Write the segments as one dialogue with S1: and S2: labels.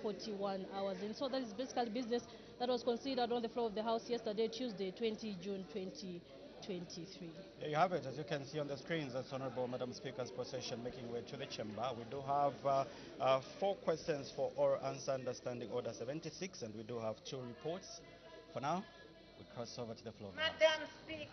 S1: 41 hours. And so that is basically business that was considered on the floor of the House yesterday, Tuesday, 20 June 2023.
S2: There you have it. As you can see on the screens, that's Honorable Madam Speaker's procession making way to the chamber. We do have 4 questions for oral answer under Standing Order 76, and we do have 2 reports. For now, we cross over to the floor.
S3: Madam Speaker.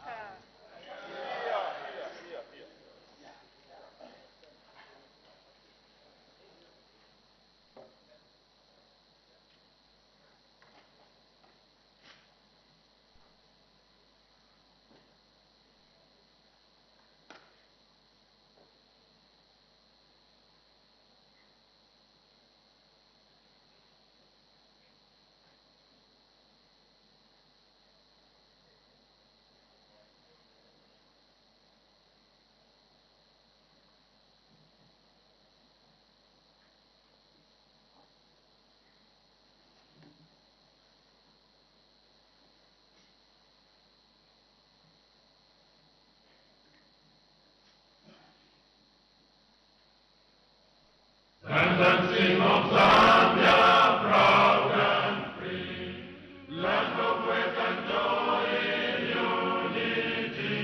S4: And sing of Zambia, proud and free, land of wealth and joy in unity,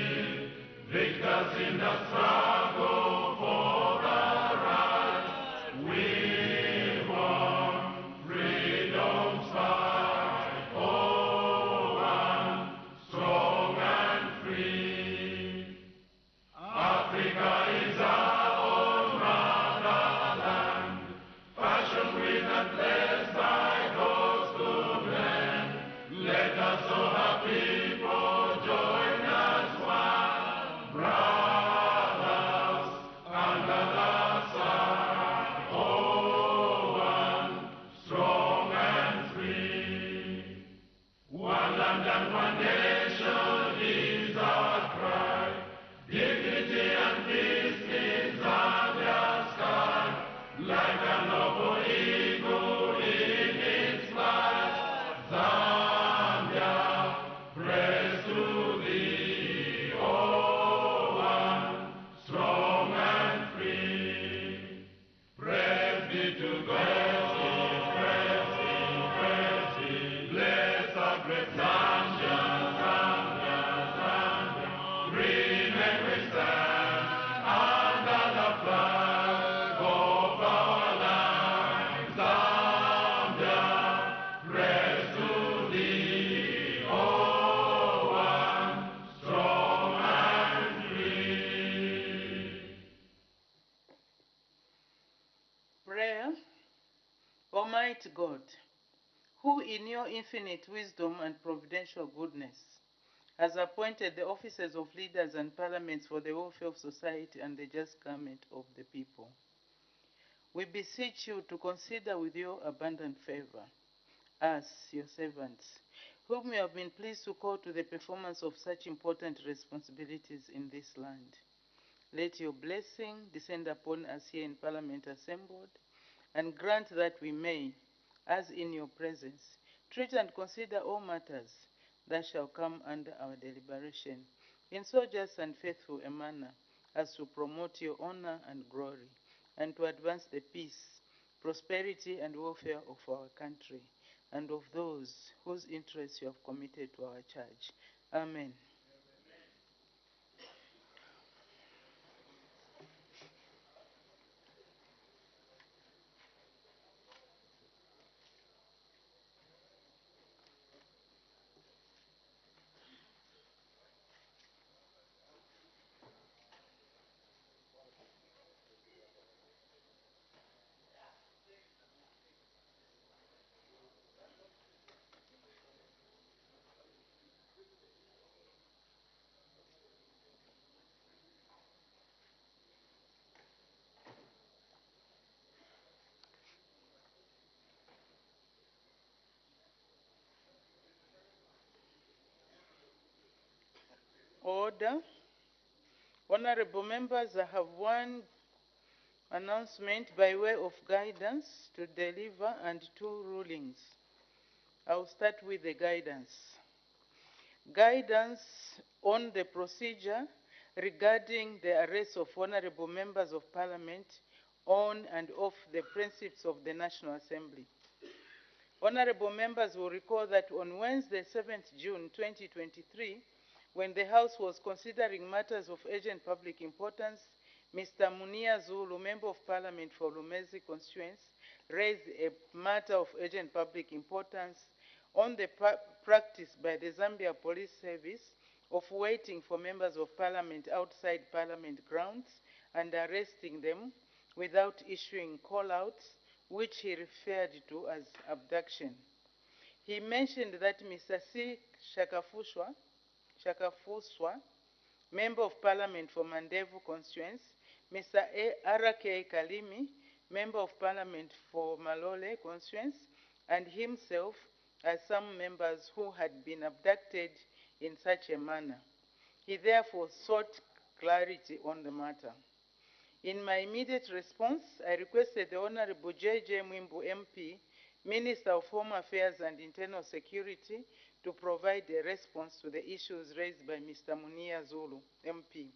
S4: victors in the struggle for the right. We won freedom's fight, oh, one, strong and free. Africa is our own motherland, fashioned with and blessed by God's good hand. Let us all our people join as one, brothers under the sun, oh, one, strong and free. One land and one nation is our cry, dignity and peace in Zambia's sky, like a noble eagle in its flight. Zambia, praise to thee, oh, one, strong and free. Praise be to God, praise be, bless our great Zambia, Zambia, Zambia. Green and we stand under the flag of our land. Zambia, praise to thee, oh, one, strong and free.
S3: Prayer. Almighty God, who in your infinite wisdom and providential goodness has appointed the offices of leaders and parliaments for the welfare of society and the just government of the people, we beseech you to consider with your abundant favor us, your servants, whom you have been pleased to call to the performance of such important responsibilities in this land. Let your blessing descend upon us here in Parliament assembled, and grant that we may, as in your presence, treat and consider all matters that shall come under our deliberation in so just and faithful a manner as to promote your honor and glory, and to advance the peace, prosperity, and welfare of our country, and of those whose interests you have committed to our charge. Amen. Order. Honorable members, I have one announcement by way of guidance to deliver and 2 rulings. I'll start with the guidance. Guidance on the procedure regarding the arrest of honorable members of parliament on and off the principles of the National Assembly. Honorable members will recall that on Wednesday, 7th June 2023, when the House was considering matters of urgent public importance, Mr. Munia Zulu, Member of Parliament for Lumezi constituency, raised a matter of urgent public importance on the practice by the Zambia Police Service of waiting for members of Parliament outside Parliament grounds and arresting them without issuing call-outs, which he referred to as abduction. He mentioned that Mr. C. Shakafuswa, Member of Parliament for Mandevu constituency, Mr. R.K. Kalimi, Member of Parliament for Malole constituency, and himself as some members who had been abducted in such a manner. He therefore sought clarity on the matter. In my immediate response, I requested the Honorable J.J. Mwimbu MP, Minister of Home Affairs and Internal Security, to provide a response to the issues raised by Mr. Munia Zulu, MP.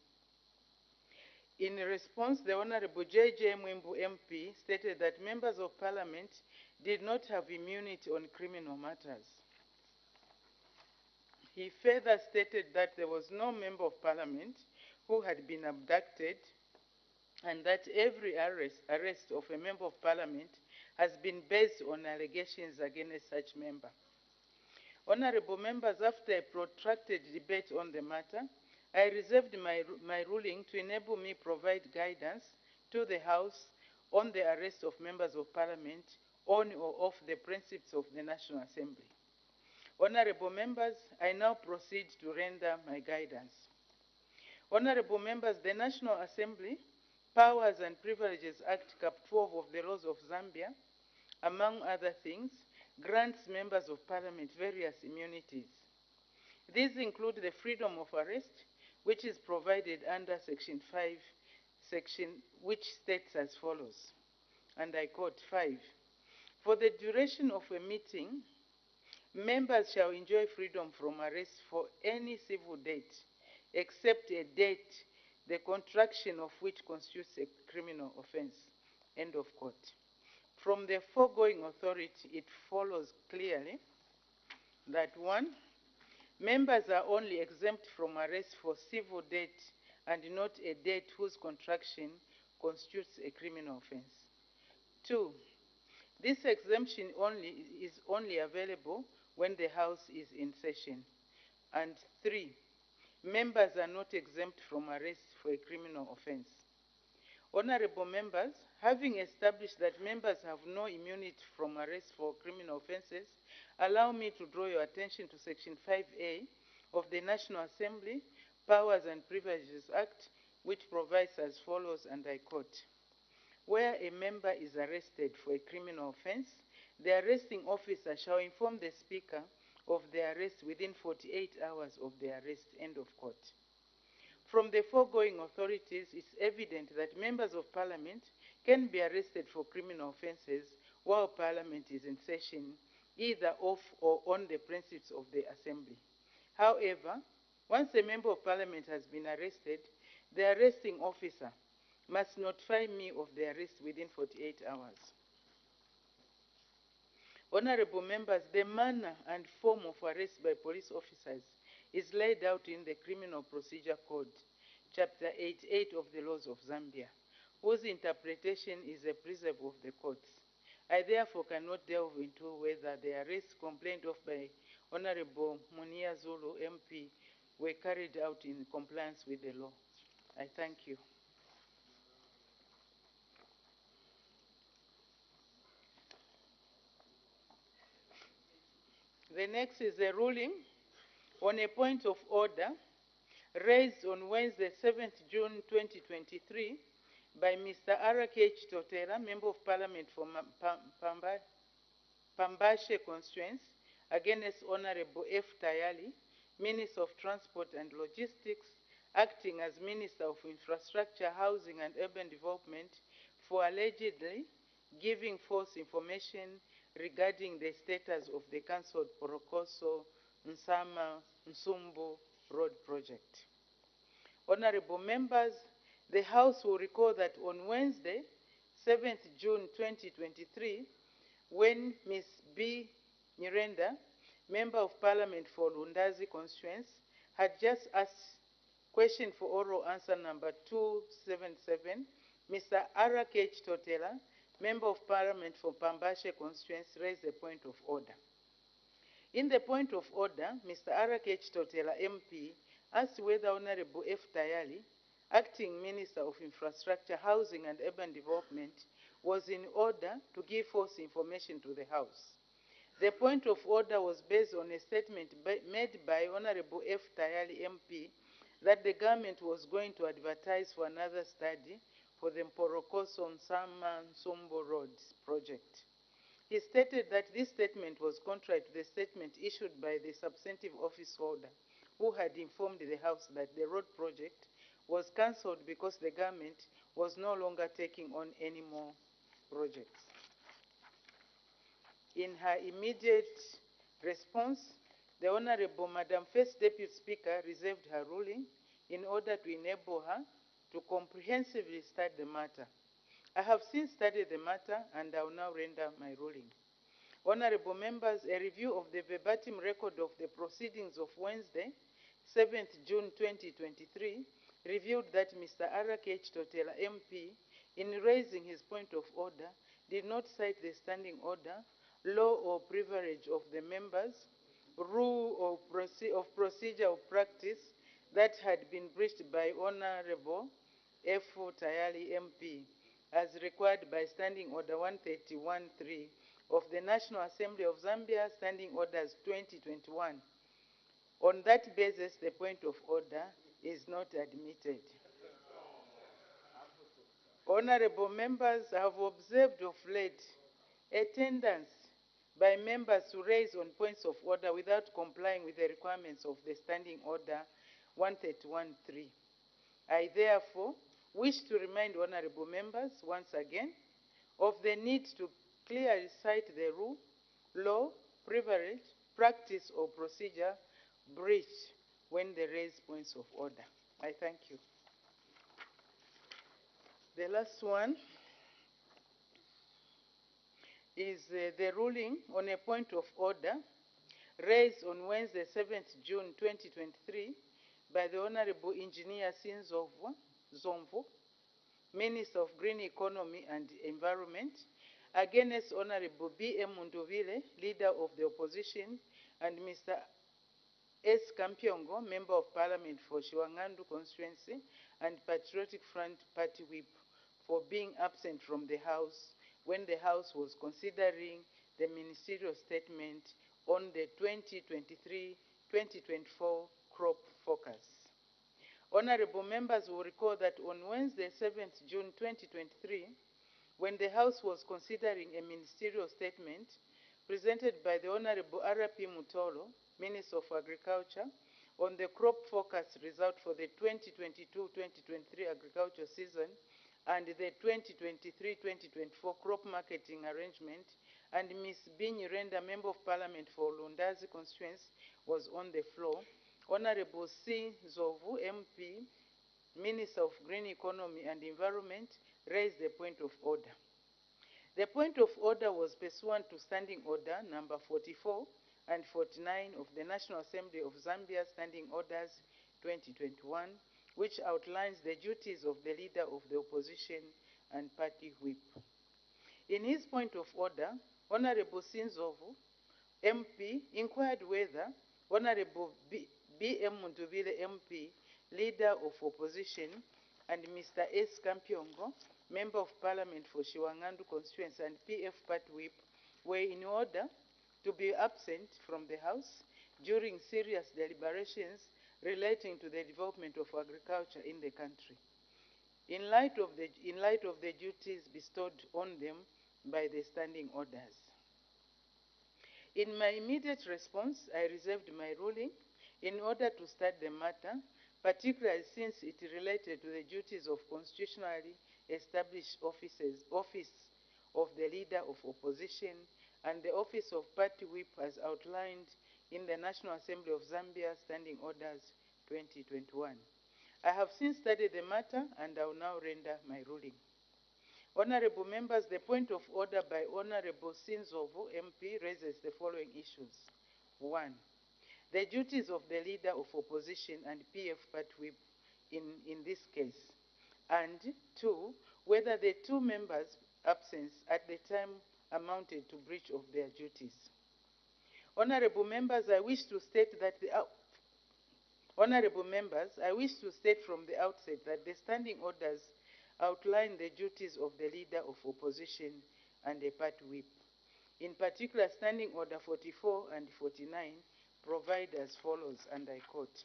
S3: In response, the Honorable J.J. Mwimbu MP stated that members of Parliament did not have immunity on criminal matters. He further stated that there was no member of Parliament who had been abducted and that every arrest of a member of Parliament has been based on allegations against such member. Honorable members, after a protracted debate on the matter, I reserved my ruling to enable me provide guidance to the House on the arrest of members of Parliament on or off the principles of the National Assembly. Honorable members, I now proceed to render my guidance. Honorable members, the National Assembly Powers and Privileges Act, Cap 12 of the laws of Zambia, among other things, grants members of Parliament various immunities. These include the freedom of arrest, which is provided under Section 5, which states as follows, and I quote 5, "For the duration of a meeting, members shall enjoy freedom from arrest for any civil date, except a date the contraction of which constitutes a criminal offense." End of quote. From the foregoing authority, it follows clearly that 1, members are only exempt from arrest for civil date and not a date whose contraction constitutes a criminal offense. 2, this exemption is only available when the House is in session. And 3, members are not exempt from arrest for a criminal offense. Honorable members, having established that members have no immunity from arrest for criminal offenses, allow me to draw your attention to Section 5A of the National Assembly Powers and Privileges Act, which provides as follows, and I quote, "Where a member is arrested for a criminal offense, the arresting officer shall inform the Speaker of the arrest within 48 hours of the arrest." End of quote. From the foregoing authorities, it's evident that members of Parliament can be arrested for criminal offenses while Parliament is in session, either off or on the principles of the Assembly. However, once a member of Parliament has been arrested, the arresting officer must notify me of the arrest within 48 hours. Honorable members, the manner and form of arrest by police officers is laid out in the Criminal Procedure Code, Chapter 88 of the laws of Zambia, whose interpretation is a preserve of the courts. I therefore cannot delve into whether the arrests complained of by Honorable Munia Zulu MP were carried out in compliance with the law. I thank you. The next is a ruling on a point of order raised on Wednesday, 7th June 2023 by Mr. R.K. Chitotera, Member of Parliament for Pambashe constituency, against Honorable F. Tayali, Minister of Transport and Logistics, acting as Minister of Infrastructure, Housing and Urban Development, for allegedly giving false information regarding the status of the cancelled Porokoso Nsama Nsumbu Road project. Honorable members, the House will recall that on Wednesday, 7th June 2023, when Ms. B. Nyirenda, Member of Parliament for Lundazi constituency, had just asked question for oral answer number 277, Mr. R.K.H. Totela, Member of Parliament for Pambashe constituency, raised a point of order. In the point of order, Mr. R.K.H. Totela, MP, asked whether Honorable F. Tayali, Acting Minister of Infrastructure, Housing and Urban Development, was in order to give false information to the House. The point of order was based on a statement made by Honorable F. Tayali, MP, that the government was going to advertise for another study for the Mporokoso-Nsama-Nsumbo Road project. He stated that this statement was contrary to the statement issued by the substantive office holder, who had informed the House that the road project was cancelled because the government was no longer taking on any more projects. In her immediate response, the Honorable Madam First Deputy Speaker reserved her ruling in order to enable her to comprehensively study the matter. I have since studied the matter and I will now render my ruling. Honorable members, a review of the verbatim record of the proceedings of Wednesday, 7th June 2023, revealed that Mr. R.K.H. Totela, MP, in raising his point of order, did not cite the standing order, law or privilege of the members, rule of procedure or practice that had been breached by Honorable F. Tayali, MP, as required by Standing Order 131.3 of the National Assembly of Zambia, Standing Orders 2021. On that basis, the point of order is not admitted. Honorable members, I have observed of late a tendency by members to raise on points of order without complying with the requirements of the Standing Order 131.3. I therefore wish to remind honorable members once again of the need to clearly cite the rule, law, privilege, practice, or procedure breached when they raise points of order. I thank you. The last one is the ruling on a point of order raised on Wednesday, 7th June 2023 by the Honorable Engineer Zomvu, Minister of Green Economy and Environment, against Honorable B.M. Munduvile, Leader of the Opposition, and Mr. S. Kampyongo, Member of Parliament for Shiwangandu constituency and Patriotic Front Party Whip, for being absent from the House when the House was considering the ministerial statement on the 2023-2024 crop focus. Honorable members will recall that on Wednesday, 7th June 2023, when the House was considering a ministerial statement presented by the Honorable R.P. Mutolo, Minister of Agriculture, on the crop forecast result for the 2022-2023 agriculture season and the 2023-2024 crop marketing arrangement, and Ms. B. Nyirenda, Member of Parliament for Lundazi constituency, was on the floor, Honorable C. Zovu, MP, Minister of Green Economy and Environment, raised the point of order. The point of order was pursuant to Standing Order number 44 and 49 of the National Assembly of Zambia Standing Orders 2021, which outlines the duties of the Leader of the Opposition and Party Whip. In his point of order, Honorable Sinzovu, MP, inquired whether Honorable B.M. Munduvile, MP, Leader of Opposition, and Mr. S. Kampyongo, Member of Parliament for Shiwangandu constituency and PF Party Whip, were in order to be absent from the House during serious deliberations relating to the development of agriculture in the country, in light of the duties bestowed on them by the standing orders. In my immediate response, I reserved my ruling in order to study the matter, particularly since it related to the duties of constitutionally established office of the Leader of Opposition and the office of Party Whip as outlined in the National Assembly of Zambia Standing Orders 2021. I have since studied the matter and I will now render my ruling. Honorable members, the point of order by Honorable Sinzovu MP raises the following issues. 1. The duties of the Leader of Opposition and PF Party Whip in this case. And 2, whether the two members' absence at the time amounted to breach of their duties. Honorable members, I wish to state that Honorable members, I wish to state from the outset that the standing orders outline the duties of the Leader of Opposition and a party whip. In particular, Standing Order 44 and 49 provide as follows, and I quote,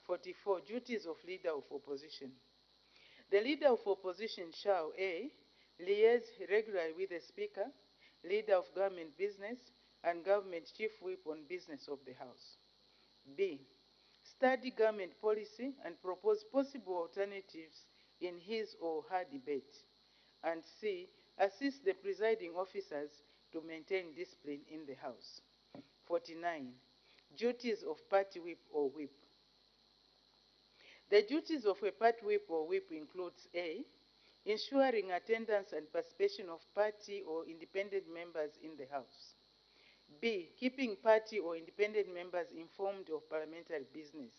S3: 44, duties of Leader of Opposition. The Leader of Opposition shall A, liaise regularly with the Speaker, Leader of Government Business, and Government Chief Whip on business of the House. B, study government policy and propose possible alternatives in his or her debate. And C, assist the presiding officers to maintain discipline in the House. 49, duties of party whip or whip. The duties of a party whip or whip includes A, ensuring attendance and participation of party or independent members in the House. B, keeping party or independent members informed of parliamentary business.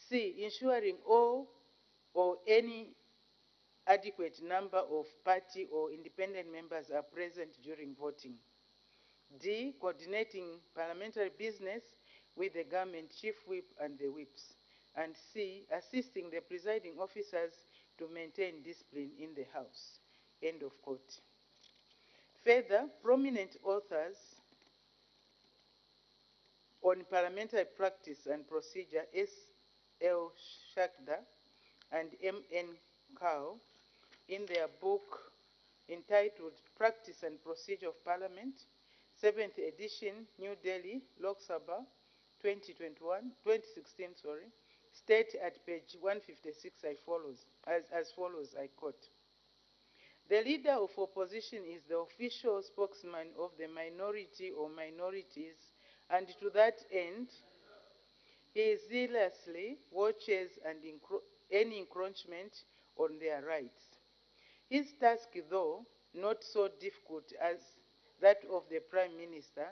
S3: C, ensuring all or any adequate number of party or independent members are present during voting. D, coordinating parliamentary business with the government chief whip and the whips. And C, assisting the presiding officers to maintain discipline in the House. End of quote. Further, prominent authors on parliamentary practice and procedure, S.L. Shakda and M.N. Kao, in their book entitled Practice and Procedure of Parliament, 7th edition, New Delhi, Lok Sabha, 2016, state at page 156 as follows, I quote, the Leader of Opposition is the official spokesman of the minority or minorities, and to that end, he zealously watches any encroachment on their rights. His task, though not so difficult as that of the Prime Minister,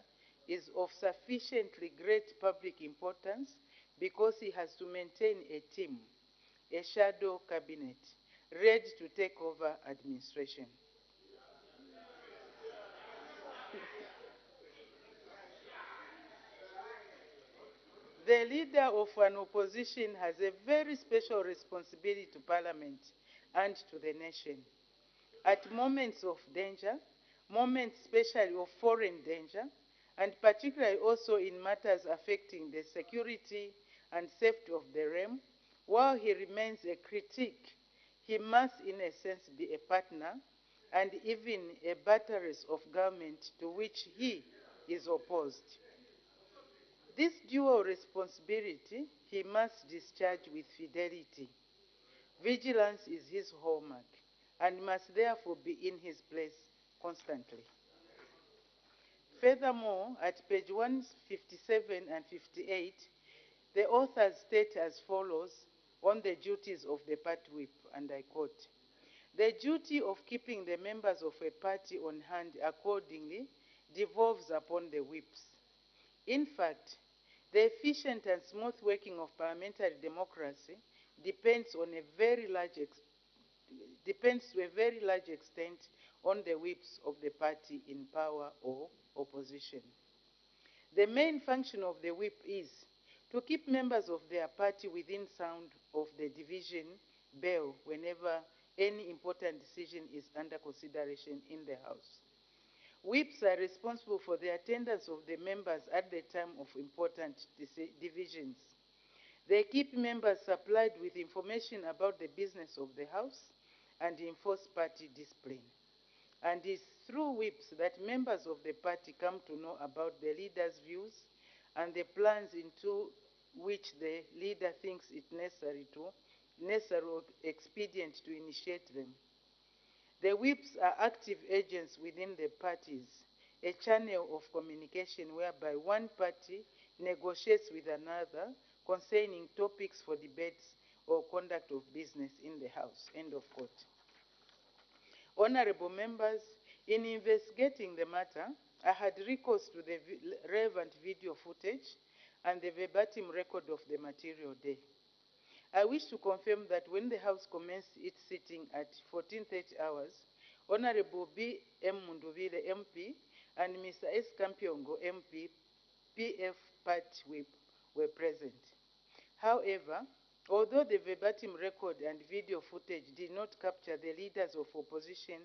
S3: is of sufficiently great public importance because he has to maintain a team, a shadow cabinet, ready to take over administration. The Leader of an opposition has a very special responsibility to Parliament and to the nation. At moments of danger, moments especially of foreign danger, and particularly also in matters affecting the security and safety of the realm, while he remains a critic, he must in a sense be a partner and even a buttress of government to which he is opposed. This dual responsibility he must discharge with fidelity. Vigilance is his hallmark and must therefore be in his place constantly. Furthermore, at page 157 and 58, the authors state as follows on the duties of the party whip, and I quote, the duty of keeping the members of a party on hand accordingly devolves upon the whips. In fact, the efficient and smooth working of parliamentary democracy depends to a very large extent on the whips of the party in power or opposition. The main function of the whip is to keep members of their party within sound of the division bell whenever any important decision is under consideration in the House. Whips are responsible for the attendance of the members at the time of important divisions. They keep members supplied with information about the business of the House and enforce party discipline. And it's through whips that members of the party come to know about the leader's views and the plans into which the leader thinks it necessary or expedient to initiate them. The whips are active agents within the parties, a channel of communication whereby one party negotiates with another concerning topics for debates or conduct of business in the House. End of quote. Honorable members, in investigating the matter, I had recourse to the relevant video footage and the verbatim record of the material day. I wish to confirm that when the House commenced its sitting at 14:30 hours, Honorable B. M. Munduvile, MP, and Mr. S. Kampyongo, MP, PF Part Whip, were present. However, although the verbatim record and video footage did not capture the leaders of opposition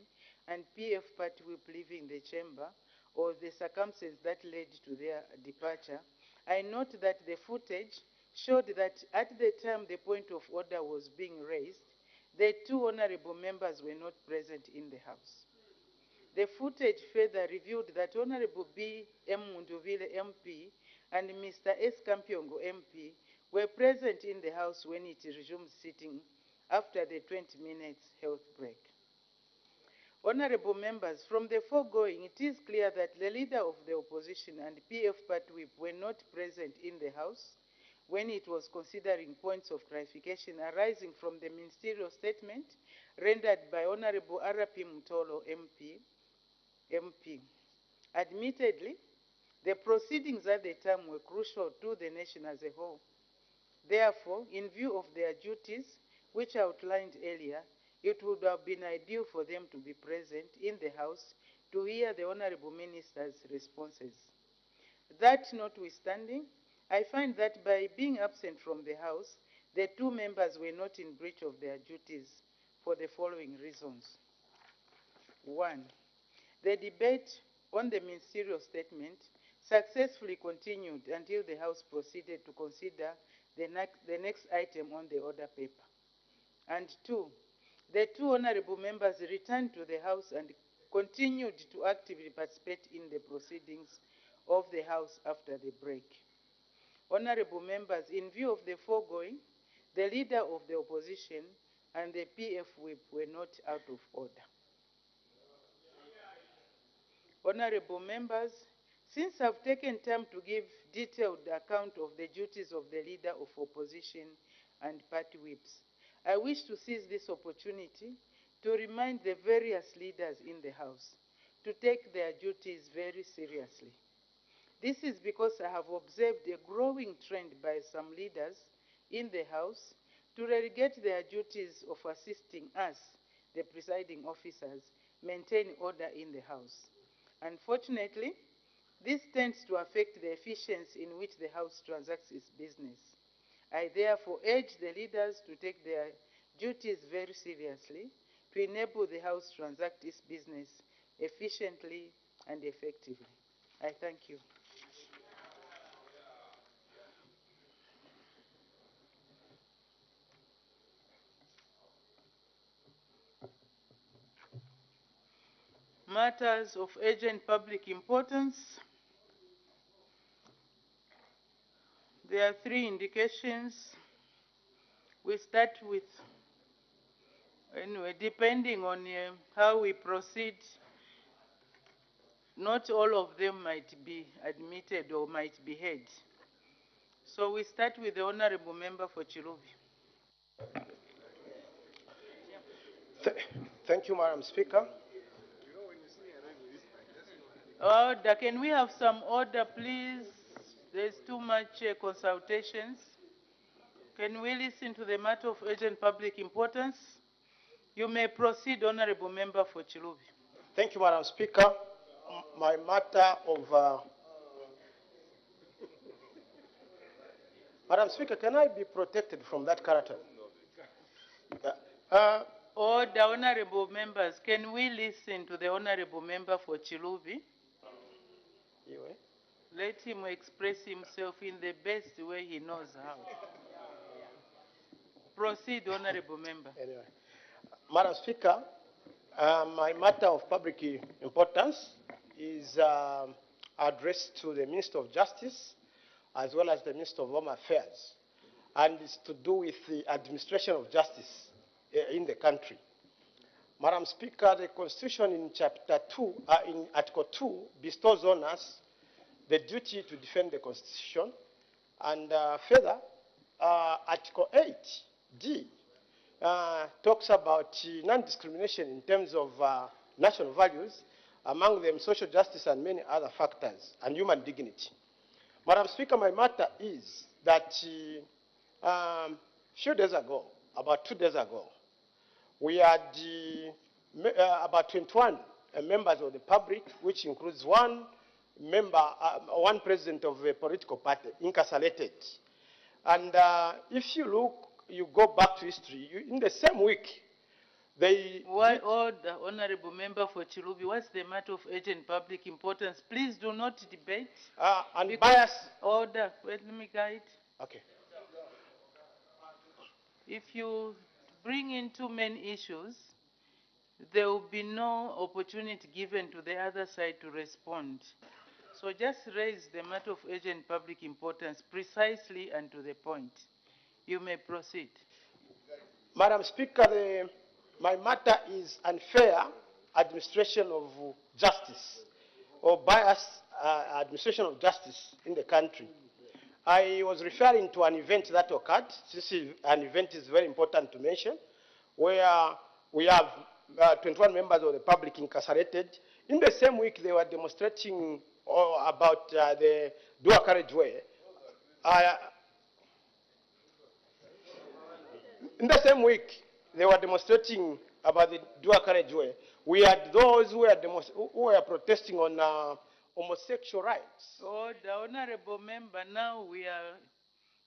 S3: and PF Part Whip leaving the chamber or the circumstances that led to their departure, I note that the footage showed that at the time the point of order was being raised, the two honorable members were not present in the House. The footage further revealed that Honorable B. M. Munduvile, MP, and Mr. S. Kampyongo, MP, were present in the House when it resumed sitting after the 20 minutes health break. Honorable members, from the foregoing, it is clear that the leader of the opposition and PF Part Whip were not present in the House when it was considering points of clarification arising from the ministerial statement rendered by Honorable R.P. Mutolo, MP. Admittedly, the proceedings at the time were crucial to the nation as a whole. Therefore, in view of their duties, which I outlined earlier, it would have been ideal for them to be present in the House to hear the Honorable Minister's responses. That notwithstanding, I find that by being absent from the House, the two members were not in breach of their duties for the following reasons. 1. The debate on the ministerial statement successfully continued until the House proceeded to consider the next item on the order paper. And 2, the two honorable members returned to the House and continued to actively participate in the proceedings of the House after the break. Honorable members, in view of the foregoing, the leader of the opposition and the PF Whip were not out of order. Honorable members, since I've taken time to give detailed account of the duties of the leader of opposition and party whips, I wish to seize this opportunity to remind the various leaders in the House to take their duties very seriously. This is because I have observed a growing trend by some leaders in the House to relegate their duties of assisting us, the presiding officers, maintain order in the House. Unfortunately, this tends to affect the efficiency in which the House transacts its business. I therefore urge the leaders to take their duties very seriously to enable the House to transact its business efficiently and effectively. I thank you. Matters of urgent public importance. There are 3 indications. We start with, anyway, depending on how we proceed, not all of them might be admitted or might be heard. So we start with the Honorable Member for Chilubi.
S5: Thank you, Madam Speaker.
S3: Order. Can we have some order, please? There's too much consultations. Can we listen to the matter of urgent public importance? You may proceed, Honorable Member for Chilubi.
S5: Thank you, Madam Speaker. My matter of... Madam Speaker, can I be protected from that character?
S3: Order, Honorable Members. Can we listen to the Honorable Member for Chilubi? Let him express himself in the best way he knows how. Proceed, Honorable Member.
S5: Anyway. Madam Speaker, my matter of public importance is addressed to the Minister of Justice as well as the Minister of Home Affairs, and it's to do with the administration of justice in the country. Madam Speaker, the Constitution in Chapter 2, in Article 2, bestows on us the duty to defend the Constitution, and further, Article 8D talks about non-discrimination in terms of national values, among them social justice and many other factors, and human dignity. Madam Speaker, my matter is that few days ago, about 2 days ago, we had about 21 members of the public, which includes one member, one president of a political party, incarcerated. And if you look, you go back to history, in the same week, they...
S3: Why order, Honorable Member for Chilubi? What's the matter of urgent public importance? Please do not debate.
S5: And bias...
S3: Order. Wait, let me guide.
S5: Okay.
S3: If you bring in too many issues, there will be no opportunity given to the other side to respond. So just raise the matter of urgent public importance precisely and to the point. You may proceed.
S5: Madam Speaker, my matter is unfair administration of justice or biased administration of justice in the country. I was referring to an event that occurred. This is an event is very important to mention, where we have 21 members of the public incarcerated. In the same week, they were demonstrating about the dual carriageway. In the same week, they were demonstrating about the dual carriageway. We had those who were protesting on homosexual rights.
S3: The Honorable Member, now we are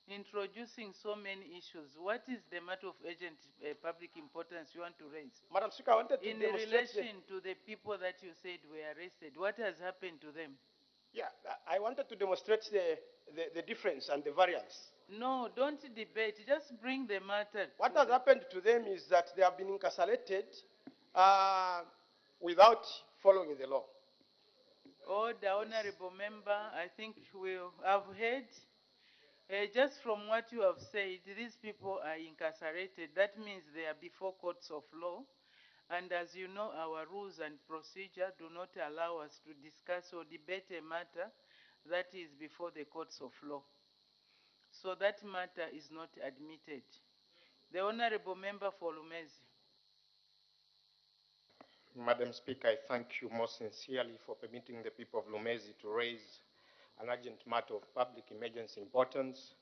S3: introducing so many issues. What is the matter of urgent public importance you want to raise?
S5: Madam Speaker, I wanted to
S3: in relation to the people that you said were arrested, what has happened to them?
S5: Yeah, I wanted to demonstrate the difference and the variance.
S3: No, don't debate. Just bring the matter.
S5: What has happened to them is that they have been incarcerated without following the law.
S3: The Honorable Member, I think we have heard. Just from what you have said, these people are incarcerated. That means they are before courts of law. And as you know, our rules and procedure do not allow us to discuss or debate a matter that is before the courts of law. So that matter is not admitted. The Honorable Member for Lumezi.
S6: Madam Speaker, I thank you most sincerely for permitting the people of Lumezi to raise an urgent matter of public emergency importance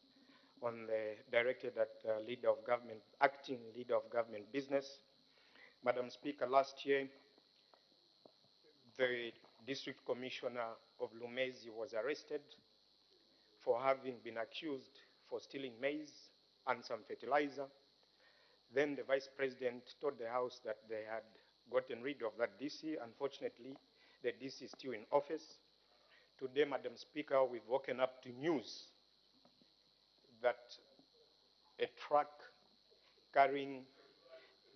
S6: on the directed at leader of government, acting leader of government business. Madam Speaker, last year, the district commissioner of Lumezi was arrested for having been accused for stealing maize and some fertilizer. Then the vice president told the House that they had gotten rid of that DC. Unfortunately, the DC is still in office. Today, Madam Speaker, we've woken up to news that a truck carrying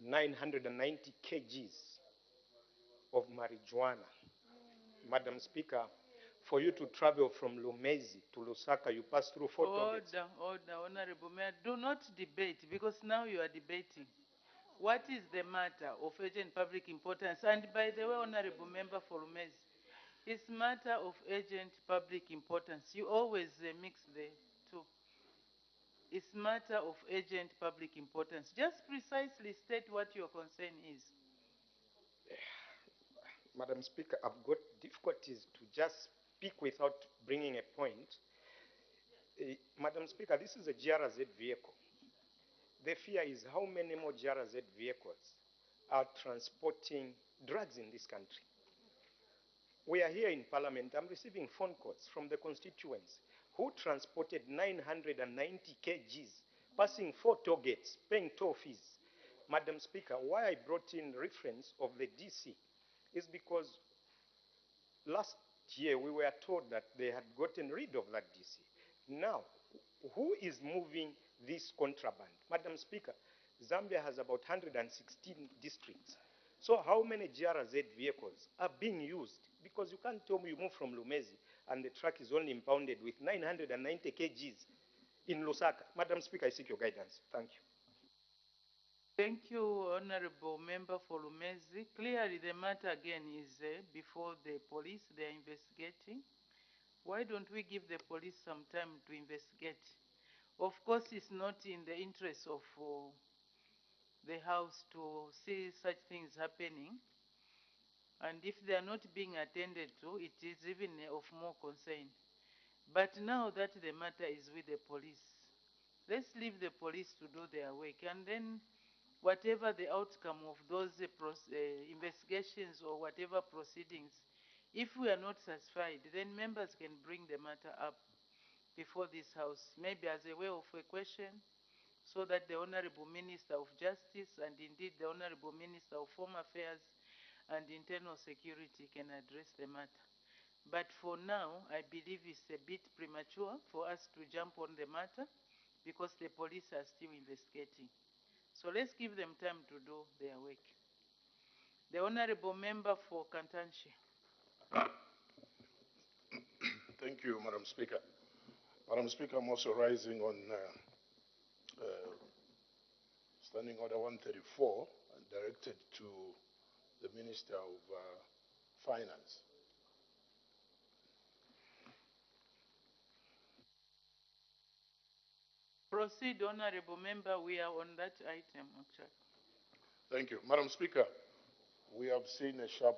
S6: 990 kgs of marijuana. Madam Speaker, for you to travel from Lumezi to Lusaka, you pass through 4 toll gates.
S3: Order, Honorable Mayor. Do not debate, because now you are debating. What is the matter of urgent public importance? And by the way, Honorable Member for Lumezi, it's matter of urgent public importance. You always mix the two. It's matter of urgent public importance. Just precisely state what your concern is.
S6: Madam Speaker, I've got difficulties to just speak without bringing a point. Madam Speaker, this is a GRZ vehicle. The fear is how many more GRZ vehicles are transporting drugs in this country. We are here in Parliament. I'm receiving phone calls from the constituents who transported 990 kgs, passing 4 toll gates, paying toll fees. Madam Speaker, why I brought in reference of the DC is because last year we were told that they had gotten rid of that DC. Now, who is moving this contraband? Madam Speaker, Zambia has about 116 districts. So how many GRZ vehicles are being used? Because you can't tell me you move from Lumezi and the truck is only impounded with 990 kgs in Lusaka. Madam Speaker, I seek your guidance. Thank you.
S3: Thank you, Honorable Member for Lumezi. Clearly, the matter again is before the police. They are investigating. Why don't we give the police some time to investigate? Of course, it's not in the interest of the House to see such things happening. And if they are not being attended to, it is even of more concern. But now that the matter is with the police, let's leave the police to do their work. And then whatever the outcome of those investigations or whatever proceedings, if we are not satisfied, then members can bring the matter up before this House, maybe as a way of a question, so that the Honorable Minister of Justice and indeed the Honorable Minister of Home Affairs and Internal Security can address the matter. But for now, I believe it's a bit premature for us to jump on the matter because the police are still investigating. So let's give them time to do their work. The Honorable Member for Kantanshi.
S7: Thank you, Madam Speaker. Madam Speaker, I'm also rising on Standing Order 134 and directed to the Minister of Finance.
S3: Proceed, Honorable Member. We are on that item, actually.
S7: Thank you. Madam Speaker, we have seen a sharp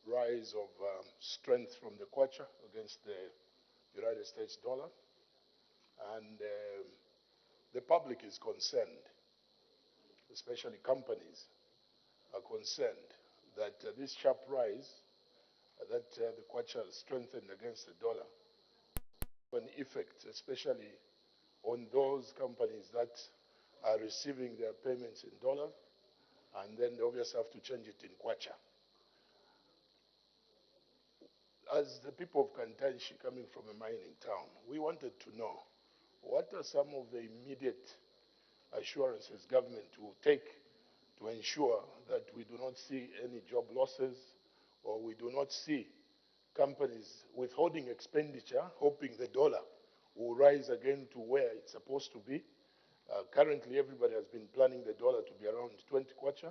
S7: rise of strength from the kwacha against the United States dollar, and the public is concerned, especially companies are concerned that this sharp rise that the kwacha strengthened against the dollar have an effect, especially on those companies that are receiving their payments in dollar, and then they obviously have to change it in kwacha. As the people of Kantanshi, coming from a mining town, we wanted to know what are some of the immediate assurances government will take to ensure that we do not see any job losses, or we do not see companies withholding expenditure, hoping the dollar will rise again to where it's supposed to be. Currently, everybody has been planning the dollar to be around 20 kwacha.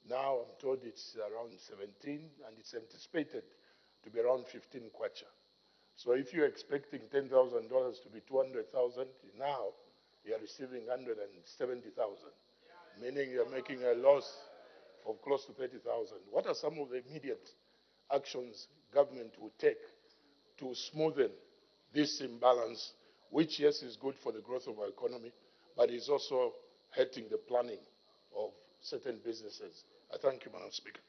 S7: Now I'm told it's around 17, and it's anticipated to be around 15 kwacha. So if you're expecting $10,000 to be 200,000, now you're receiving 170,000, meaning you're making a loss of close to 30,000. What are some of the immediate actions government will take to smoothen this imbalance, which, yes, is good for the growth of our economy, but is also hurting the planning of certain businesses? I thank you, Madam Speaker.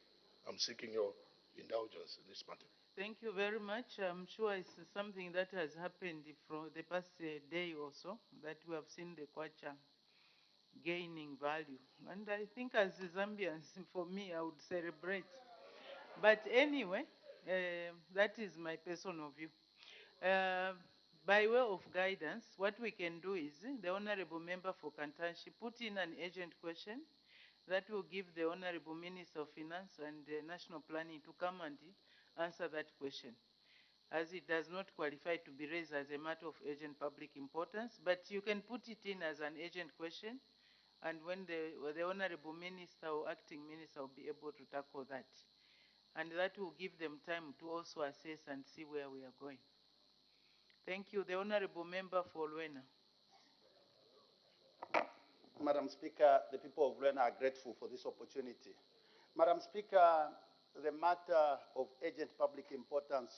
S7: I'm seeking your indulgence in this matter.
S3: Thank you very much. I'm sure it's something that has happened for the past day or so, that we have seen the kwacha gaining value. And I think as Zambians, for me, I would celebrate. But anyway, that is my personal view. By way of guidance, what we can do is the Honorable Member for Kantanshi put in an urgent question that will give the Honorable Minister of Finance and National Planning to come and answer that question, as it does not qualify to be raised as a matter of urgent public importance. But you can put it in as an urgent question, and when the Honorable Minister or Acting Minister will be able to tackle that. And that will give them time to also assess and see where we are going. Thank you. The Honorable Member for Luena.
S8: Madam Speaker, the people of Luena are grateful for this opportunity. Madam Speaker, the matter of urgent public importance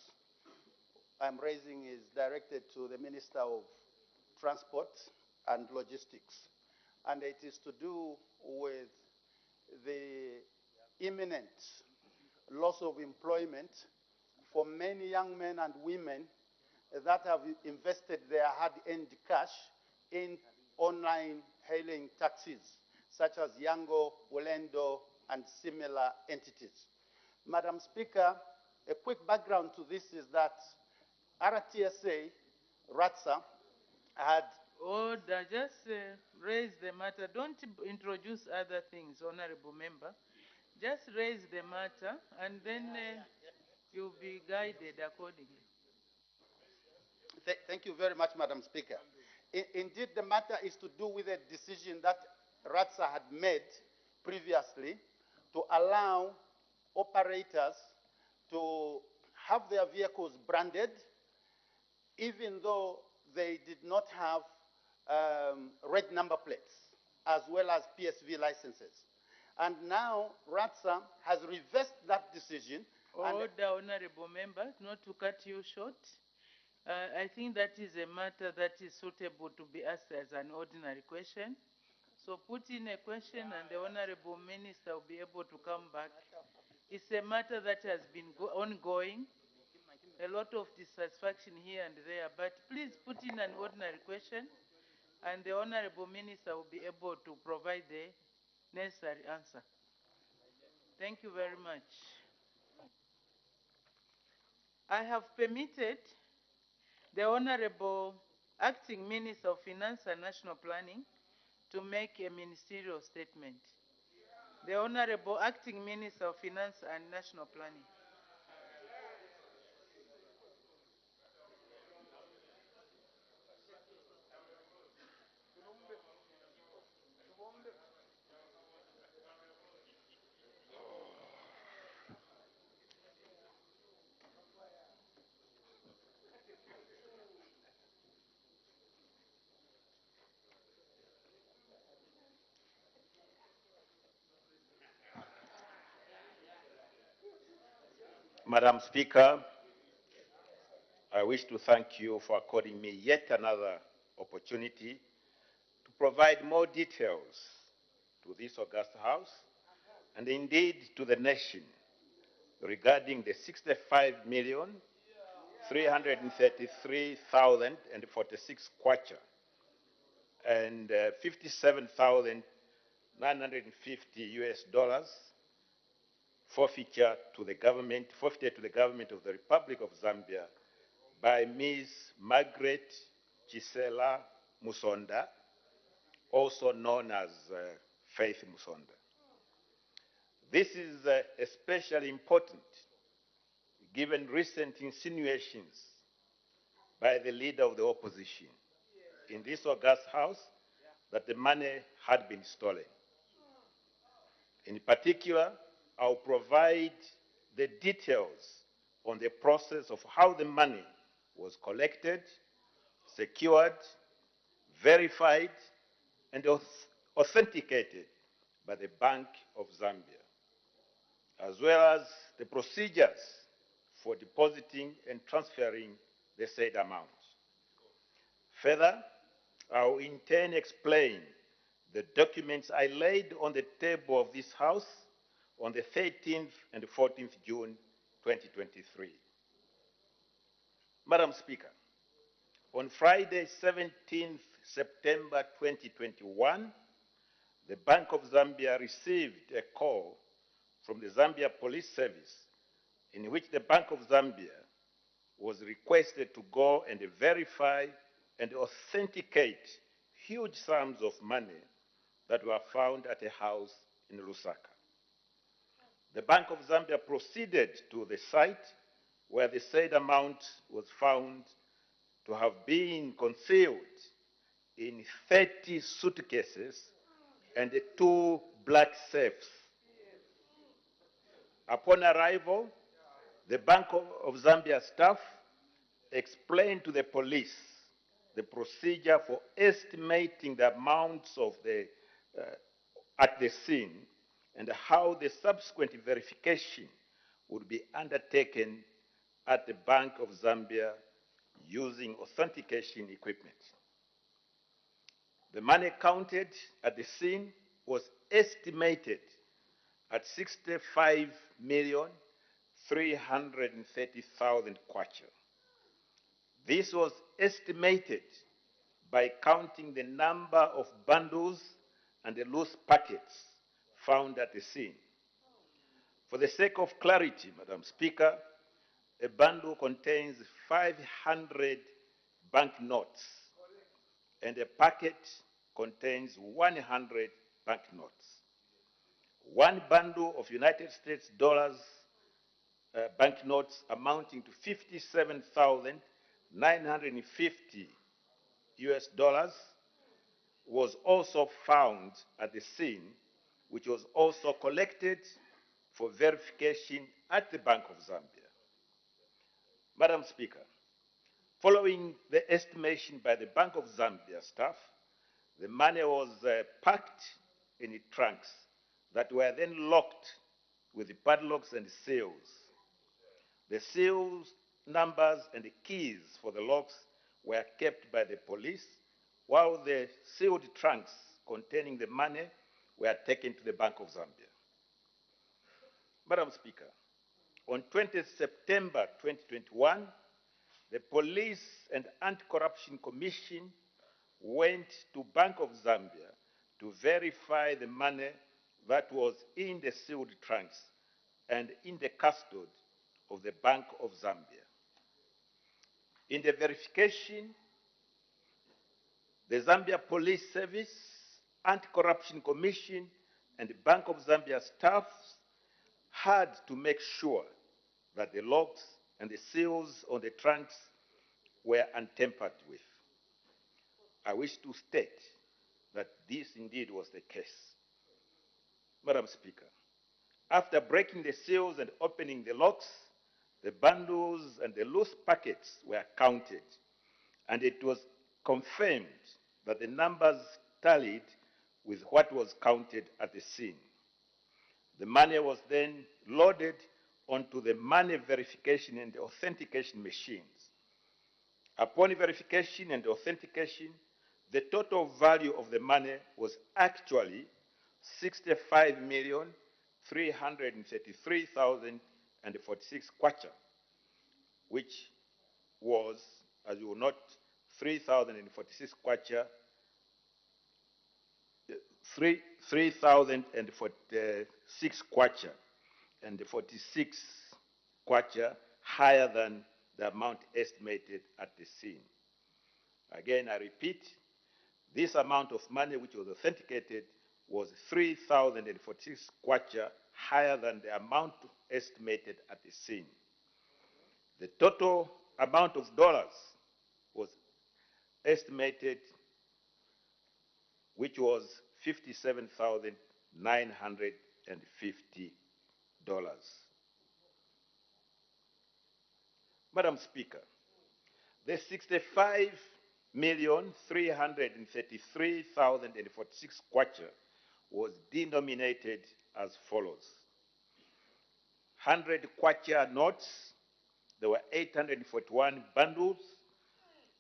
S8: I'm raising is directed to the Minister of Transport and Logistics, and it is to do with the imminent loss of employment for many young men and women that have invested their hard-earned cash in online hailing taxis, such as Yango, Wolendo, and similar entities. Madam Speaker, a quick background to this is that RTSA, RATSA, had...
S3: Order, just raise the matter. Don't introduce other things, Honorable Member. Just raise the matter, and then you'll be guided accordingly.
S8: Thank you very much, Madam Speaker. Indeed, the matter is to do with a decision that RATSA had made previously to allow operators to have their vehicles branded, even though they did not have red number plates, as well as PSV licenses. And now RATSA has reversed that decision.
S3: Order, honorable member, not to cut you short. I think that is a matter that is suitable to be asked as an ordinary question. So put in a question and the honorable minister will be able to come back. It's a matter that has been ongoing. A lot of dissatisfaction here and there, but please put in an ordinary question and the honorable minister will be able to provide the necessary answer. Thank you very much. I have permitted the Honorable Acting Minister of Finance and National Planning to make a ministerial statement. The Honorable Acting Minister of Finance and National Planning.
S9: Madam Speaker, I wish to thank you for according me yet another opportunity to provide more details to this august House and indeed to the nation regarding the 65,333,046 kwacha and $57,950 forfeited to the government of the Republic of Zambia by Ms. Margaret Chisela Musonda, also known as Faith Musonda. This is especially important given recent insinuations by the leader of the opposition in this august House that the money had been stolen. In particular, I'll provide the details on the process of how the money was collected, secured, verified, and authenticated by the Bank of Zambia, as well as the procedures for depositing and transferring the said amount. Further, I will in turn explain the documents I laid on the table of this House on the 13th and 14th June 2023. Madam Speaker, on Friday, 17th September 2021, the Bank of Zambia received a call from the Zambia Police Service in which the Bank of Zambia was requested to go and verify and authenticate huge sums of money that were found at a house in Lusaka. The Bank of Zambia proceeded to the site where the said amount was found to have been concealed in 30 suitcases and 2 black safes. Upon arrival, the Bank of Zambia staff explained to the police the procedure for estimating the amounts of at the scene and how the subsequent verification would be undertaken at the Bank of Zambia using authentication equipment. The money counted at the scene was estimated at 65,330,000 kwacha. This was estimated by counting the number of bundles and the loose packets found at the scene. For the sake of clarity, Madam Speaker, a bundle contains 500 banknotes and a packet contains 100 banknotes. One bundle of United States dollars banknotes amounting to $57,950 was also found at the scene, which was also collected for verification at the Bank of Zambia. Madam Speaker, following the estimation by the Bank of Zambia staff, The money was packed in trunks that were then locked with the padlocks and seals. The seals, numbers, and the keys for the locks were kept by the police, while the sealed trunks containing the money were taken to the Bank of Zambia. Madam Speaker, on 20 September 2021, the Police and Anti-Corruption Commission went to Bank of Zambia to verify the money that was in the sealed trunks and in the custody of the Bank of Zambia. In the verification, the Zambia Police Service, Anti-Corruption Commission, and the Bank of Zambia staffs had to make sure that the locks and the seals on the trunks were untampered with. I wish to state that this indeed was the case. Madam Speaker, after breaking the seals and opening the locks, the bundles and the loose packets were counted, and it was confirmed that the numbers tallied with what was counted at the scene. The money was then loaded onto the money verification and authentication machines. Upon verification and authentication, the total value of the money was actually 65,333,046 kwacha, which was, as you will note, 3,046 kwacha, 3,046 kwacha, and 46 kwacha higher than the amount estimated at the scene. Again, I repeat, this amount of money which was authenticated was 3,046 kwacha higher than the amount estimated at the scene. The total amount of dollars was estimated, which was $57,950. Madam Speaker, the 65,333,046 kwacha was denominated as follows. 100 kwacha notes, there were 841 bundles,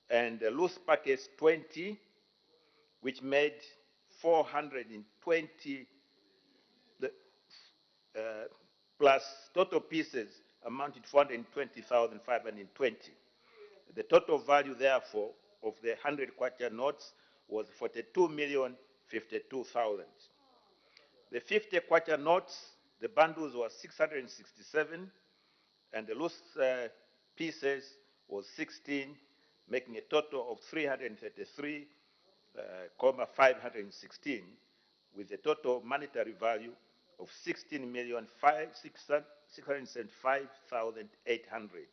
S9: and loose packets 20, which made 420, plus total pieces amounted to 420,520. The total value, therefore, of the 100 kwacha notes was 42,052,000. The 50 kwacha notes, the bundles were 667, and the loose pieces was 16, making a total of 333,516, with a total monetary value of 16,675,800.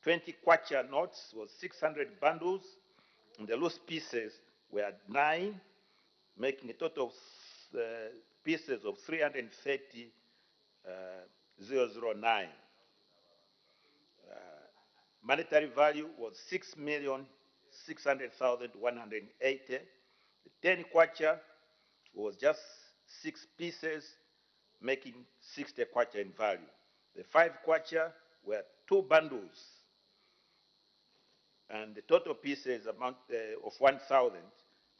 S9: 20 kwacha notes was 600 bundles, and the loose pieces were 9, making a total of pieces of 330,009. Monetary value was 6,600,180. The 10 kwacha was just 6 pieces, making 60 kwacha in value. The 5 kwacha were 2 bundles, and the total pieces amount of 1,000,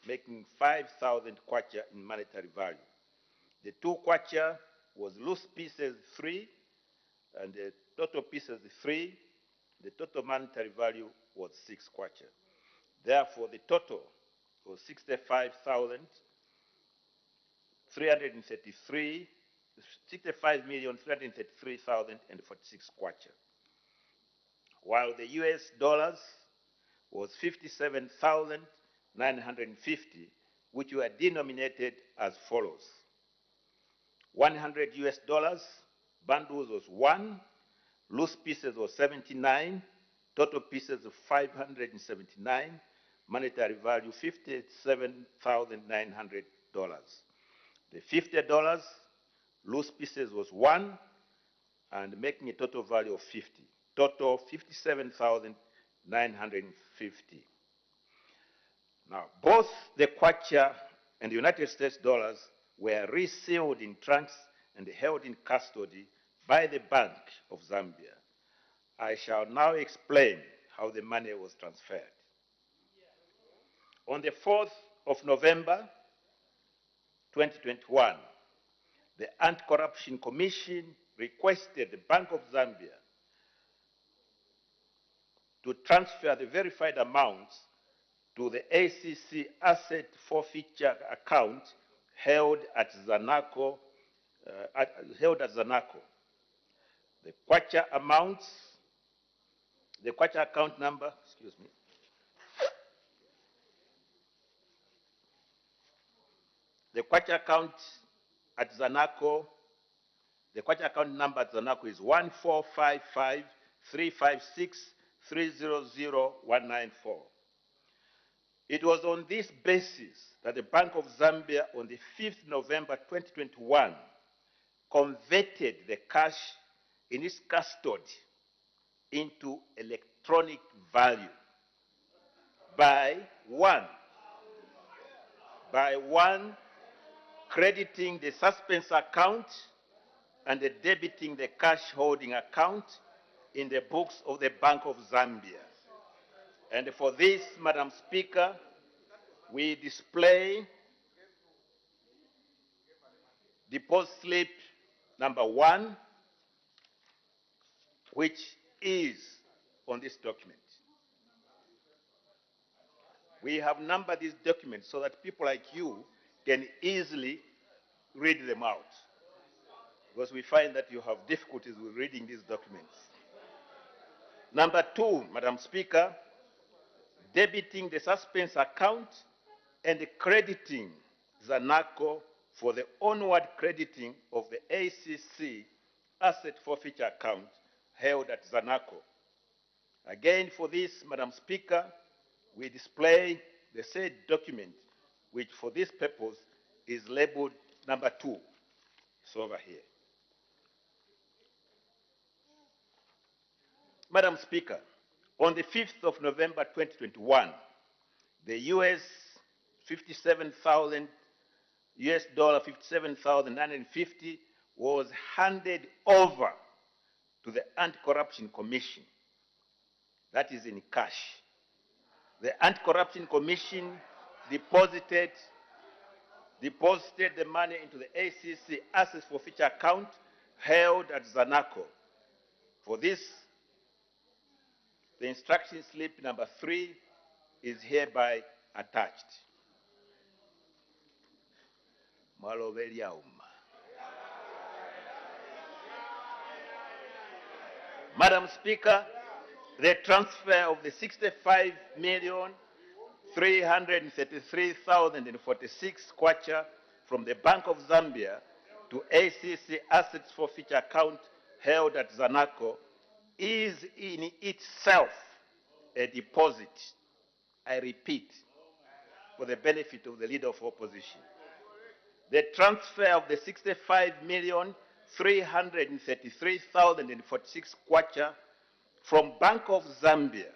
S9: making 5,000 kwacha in monetary value. The 2 kwacha was loose pieces 3, and the total pieces 3. The total monetary value was 6 kwacha. Therefore, the total was 65,333,046 kwacha, while the US dollars was 57,950, which were denominated as follows. 100 US dollars, bundles was 1, loose pieces was 79, total pieces of 579, monetary value $57,900. The $50, loose pieces was 1, and making a total value of 50. Total $57,950. Now, both the kwacha and the United States dollars were resealed in trunks and held in custody by the Bank of Zambia. I shall now explain how the money was transferred. On the 4th of November 2021, the Anti-Corruption Commission requested the Bank of Zambia to transfer the verified amounts to the ACC asset forfeiture account held at Zanaco. The kwacha amounts, the kwacha account number, excuse me, the kwacha account at Zanaco, the kwacha account number at Zanaco is 1455356300194. It was on this basis that the Bank of Zambia on the 5th November 2021 converted the cash in its custody into electronic value by one, crediting the suspense account and debiting the cash holding account in the books of the Bank of Zambia. And for this, Madam Speaker, we display deposit slip number 1, which is on this document. We have numbered these documents so that people like you can easily read them out, because we find that you have difficulties with reading these documents. Number 2, Madam Speaker, debiting the suspense account and crediting Zanaco for the onward crediting of the ACC asset forfeiture account held at Zanaco. Again, for this, Madam Speaker, we display the said document, which for this purpose is labeled number 2. It's over here. Madam Speaker, on the 5th of November 2021, the $57,950 was handed over to the Anti-Corruption Commission. That is in cash. The Anti-Corruption Commission deposited the money into the ACC Assets Forfeiture account held at Zanaco. For this, the instruction slip number 3 is hereby attached. Madam Speaker, the transfer of the 65,333,046 kwacha from the Bank of Zambia to ACC Assets Forfeiture account held at Zanaco is in itself a deposit. I repeat, for the benefit of the Leader of Opposition. The transfer of the 65,333,046 kwacha from Bank of Zambia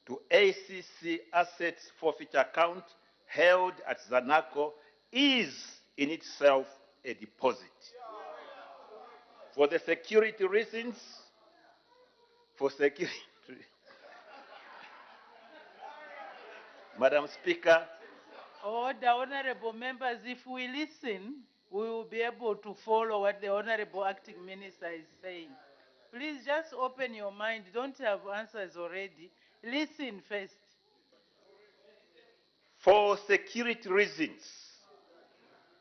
S9: to ACC Assets Forfeiture account held at Zanaco is in itself a deposit. For the security reasons, Madam Speaker.
S3: Order, honorable members, if we listen, we will be able to follow what the honorable acting minister is saying. Please just open your mind. Don't have answers already. Listen first.
S9: For security reasons,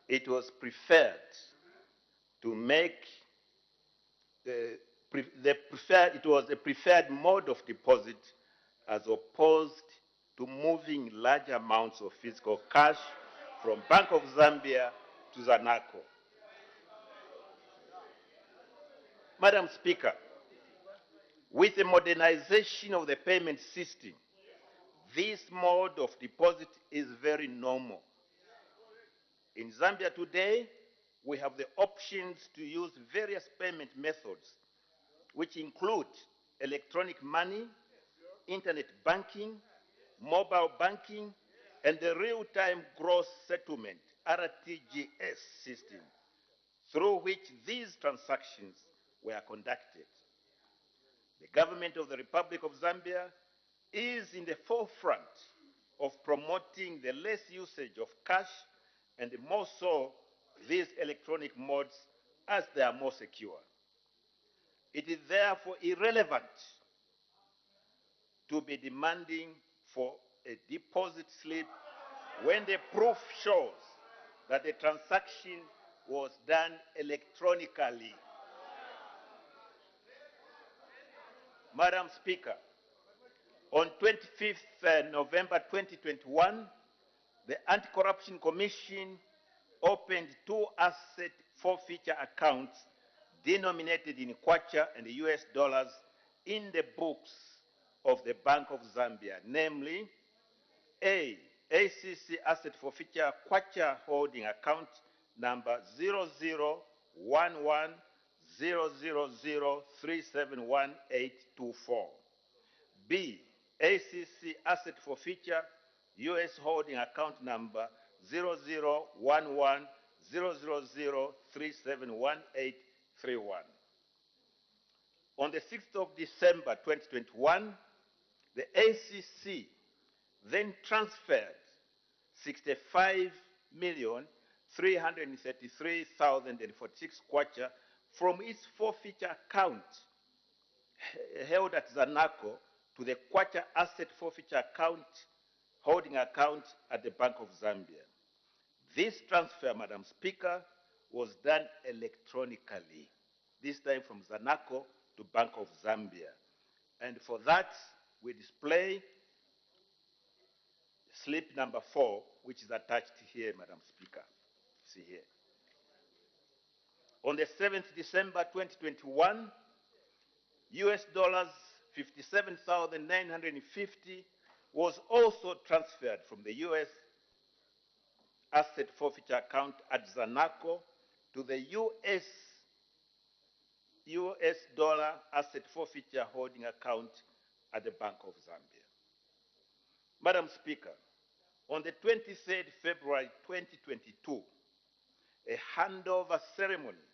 S9: it was preferred to make it was a preferred mode of deposit as opposed to moving large amounts of physical cash from Bank of Zambia to Zanaco. Madam Speaker, with the modernization of the payment system, this mode of deposit is very normal. In Zambia today, we have the options to use various payment methods, which include electronic money, internet banking, mobile banking, and the real-time gross settlement (RTGS) system through which these transactions were conducted. The government of the Republic of Zambia is in the forefront of promoting the less usage of cash and more so these electronic modes as they are more secure. It is therefore irrelevant to be demanding for a deposit slip when the proof shows that the transaction was done electronically. Madam Speaker, on 25th November 2021, the Anti-Corruption Commission opened 2 asset forfeiture accounts denominated in kwacha and US dollars in the books of the Bank of Zambia, namely A. ACC Asset Forfeiture Kwacha Holding Account number 001100037184. B. ACC Asset Forfeiture US Holding Account number 00110003718131. On the 6th of December 2021, the ACC then transferred 65,333,046 kwacha from its forfeiture account held at Zanaco to the kwacha asset forfeiture account holding account at the Bank of Zambia. This transfer, Madam Speaker, was done electronically, this time from Zanaco to Bank of Zambia. And for that, we display slip number 4, which is attached here, Madam Speaker. See here. On the 7th December 2021, US dollars 57,950 was also transferred from the US asset forfeiture account at Zanaco to the US dollar asset forfeiture holding account at the Bank of Zambia. Madam Speaker, on the 23rd February 2022, a handover ceremony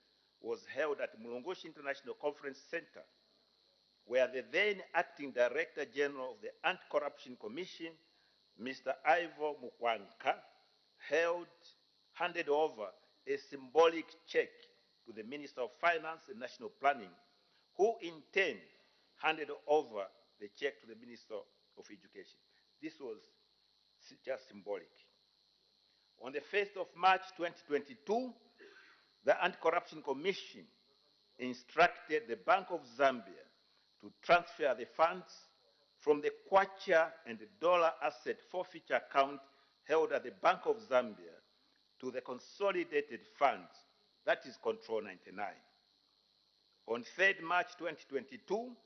S9: was held at Mulungushi International Conference Center, where the then acting Director General of the Anti-Corruption Commission, Mr. Ivo Mukwanka, handed over a symbolic check to the Minister of Finance and National Planning, who in turn handed over the check to the Minister of Education. This was just symbolic. On the 1st of March 2022, the Anti-Corruption Commission instructed the Bank of Zambia to transfer the funds from the kwacha and the dollar asset forfeiture account held at the Bank of Zambia to the consolidated funds, that is Control 99. On 3rd March 2022,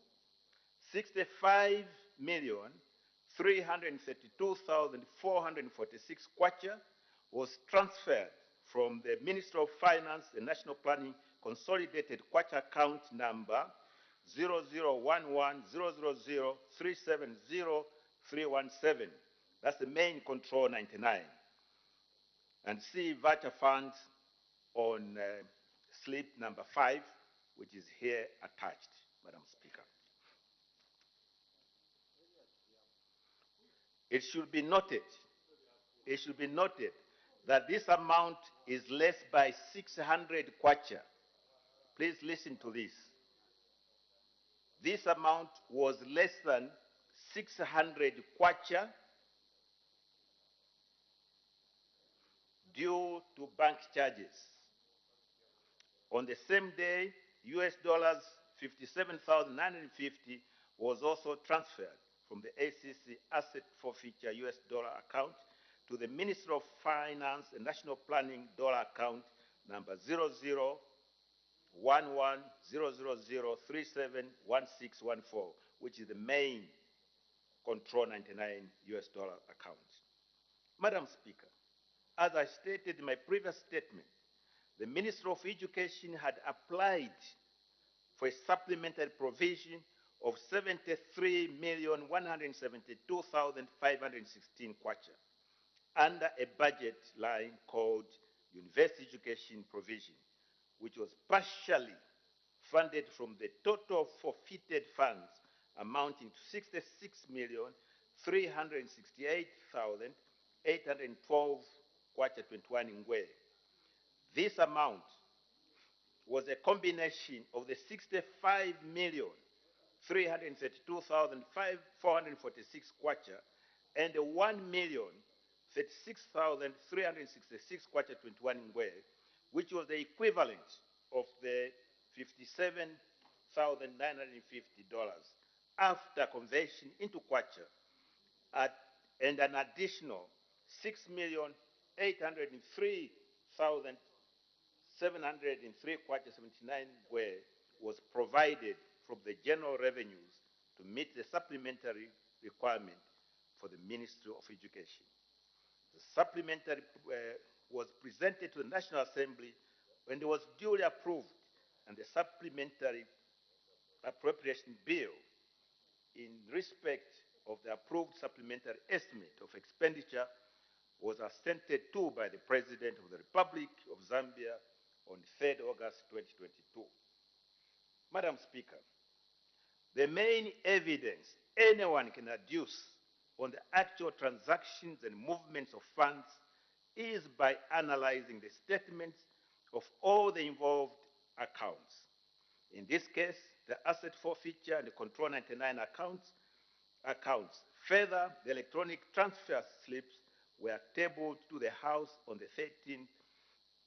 S9: 65,332,446 kwacha was transferred from the Ministry of Finance and National Planning consolidated kwacha account number 0011000370,317. That's the main Control 99. And see voucher funds on slip number 5, which is here attached, Madam Speaker. It should be noted that this amount is less by 600 kwacha. Please listen to this. This amount was less than 600 kwacha due to bank charges. On the same day, US dollars 57,950 was also transferred from the ACC asset forfeiture US dollar account to the Ministry of Finance and National Planning dollar account number 00110003716114, which is the main Control 99 US dollar account. Madam Speaker, as I stated in my previous statement, the Ministry of Education had applied for a supplementary provision of 73,172,516 kwacha. under a budget line called University Education Provision, which was partially funded from the total forfeited funds amounting to 66,368,812 kwacha 21 ngwe. This amount was a combination of the 65,332,446 kwacha and the 1,036,366 kwacha 21 ngwe, which was the equivalent of the $57,950 after conversion into kwacha and an additional 6,803,703 kwacha 79 ngwe was provided from the general revenues to meet the supplementary requirement for the Ministry of Education. The supplementary was presented to the National Assembly when it was duly approved, and the supplementary appropriation bill in respect of the approved supplementary estimate of expenditure was assented to by the President of the Republic of Zambia on 3rd August 2022. Madam Speaker, the main evidence anyone can adduce on the actual transactions and movements of funds is by analyzing the statements of all the involved accounts. In this case, the asset forfeiture and the control 99 accounts. Further, the electronic transfer slips were tabled to the House on the 13th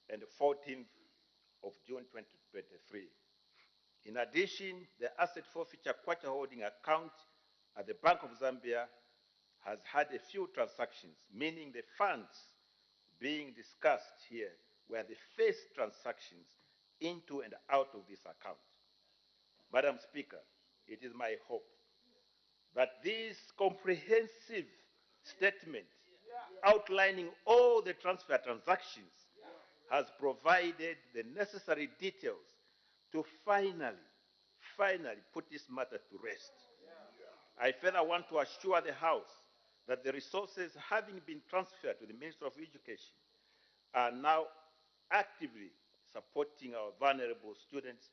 S9: and the 14th of June 2023. In addition, the asset forfeiture kwacha holding account at the Bank of Zambia has had a few transactions, meaning the funds being discussed here were the first transactions into and out of this account. Madam Speaker, it is my hope that this comprehensive statement outlining all the transfer transactions has provided the necessary details to finally put this matter to rest. I further want to assure the House that the resources having been transferred to the Ministry of Education are now actively supporting our vulnerable students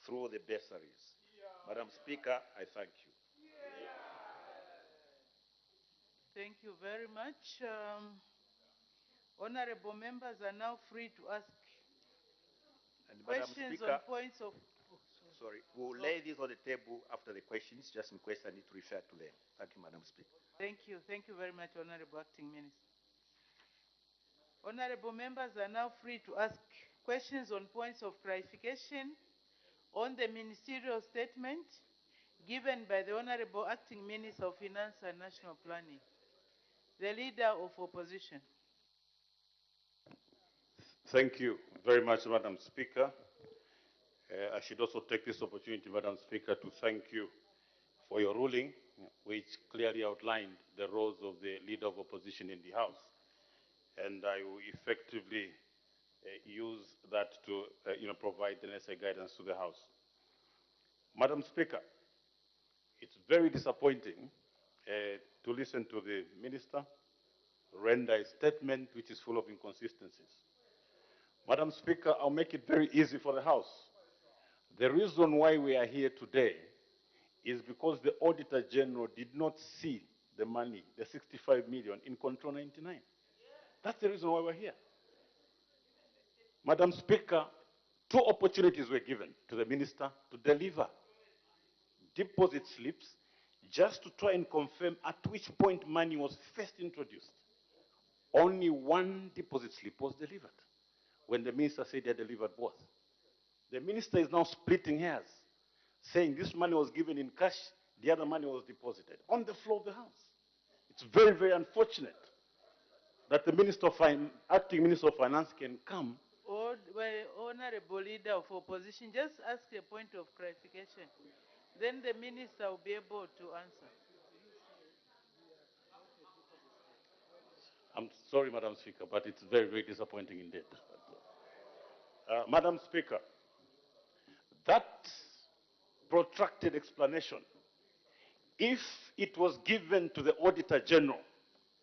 S9: through the bursaries. Madam Speaker, I thank you.
S3: Thank you very much. Honorable members are now free to ask questions on points of...
S9: Sorry, we'll lay this on the table after the questions, just in case I need to refer to them. Thank you, Madam Speaker.
S3: Thank you. Thank you very much, Honorable Acting Minister. Honorable members are now free to ask questions on points of clarification on the ministerial statement given by the Honorable Acting Minister of Finance and National Planning, the Leader of Opposition.
S10: Thank you very much, Madam Speaker. I should also take this opportunity, Madam Speaker, to thank you for your ruling, which clearly outlined the roles of the Leader of Opposition in the House. And I will effectively use that to provide the necessary guidance to the House. Madam Speaker, it's very disappointing to listen to the Minister render a statement which is full of inconsistencies. Madam Speaker, I'll make it very easy for the House. The reason why we are here today is because the Auditor General did not see the money, the 65 million, in Control 99. That's the reason why we're here. Madam Speaker, two opportunities were given to the Minister to deliver deposit slips just to try and confirm at which point money was first introduced. Only one deposit slip was delivered when the Minister said he had delivered both. The Minister is now splitting hairs, saying this money was given in cash, the other money was deposited on the floor of the House. It's very, very unfortunate that the Acting Minister of Finance can come.
S3: Honorable Leader of Opposition, just ask a point of clarification. Then the Minister will be able to answer.
S10: I'm sorry, Madam Speaker, but it's very, very disappointing indeed. Madam Speaker, that protracted explanation, if it was given to the Auditor General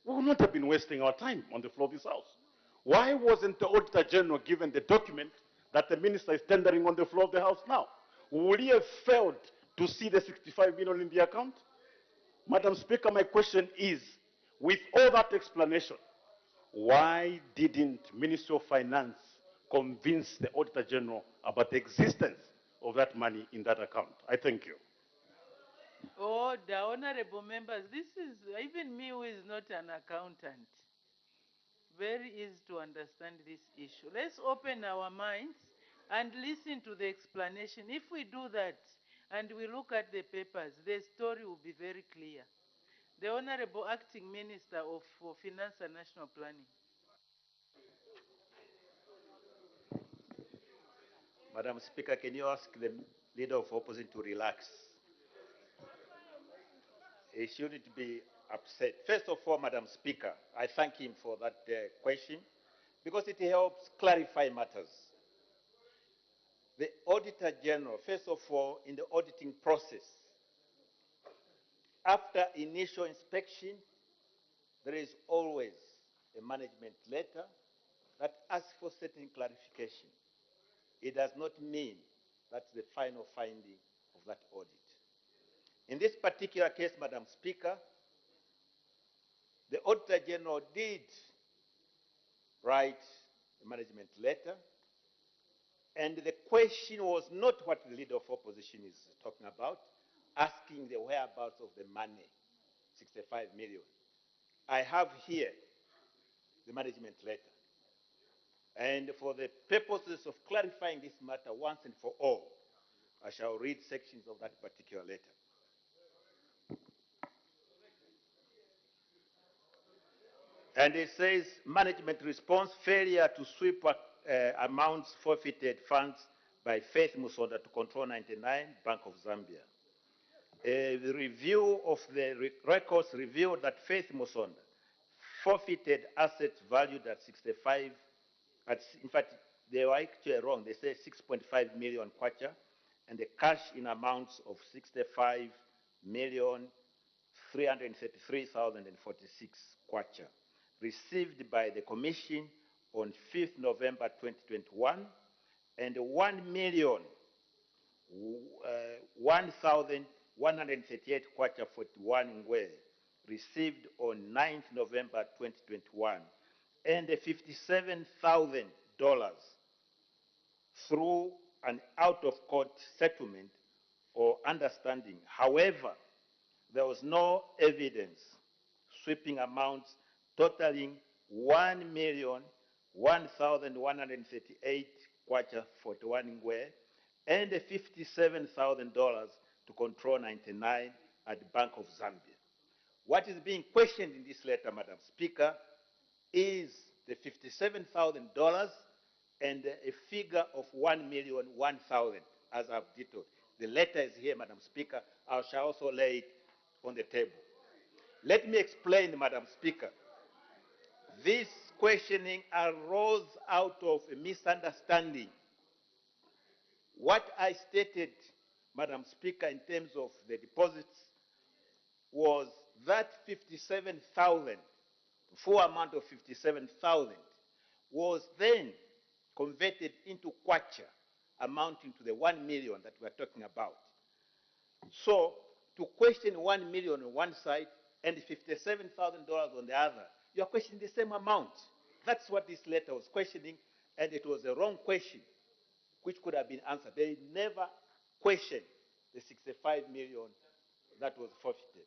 S10: we would not have been wasting our time on the floor of this House. Why wasn't the Auditor General given the document that the Minister is tendering on the floor of the House now? Would he have failed to see the 65 million in the account? Madam Speaker, my question is, with all that explanation, why didn't Ministry of Finance convince the Auditor General about the existence of that money in that account? I thank you.
S3: Oh, the honorable members, this is, even me who is not an accountant, very easy to understand this issue. Let's open our minds and listen to the explanation. If we do that and we look at the papers, the story will be very clear. The Honorable Acting Minister of Finance and National Planning.
S9: Madam Speaker, can you ask the Leader of Opposition to relax? He shouldn't be upset. First of all, Madam Speaker, I thank him for that question because it helps clarify matters. The Auditor General, first of all, in the auditing process, after initial inspection, there is always a management letter that asks for certain clarification. It does not mean that's the final finding of that audit. In this particular case, Madam Speaker, the Auditor General did write a management letter, and the question was not what the Leader of Opposition is talking about, asking the whereabouts of the money, 65 million. I have here the management letter. And for the purposes of clarifying this matter once and for all, I shall read sections of that particular letter. And it says, management response, failure to sweep amounts forfeited funds by Faith Musonda to Control 99, Bank of Zambia. The review of the records revealed that Faith Musonda forfeited assets valued at 65, in fact, they were actually wrong. They say 6.5 million kwacha, and the cash in amounts of 65,333,046 kwacha, received by the Commission on 5th November 2021, and 1,138 kwacha 41 ngwe, received on 9th November 2021, and $57,000 through an out-of-court settlement or understanding. However, there was no evidence sweeping amounts totaling 1,138 kwacha 41 ngwe and $57,000 to Control 99 at the Bank of Zambia. What is being questioned in this letter, Madam Speaker, is the $57,000 and a figure of 1,001,000, as I've detailed. The letter is here, Madam Speaker. I shall also lay it on the table. Let me explain, Madam Speaker. This questioning arose out of a misunderstanding. What I stated, Madam Speaker, in terms of the deposits was that 57,000, full amount of 57,000, was then converted into kwacha, amounting to the 1 million that we are talking about. So, to question 1 million on one side and $57,000 on the other, you are questioning the same amount. That's what this letter was questioning, and it was a wrong question, which could have been answered. They never questioned the 65 million that was forfeited.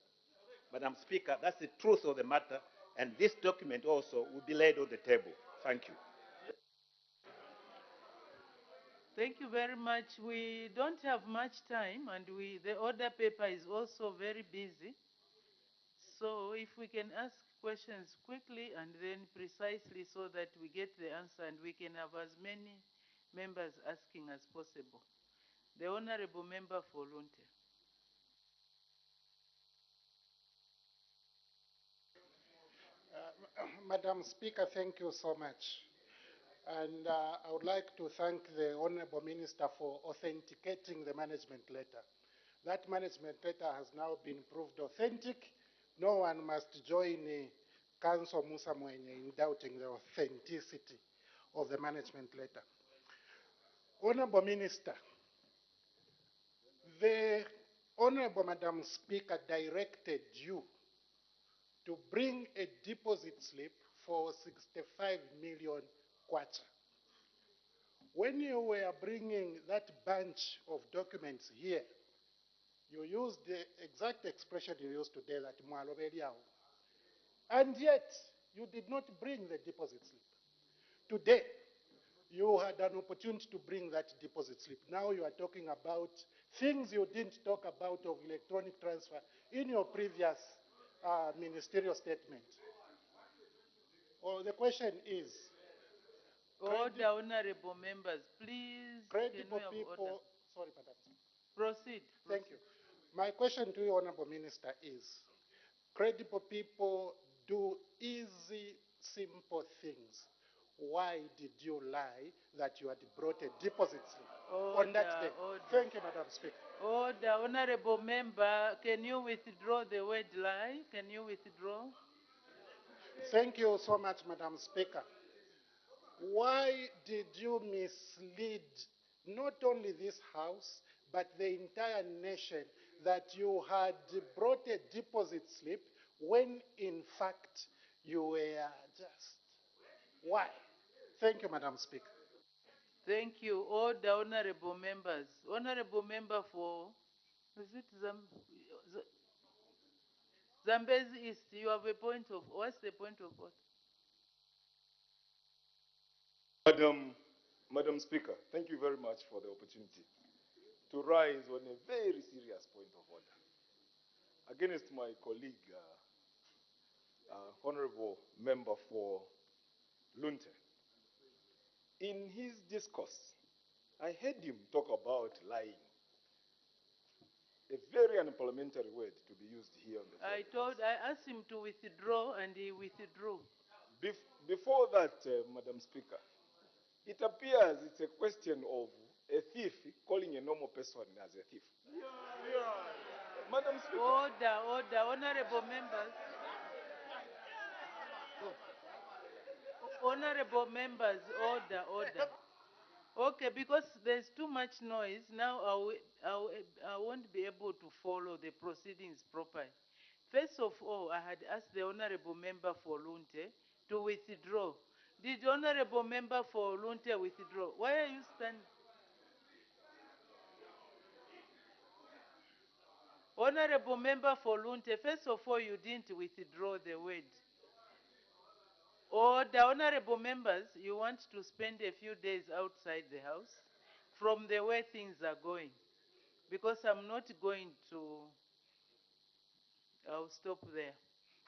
S9: Madam Speaker, that's the truth of the matter, and this document also will be laid on the table. Thank you.
S3: Thank you very much. We don't have much time, and the order paper is also very busy. So if we can ask questions quickly and then precisely so that we get the answer and we can have as many members asking as possible. The Honorable Member for Lunte.
S11: Madam Speaker, thank you so much. And I would like to thank the Honorable Minister for authenticating the management letter. That management letter has now been proved authentic. No one must join Council Musa Mwenye in doubting the authenticity of the management letter. Honorable Minister, the Honorable Madam Speaker directed you to bring a deposit slip for 65 million kwacha. When you were bringing that bunch of documents here, you used the exact expression you used today, that mwalo beliao. And yet, you did not bring the deposit slip. Today, you had an opportunity to bring that deposit slip. Now you are talking about things you didn't talk about of electronic transfer in your previous ministerial statement. The question is,
S3: Order, honorable members, please.
S11: Credible
S3: can we have
S11: people,
S3: order?
S11: sorry, Madam.
S3: Proceed.
S11: Thank you. My question to you, Honorable Minister, is credible people do easy, simple things. Why did you lie that you had brought a deposit slip on that day?
S3: Order.
S11: Thank you, Madam Speaker.
S3: Order, honorable member, can you withdraw the word lie? Can you withdraw?
S11: Thank you so much, Madam Speaker. Why did you mislead not only this House, but the entire nation that you had brought a deposit slip when in fact you were just... Why? Thank you, Madam Speaker.
S3: Thank you. Order, honorable members. Honorable member for, is it Zambezi East? You have a point of, what's the point of order?
S6: Madam Speaker, thank you very much for the opportunity to rise on a very serious point of order against my colleague, Honorable Member for Lunte. In his discourse, I heard him talk about lying, a very unparliamentary word to be used here on the floor.
S3: I asked him to withdraw and he withdrew.
S6: Before that, Madam Speaker, it appears it's a question of a thief calling a normal person as a thief. Madam Speaker.
S3: Order, honorable members. Honorable members, order. Okay, because there's too much noise, now I won't be able to follow the proceedings properly. First of all, I had asked the honorable member for Lunte to withdraw. Did the honorable member for Lunte withdraw? Why are you standing? Honorable member for Lunte, first of all, you didn't withdraw the word. Or the honorable members, you want to spend a few days outside the house from the way things are going. Because I'm not going to, I'll stop there.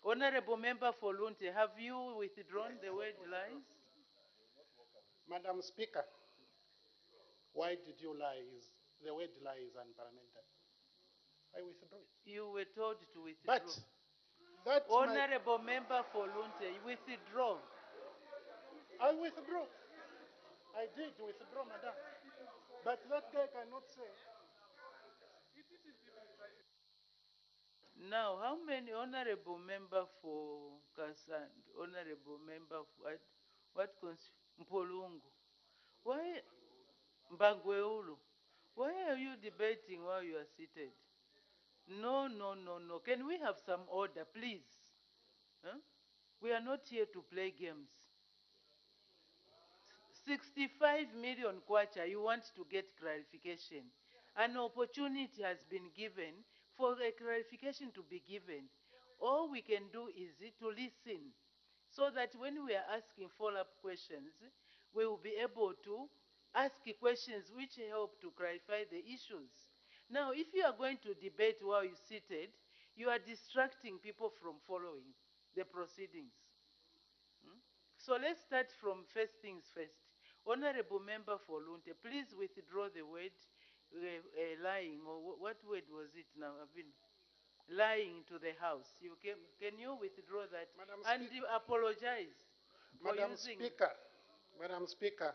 S3: Honorable member for Lunte, have you withdrawn the word lies?
S11: Madam Speaker, why did you lie? The word lie is unparliamentary. I withdrew it.
S3: You were told to withdraw.
S11: But that's
S3: honorable member for Lunte, withdraw.
S11: I withdraw. I did withdraw, madam. But that guy cannot say.
S3: Now, how many honorable member for Kasan, honorable member for what Mpolungu? Why Mbangweulu? Why are you debating while you are seated? No. Can we have some order, please? Huh? We are not here to play games. 65 million kwacha, you want to get clarification. An opportunity has been given for a clarification to be given. All we can do is to listen, so that when we are asking follow-up questions, we will be able to ask questions which help to clarify the issues. Now, if you are going to debate while you're seated, you are distracting people from following the proceedings. So let's start from first things first. Honorable member for Lunte, please withdraw the word lying, or what word was it now? I've been lying to the House. Can you withdraw that?
S11: Madam
S3: and you apologize for
S11: Madam
S3: using...
S11: Madam Speaker,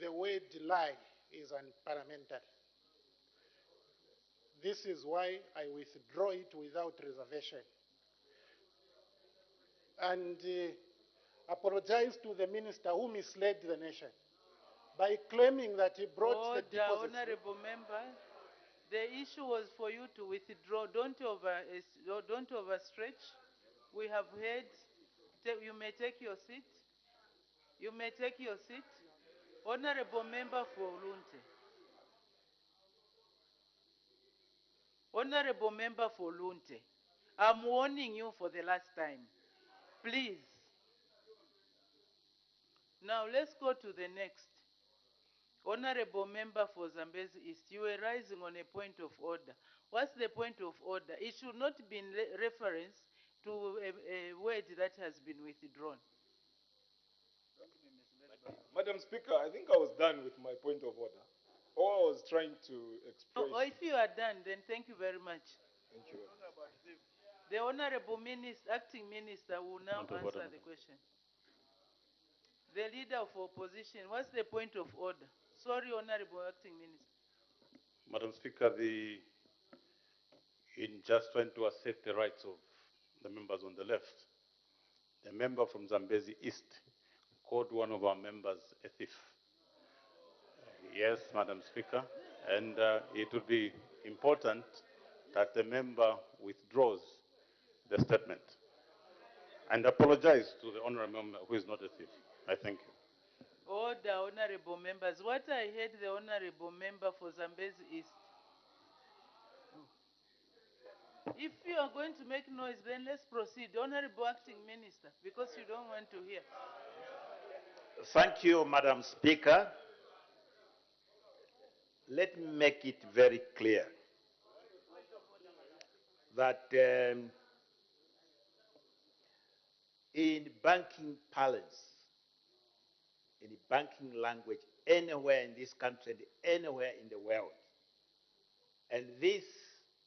S11: the word lie is unparliamentary. This is why I withdraw it without reservation. and apologize to the minister who misled the nation by claiming that he brought the deposit slip.
S3: Honorable member, the issue was for you to withdraw. Don't overstretch. We have heard. You may take your seat. You may take your seat. Honorable member for Lunte. Honorable member for Lunte. I'm warning you for the last time. Please. Now let's go to the next. Honorable member for Zambezi East, you were rising on a point of order. What's the point of order? It should not be in reference to a word that has been withdrawn.
S6: Madam Speaker, I think I was done with my point of order. All I was trying to express.
S3: Oh, if you are done, then thank you very much.
S6: Thank you.
S3: The Honorable Minister, Acting Minister will now answer the question. The Leader of Opposition, what's the point of order? Sorry, Honorable Acting Minister.
S10: Madam Speaker, in just trying to assert the rights of the members on the left, the member from Zambezi East called one of our members a thief. Yes, Madam Speaker, and it would be important that the member withdraws the statement and apologize to the honorable member who is not a thief. I thank you.
S3: Order, honorable members. What I heard the honorable member for Zambezi East. If you are going to make noise, then let's proceed. Honorable Acting Minister, because you don't want to hear.
S9: Thank you, Madam Speaker. Let me make it very clear that in banking parlance, in the banking language, anywhere in this country and anywhere in the world, and this,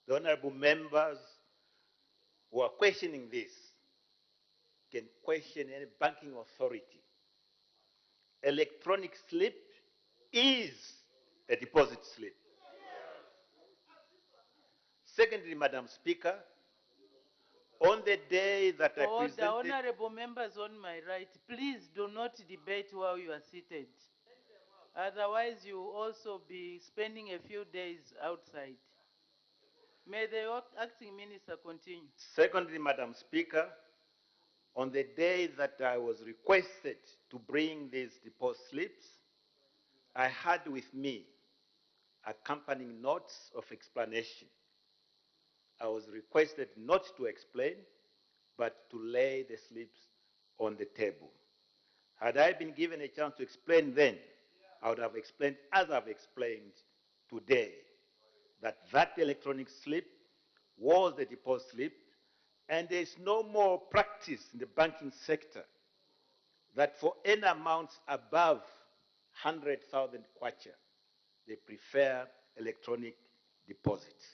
S9: the honorable members who are questioning this can question any banking authority. Electronic slip is a deposit slip. Secondly, Madam Speaker, on the day that I presented...
S3: The honorable members on my right, please do not debate while you are seated. Otherwise, you will also be spending a few days outside. May the Acting Minister continue.
S9: Secondly, Madam Speaker, on the day that I was requested to bring these deposit slips, I had with me accompanying notes of explanation. I was requested not to explain, but to lay the slips on the table. Had I been given a chance to explain then, I would have explained as I've explained today, that that electronic slip was the deposit slip, and there is no more practice in the banking sector that for any amounts above 100,000 kwacha, they prefer electronic deposits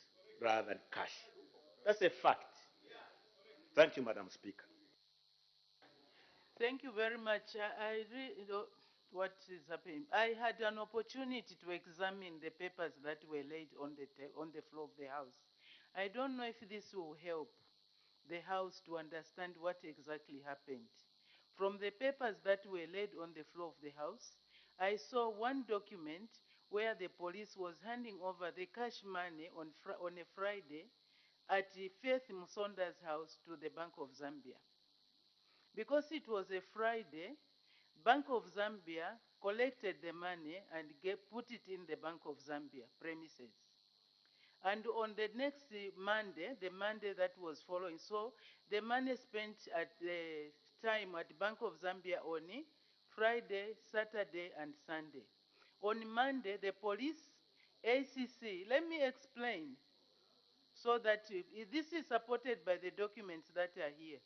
S9: rather than cash. That's a fact. Thank you, Madam Speaker.
S3: Thank you very much. I really know what is happening. I had an opportunity to examine the papers that were laid on the floor of the House. I don't know if this will help the House to understand what exactly happened. From the papers that were laid on the floor of the House, I saw one document where the police was handing over the cash money on a Friday at Faith Musonda's house to the Bank of Zambia. Because it was a Friday, Bank of Zambia collected the money and put it in the Bank of Zambia premises. And on the next Monday, the Monday that was following, so the money spent at the time at Bank of Zambia only, Friday, Saturday, and Sunday. On Monday, the police, ACC, let me explain, so that this is supported by the documents that are here.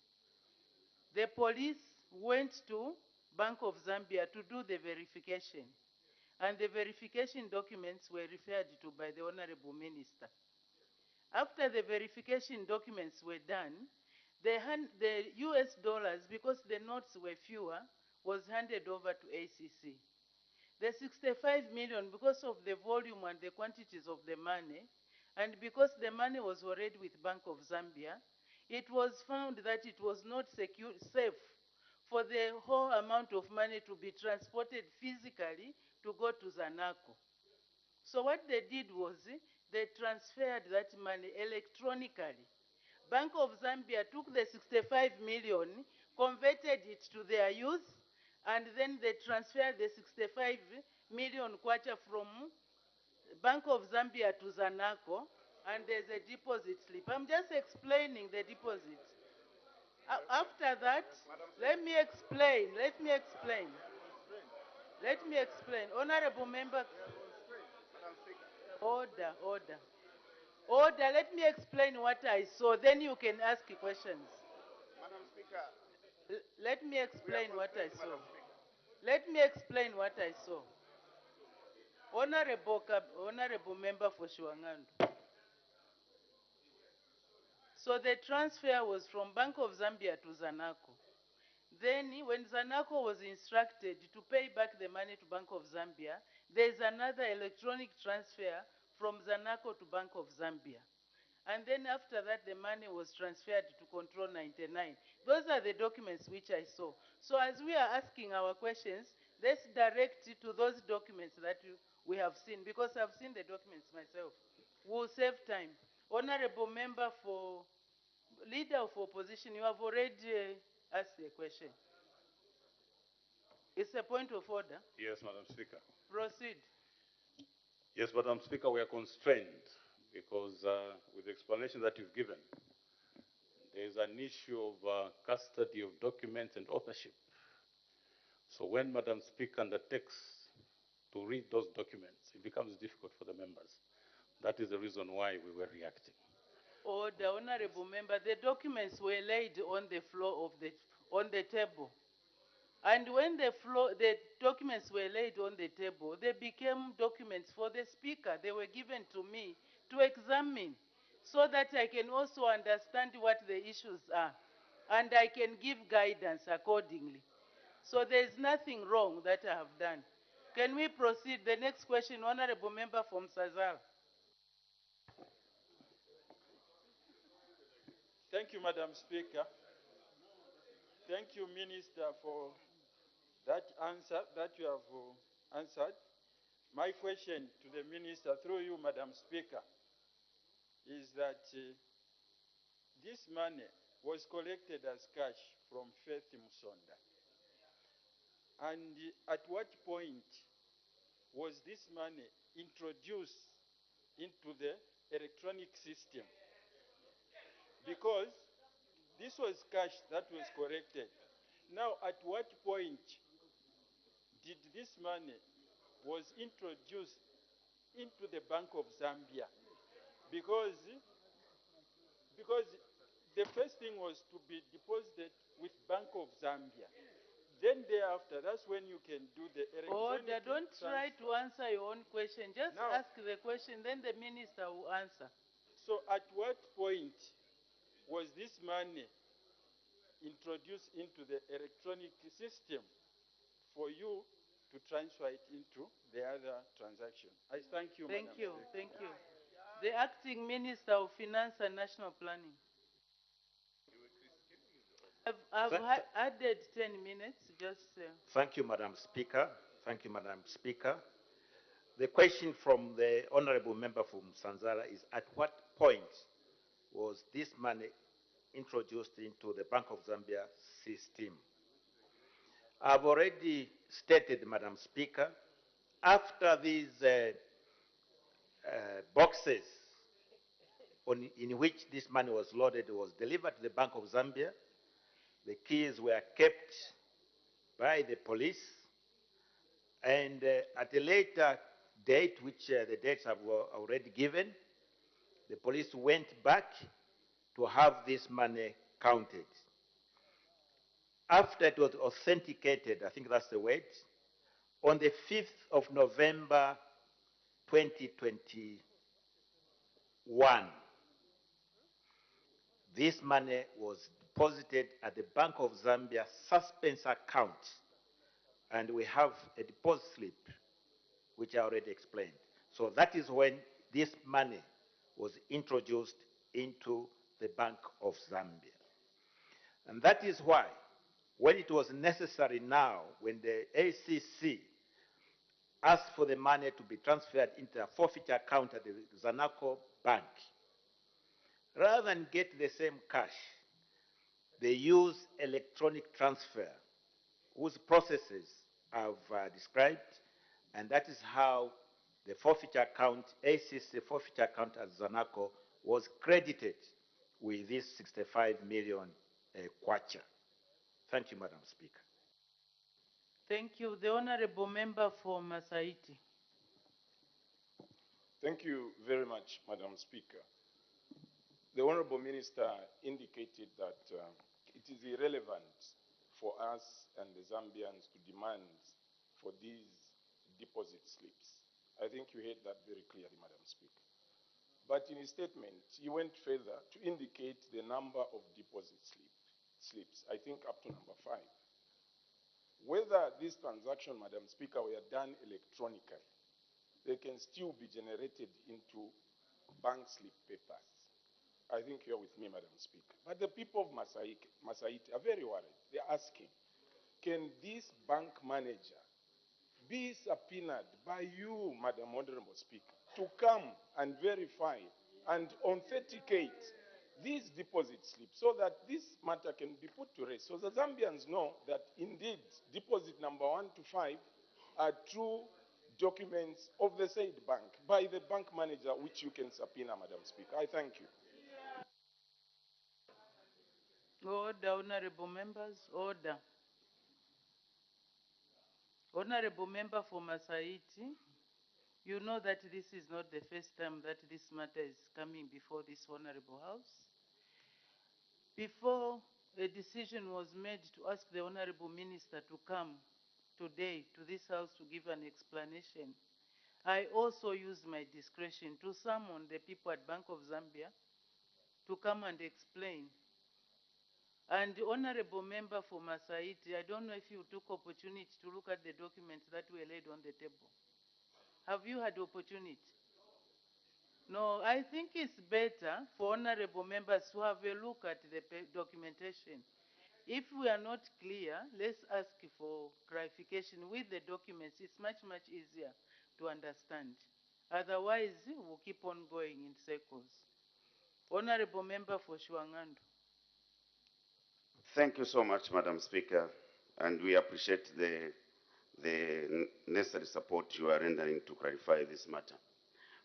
S3: The police went to Bank of Zambia to do the verification, and the verification documents were referred to by the Honorable Minister. After the verification documents were done, the US dollars, because the notes were fewer, was handed over to ACC. The 65 million, because of the volume and the quantities of the money, and because the money was already with Bank of Zambia, it was found that it was not safe for the whole amount of money to be transported physically to go to Zanaco. So what they did was they transferred that money electronically. Bank of Zambia took the 65 million, converted it to their use, and then they transferred the 65 million kwacha from Bank of Zambia to Zanaco, and there's a deposit slip. I'm just explaining the deposit. After that, let me explain. Honorable member, order, let me explain what I saw, then you can ask questions.
S6: Madam Speaker.
S3: Let me explain what I saw. Let me explain what I saw. Honorable member for Shuangandu. So the transfer was from Bank of Zambia to Zanaco. Then when Zanaco was instructed to pay back the money to Bank of Zambia, there's another electronic transfer from Zanaco to Bank of Zambia. And then after that, the money was transferred to Control 99. Those are the documents which I saw. So as we are asking our questions, let's direct it to those documents that we have seen, because I've seen the documents myself. We'll save time. Honorable member for Leader of Opposition, you have already asked a question. It's a point of order.
S10: Yes, Madam Speaker.
S3: Proceed.
S10: Yes, Madam Speaker, we are constrained because with the explanation that you've given, there is an issue of custody of documents and authorship. So when Madam Speaker undertakes to read those documents, it becomes difficult for the members. That is the reason why we were reacting.
S3: Order, honorable member, the documents were laid on the floor of on the table. And when the documents were laid on the table, they became documents for the speaker. They were given to me to examine so that I can also understand what the issues are and I can give guidance accordingly. So there's nothing wrong that I have done. Can we proceed? The next question, honorable member from Sazal.
S12: Thank you, Madam Speaker. Thank you, Minister, for that answer that you have answered. My question to the Minister, through you, Madam Speaker, is that this money was collected as cash from Faith Musonda. And at what point was this money introduced into the electronic system? Because this was cash that was collected. Now, at what point did this money was introduced into the Bank of Zambia? Because the first thing was to be deposited with Bank of Zambia. Then thereafter, that's when you can do the electronic
S3: Order, don't try to answer your own question. Just now, ask the question, then the minister will answer.
S12: So at what point was this money introduced into the electronic system for you to transfer it into the other transaction? I thank you, Madam Speaker.
S3: Thank you. The Acting Minister of Finance and National Planning. I've added 10 minutes, just...
S9: Thank you, Madam Speaker. Thank you, Madam Speaker. The question from the Honorable Member from Sanzara is, at what point was this money introduced into the Bank of Zambia system? I've already stated, Madam Speaker, after these boxes in which this money was loaded was delivered to the Bank of Zambia, the keys were kept by the police, and at a later date, which the dates have already given, the police went back to have this money counted. After it was authenticated, I think that's the word, on the 5th of November 2021, this money was deposited at the Bank of Zambia suspense account, and we have a deposit slip, which I already explained. So that is when this money was introduced into the Bank of Zambia. And that is why, when it was necessary now, when the ACC asked for the money to be transferred into a forfeiture account at the Zanaco Bank, rather than get the same cash, they use electronic transfer, whose processes I've described, and that is how the forfeiture account, ACC forfeiture account at Zanaco, was credited with this 65 million kwacha. Thank you, Madam Speaker.
S3: Thank you. The Honorable Member for Masaiti.
S7: Thank you very much, Madam Speaker. The Honorable Minister indicated that it is irrelevant for us and the Zambians to demand for these deposit slips. I think you heard that very clearly, Madam Speaker. But in his statement, he went further to indicate the number of deposit slips, I think up to number 5. Whether this transaction, Madam Speaker, were done electronically, they can still be generated into bank slip papers. I think you're with me, Madam Speaker. But the people of Masaiti are very worried. They're asking, can this bank manager be subpoenaed by you, Madam Honorable Speaker, to come and verify and authenticate these deposit slips so that this matter can be put to rest, so the Zambians know that indeed deposit number 1 to 5 are true documents of the said bank by the bank manager, which you can subpoena, Madam Speaker. I thank you.
S3: Order, honorable members, order. Honorable member for Masaiti, you know that this is not the first time that this matter is coming before this honorable house. Before a decision was made to ask the honorable minister to come today to this house to give an explanation, I also used my discretion to summon the people at Bank of Zambia to come and explain. And the honorable member for Masaiti, I don't know if you took opportunity to look at the documents that were laid on the table. Have you had opportunity? No, I think it's better for honorable members to have a look at the documentation. If we are not clear, let's ask for clarification with the documents. It's much, much easier to understand. Otherwise, we'll keep on going in circles. Honorable member for Shuangando.
S13: Thank you so much, Madam Speaker, and we appreciate the necessary support you are rendering to clarify this matter.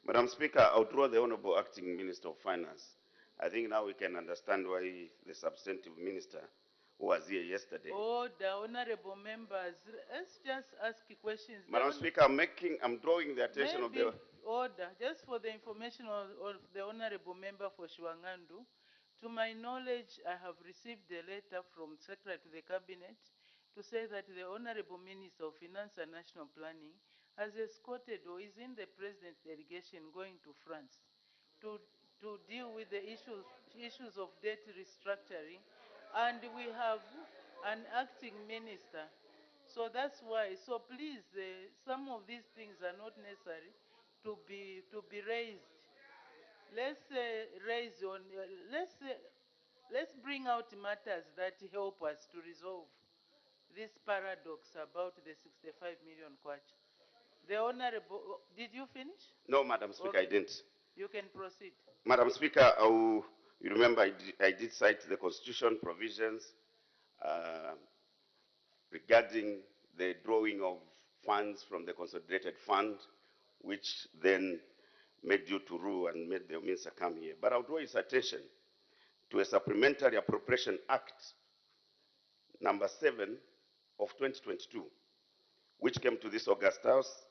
S13: Madam Speaker, I'll draw the Honorable Acting Minister of Finance. I think now we can understand why the substantive minister who was here yesterday.
S3: Order, honorable members, let's just ask questions.
S13: Madam Speaker, I'm drawing the attention of the...
S3: Order, just for the information of the honorable member for Shuangando. To my knowledge, I have received a letter from Secretary to the Cabinet to say that the Honorable Minister of Finance and National Planning has escorted or is in the President's delegation going to France to deal with the issues of debt restructuring. And we have an acting minister. So that's why. So please, some of these things are not necessary to be raised. Let's raise on. Let's bring out matters that help us to resolve this paradox about the 65 million kwacha. The honorable, did you finish?
S13: No, Madam Speaker, okay. I didn't.
S3: You can proceed.
S13: Madam Speaker, you remember I did cite the Constitution provisions regarding the drawing of funds from the consolidated fund, which then made you to rule and made the minister come here. But I'll draw his attention to a Supplementary Appropriation Act number 7 of 2022, which came to this August House,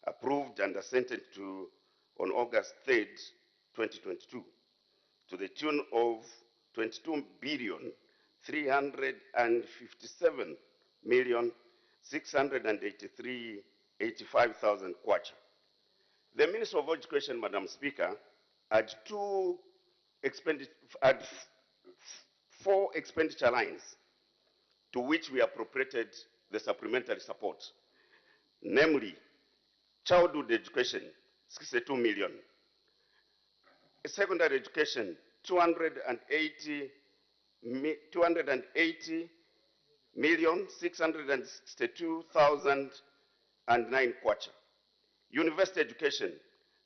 S13: approved and assented to on August 3rd, 2022, to the tune of 22,357,683,85,000 kwacha. The Minister of Education, Madam Speaker, had four expenditure lines to which we appropriated the supplementary support, namely childhood education, 62 million, secondary education, 280,662,009 kwacha. University education,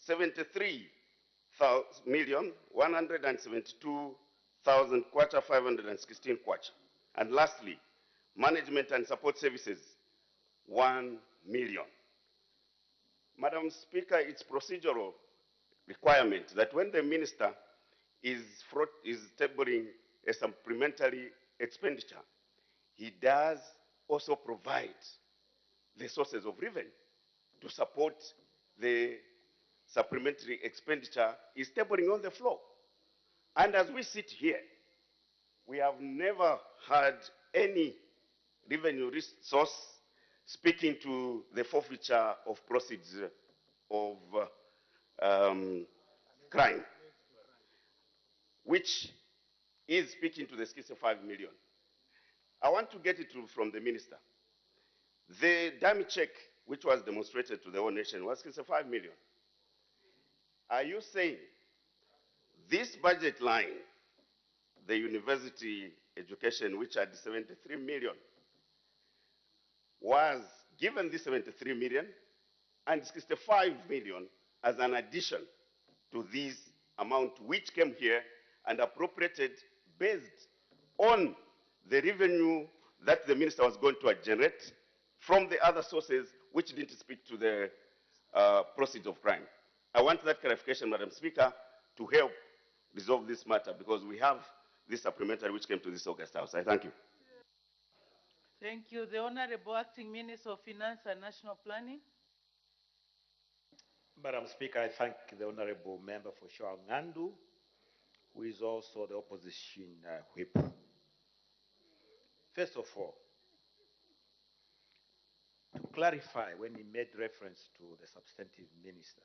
S13: 73,172,000 kwacha, 516 kwacha. And lastly, management and support services, 1 million. Madam Speaker, it's procedural requirement that when the minister is tabling a supplementary expenditure, he does also provide the sources of revenue to support the supplementary expenditure is tabling on the floor. And as we sit here, we have never had any revenue source speaking to the forfeiture of proceeds of crime, which is speaking to the 65 million. I want to get it from the minister. The dummy check, which was demonstrated to the whole nation, was 65 million. Are you saying this budget line, the university education, which had 73 million, was given this 73 million and 65 million as an addition to this amount which came here and appropriated based on the revenue that the minister was going to generate from the other sources which didn't speak to the proceeds of crime? I want that clarification, Madam Speaker, to help resolve this matter because we have this supplementary which came to this August House. I thank you.
S3: Thank you. The Honorable Acting Minister of Finance and National Planning.
S9: Madam Speaker, I thank the Honorable Member for Ngandu, who is also the opposition whip. First of all, to clarify when he made reference to the substantive minister,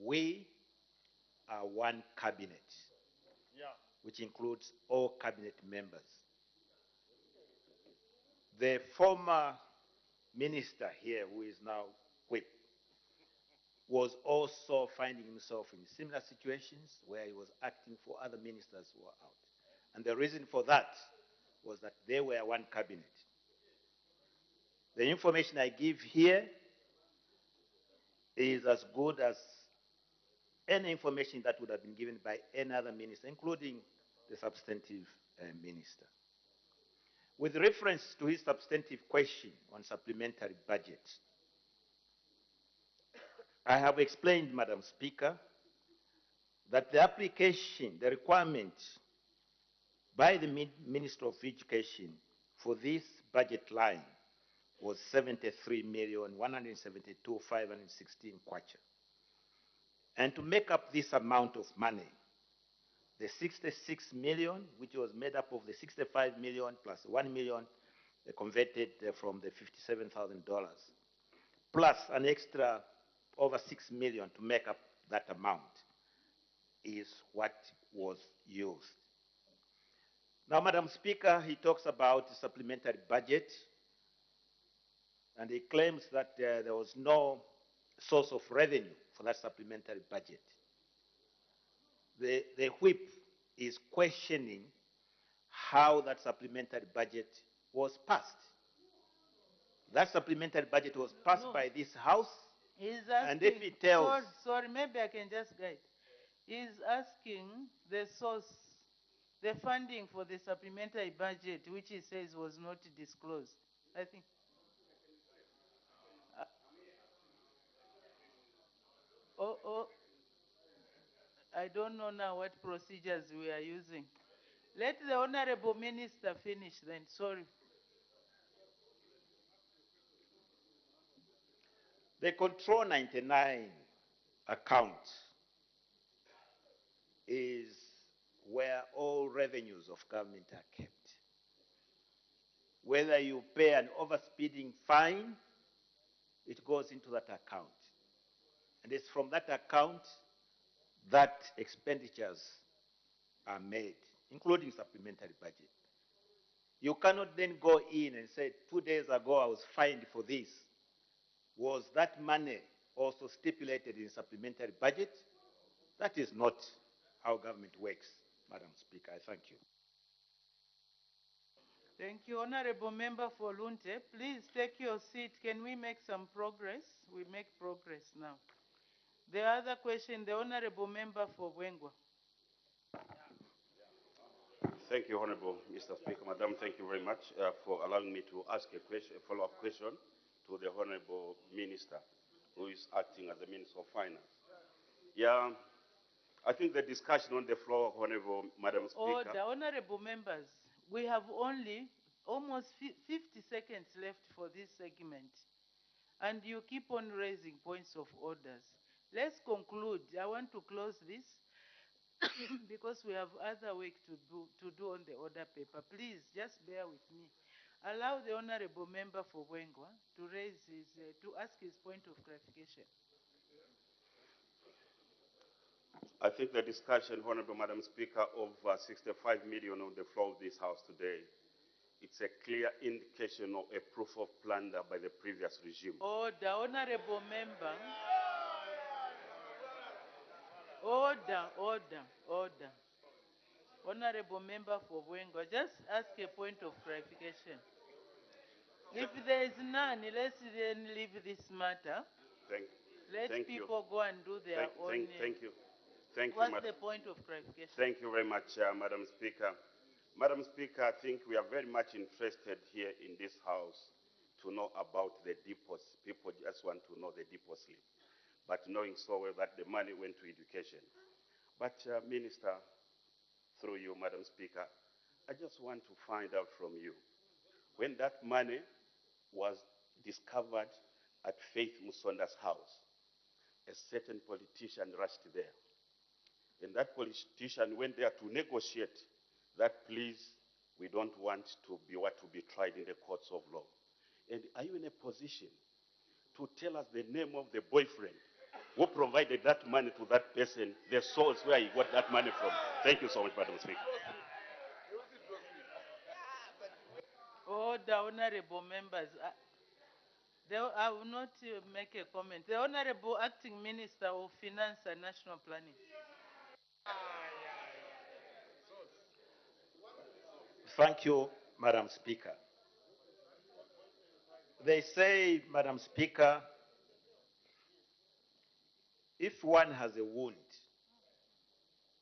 S9: we are one cabinet, which includes all cabinet members. The former minister here, who is now whip, was also finding himself in similar situations where he was acting for other ministers who were out. And the reason for that was that they were one cabinet. The information I give here is as good as any information that would have been given by any other minister, including the substantive minister. With reference to his substantive question on supplementary budget, I have explained, Madam Speaker, that the application, the requirement by the Minister of Education for this budget line was 73,172,516 kwacha. And to make up this amount of money, the 66 million, which was made up of the 65 million plus 1 million converted from the $57,000, plus an extra over 6 million to make up that amount, is what was used. Now, Madam Speaker, he talks about the supplementary budget, and he claims that there was no source of revenue for that supplementary budget. The whip is questioning how that supplementary budget was passed. That supplementary budget was passed by this House, and if it tells...
S3: Sorry, maybe I can just guide. He's asking the source, the funding for the supplementary budget, which he says was not disclosed. I think... I don't know now what procedures we are using. Let the Honorable Minister finish then. Sorry.
S9: The Control 99 account is where all revenues of government are kept. Whether you pay an overspeeding fine, it goes into that account. And it's from that account that expenditures are made, including supplementary budget. You cannot then go in and say, 2 days ago I was fined for this. Was that money also stipulated in supplementary budget? That is not how government works, Madam Speaker. I thank you.
S3: Thank you. Honorable Member for Lunte, please take your seat. Can we make some progress? We make progress now. The other question, the Honorable Member for Wengwa.
S13: Thank you, Honorable Mr. Speaker. Madam, thank you very much for allowing me to ask a question, a follow-up question to the Honorable Minister, who is acting as the Minister of Finance. Yeah, I think the discussion on the floor, Honorable Madam Speaker.
S3: Order. Honorable members, we have only almost 50 seconds left for this segment, and you keep on raising points of orders. Let's conclude. I want to close this because we have other work to do on the order paper. Please, just bear with me. Allow the Honorable Member for Wengwa to raise his, to ask his point of clarification.
S13: I think the discussion, Honorable Madam Speaker, of 65 million on the floor of this House today, it's a clear indication of a proof of plunder by the previous regime.
S3: Order, Honorable Member. Order, order, order. Honorable Member for Wengo, just ask a point of clarification. If there is none, let's then leave this matter. Let people go and do their own.
S13: Thank you. Thank you,
S3: What's
S13: Madam.
S3: the point of clarification?
S13: Thank you very much, Madam Speaker. Madam Speaker, I think we are very much interested here in this House to know about the depots. People just want to know the depot slip, but knowing so well that the money went to education. But Minister, through you, Madam Speaker, I just want to find out from you, when that money was discovered at Faith Musonda's house, a certain politician rushed there. And that politician went there to negotiate that, please, we don't want to be tried in the courts of law. And are you in a position to tell us the name of the boyfriend who provided that money to that person, the source where he got that money from? Thank you so much, Madam Speaker.
S3: Order, honorable members. I will not make a comment. The Honorable Acting Minister of Finance and National Planning.
S9: Thank you, Madam Speaker. They say, Madam Speaker, if one has a wound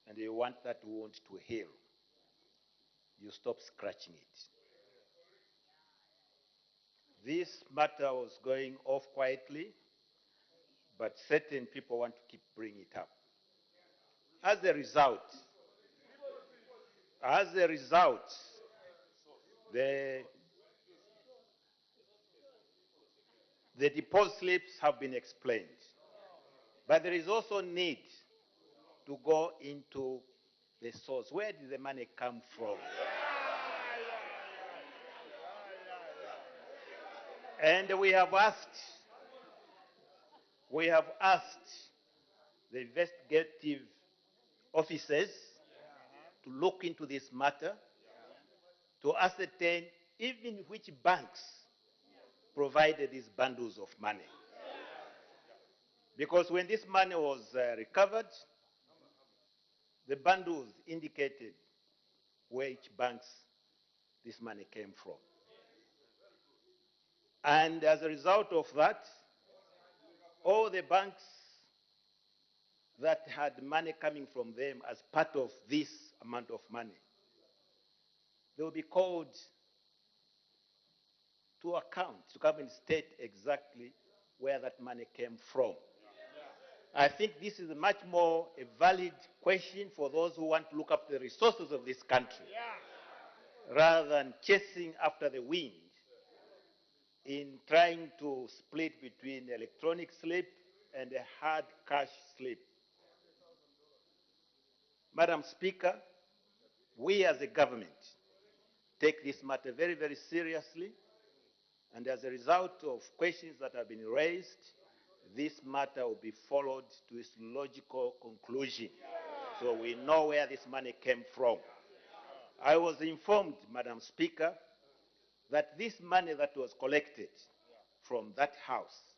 S9: and you want that wound to heal, you stop scratching it. This matter was going off quietly, but certain people want to keep bringing it up. As a result, the deposit slips have been explained. But there is also need to go into the source. Where did the money come from? And we have asked the investigative officers to look into this matter to ascertain even which banks provided these bundles of money. Because when this money was recovered, the bundles indicated which banks this money came from. And as a result of that, all the banks that had money coming from them as part of this amount of money, they will be called to account, to come and state exactly where that money came from. I think this is much more a valid question for those who want to look up the resources of this country, rather than chasing after the wind in trying to split between electronic slip and a hard cash slip. Madam Speaker, we as a government take this matter very, very seriously, and as a result of questions that have been raised, this matter will be followed to its logical conclusion, so we know where this money came from. I was informed, Madam Speaker, that this money that was collected from that house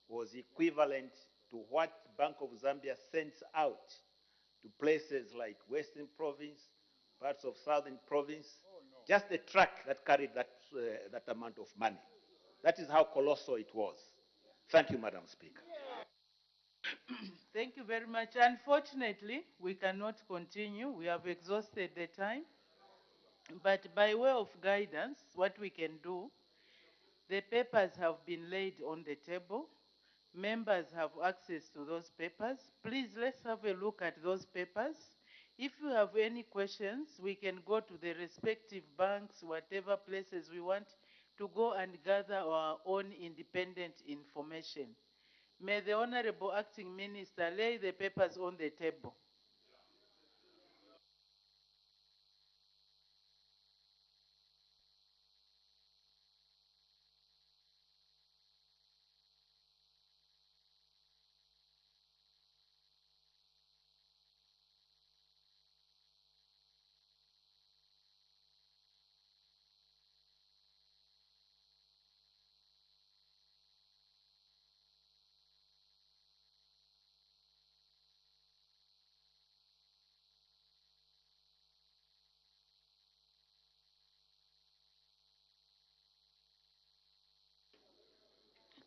S9: was equivalent to what Bank of Zambia sends out to places like Western Province, parts of Southern Province, just the truck that carried that amount of money. That is how colossal it was. Thank you, Madam Speaker.
S3: Thank you very much. Unfortunately, we cannot continue. We have exhausted the time. But by way of guidance, what we can do, the papers have been laid on the table. Members have access to those papers. Please, let's have a look at those papers. If you have any questions, we can go to the respective banks, whatever places we want to go and gather our own independent information. May the Honorable Acting Minister lay the papers on the table.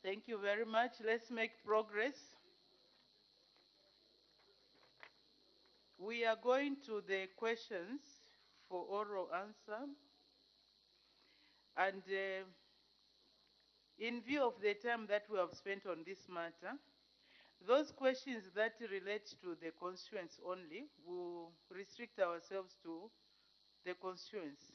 S3: Thank you very much. Let's make progress. We are going to the questions for oral answer. And in view of the time that we have spent on this matter, those questions that relate to the constituents only, will restrict ourselves to the constituents.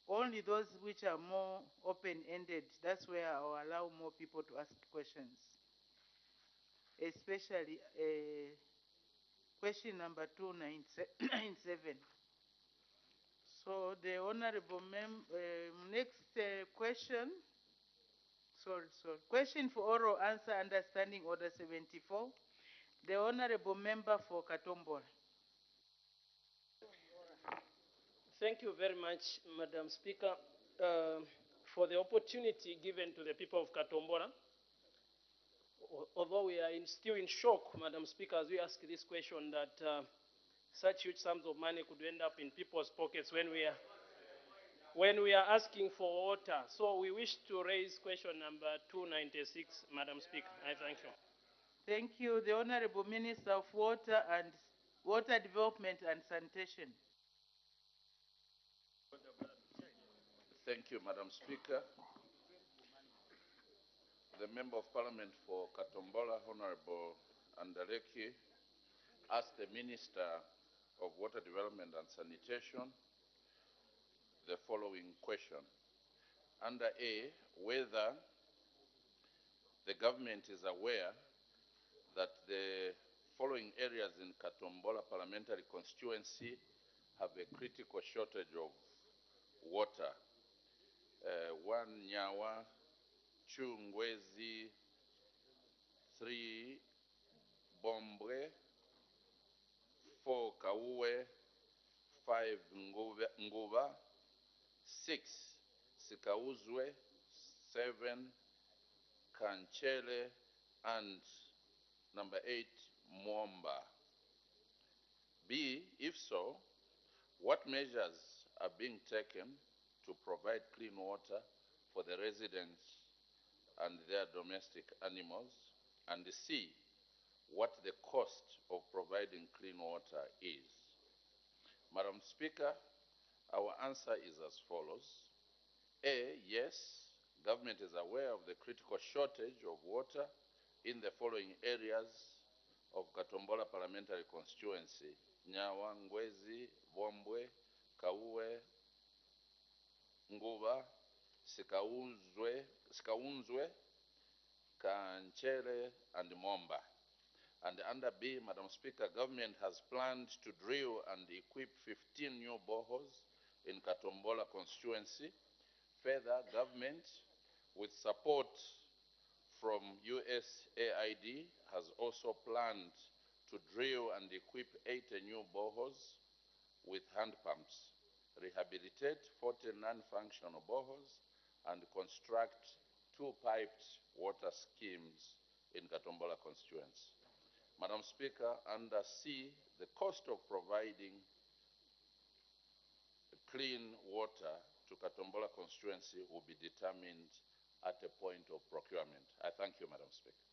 S3: Only those which are more open-ended, that's where I'll allow more people to ask questions. Especially question number 297. So the Honorable next question. Question for oral answer, understanding order 74. The Honorable Member for Katombola.
S14: Thank you very much, Madam Speaker, for the opportunity given to the people of Katombola. Although we are still in shock, Madam Speaker, as we ask this question that such huge sums of money could end up in people's pockets when we are asking for water. So we wish to raise question number 296, Madam Speaker. I thank you.
S3: Thank you. The Honorable Minister of Water Development and Sanitation.
S15: Thank you, Madam Speaker. The Member of Parliament for Katombola, Honorable Andaleki, asked the Minister of Water Development and Sanitation the following question. Under A, whether the government is aware that the following areas in Katombola parliamentary constituency have a critical shortage of water. 1 Nyawa, 2 Ngwezi, 3 Bombwe, 4 Kauwe, 5 Nguba, 6 Sikauzwe, 7 Kanchele, and number 8 Mwomba. B, if so, what measures are being taken to provide clean water for the residents and their domestic animals? And C, what the cost of providing clean water is? Madam Speaker, our answer is as follows. A, yes, government is aware of the critical shortage of water in the following areas of Katombola parliamentary constituency: Nyawa, Ngwezi, Bombwe, Kauwe, Nguba, Sikaunzwe, Kanchere, and Momba. And under B, Madam Speaker, government has planned to drill and equip 15 new boreholes in Katombola constituency. Further, government, with support from USAID, has also planned to drill and equip 80 new boreholes with hand pumps, rehabilitate 40 non-functional boreholes, and construct 2 piped water schemes in Katombola constituency. Madam Speaker, under C, the cost of providing clean water to Katombola constituency will be determined at a point of procurement. I thank you, Madam Speaker.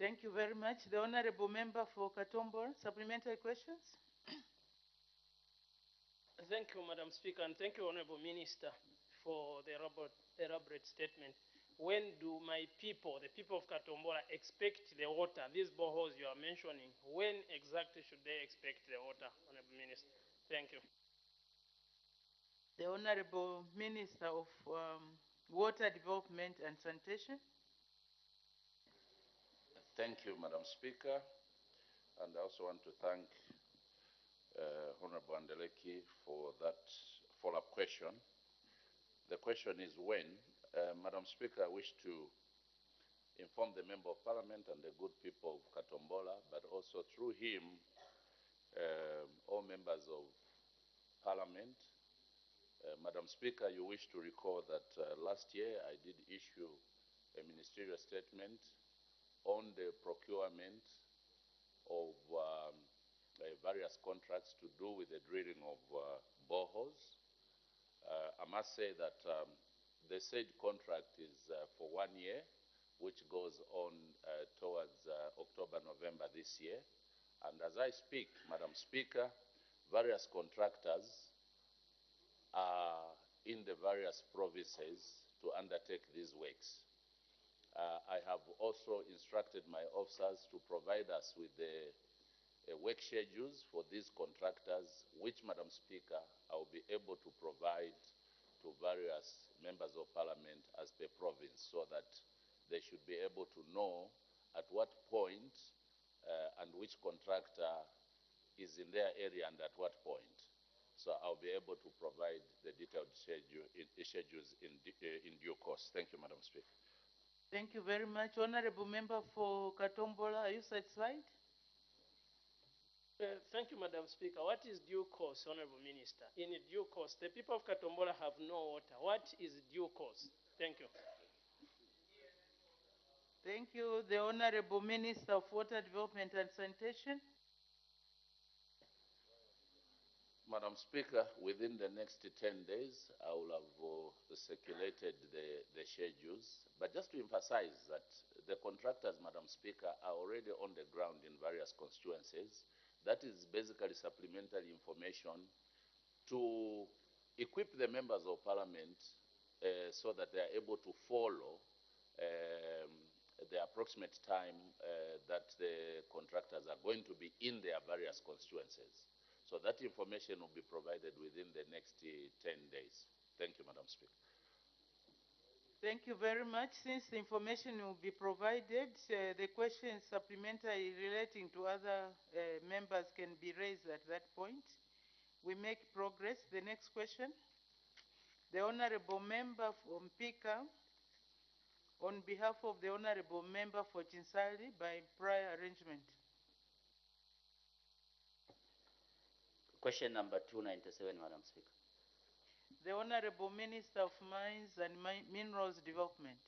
S3: Thank you very much. The Honorable Member for Katombola, supplementary questions?
S14: Thank you, Madam Speaker, and thank you, Honorable Minister, for the elaborate statement. When do my people, the people of Katombola, expect the water? These boreholes you are mentioning, when exactly should they expect the water, Honorable Minister? Thank you.
S3: The Honorable Minister of Water Development and Sanitation.
S15: Thank you, Madam Speaker, and I also want to thank Honorable Andeleki for that follow-up question. The question is when. Madam Speaker, I wish to inform the Member of Parliament and the good people of Katombola, but also through him, all members of Parliament. Madam Speaker, you wish to recall that last year I did issue a ministerial statement on the procurement of various contracts to do with the drilling of boreholes. I must say that the said contract is for 1 year, which goes on towards October, November this year. And as I speak, Madam Speaker, various contractors are in the various provinces to undertake these works. I have also instructed my officers to provide us with the work schedules for these contractors, which, Madam Speaker, I will be able to provide to various members of Parliament as per province, so that they should be able to know at what point and which contractor is in their area and at what point. So I'll be able to provide the detailed schedules in due course. Thank you, Madam Speaker.
S3: Thank you very much. Honorable Member for Katombola, are you satisfied?
S14: Thank you, Madam Speaker. What is due course, Honorable Minister? In due course, the people of Katombola have no water. What is due course? Thank you.
S3: Thank you. The Honorable Minister of Water Development and Sanitation.
S15: Madam Speaker, within the next 10 days, I will have circulated the schedules. But just to emphasize that the contractors, Madam Speaker, are already on the ground in various constituencies. That is basically supplementary information to equip the members of Parliament so that they are able to follow the approximate time that the contractors are going to be in their various constituencies. So that information will be provided within the next 10 days. Thank you, Madam Speaker.
S3: Thank you very much. Since the information will be provided, the questions supplementary relating to other members can be raised at that point. We make progress. The next question. The Honorable Member from Pika, on behalf of the Honorable Member for Chinsali, by prior arrangement.
S16: Question number 297, Madam Speaker.
S3: The Honorable Minister of Mines and Minerals Development.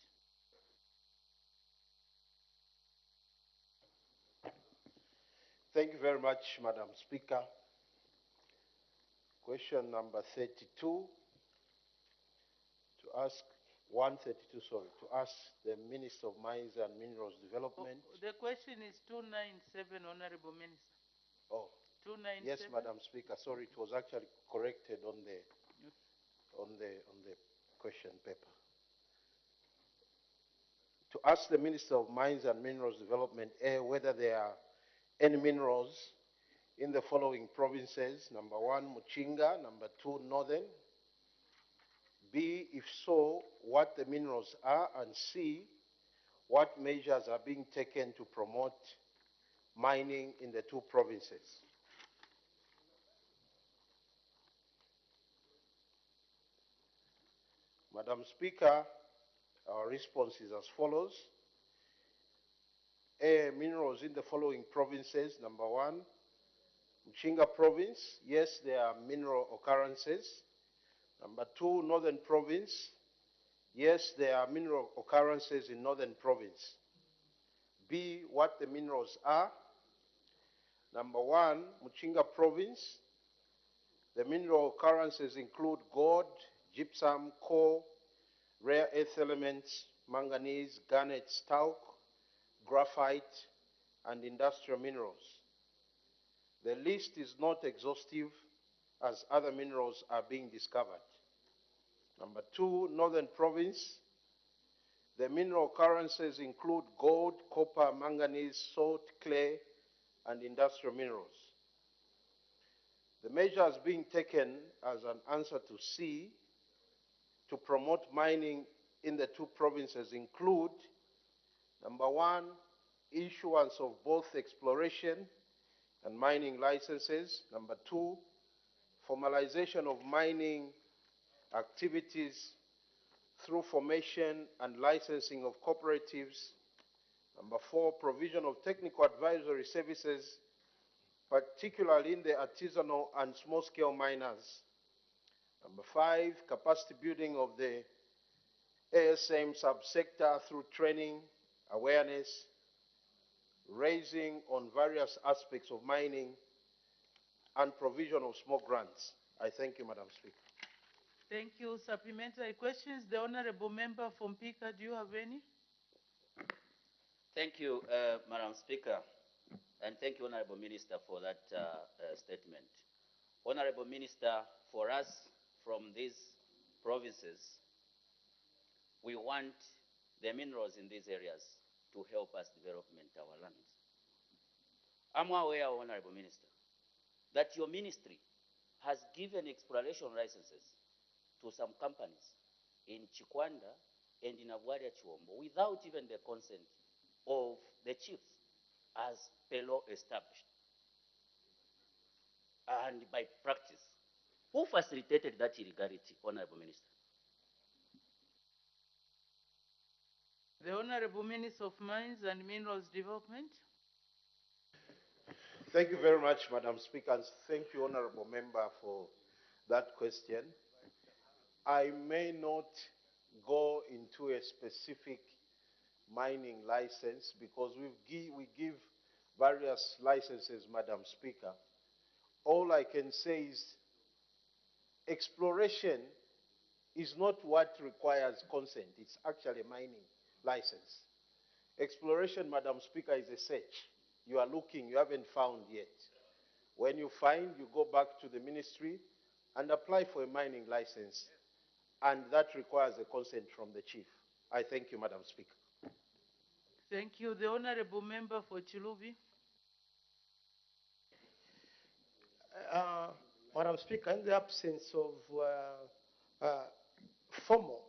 S5: Thank you very much, Madam Speaker. Question number 32 to ask 132, sorry, to ask the Minister of Mines and Minerals Development.
S3: The question is 297, Honorable Minister.
S5: Oh,
S3: 297.
S5: yes, Madam Speaker. Sorry, it was actually corrected on the question paper. To ask the Minister of Mines and Minerals Development, A, whether there are any minerals in the following provinces: number 1, Muchinga; number 2, Northern; B, if so, what the minerals are; and C, what measures are being taken to promote mining in the 2 provinces. Madam Speaker, our response is as follows. A, minerals in the following provinces. Number 1, Muchinga Province, yes, there are mineral occurrences. Number 2, Northern Province, yes, there are mineral occurrences in Northern Province. B, what the minerals are. Number 1, Muchinga Province. The mineral occurrences include gold, gypsum, coal, rare earth elements, manganese, garnet, talc, graphite, and industrial minerals. The list is not exhaustive as other minerals are being discovered. Number 2, Northern Province. The mineral occurrences include gold, copper, manganese, salt, clay, and industrial minerals. The measures being taken as an answer to C to promote mining in the 2 provinces include, number 1, issuance of both exploration and mining licenses. Number 2, formalization of mining activities through formation and licensing of cooperatives. Number 4, provision of technical advisory services, particularly in the artisanal and small-scale miners. Number 5, capacity building of the ASM subsector through training, awareness, raising on various aspects of mining, and provision of small grants. I thank you, Madam Speaker.
S3: Thank you. Supplementary questions. The Honorable Member from Pika, do you have any?
S16: Thank you, Madam Speaker, and thank you, Honorable Minister, for that statement. Honorable Minister, for us from these provinces, we want the minerals in these areas to help us development our lands. I'm aware, Honorable Minister, that your ministry has given exploration licenses to some companies in Chikwanda and in Abwaria Chiwombo without even the consent of the chiefs as per law established and by practice. Who facilitated that illegality, Honorable Minister?
S3: The Honorable Minister of Mines and Minerals Development.
S5: Thank you very much, Madam Speaker, and thank you, Honorable Member, for that question. I may not go into a specific mining license because we give various licenses, Madam Speaker. All I can say is exploration is not what requires consent. It's actually a mining license. Exploration, Madam Speaker, is a search. You are looking, you haven't found yet. When you find, you go back to the ministry and apply for a mining license. And that requires a consent from the chief. I thank you, Madam Speaker.
S3: Thank you. The Honorable Member for Chilubi.
S5: Madam Speaker, in the absence of formal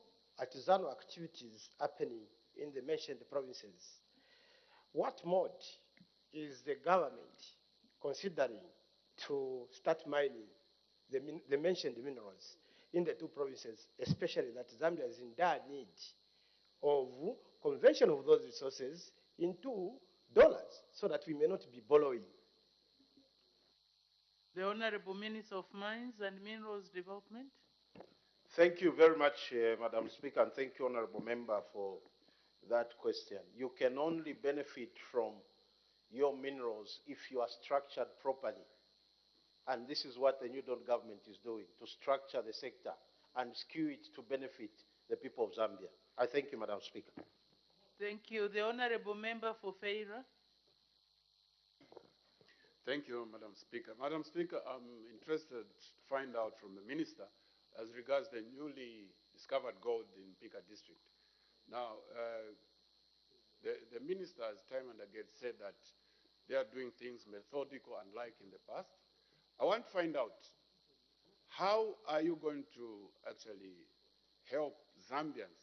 S5: artisanal activities happening in the mentioned provinces, what mode is the government considering to start mining the mentioned minerals in the 2 provinces, especially that Zambia is in dire need of conversion of those resources into dollars so that we may not be borrowing?
S3: The Honorable Minister of Mines and Minerals Development.
S5: Thank you very much, Madam Speaker, and thank you, Honorable Member, for that question. You can only benefit from your minerals if you are structured properly. And this is what the New Dawn government is doing, to structure the sector and skew it to benefit the people of Zambia. I thank you, Madam Speaker.
S3: Thank you. The Honorable Member for Feira.
S17: Thank you, Madam Speaker. Madam Speaker, I'm interested to find out from the Minister as regards the newly discovered gold in Pika district. Now, the Minister has time and again said that they are doing things methodical, unlike in the past. I want to find out, how are you going to actually help Zambians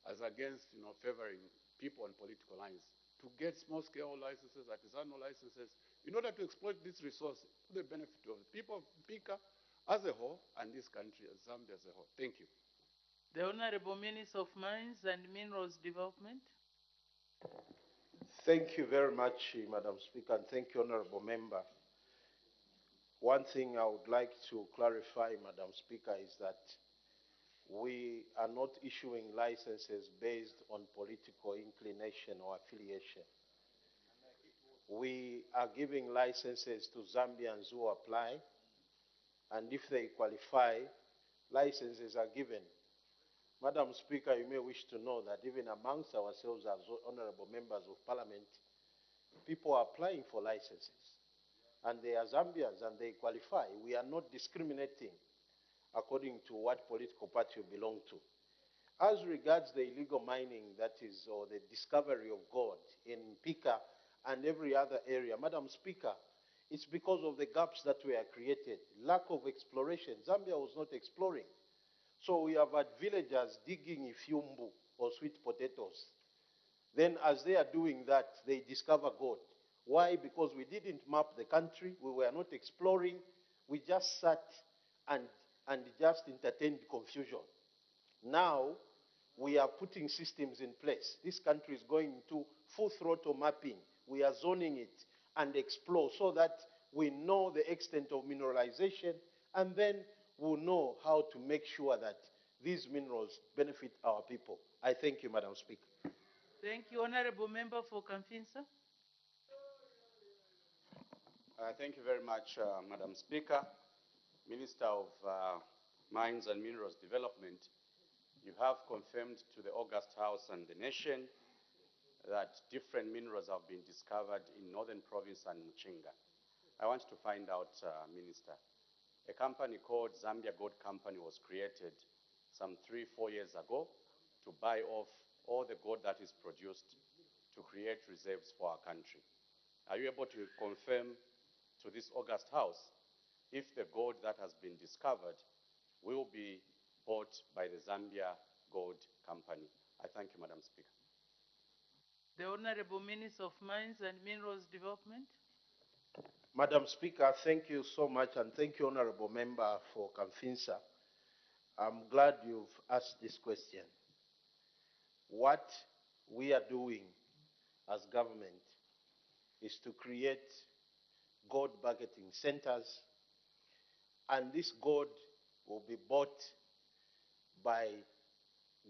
S17: as against, favoring people on political lines to get small-scale licenses, artisanal licenses, in order to exploit this resource to the benefit of the people of Pika as a whole and this country, as Zambia as a whole? Thank you.
S3: The Honorable Minister of Mines and Minerals Development.
S5: Thank you very much, Madam Speaker, and thank you, Honorable Member. One thing I would like to clarify, Madam Speaker, is that we are not issuing licenses based on political inclination or affiliation. We are giving licenses to Zambians who apply, and if they qualify, licenses are given. Madam Speaker, you may wish to know that even amongst ourselves as honorable members of parliament, people are applying for licenses, and they are Zambians and they qualify. We are not discriminating according to what political party you belong to. As regards the illegal mining, that is, or the discovery of gold in Pika and every other area, Madam Speaker, it's because of the gaps that were created, lack of exploration. Zambia was not exploring. So we have had villagers digging ifyumbu or sweet potatoes. Then as they are doing that, they discover gold. Why? Because we didn't map the country, we were not exploring, we just sat and just entertained confusion. Now, we are putting systems in place. This country is going into full throttle mapping. We are zoning it and explore so that we know the extent of mineralization, and then we'll know how to make sure that these minerals benefit our people. I thank you, Madam Speaker.
S3: Thank you. Honorable Member for Kamfinsa.
S18: Thank you very much, Madam Speaker. Minister of Mines and Minerals Development, you have confirmed to the August House and the nation that different minerals have been discovered in Northern Province and Muchinga. I want to find out, Minister, a company called Zambia Gold Company was created some 3-4 years ago to buy off all the gold that is produced to create reserves for our country. Are you able to confirm to this August House if the gold that has been discovered will be bought by the Zambia Gold Company? I thank you, Madam Speaker.
S3: The Honorable Minister of Mines and Minerals Development.
S5: Madam Speaker, thank you so much, and thank you, Honorable Member for Kamfinsa. I'm glad you've asked this question. What we are doing as government is to create gold marketing centers, and this gold will be bought by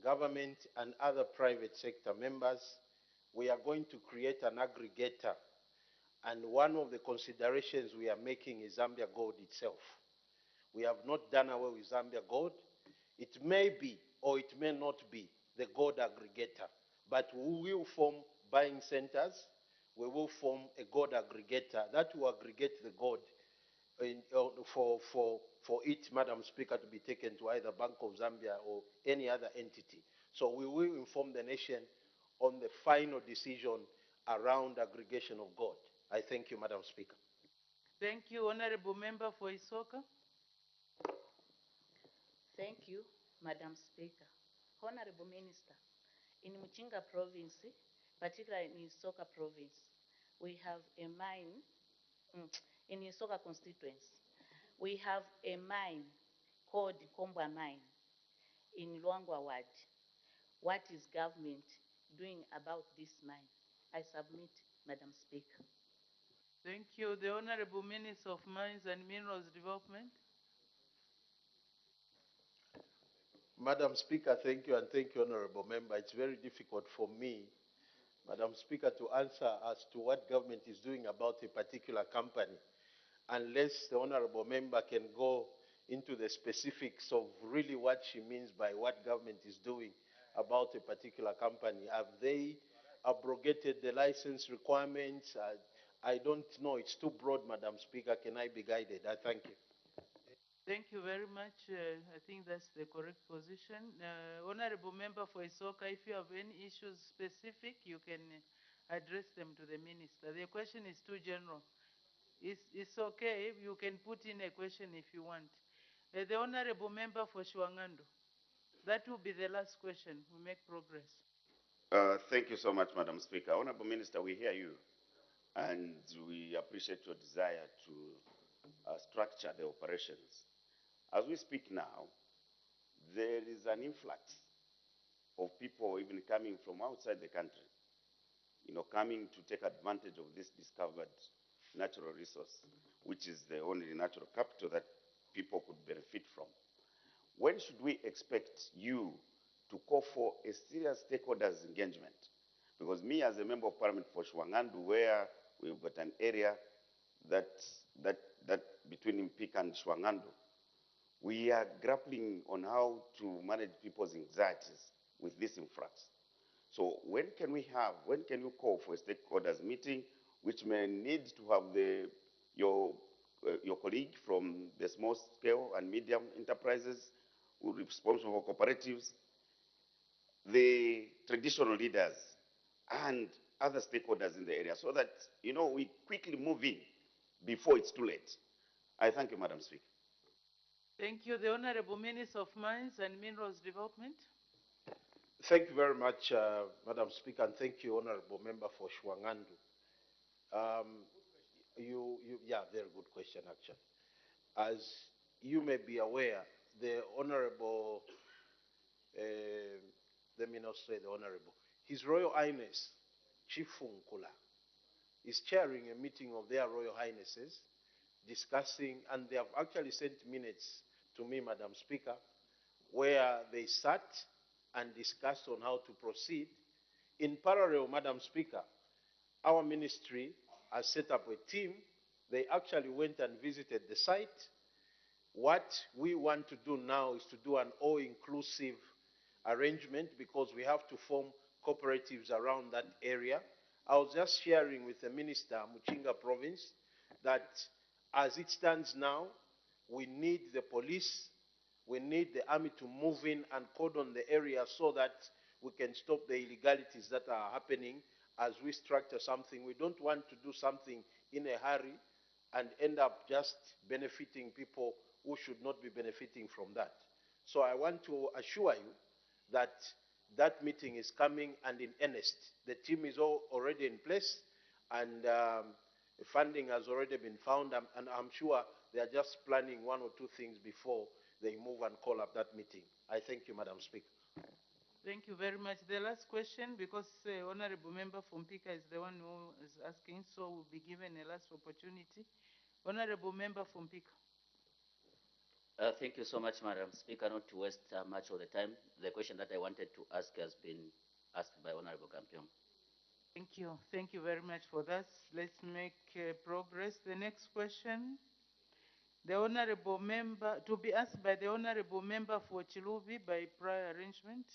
S5: government and other private sector members. We are going to create an aggregator, and one of the considerations we are making is Zambia Gold itself. We have not done away with Zambia Gold. It may be or it may not be the gold aggregator, but we will form buying centers. We will form a gold aggregator that will aggregate the gold for it, Madam Speaker, to be taken to either Bank of Zambia or any other entity. So we will inform the nation on the final decision around aggregation of gold. I thank you, Madam Speaker.
S3: Thank you, Honorable Member for Isoka.
S19: Thank you, Madam Speaker. Honorable Minister, in Muchinga Province, particularly in Isoka Province, we have a mine, in Isoka constituency, we have a mine called Kombwa Mine in Luangwa Ward. What is government doing about this mine? I submit, Madam Speaker.
S3: Thank you. The Honorable Minister of Mines and Minerals Development.
S5: Madam Speaker, thank you, and thank you, Honorable Member. It's very difficult for me, Madam Speaker, to answer as to what government is doing about a particular company, unless the Honorable Member can go into the specifics of really what she means by what government is doing about a particular company. Have they abrogated the license requirements? I don't know. It's too broad, Madam Speaker. Can I be guided? I thank you.
S3: Thank you very much. I think that's the correct position. Honorable Member for Isoka, if you have any issues specific, you can address them to the Minister. The question is too general. It's okay. You can put in a question if you want. The Honorable Member for Shwangando. That will be the last question. We make progress.
S13: Thank you so much, Madam Speaker. Honorable Minister, we hear you, and we appreciate your desire to structure the operations. As we speak now, there is an influx of people even coming from outside the country, coming to take advantage of this discovered natural resource, which is the only natural capital that people could benefit from. when should we expect you to call for a serious stakeholders engagement? Because me, as a member of parliament for Shwangandu, where we've got an area that between Mpika and Shwangandu, we are grappling on how to manage people's anxieties with this influx. So when can you call for a stakeholders meeting, which may need to have your colleague from the small scale and medium enterprises who are responsible for cooperatives, the traditional leaders, and other stakeholders in the area, so that we quickly move in before it's too late. I thank you, Madam Speaker.
S3: Thank you. The Honorable Minister of Mines and Minerals Development.
S5: Thank you very much, Madam Speaker, and thank you, Honorable Member for Shwangandu. Very good question, actually. As you may be aware, the Honorable, let me not say the Honorable, His Royal Highness, Chief Funkula, is chairing a meeting of their Royal Highnesses, discussing, and they have actually sent minutes to me, Madam Speaker, where they sat and discussed on how to proceed. In parallel, Madam Speaker, our ministry has set up a team. They actually went and visited the site. What we want to do now is to do an all-inclusive arrangement, because we have to form cooperatives around that area. I was just sharing with the minister, Muchinga province, that as it stands now, we need the police, we need the army to move in and cordon the area so that we can stop the illegalities that are happening as we structure something. We don't want to do something in a hurry and end up just benefiting people who should not be benefiting from that. So I want to assure you that that meeting is coming, and in earnest. The team is already in place, and funding has already been found, and I'm sure they are just planning one or two things before they move and call up that meeting. I thank you, Madam Speaker.
S3: Thank you very much. The last question, because Honorable Member from Pika is the one who is asking, so we'll be given a last opportunity. Honorable Member from Pika.
S16: Thank you so much, Madam Speaker. Not to waste much of the time, the question that I wanted to ask has been asked by Honorable Kampion.
S3: Thank you. Thank you very much for that. Let's make progress. The next question, the Honorable Member, to be asked by the Honorable Member for Chilubi by prior arrangement.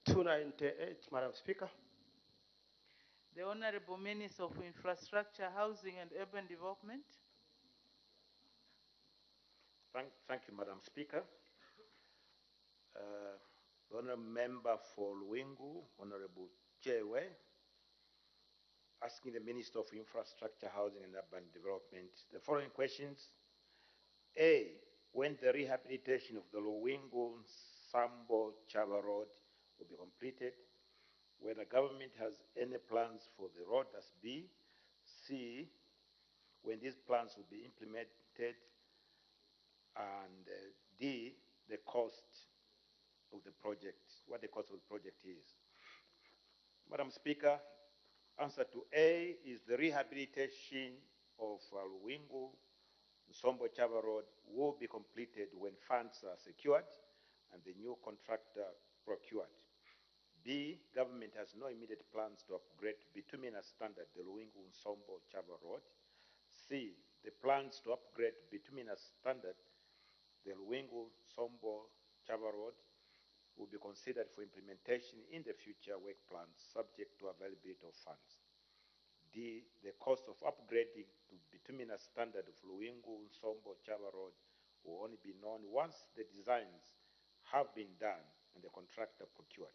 S5: 298, Madam Speaker.
S3: The Honorable Minister of Infrastructure, Housing and Urban Development.
S9: Thank you, Madam Speaker. The Honourable Member for Luingu, Honourable Chewe, asking the Minister of Infrastructure, Housing and Urban Development the following questions. A, when the rehabilitation of the Luingu Sambo Chava Road will be completed, whether government has any plans for the road. As B. C, when these plans will be implemented, and D, the cost of the project, what the cost of the project is. Madam Speaker, answer to A is the rehabilitation of Luingu Nsombo Chava Road will be completed when funds are secured and the new contractor procured. B, government has no immediate plans to upgrade bituminous standard the Luingu Nsombo Chava Road. C, the plans to upgrade bituminous standard the Luingu Nsombo Chava Road will be considered for implementation in the future work plans subject to availability of funds. D, the cost of upgrading to bituminous standard of Luingu Nsombo Chava Road will only be known once the designs have been done and the contractor procured.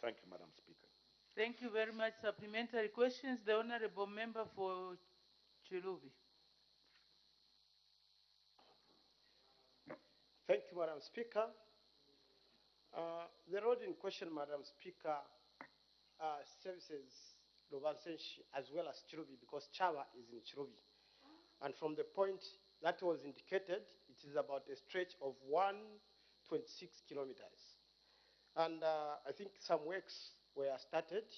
S9: Thank you, Madam Speaker.
S3: Thank you very much. Supplementary questions, the Honorable Member for Chilubi.
S5: Thank you, Madam Speaker. The road in question, Madam Speaker, services Lubansenshi as well as Chilubi, because Chava is in Chilubi. And from the point that was indicated, it is about a stretch of 126 kilometers. And I think some works were started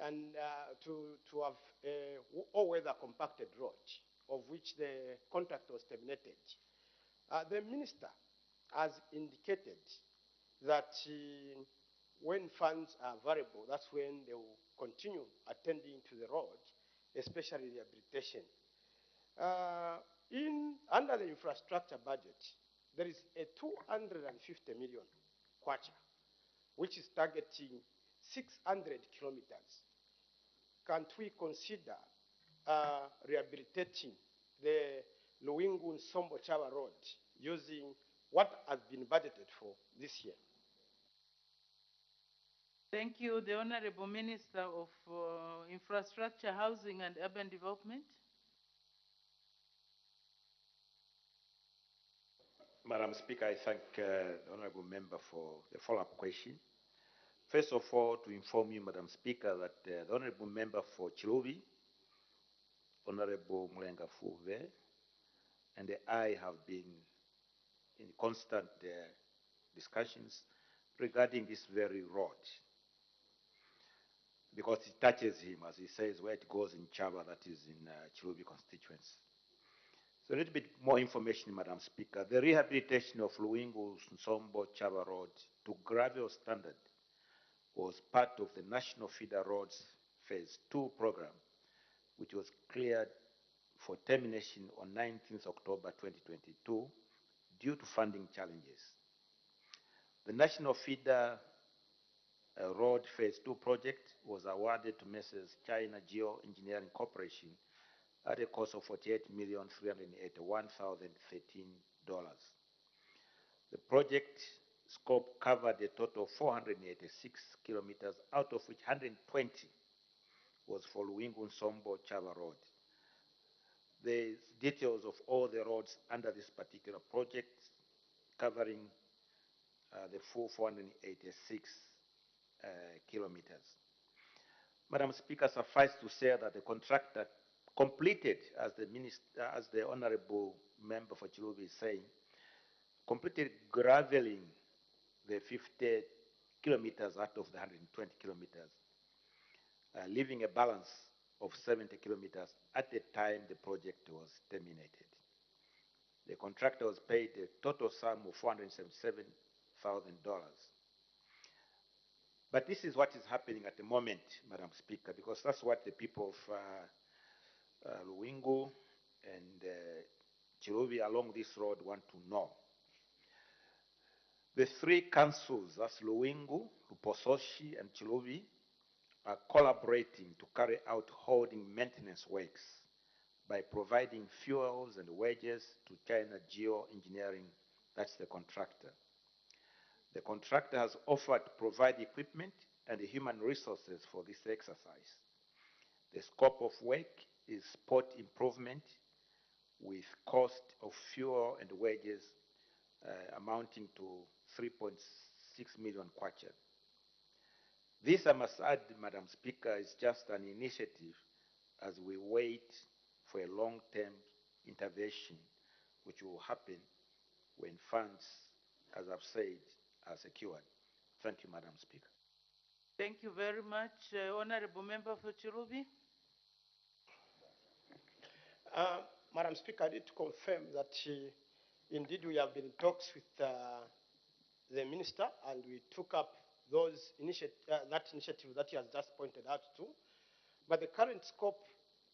S5: and to have a all-weather compacted road, of which the contract was terminated. The minister has indicated that when funds are available, that's when they will continue attending to the road, especially rehabilitation. Under the infrastructure budget, there is a 250 million kwacha, which is targeting 600 kilometers. Can't we consider rehabilitating the Luwingu Nsombo Chawa Road using what has been budgeted for this year?
S3: Thank you. The Honorable Minister of Infrastructure, Housing and Urban Development.
S9: Madam Speaker, I thank the Honourable Member for the follow-up question. First of all, to inform you, Madam Speaker, that the Honourable Member for Chilubi, Honourable Mulenga Fuve, and I have been in constant discussions regarding this very road, because it touches him, as he says, where it goes in Chaba, that is in Chilubi constituency. So a little bit more information, Madam Speaker. The rehabilitation of Luwingu Nsombo Chaba Road to gravel standard was part of the National Feeder Roads Phase 2 program, which was cleared for termination on 19th October 2022 due to funding challenges. The National Feeder Road Phase 2 project was awarded to Messrs. China Geo Engineering Corporation at a cost of $48,381,013. The project scope covered a total of 486 kilometers, out of which 120 was for Luwingu Nsombo Chava Road. The details of all the roads under this particular project covering the full 486 kilometers. Madam Speaker, suffice to say that the contractor completed, as the Honourable Member for Chilubi is saying, completed graveling the 50 kilometers out of the 120 kilometers, leaving a balance of 70 kilometers at the time the project was terminated. The contractor was paid a total sum of $477,000. But this is what is happening at the moment, Madam Speaker, because that's what the people of Luwingu and Chilubi along this road want to know. The three councils, that's Luwingu, Lupososhi, and Chilubi, are collaborating to carry out holding maintenance works by providing fuels and wages to China Geo Engineering, that's the contractor. The contractor has offered to provide equipment and human resources for this exercise. The scope of work is sport improvement with cost of fuel and wages amounting to 3.6 million kwacha. This, I must add, Madam Speaker, is just an initiative as we wait for a long-term intervention which will happen when funds, as I've said, are secured. Thank you, Madam Speaker.
S3: Thank you very much. Honourable Member for Chilubi.
S5: Madam Speaker, I need to confirm that indeed we have been in talks with the Minister, and we took up that initiative that he has just pointed out to. But the current scope,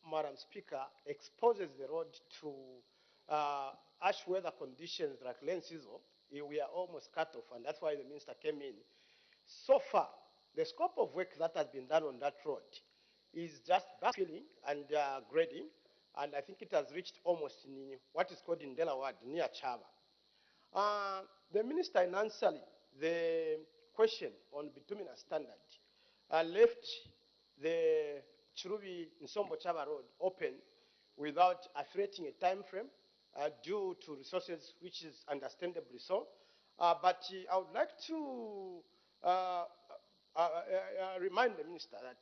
S5: Madam Speaker, exposes the road to harsh weather conditions like rain season. We are almost cut off, and that's why the Minister came in. So far, the scope of work that has been done on that road is just backfilling and grading, and I think it has reached almost in what is called in Delaware, near Chava. The Minister, in answering the question on bituminous standard, left the Chilubi Nsombo Chava Road open without affiliating a time frame due to resources, which is understandably so. But I would like to remind the Minister that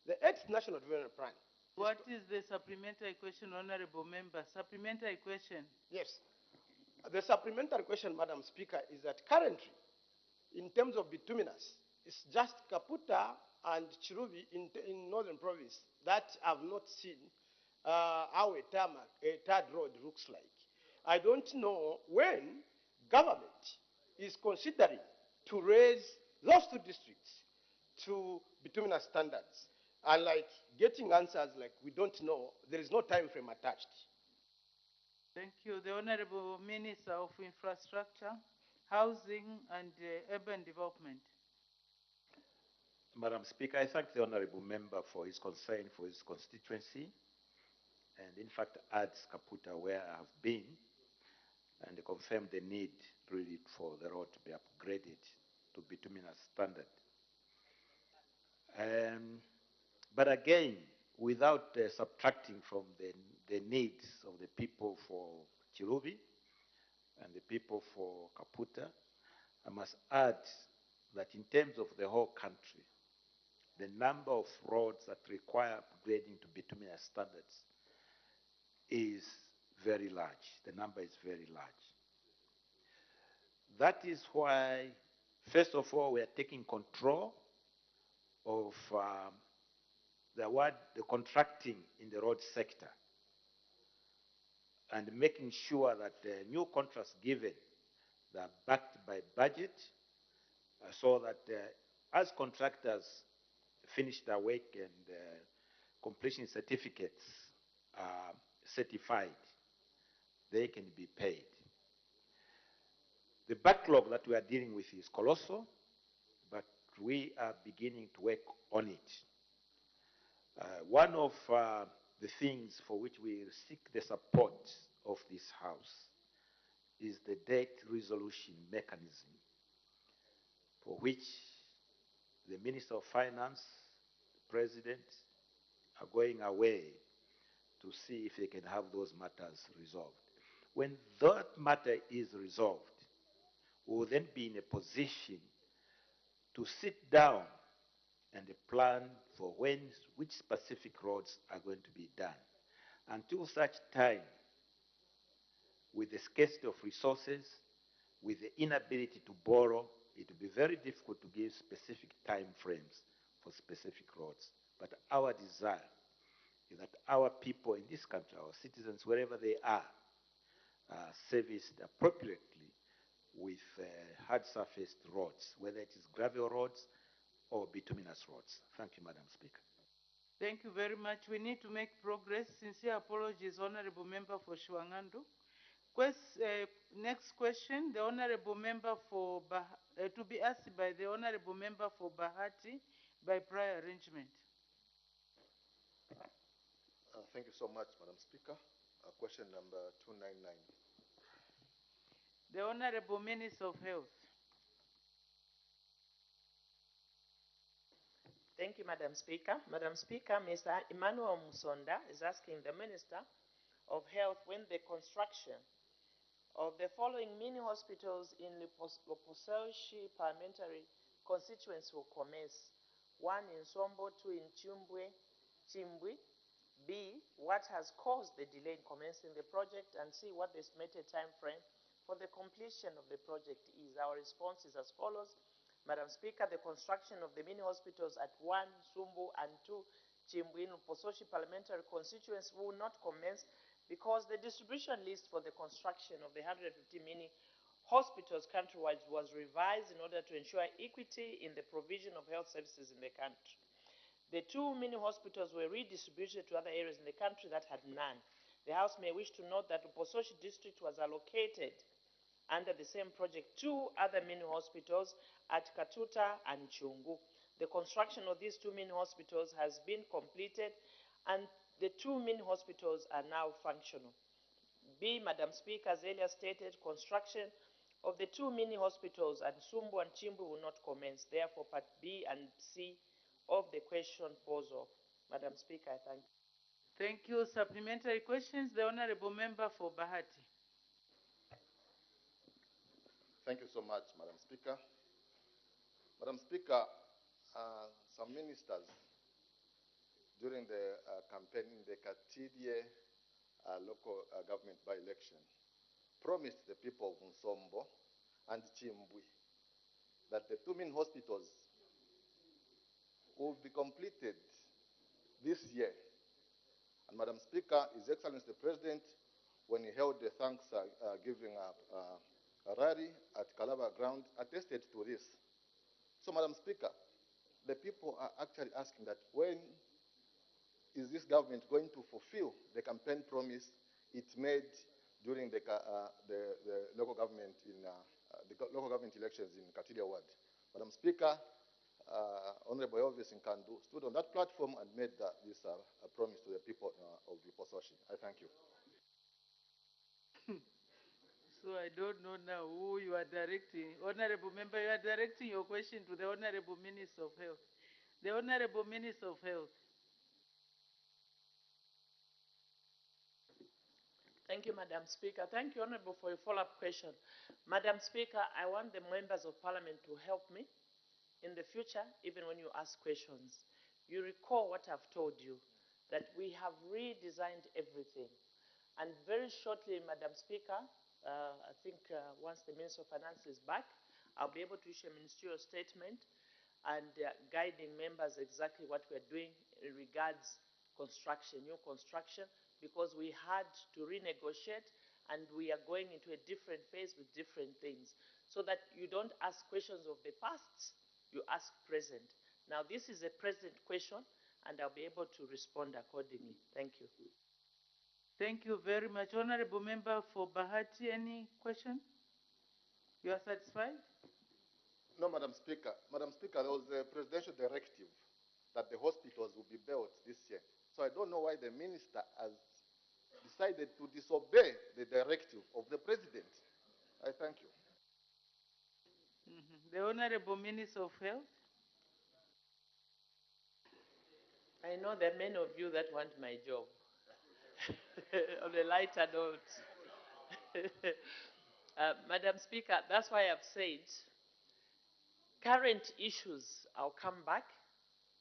S5: the 8th National Development Plan.
S3: What is the supplementary question, Honourable Member? Supplementary question.
S5: Yes. The supplementary question, Madam Speaker, is that currently, in terms of bituminous, it's just Kaputa and Chilubi in Northern Province that have not seen how a third road looks like. I don't know when government is considering to raise those two districts to bituminous standards. And like getting answers like we don't know, there is no time frame attached.
S3: Thank you. The Honorable Minister of Infrastructure, Housing and Urban Development.
S9: Madam Speaker, I thank the Honorable Member for his concern for his constituency, and in fact adds Kaputa where I have been, and confirm the need really for the road to be upgraded to bituminous standard. But again, without subtracting from the needs of the people for Chirubi and the people for Kaputa, I must add that in terms of the whole country, the number of roads that require upgrading to bituminous standards is very large. The number is very large. That is why, first of all, we are taking control of the contracting in the road sector and making sure that the new contracts given are backed by budget so that as contractors finish their work and completion certificates are certified, they can be paid. The backlog that we are dealing with is colossal, but we are beginning to work on it. One of the things for which we seek the support of this House is the debt resolution mechanism, for which the Minister of Finance, the President, are going away to see if they can have those matters resolved. When that matter is resolved, we will then be in a position to sit down and plan for which specific roads are going to be done. Until such time, with the scarcity of resources, with the inability to borrow, it will be very difficult to give specific time frames for specific roads. But our desire is that our people in this country, our citizens, wherever they are serviced appropriately with hard-surfaced roads, whether it is gravel roads or bituminous roads. Thank you, Madam Speaker.
S3: Thank you very much. We need to make progress. Sincere apologies, Honorable Member for Shuangandu. Next question, the Honorable Member for to be asked by the Honorable Member for Bahati by prior arrangement.
S20: Thank you so much, Madam Speaker. Question number 299.
S3: The Honorable Minister of Health.
S21: Thank you, Madam Speaker. Madam Speaker, Mr. Emmanuel Musonda is asking the Minister of Health when the construction of the following mini hospitals in Loposelshi parliamentary constituency will commence. 1 in Sombo, 2 in Chimbwe. B, what has caused the delay in commencing the project, and C, what the estimated time frame for the completion of the project is. Our response is as follows. Madam Speaker, the construction of the mini hospitals at 1 Sumbu and 2 Chimbwe in Pososhi parliamentary constituency will not commence because the distribution list for the construction of the 150 mini hospitals countrywide was revised in order to ensure equity in the provision of health services in the country. The 2 mini hospitals were redistributed to other areas in the country that had none. The House may wish to note that the Pososhi district was allocated under the same project 2 other mini hospitals at Katuta and Chungu. The construction of these 2 mini hospitals has been completed and the 2 mini hospitals are now functional. B, Madam Speaker, as earlier stated, construction of the 2 mini hospitals at Sumbu and Chimbu will not commence. Therefore, Part B and C of the question falls off. Madam Speaker, I thank you.
S3: Thank you. Supplementary questions. The Honorable Member for Bahati.
S20: Thank you so much, Madam Speaker. Madam Speaker, some ministers during the campaign in the Katidie local government by-election promised the people of Nsombo and Chimbwe that the 2 main hospitals will be completed this year. And Madam Speaker, His Excellency the President, when he held a thanks giving rally at Calabar ground attested to this. So, Madam Speaker, the people are actually asking that when is this government going to fulfill the campaign promise it made during the local government local government elections in Katilia Ward? Madam Speaker, Honorable Elvis Nkandu stood on that platform and made this promise to the people of Vipososhi. I thank you.
S3: So I don't know now who you are directing. Honorable Member, you are directing your question to the Honorable Minister of Health. The Honorable Minister of Health.
S21: Thank you, Madam Speaker. Thank you, Honorable, for your follow-up question. Madam Speaker, I want the members of Parliament to help me in the future, even when you ask questions. You recall what I've told you, that we have redesigned everything. And very shortly, Madam Speaker, I think once the Minister of Finance is back, I'll be able to issue a ministerial statement and guiding members exactly what we're doing in regards construction, new construction, because we had to renegotiate and we are going into a different phase with different things, so that you don't ask questions of the past, you ask present. Now this is a present question and I'll be able to respond accordingly. Thank you.
S3: Thank you very much. Honorable Member for Bahati, any question? You are satisfied?
S20: No, Madam Speaker. Madam Speaker, there was a presidential directive that the hospitals will be built this year. So I don't know why the minister has decided to disobey the directive of the president. I thank you.
S3: The Honorable Minister of Health.
S21: I know there are many of you that want my job. On a lighter note. Madam Speaker, that's why I've said current issues, I'll come back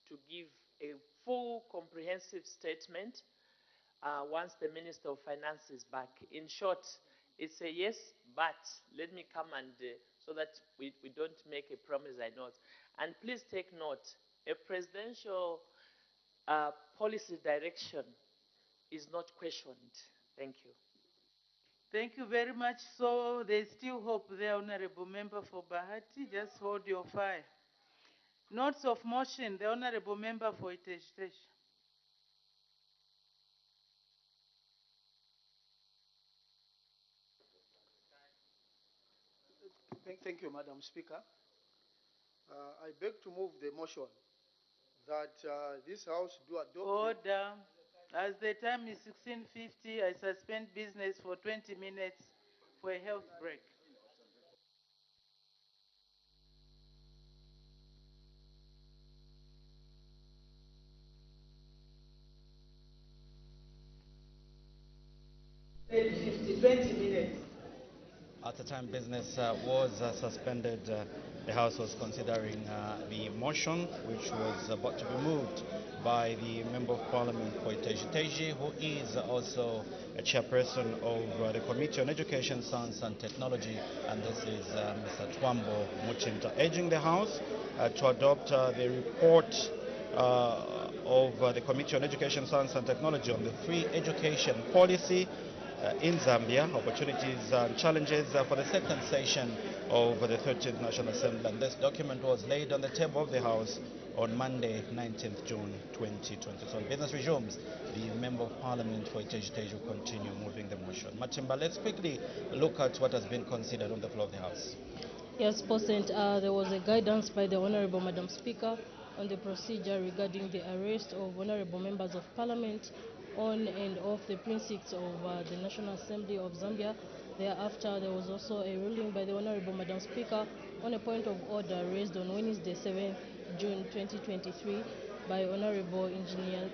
S21: to give a full comprehensive statement once the Minister of Finance is back. In short, it's a yes, but let me come and so that we don't make a promise I not. And please take note, a presidential policy direction is not questioned. Thank you.
S3: Thank you very much. So there's still hope there, Honorable Member for Bahati. Just hold your fire. Notes of motion, the Honorable Member for Itesh.
S1: Thank you, Madam Speaker. I beg to move the motion that this House do adopt...
S3: Order. As the time is 16:50, I suspend business for 20 minutes for a health break.
S2: $20 minutes. At the time business was suspended, the House was considering the motion, which was about to be moved by the Member of Parliament for Iteji, who is also a chairperson of the Committee on Education, Science and Technology, and this is Mr. Twambo Muchinta, urging the House to adopt the report of the Committee on Education, Science and Technology on the free education policy in Zambia, opportunities and challenges for the second session of the 13th National Assembly. And this document was laid on the table of the House on Monday, 19th June 2020. So business resumes. The Member of Parliament for Iteji will continue moving the motion. Matimba, let's quickly look at what has been considered on the floor of the House.
S22: Yes, President, there was a guidance by the Honorable Madam Speaker on the procedure regarding the arrest of Honorable Members of Parliament on and off the precincts of the National Assembly of Zambia. Thereafter, there was also a ruling by the Honorable Madam Speaker on a point of order raised on Wednesday, 7th June 2023 by Honorable Engineer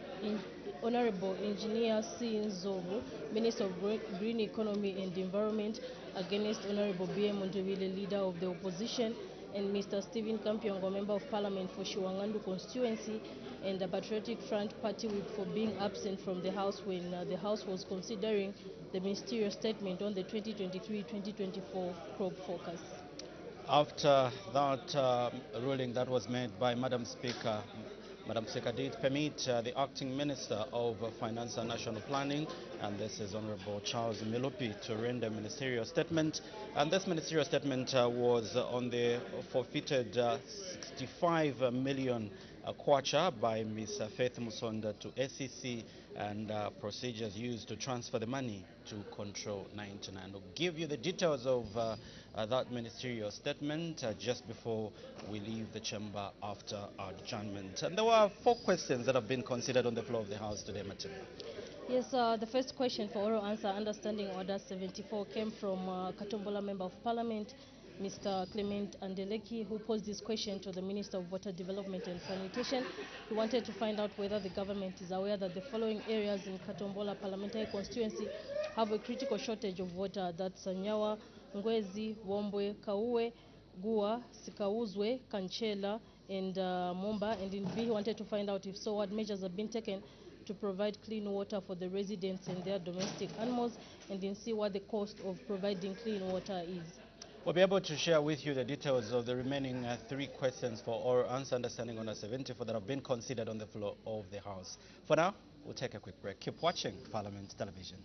S22: C. Nzovu, Minister of Green Economy and Environment, against Honorable B.M. Ndubile, Leader of the Opposition, and Mr. Stephen Kampiongo, Member of Parliament for Shiwangandu constituency, and the Patriotic Front Party Whip, for being absent from the House when the House was considering the ministerial statement on the 2023-2024 crop forecast.
S2: After that ruling that was made by Madam Speaker, Madam Speaker, did permit the Acting Minister of Finance and National Planning, and this is Honorable Charles Milupi, to render a ministerial statement. And this ministerial statement was on the forfeited 65 million kwacha by Ms. Faith Musonda to SEC and procedures used to transfer the money to Control 99. I'll give you the details of that ministerial statement just before we leave the chamber after adjournment. And there were 4 questions that have been considered on the floor of the House today, Martin.
S22: Yes, the first question for oral answer, understanding order 74, came from Katombola Member of Parliament, Mr. Clement Andeleki, who posed this question to the Minister of Water Development and Sanitation. He wanted to find out whether the government is aware that the following areas in Katombola parliamentary constituency have a critical shortage of water. That's Sanyawa, Ngwezi, Wombwe, Kauwe, Gua, Sikauzwe, Kanchela, and Momba. And in B, he wanted to find out if so, what measures have been taken to provide clean water for the residents and their domestic animals, and in C, what the cost of providing clean water is.
S2: We'll be able to share with you the details of the remaining 3 questions for oral answer, understanding order 74 that have been considered on the floor of the House. For now, we'll take a quick break. Keep watching Parliament Television.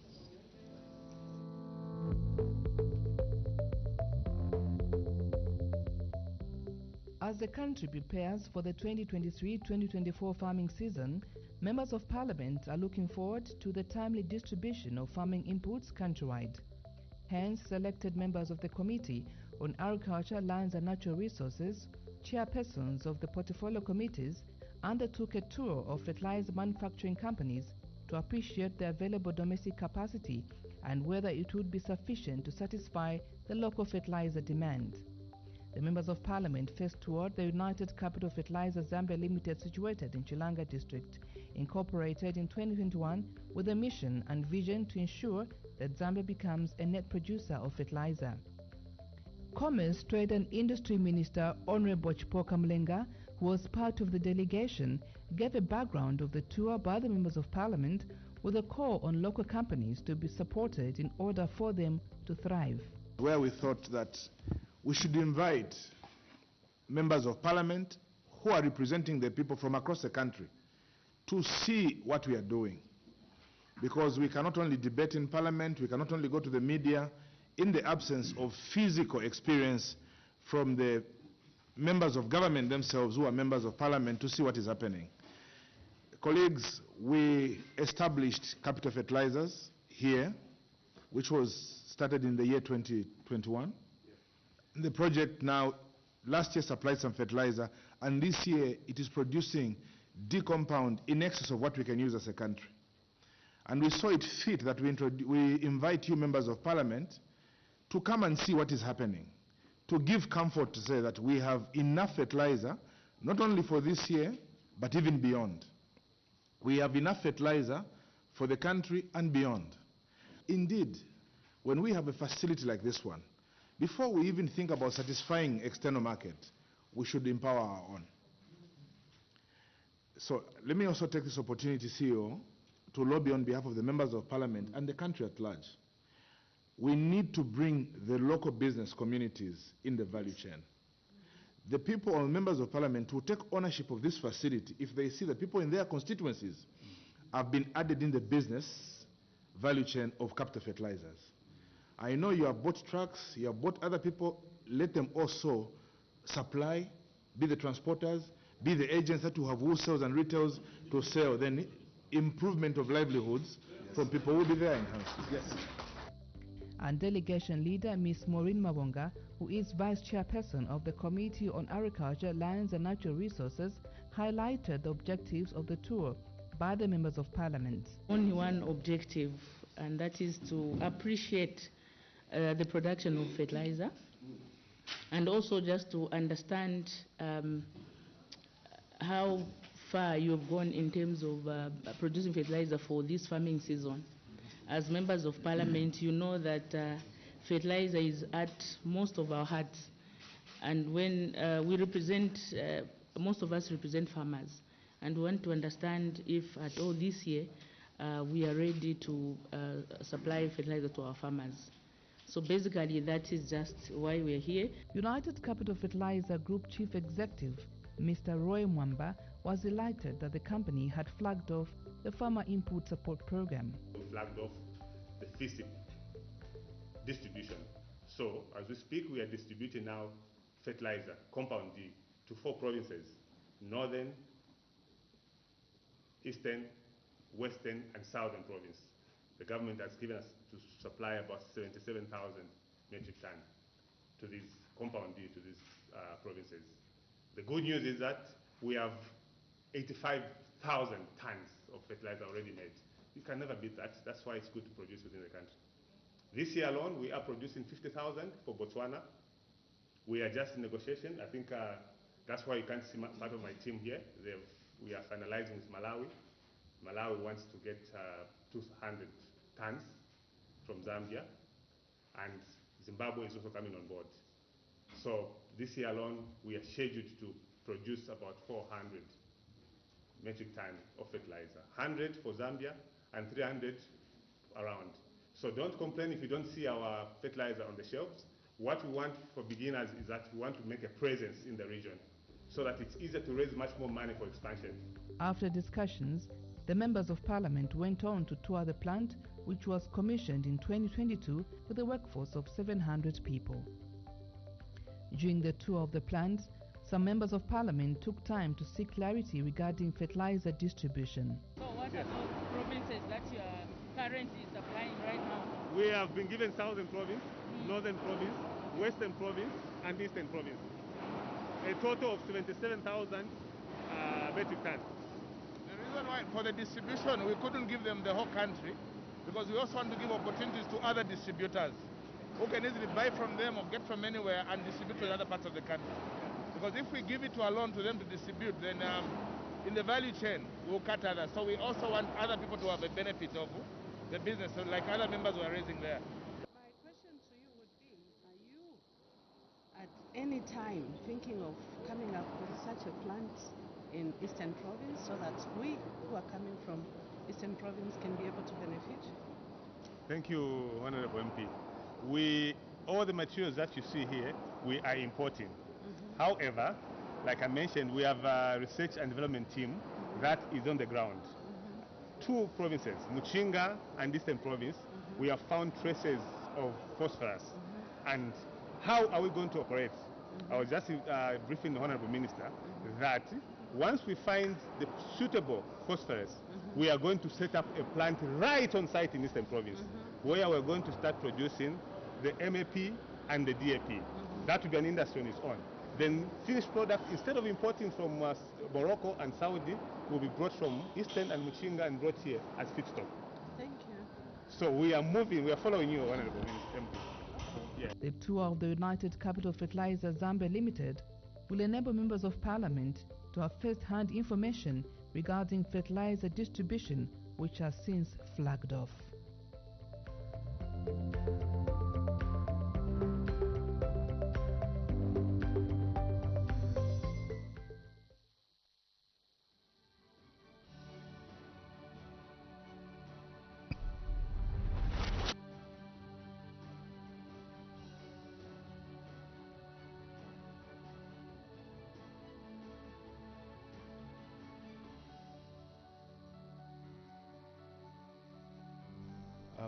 S4: As the country prepares for the 2023-2024 farming season, members of Parliament are looking forward to the timely distribution of farming inputs countrywide. Hence, selected members of the Committee on Agriculture, Lands and Natural Resources, chairpersons of the portfolio committees, undertook a tour of fertilizer manufacturing companies to appreciate the available domestic capacity and whether it would be sufficient to satisfy the local fertilizer demand. The members of Parliament first toured the United Capital Fertilizer Zambia Limited, situated in Chilanga District, incorporated in 2021 with a mission and vision to ensure that Zambia becomes a net producer of fertilizer. Commerce, Trade and Industry Minister Honorable Chipoka Mlenga, who was part of the delegation, gave a background of the tour by the members of Parliament with a call on local companies to be supported in order for them to thrive.
S7: Where we thought that we should invite members of Parliament who are representing the people from across the country to see what we are doing. Because we cannot only debate in Parliament, we cannot only go to the media in the absence of physical experience from the members of government themselves who are members of Parliament to see what is happening. Colleagues, we established Capital Fertilizers here, which was started in the year 2021. The project now, last year supplied some fertilizer, and this year it is producing D-compound in excess of what we can use as a country. And we saw it fit that we invite you members of Parliament to come and see what is happening, to give comfort to say that we have enough fertilizer, not only for this year, but even beyond. We have enough fertilizer for the country and beyond. Indeed, when we have a facility like this one, before we even think about satisfying external market, we should empower our own. So let me also take this opportunity, CEO, to lobby on behalf of the members of Parliament and the country at large. We need to bring the local business communities in the value chain. The people or members of Parliament will take ownership of this facility if they see that people in their constituencies have been added in the business value chain of capital fertilizers. I know you have bought trucks, you have bought other people, let them also supply, be the transporters, be the agents that will have wholesales and retails to sell. Then improvement of livelihoods from people will be there enhanced. Yes.
S4: And delegation leader Ms. Maureen Mawonga, who is vice chairperson of the Committee on Agriculture, Lands and Natural Resources, highlighted the objectives of the tour by the members of Parliament.
S8: Only one objective, and that is to appreciate the production of fertilizer, and also just to understand how far you have gone in terms of producing fertilizer for this farming season. As members of Parliament, you know that fertilizer is at most of our hearts, and when we represent, most of us represent farmers, and we want to understand if at all this year we are ready to supply fertilizer to our farmers. So basically that is just why we're here.
S4: United Capital Fertilizer Group Chief Executive Mr. Roy Mwamba was delighted that the company had flagged off the Farmer Input Support Program.
S6: We flagged off the FISIP distribution. So, as we speak, we are distributing now fertilizer, compound D, to 4 provinces: Northern, Eastern, Western, and Southern province. The government has given us to supply about 77,000 metric tons to these compound D to these provinces. The good news is that we have 85,000 tons of fertilizer already made. You can never beat that. That's why it's good to produce within the country. This year alone, we are producing 50,000 for Botswana. We are just in negotiation. I think that's why you can't see part of my team here. We are finalizing with Malawi. Malawi wants to get 200 tons from Zambia, and Zimbabwe is also coming on board. So this year alone, we are scheduled to produce about 400 metric tons of fertilizer, 100 for Zambia and 300 around. So don't complain if you don't see our fertilizer on the shelves. What we want for beginners is that we want to make a presence in the region so that it's easier to raise much more money for expansion.
S4: After discussions, the members of parliament went on to tour the plant, which was commissioned in 2022 with a workforce of 700 people. During the tour of the plant, some members of parliament took time to seek clarity regarding fertilizer distribution.
S14: So what are those provinces that you are currently supplying right now?
S6: We have been given Southern Province, Northern Province, Western Province, and Eastern Province. A total of 77,000 metric tons.
S7: The reason why for the distribution we couldn't give them the whole country, because we also want to give opportunities to other distributors who can easily buy from them or get from anywhere and distribute to other parts of the country. Because if we give it alone to them to distribute, then in the value chain we'll cut others. So we also want other people to have a benefit of the business, so like other members were raising there.
S11: My question to you would be, are you at any time thinking of coming up with such a plant in Eastern Province so that we who are coming from Eastern Province can be able to benefit?
S6: Thank you, Honorable MP. All the materials that you see here, we are importing. However, like I mentioned, we have a research and development team that is on the ground. 2 provinces, Muchinga and Eastern Province, we have found traces of phosphorus. And how are we going to operate? I was just briefing the Honorable Minister that once we find the suitable phosphorus, we are going to set up a plant right on site in Eastern Province, where we're going to start producing the MAP and the DAP. That will be an industry on its own. Then finished product, instead of importing from Morocco and Saudi, will be brought from Eastern and Muchinga and brought here as feedstock.
S11: Thank you.
S6: So we are moving, we are following you, Honorable MP. Yeah.
S4: The tour of the United Capital Fertilizer Zambia Limited will enable members of parliament to have first-hand information regarding fertilizer distribution, which has since flagged off.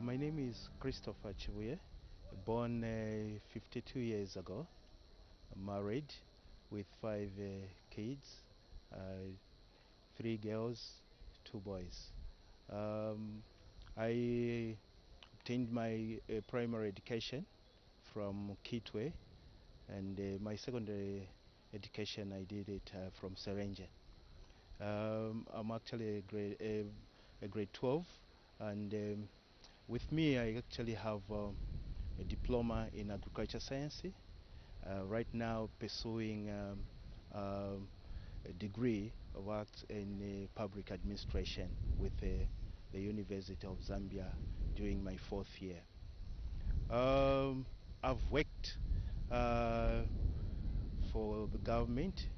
S23: My name is Christopher Chibuye, born 52 years ago, married with 5 kids, 3 girls, 2 boys. I obtained my primary education from Kitwe, and my secondary education I did it from Serenje. I'm actually a grade 12, and with me, I actually have a diploma in agriculture science. Right now, pursuing a degree of arts in public administration with the University of Zambia during my 4th year. I've worked for the government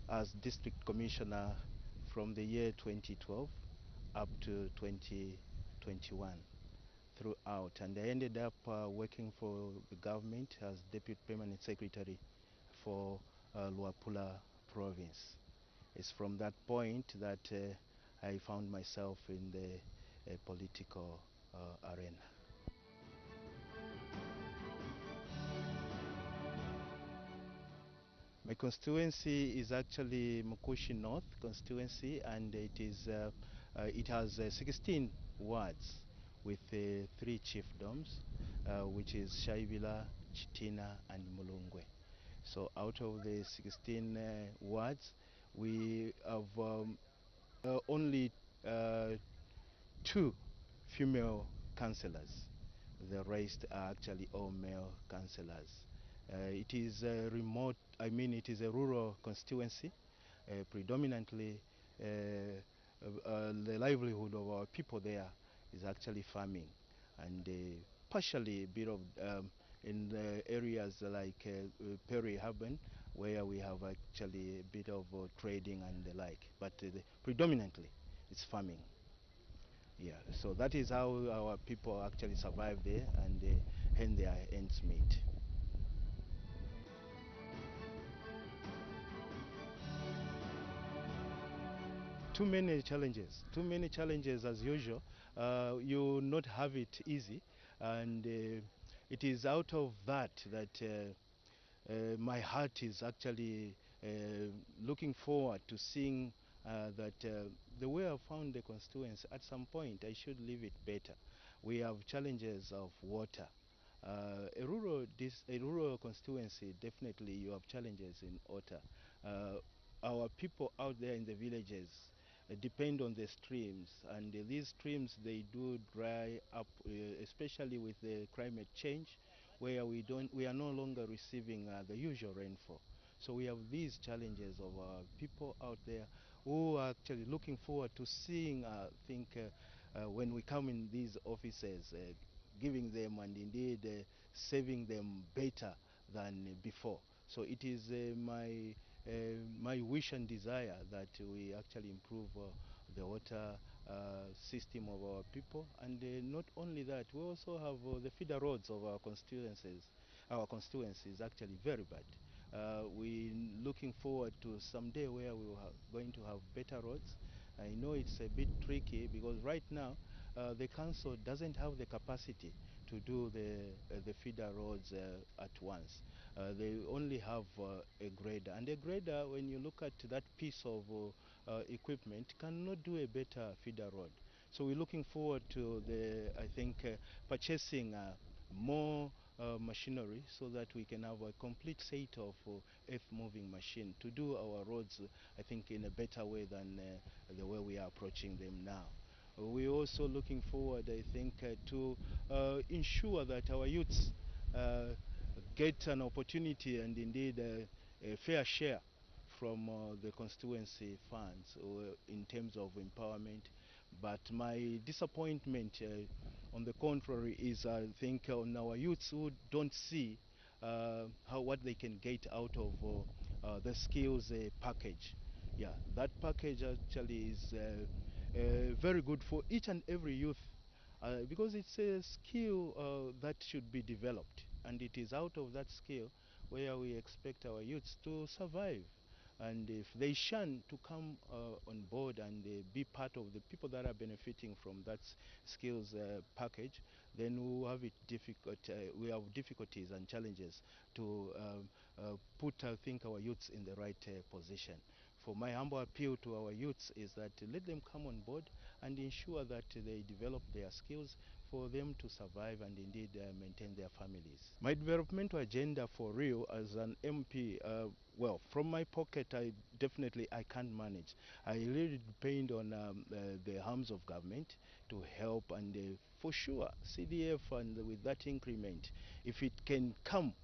S23: as district commissioner from the year 2012 up to 2021. Throughout, and I ended up working for the government as Deputy Permanent Secretary for Luapula Province. It's from that point that I found myself in the political arena. My constituency is actually Mukushi North constituency, and it has 16 wards with 3 chiefdoms, which is Shaibila, Chitina, and Mulungwe. So out of the 16 wards, we have only 2 female councillors. The rest are actually all male councillors. It is a remote, it is a rural constituency. Predominantly, the livelihood of our people there is actually farming, and partially a bit of in the areas like peri-urban, where we have actually a bit of trading and the like, but predominantly it's farming. Yeah, so that is how our people actually survive there and earn their ends meet. Too many challenges as usual. You will not have it easy, and it is out of that my heart is actually looking forward to seeing that the way I found the constituency, at some point I should leave it better. We have challenges of water. A rural constituency, definitely you have challenges in water. Our people out there in the villages depend on the streams, and these streams, they do dry up, especially with the climate change, where we are no longer receiving the usual rainfall. So we have these challenges of people out there who are actually looking forward to seeing, when we come in these offices, giving them and indeed saving them better than before. So it is my wish and desire that we actually improve the water system of our people, and not only that, we also have the feeder roads of our constituencies. Our constituency is actually very bad. We're looking forward to someday where we are going to have better roads. I know it's a bit tricky because right now the council doesn't have the capacity to do the feeder roads at once. They only have a grader, and a grader, when you look at that piece of equipment, cannot do a better feeder road. So we're looking forward to purchasing more machinery so that we can have a complete set of earth-moving machine to do our roads, in a better way than the way we are approaching them now. We're also looking forward, to ensure that our youths get an opportunity and indeed a fair share from the constituency funds in terms of empowerment. But my disappointment, on the contrary, is on our youths who don't see what they can get out of the skills package. Yeah, that package actually is very good for each and every youth, because it's a skill that should be developed, and it is out of that skill where we expect our youths to survive. And if they shun to come on board and be part of the people that are benefiting from that skills package, then we have we have difficulties and challenges to put our youths in the right position. For my humble appeal to our youths is that let them come on board and ensure that they develop their skills for them to survive and indeed maintain their families. My developmental agenda for real as an MP, well, from my pocket, I can't manage. I really depend on the arms of government to help, and for sure, CDF, and with that increment, if it can come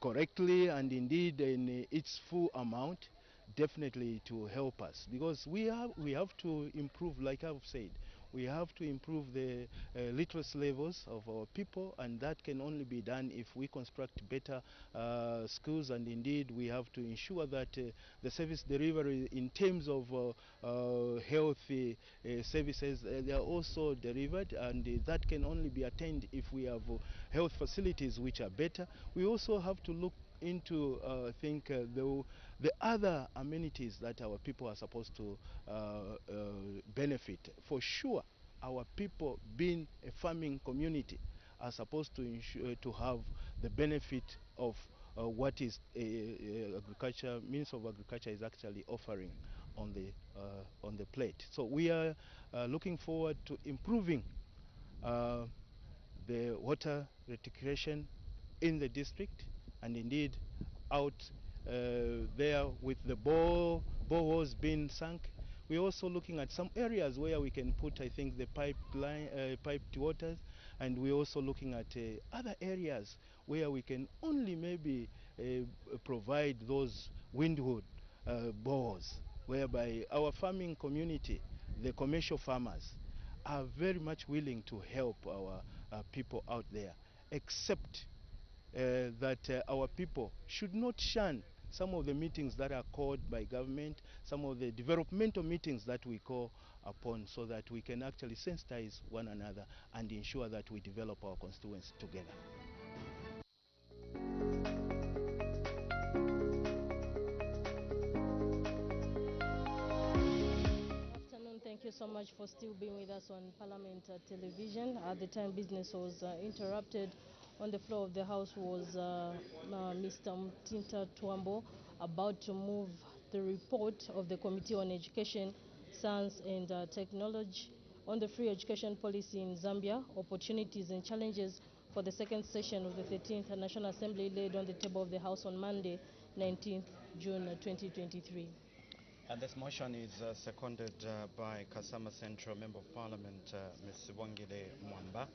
S23: correctly and indeed in its full amount, definitely to help us, because we have to improve, like I've said, we have to improve the literacy levels of our people, and that can only be done if we construct better schools, and indeed we have to ensure that the service delivery in terms of healthy services, they are also delivered, and that can only be attained if we have health facilities which are better. We also have to look into the other amenities that our people are supposed to benefit. For sure, our people, being a farming community, are supposed to to have the benefit of what is agriculture, Minister of Agriculture is actually offering on the plate. So we are looking forward to improving the water reticulation in the district, and indeed out there with the boreholes being sunk. We're also looking at some areas where we can put, I think, the piped waters, and we're also looking at other areas where we can only maybe provide those windwood bores, whereby our farming community, the commercial farmers, are very much willing to help our people out there, except that our people should not shun some of the meetings that are called by government, some of the developmental meetings that we call upon, so that we can actually sensitize one another and ensure that we develop our constituents together.
S22: Thank you so much for still being with us on Parliament Television. At the time business was interrupted, on the floor of the House was Mr. Mtinta Twambo, about to move the report of the Committee on Education, Science and Technology on the free education policy in Zambia, opportunities and challenges, for the second session of the 13th National Assembly, laid on the table of the House on Monday, 19th June 2023.
S2: And this motion is seconded by Kasama Central Member of Parliament, Ms. Wangile Mwamba.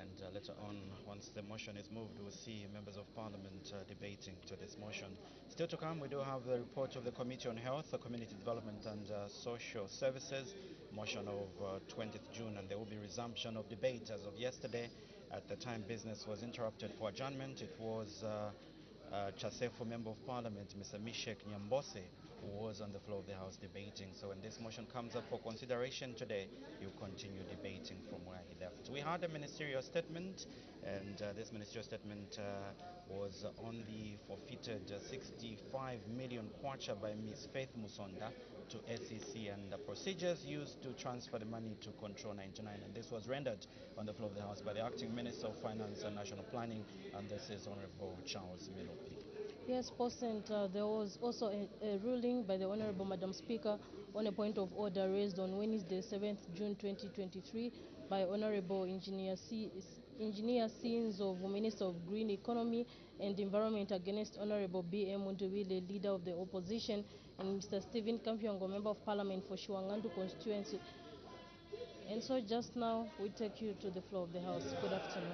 S2: And later on, once the motion is moved, we'll see members of Parliament debating to this motion. Still to come, we do have the report of the Committee on Health, Community Development and Social Services, motion of 20th June, and there will be resumption of debate as of yesterday. At the time business was interrupted for adjournment, it was Chasefo Member of Parliament, Mr. Mishek Nyambose, who was on the floor of the House debating. So when this motion comes up for consideration today, you continue debating from where he left. We had a ministerial statement, and this ministerial statement was on the forfeited 65 million kwacha by Ms. Faith Musonda to SEC, and the procedures used to transfer the money to Control 99. And this was rendered on the floor of the House by the Acting Minister of Finance and National Planning, and this is Honorable Charles Milopi.
S22: Yes, President, there was also a ruling by the Honorable Madam Speaker on a point of order raised on Wednesday, 7th June 2023 by Honorable Engineer Scenes of Minister of Green Economy and Environment against Honorable B.M. Mundubile, Leader of the Opposition, and Mr. Stephen Kampyongo, Member of Parliament for Shiwangandu constituency. And so just now, we take you to the floor of the House. Good afternoon.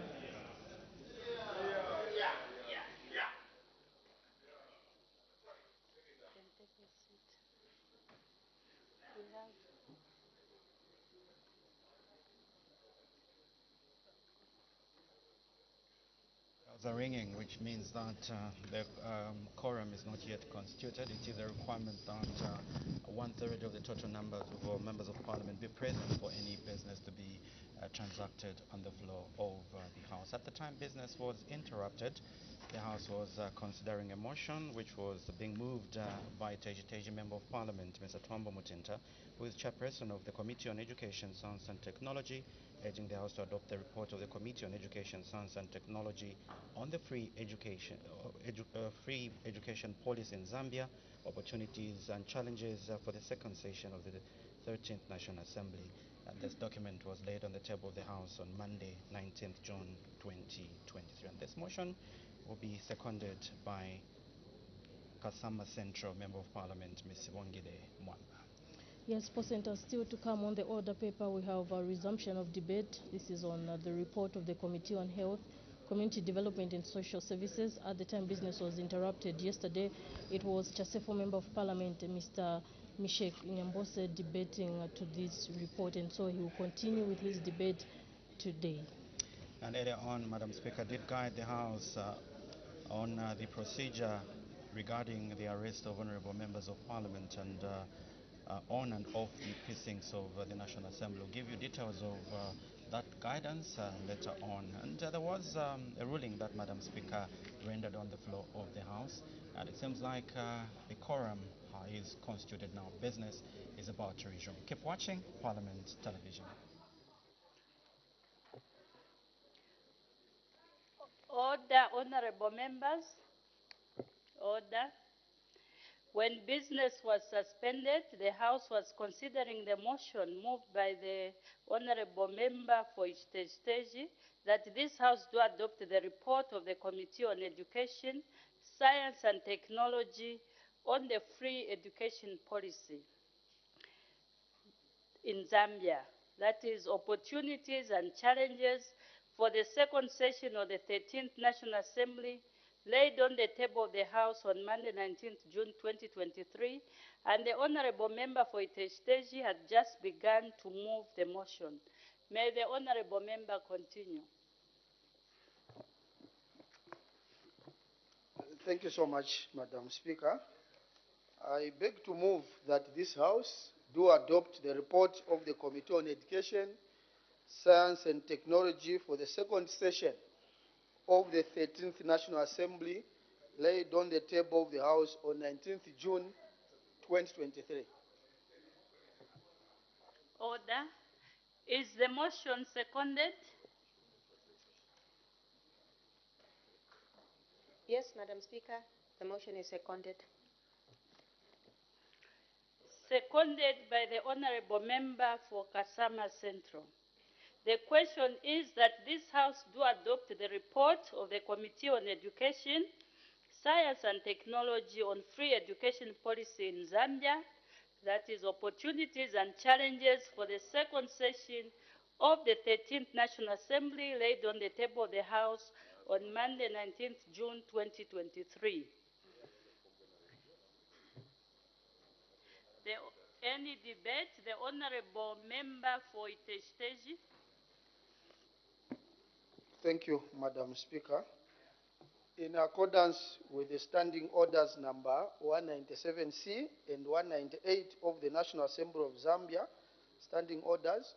S2: The ringing, which means that the quorum is not yet constituted. It is a requirement that 1/3 of the total number of members of Parliament be present for any business to be transacted on the floor of the House. At the time business was interrupted, the House was considering a motion which was being moved by Teji Member of Parliament, Mr. Twambo Mutinta, who is chairperson of the Committee on Education, Science and Technology, urging the House to adopt the report of the Committee on Education, Science and Technology on the free education policy in Zambia, opportunities and challenges for the second session of the 13th National Assembly. And this document was laid on the table of the House on Monday, 19th June 2023. And this motion will be seconded by Kasama Central Member of Parliament, Ms. Wangile Mwamba.
S22: Yes, President, still to come on the order paper, we have a resumption of debate. This is on the report of the Committee on Health, Community Development and Social Services. At the time business was interrupted yesterday, it was Chasefo Member of Parliament, Mr. Mishek Nyambose, debating to this report, and so he will continue with his debate today.
S2: And earlier on, Madam Speaker did guide the House on the procedure regarding the arrest of honorable members of Parliament and on and off the precincts of the National Assembly. We'll give you details of that guidance later on. And there was a ruling that Madam Speaker rendered on the floor of the House, and it seems like the quorum is constituted now. Business is about to resume. Keep watching Parliament Television.
S10: Order, honorable members. Order. When business was suspended, the House was considering the motion moved by the honorable member for Iteji that this House do adopt the report of the Committee on Education, Science and Technology on the free education policy in Zambia. That is opportunities and challenges for the second session of the 13th National Assembly, laid on the table of the House on Monday, 19th June 2023, and the honorable member for Iteji had just begun to move the motion. May the honorable member continue.
S1: Thank you so much, Madam Speaker. I beg to move that this House do adopt the report of the Committee on Education, Science and Technology for the second session of the 13th National Assembly, laid on the table of the House on 19th June 2023.
S10: Order. Is the motion seconded?
S12: Yes, Madam Speaker, the motion is seconded.
S10: Seconded by the honorable member for Kasama Central. The question is that this House do adopt the report of the Committee on Education, Science and Technology on free education policy in Zambia, that is opportunities and challenges for the second session of the 13th National Assembly, laid on the table of the House on Monday, 19th June 2023. Any debate? The honorable member for Iteji.
S1: Thank you, Madam Speaker. In accordance with the Standing Orders number 197C and 198 of the National Assembly of Zambia, Standing Orders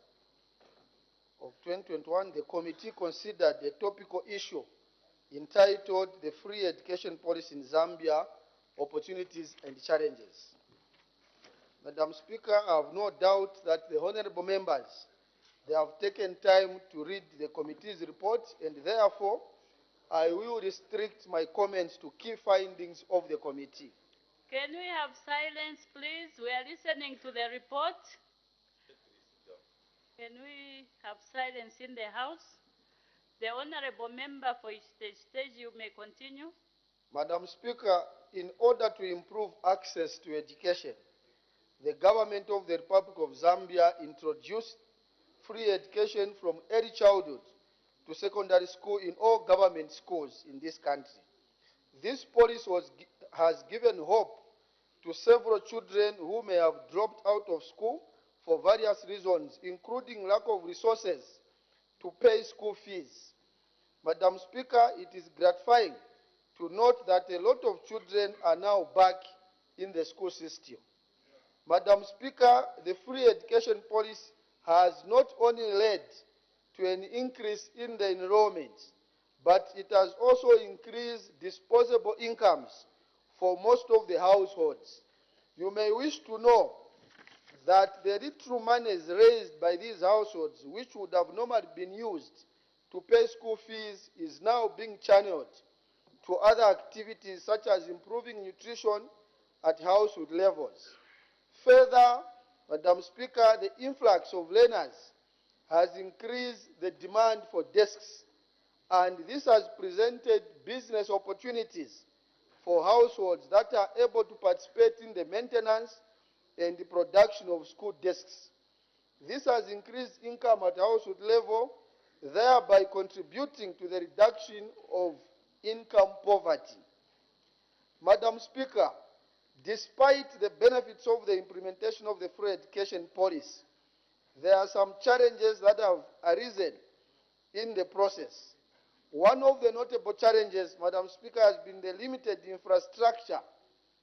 S1: of 2021, the committee considered the topical issue entitled The Free Education Policy in Zambia, Opportunities and Challenges. Madam Speaker, I have no doubt that the honorable members, they have taken time to read the committee's report, and therefore I will restrict my comments to key findings of the committee.
S10: Can we have silence, please? We are listening to the report. Can we have silence in the House? The honorable member for Iteji, you may continue.
S1: Madam Speaker, in order to improve access to education, the government of the Republic of Zambia introduced free education from early childhood to secondary school in all government schools in this country. This policy has given hope to several children who may have dropped out of school for various reasons, including lack of resources to pay school fees. Madam Speaker, it is gratifying to note that a lot of children are now back in the school system. Madam Speaker, the free education policy has not only led to an increase in the enrollment, but it has also increased disposable incomes for most of the households. You may wish to know that the little monies raised by these households, which would have normally been used to pay school fees, is now being channeled to other activities such as improving nutrition at household levels. Further, Madam Speaker, the influx of learners has increased the demand for desks, and this has presented business opportunities for households that are able to participate in the maintenance and the production of school desks. This has increased income at household level, thereby contributing to the reduction of income poverty. Madam Speaker, despite the benefits of the implementation of the free education policy, there are some challenges that have arisen in the process. One of the notable challenges, Madam Speaker, has been the limited infrastructure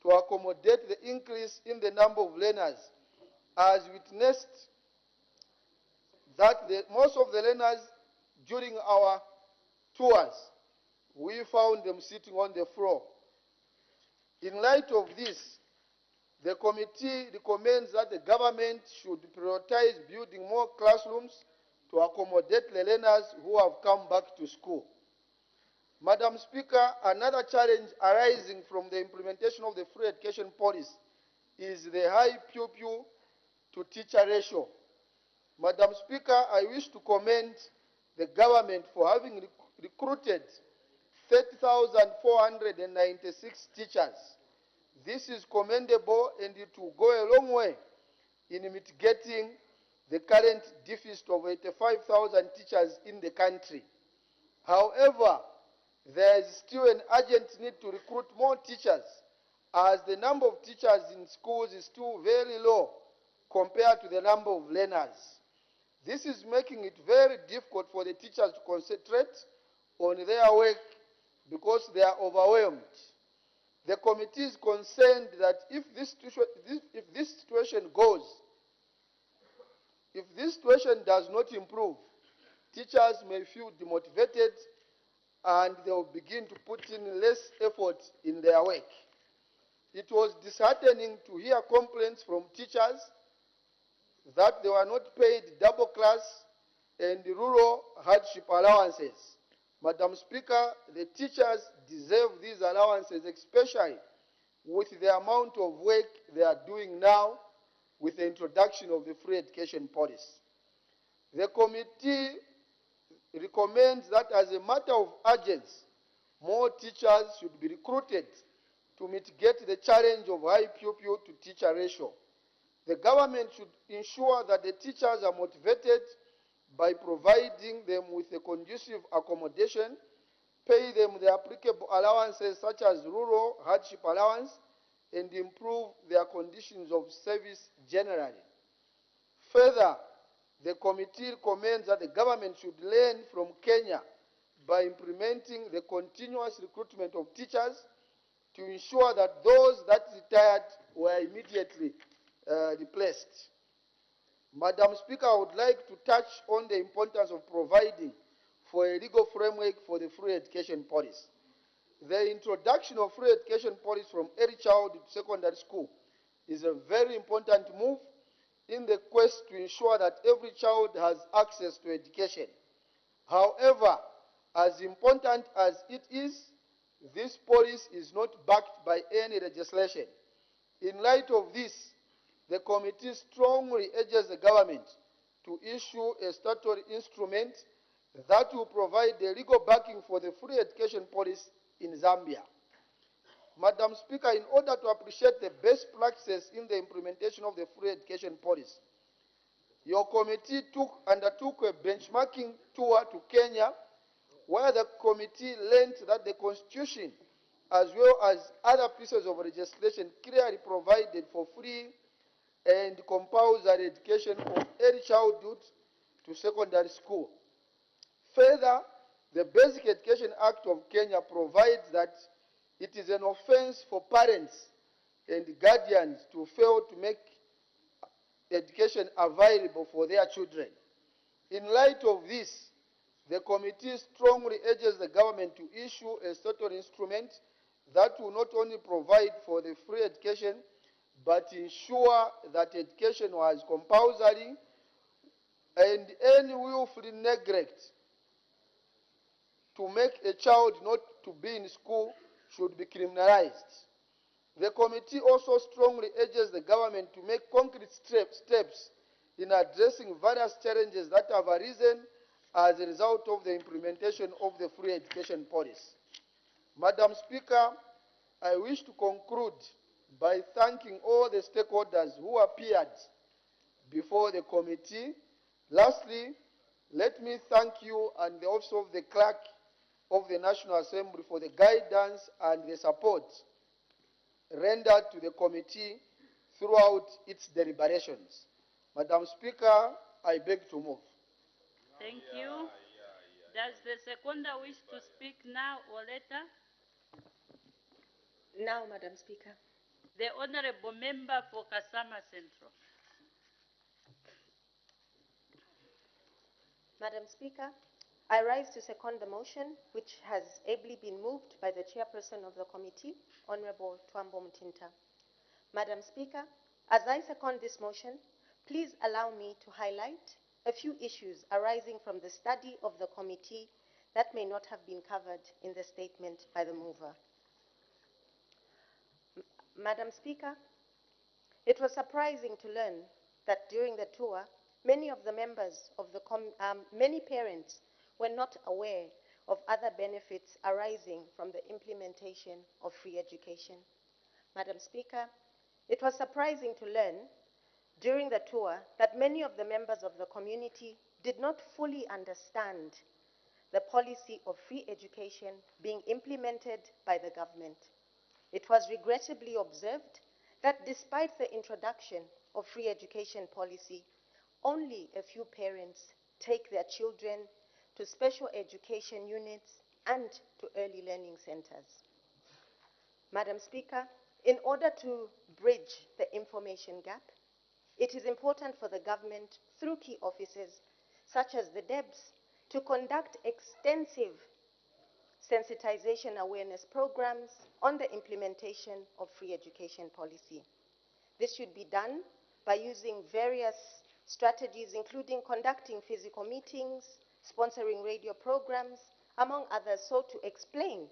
S1: to accommodate the increase in the number of learners, as witnessed that most of the learners during our tours, we found them sitting on the floor. In light of this, the committee recommends that the government should prioritize building more classrooms to accommodate the learners who have come back to school. Madam Speaker, another challenge arising from the implementation of the free education policy is the high pupil to teacher ratio. Madam Speaker, I wish to commend the government for having recruited 30,496 teachers. This is commendable, and it will go a long way in mitigating the current deficit of 85,000 teachers in the country. However, there is still an urgent need to recruit more teachers, as the number of teachers in schools is still very low compared to the number of learners. This is making it very difficult for the teachers to concentrate on their work because they are overwhelmed. The committee is concerned that if this situation does not improve, teachers may feel demotivated and they will begin to put in less effort in their work. It was disheartening to hear complaints from teachers that they were not paid double class and rural hardship allowances. Madam Speaker, the teachers deserve these allowances, especially with the amount of work they are doing now with the introduction of the free education policy. The committee recommends that as a matter of urgency, more teachers should be recruited to mitigate the challenge of high pupil to teacher ratio. The government should ensure that the teachers are motivated by providing them with a conducive accommodation, pay them the applicable allowances such as rural hardship allowance, and improve their conditions of service generally. Further, the committee recommends that the government should learn from Kenya by implementing the continuous recruitment of teachers to ensure that those that retired were immediately replaced. Madam Speaker, I would like to touch on the importance of providing for a legal framework for the free education policy. The introduction of free education policy from early childhood to secondary school is a very important move in the quest to ensure that every child has access to education. However, as important as it is, this policy is not backed by any legislation. In light of this, the committee strongly urges the government to issue a statutory instrument that will provide the legal backing for the free education policy in Zambia. Madam Speaker, in order to appreciate the best practices in the implementation of the free education policy, your committee undertook a benchmarking tour to Kenya, where the committee learned that the Constitution, as well as other pieces of legislation, clearly provided for free and compulsory education from early childhood to secondary school. Further, the Basic Education Act of Kenya provides that it is an offense for parents and guardians to fail to make education available for their children. In light of this, the committee strongly urges the government to issue a statutory instrument that will not only provide for the free education, but ensure that education was compulsory, and any willful neglect to make a child not to be in school should be criminalized. The committee also strongly urges the government to make concrete steps in addressing various challenges that have arisen as a result of the implementation of the free education policy. Madam Speaker, I wish to conclude by thanking all the stakeholders who appeared before the committee. Lastly, let me thank you and the Office of the Clerk of the National Assembly for the guidance and the support rendered to the committee throughout its deliberations. Madam Speaker, I beg to move.
S10: Thank you. Does the seconder wish to speak now or later?
S12: Now, Madam Speaker.
S10: The Honorable Member for Kasama Central.
S12: Madam Speaker, I rise to second the motion, which has ably been moved by the chairperson of the committee, Honorable Twambo Mtinta. Madam Speaker, as I second this motion, please allow me to highlight a few issues arising from the study of the committee that may not have been covered in the statement by the mover. Madam Speaker, it was surprising to learn that during the tour, many of the members of the many parents were not aware of other benefits arising from the implementation of free education. Madam Speaker, it was surprising to learn during the tour that many of the members of the community did not fully understand the policy of free education being implemented by the government. It was regrettably observed that despite the introduction of free education policy, only a few parents take their children to special education units and to early learning centers. Madam Speaker, in order to bridge the information gap, it is important for the government, through key offices such as the DEBS, to conduct extensive sensitization awareness programs on the implementation of free education policy. This should be done by using various strategies, including conducting physical meetings, sponsoring radio programs, among others, so to explain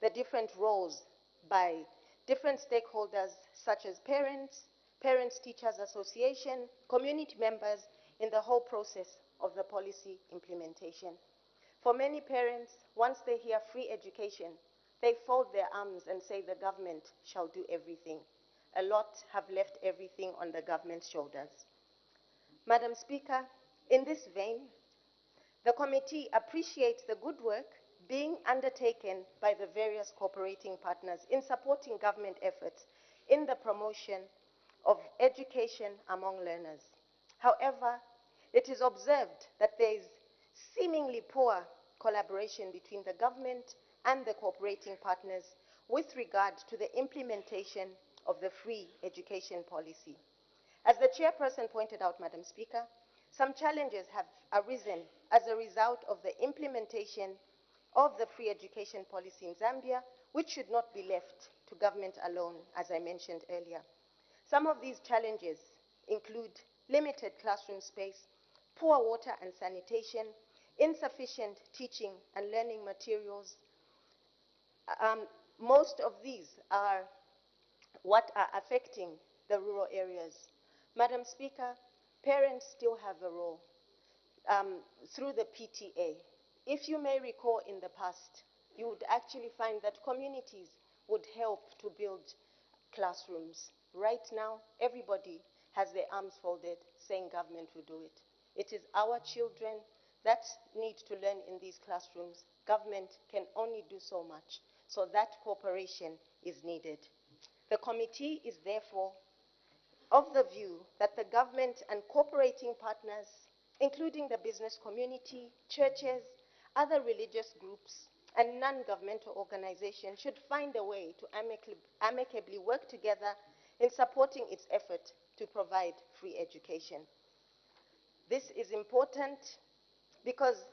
S12: the different roles by different stakeholders such as parents, Parents-Teachers Association, community members in the whole process of the policy implementation. For many parents, once they hear free education, they fold their arms and say the government shall do everything. A lot have left everything on the government's shoulders. Madam Speaker, in this vein, the committee appreciates the good work being undertaken by the various cooperating partners in supporting government efforts in the promotion of education among learners. However, it is observed that there is seemingly poor collaboration between the government and the cooperating partners with regard to the implementation of the free education policy. As the chairperson pointed out, Madam Speaker, some challenges have arisen as a result of the implementation of the free education policy in Zambia, which should not be left to government alone, as I mentioned earlier. Some of these challenges include limited classroom space, poor water and sanitation, insufficient teaching and learning materials. Most of these are what are affecting the rural areas. Madam Speaker, parents still have a role through the PTA. If you may recall in the past, you would actually find that communities would help to build classrooms. Right now, everybody has their arms folded, saying government will do it. It is our children that need to learn in these classrooms. Government can only do so much, so that cooperation is needed. The committee is therefore of the view that the government and cooperating partners, including the business community, churches, other religious groups, and non-governmental organizations, should find a way to amicably work together in supporting its effort to provide free education. This is important because,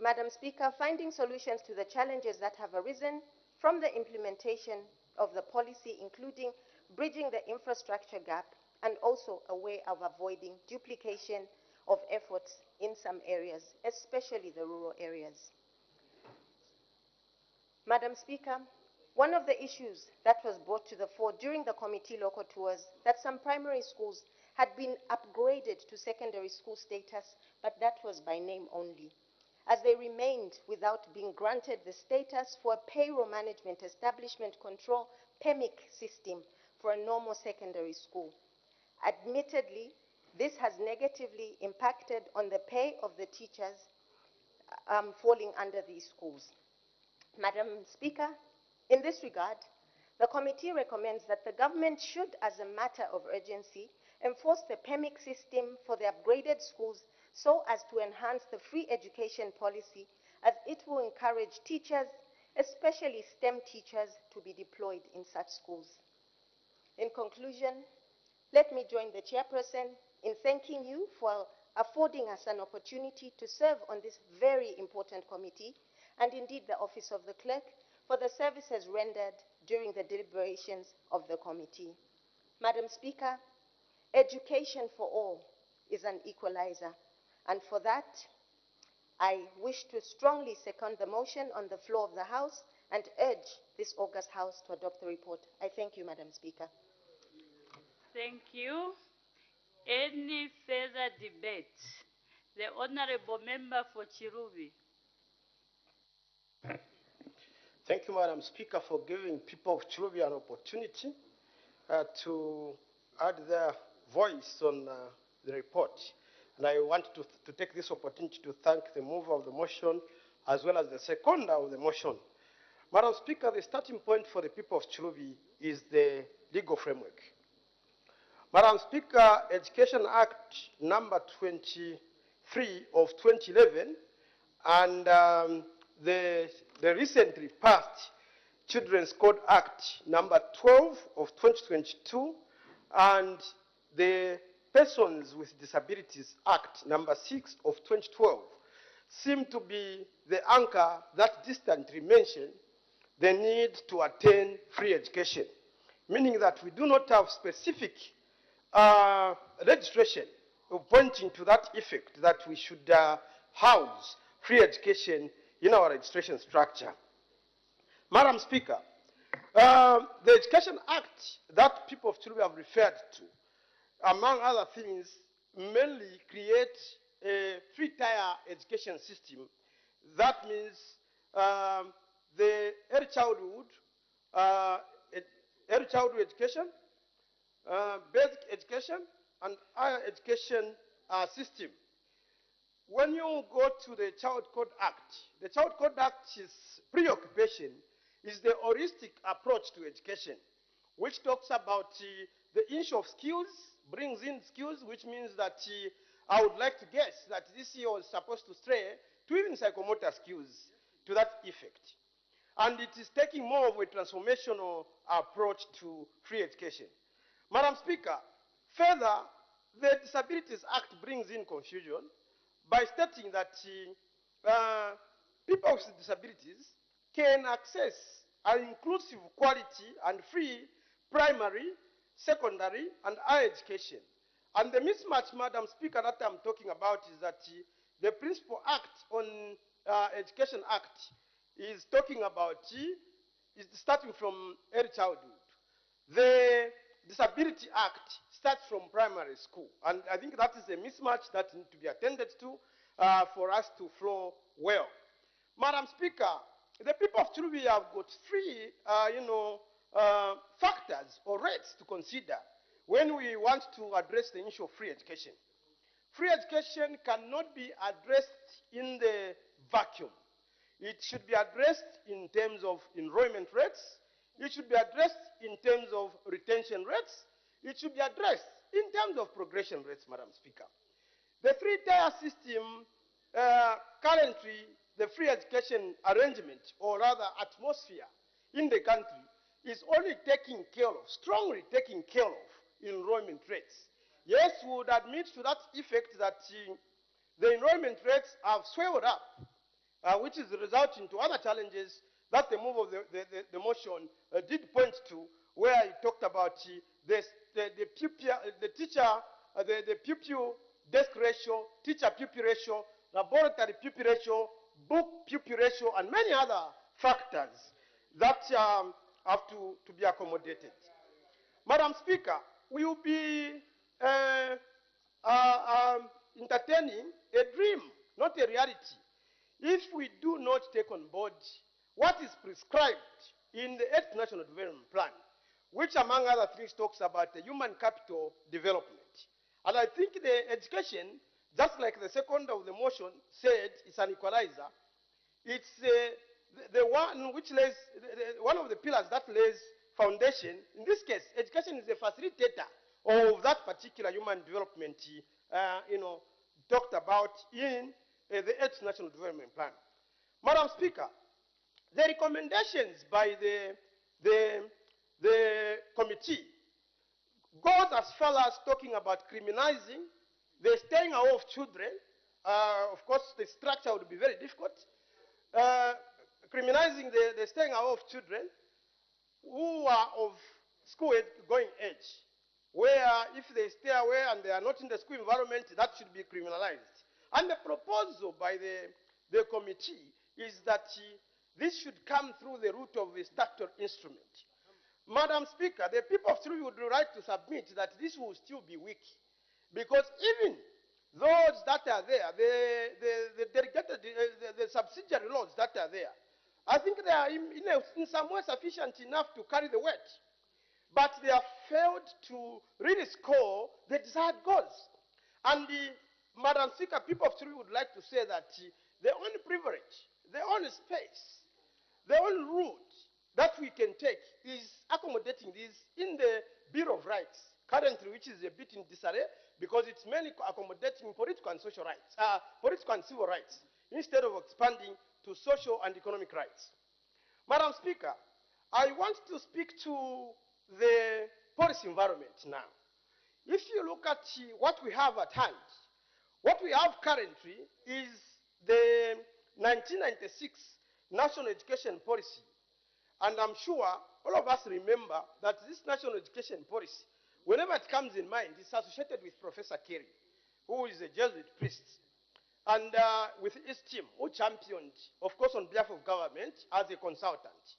S12: Madam Speaker, finding solutions to the challenges that have arisen from the implementation of the policy, including bridging the infrastructure gap and also a way of avoiding duplication of efforts in some areas, especially the rural areas. Madam Speaker, one of the issues that was brought to the fore during the committee local tours that some primary schools had been upgraded to secondary school status, but that was by name only, as they remained without being granted the status for a payroll management establishment control PEMIC system for a normal secondary school. Admittedly, this has negatively impacted on the pay of the teachers falling under these schools. Madam Speaker, in this regard, the committee recommends that the government should, as a matter of urgency, enforce the PEMIC system for the upgraded schools so as to enhance the free education policy, as it will encourage teachers, especially STEM teachers, to be deployed in such schools. In conclusion, let me join the chairperson in thanking you for affording us an opportunity to serve on this very important committee, and indeed the office of the clerk, for the services rendered during the deliberations of the committee. Madam Speaker, education for all is an equalizer, and for that, I wish to strongly second the motion on the floor of the House and urge this August House to adopt the report. I thank you, Madam Speaker.
S10: Thank you. Any further debate? The Honorable Member for Chirubi.
S5: Thank you, Madam Speaker, for giving people of Chirubi an opportunity to add their voice on the report. And I want to take this opportunity to thank the mover of the motion as well as the seconder of the motion. Madam Speaker, the starting point for the people of Chirubi is the legal framework. Madam Speaker, Education Act number 23 of 2011 and the recently passed Children's Code Act number 12 of 2022 and the Persons with Disabilities Act number 6 of 2012 seem to be the anchor that distantly mention the need to attain free education, meaning that we do not have specific legislation pointing to that effect that we should house free education in our registration structure. Madam Speaker, the Education Act that people of Chirubi have referred to, among other things, mainly create a three-tier education system. That means the early childhood education, basic education, and higher education system. When you go to the Child Code Act, the Child Code Act's preoccupation is the holistic approach to education, which talks about the issue of skills, brings in skills, which means that I would like to guess that this year was supposed to stray to even psychomotor skills to that effect. And it is taking more of a transformational approach to free education. Madam Speaker, further, the Disabilities Act brings in confusion by stating that people with disabilities can access an inclusive, quality, and free primary, secondary, and higher education. And the mismatch, Madam Speaker, that I'm talking about is that the Principal Act on Education Act is talking about, is starting from early childhood. The Disability Act starts from primary school. And I think that is a mismatch that needs to be attended to for us to flow well. Madam Speaker, the people of Chirubi have got three, factors or rates to consider when we want to address the issue of free education. Free education cannot be addressed in the vacuum. It should be addressed in terms of enrollment rates. It should be addressed in terms of retention rates. It should be addressed in terms of progression rates, Madam Speaker. The three-tier system, currently, the free education arrangement, or rather atmosphere in the country, is only taking care of, strongly taking care of, enrollment rates. Yes, we would admit to that effect that the enrollment rates have swelled up, which is resulting to other challenges that the move of the motion did point to, where it talked about the pupil desk ratio, teacher pupil ratio, laboratory pupil ratio, book pupil ratio, and many other factors that have to be accommodated. Madam Speaker, we will be entertaining a dream, not a reality, if we do not take on board what is prescribed in the 8th National Development Plan, which among other things talks about the human capital development. And I think the education, just like the second of the motion said, is an equalizer. It's the one which lays, one of the pillars that lays foundation. In this case, education is a facilitator of that particular human development, talked about in the 8th National Development Plan. Madam Speaker, the recommendations by the committee goes as far as talking about criminalizing the staying away of children. Of course, the structure would be very difficult. Criminalizing the staying away of children who are of school-going age, where if they stay away and they are not in the school environment, that should be criminalized. And the proposal by the committee is that this should come through the route of a statutory instrument. Madam Speaker, the people of Tulu would like to submit that this will still be weak, because even those that are there, the delegated, the subsidiary laws that are there, I think they are in some way sufficient enough to carry the weight. But they have failed to really score the desired goals. And Madam Speaker, people of Tulu would like to say that the only privilege, the only space, the only route that we can take is accommodating this in the Bill of Rights, currently, which is a bit in disarray, because it's mainly accommodating political and social rights, political and civil rights, instead of expanding to social and economic rights. Madam Speaker, I want to speak to the policy environment now. If you look at what we have at hand, what we have currently is the 1996 National Education Policy. And I'm sure all of us remember that this National Education Policy, whenever it comes in mind, is associated with Professor Kerry, who is a Jesuit priest, and with his team, who championed, of course, on behalf of government as a consultant.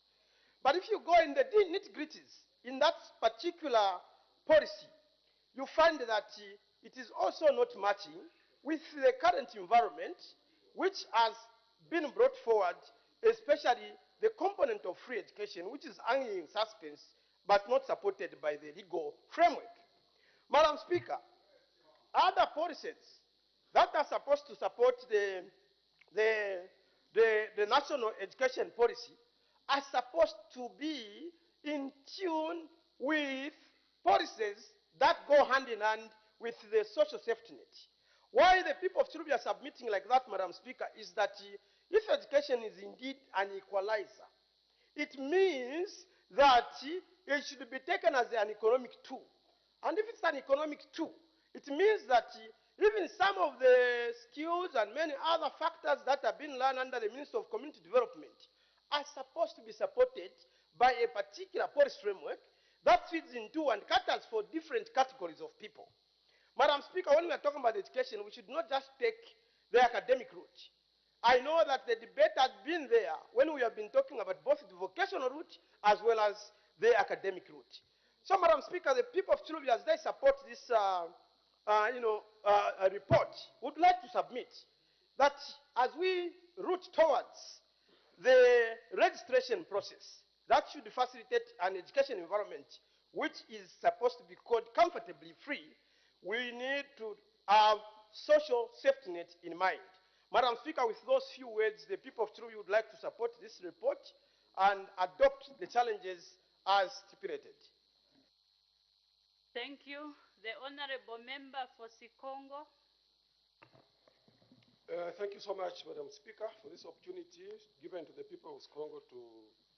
S5: But if you go in the nitty-gritties in that particular policy, you find that it is also not matching with the current environment, which has been brought forward, especially the component of free education, which is hanging in suspense, but not supported by the legal framework. Madam Speaker, other policies that are supposed to support the national education policy are supposed to be in tune with policies that go hand in hand with the social safety net. Why the people of Tulu are submitting like that, Madam Speaker, is that if education is indeed an equalizer, it means that it should be taken as an economic tool. And if it's an economic tool, it means that even some of the skills and many other factors that have been learned under the Ministry of Community Development are supposed to be supported by a particular policy framework that fits into and caters for different categories of people. Madam Speaker, when we are talking about education, we should not just take the academic route. I know that the debate has been there when we have been talking about both the vocational route as well as the academic route. So, Madam Speaker, the people of Tulu, as they support this report, would like to submit that as we route towards the registration process, that should facilitate an education environment which is supposed to be called comfortably free, we need to have social safety net in mind. Madam Speaker, with those few words, the people of Tulu would like to support this report and adopt the challenges as stipulated.
S10: Thank you. The Honorable Member for Sikongo.
S15: Thank you so much, Madam Speaker, for this opportunity given to the people of Congo to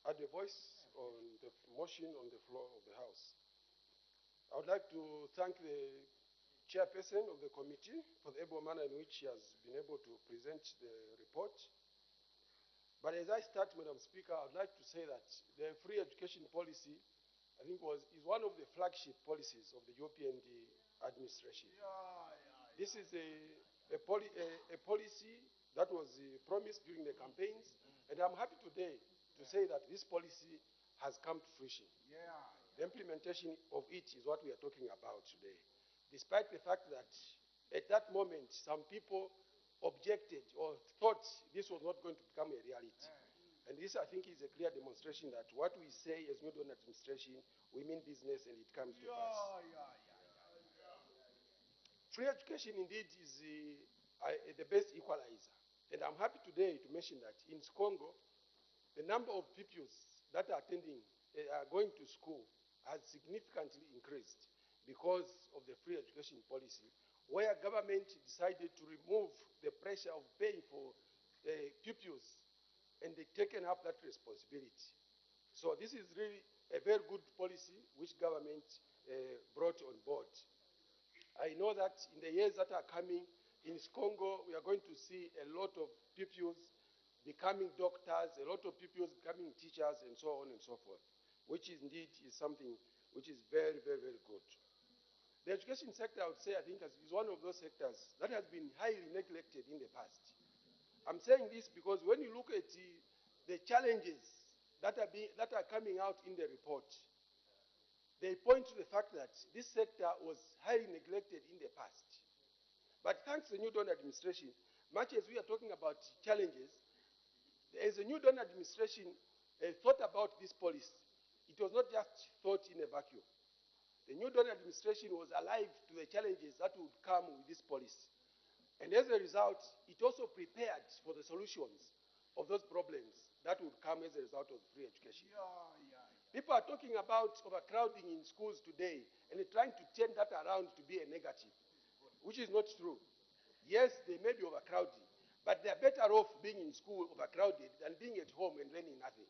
S15: add a voice on the motion on the floor of the House. I would like to thank the chairperson of the committee for the able manner in which she has been able to present the report. But as I start, Madam Speaker, I would like to say that the free education policy, I think, is one of the flagship policies of the UPND administration. This is a policy that was promised during the campaigns, and I'm happy today to say that this policy has come to fruition. The implementation of it is what we are talking about today. Despite the fact that at that moment some people objected or thought this was not going to become a reality. And this, I think, is a clear demonstration that what we say as New Dawn administration, we mean business and it comes to pass. Free education indeed is the best equalizer. And I'm happy today to mention that in Congo, the number of pupils that are going to school has significantly increased because of the free education policy, where government decided to remove the pressure of paying for pupils, and they've taken up that responsibility. So this is really a very good policy which government brought on board. I know that in the years that are coming, in Congo, we are going to see a lot of pupils becoming doctors, a lot of pupils becoming teachers, and so on and so forth, which is indeed is something which is very, very, very good. The education sector, I would say, I think, is one of those sectors that has been highly neglected in the past. I'm saying this because when you look at the challenges that are coming out in the report, they point to the fact that this sector was highly neglected in the past. But thanks to the new Dawn administration, much as we are talking about challenges, as the new Dawn administration thought about this policy, it was not just thought in a vacuum. The new Dawn administration was alive to the challenges that would come with this policy. And as a result, it also prepared for the solutions of those problems that would come as a result of free education. People are talking about overcrowding in schools today and they're trying to turn that around to be a negative, which is not true. Yes, they may be overcrowding, but they're better off being in school overcrowded than being at home and learning nothing.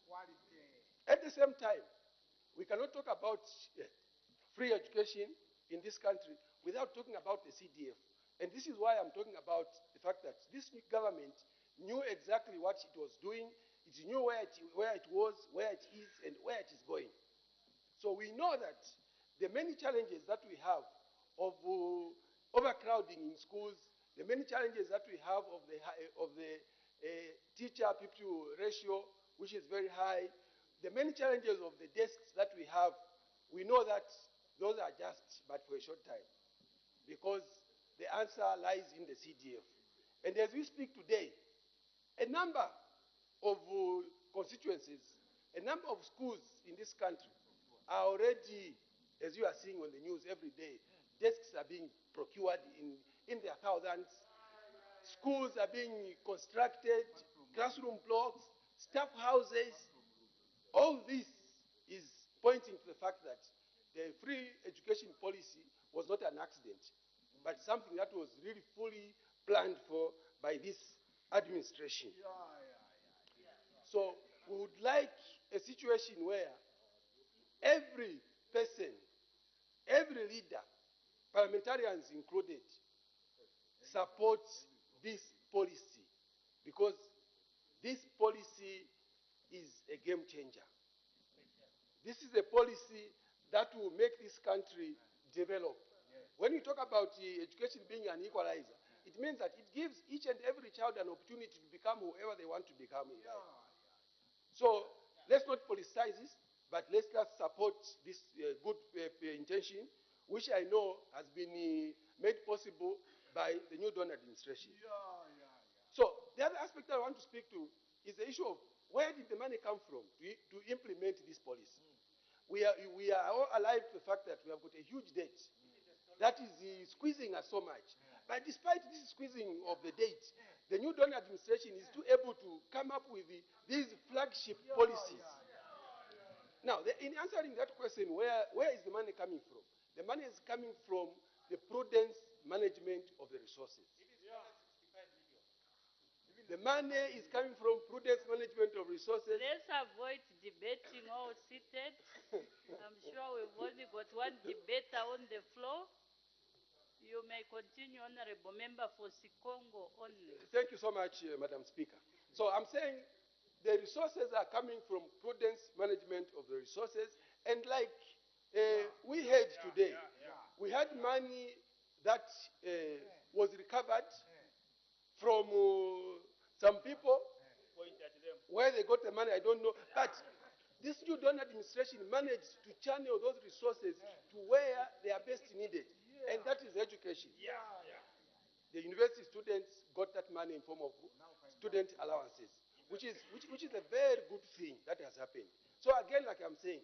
S15: At the same time, we cannot talk about free education in this country without talking about the CDF. And this is why I'm talking about the fact that this new government knew exactly what it was doing. It knew where it was, where it is, and where it is going. So we know that the many challenges that we have of overcrowding in schools, the many challenges that we have of the teacher-pupil ratio, which is very high, the many challenges of the desks that we have, we know that those are just but for a short time, because the answer lies in the CDF. And as we speak today, a number of constituencies, a number of schools in this country are already, as you are seeing on the news every day, desks are being procured in their thousands, schools are being constructed, classroom blocks, staff houses. All this is pointing to the fact that the free education policy was not an accident, but something that was really fully planned for by this administration. So we would like a situation where every person, every leader, parliamentarians included, supports this policy, because this policy is a game changer. This is a policy that will make this country develop. When you talk about education being an equalizer, it means that it gives each and every child an opportunity to become whoever they want to become in life. So let's not politicize this, but let's just support this good intention, which I know has been made possible by the new Dawn administration. So the other aspect I want to speak to is the issue of where did the money come from to implement this policy? We are all alive to the fact that we have got a huge debt that is squeezing us so much. But despite this squeezing of the debt, the new Dawn administration is still able to come up with these flagship policies. Now, in answering that question, where is the money coming from? The money is coming from the prudence management of the resources. The money is coming from prudence management of resources.
S10: Let's avoid debating all seated. I'm sure we've only got one debater on the floor. You may continue, Honorable Member, for Sikongo only.
S15: Thank you so much, Madam Speaker. So I'm saying the resources are coming from prudence management of the resources. And like we heard today, we had money that was recovered from some people. Where they got the money, I don't know. But this new Dawn administration managed to channel those resources to where they are best needed, and that is education. The university students got that money in form of student allowances, which is a very good thing that has happened. So again, like I'm saying,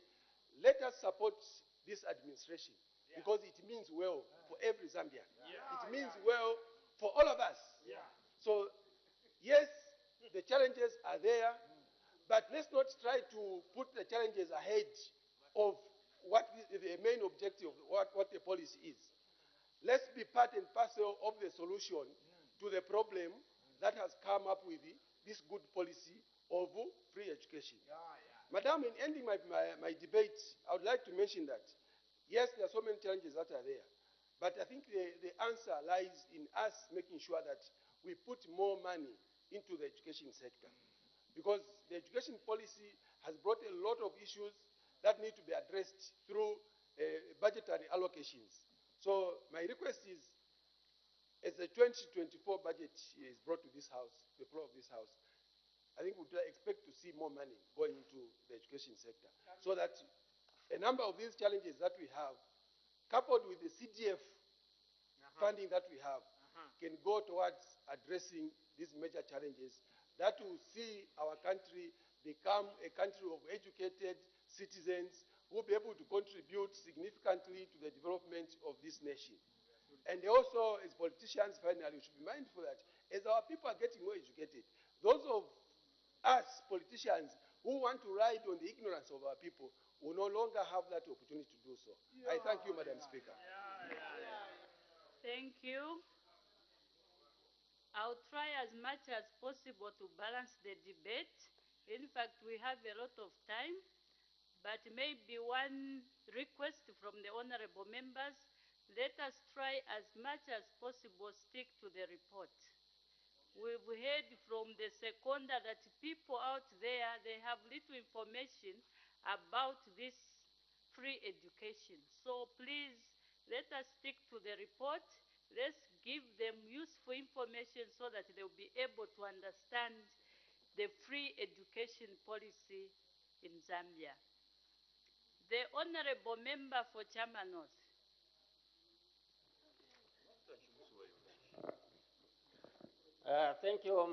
S15: let us support this administration, because it means well for every Zambian. It means well for all of us. So yes, the challenges are there, but let's not try to put the challenges ahead of what the main objective, what the policy is. Let's be part and parcel of the solution to the problem that has come up with this good policy of free education. Madam, in ending my debate, I would like to mention that, yes, there are so many challenges that are there, But I think the answer lies in us making sure that we put more money into the education sector. Because the education policy has brought a lot of issues that need to be addressed through budgetary allocations. So my request is, as the 2024 budget is brought to this house, the floor of this house, I think we expect to see more money going into the education sector, so that a number of these challenges that we have, coupled with the CDF funding that we have, can go towards addressing these major challenges that will see our country become a country of educated citizens who will be able to contribute significantly to the development of this nation. And also, as politicians, finally, we should be mindful that as our people are getting more educated, those of us politicians who want to ride on the ignorance of our people will no longer have that opportunity to do so. I thank you, Madam Speaker.
S10: Thank you. I'll try as much as possible to balance the debate. In fact, we have a lot of time, but maybe one request from the honorable members, let us try as much as possible stick to the report. We've heard from the seconder that people out there, they have little information about this free education. So please, let us stick to the report. Let's give them useful information so that they'll be able to understand the free education policy in Zambia. The honorable member for Chama North.
S17: Thank you,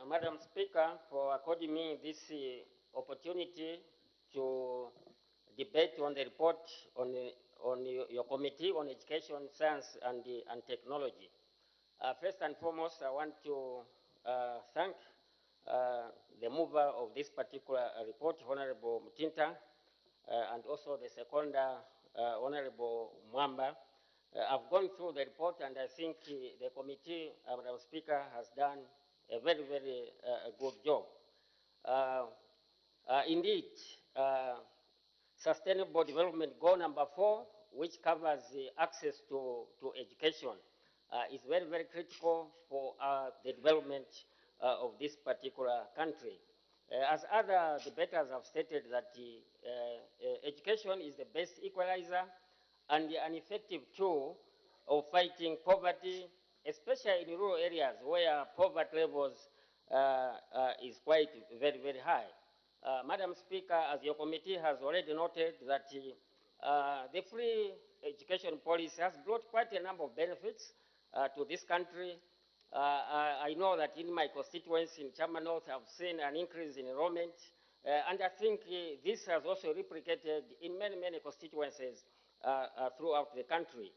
S17: Madam Speaker, for according me this opportunity to debate on the report on your committee on education, science, and technology. First and foremost, I want to thank the mover of this particular report, Honorable Mutinta, and also the seconder, Honorable Mwamba. I've gone through the report, and I think the committee, Madam Speaker, has done a very, very good job. Indeed, Sustainable Development Goal number 4, which covers access to education, is very, very critical for the development of this particular country. As other debaters have stated, that education is the best equalizer and an effective tool of fighting poverty, especially in rural areas where poverty levels is quite very, very high. Madam Speaker, as your committee has already noted, that the free education policy has brought quite a number of benefits to this country. I know that in my constituency in Chama North, I've seen an increase in enrollment, and I think this has also replicated in many, many constituencies throughout the country.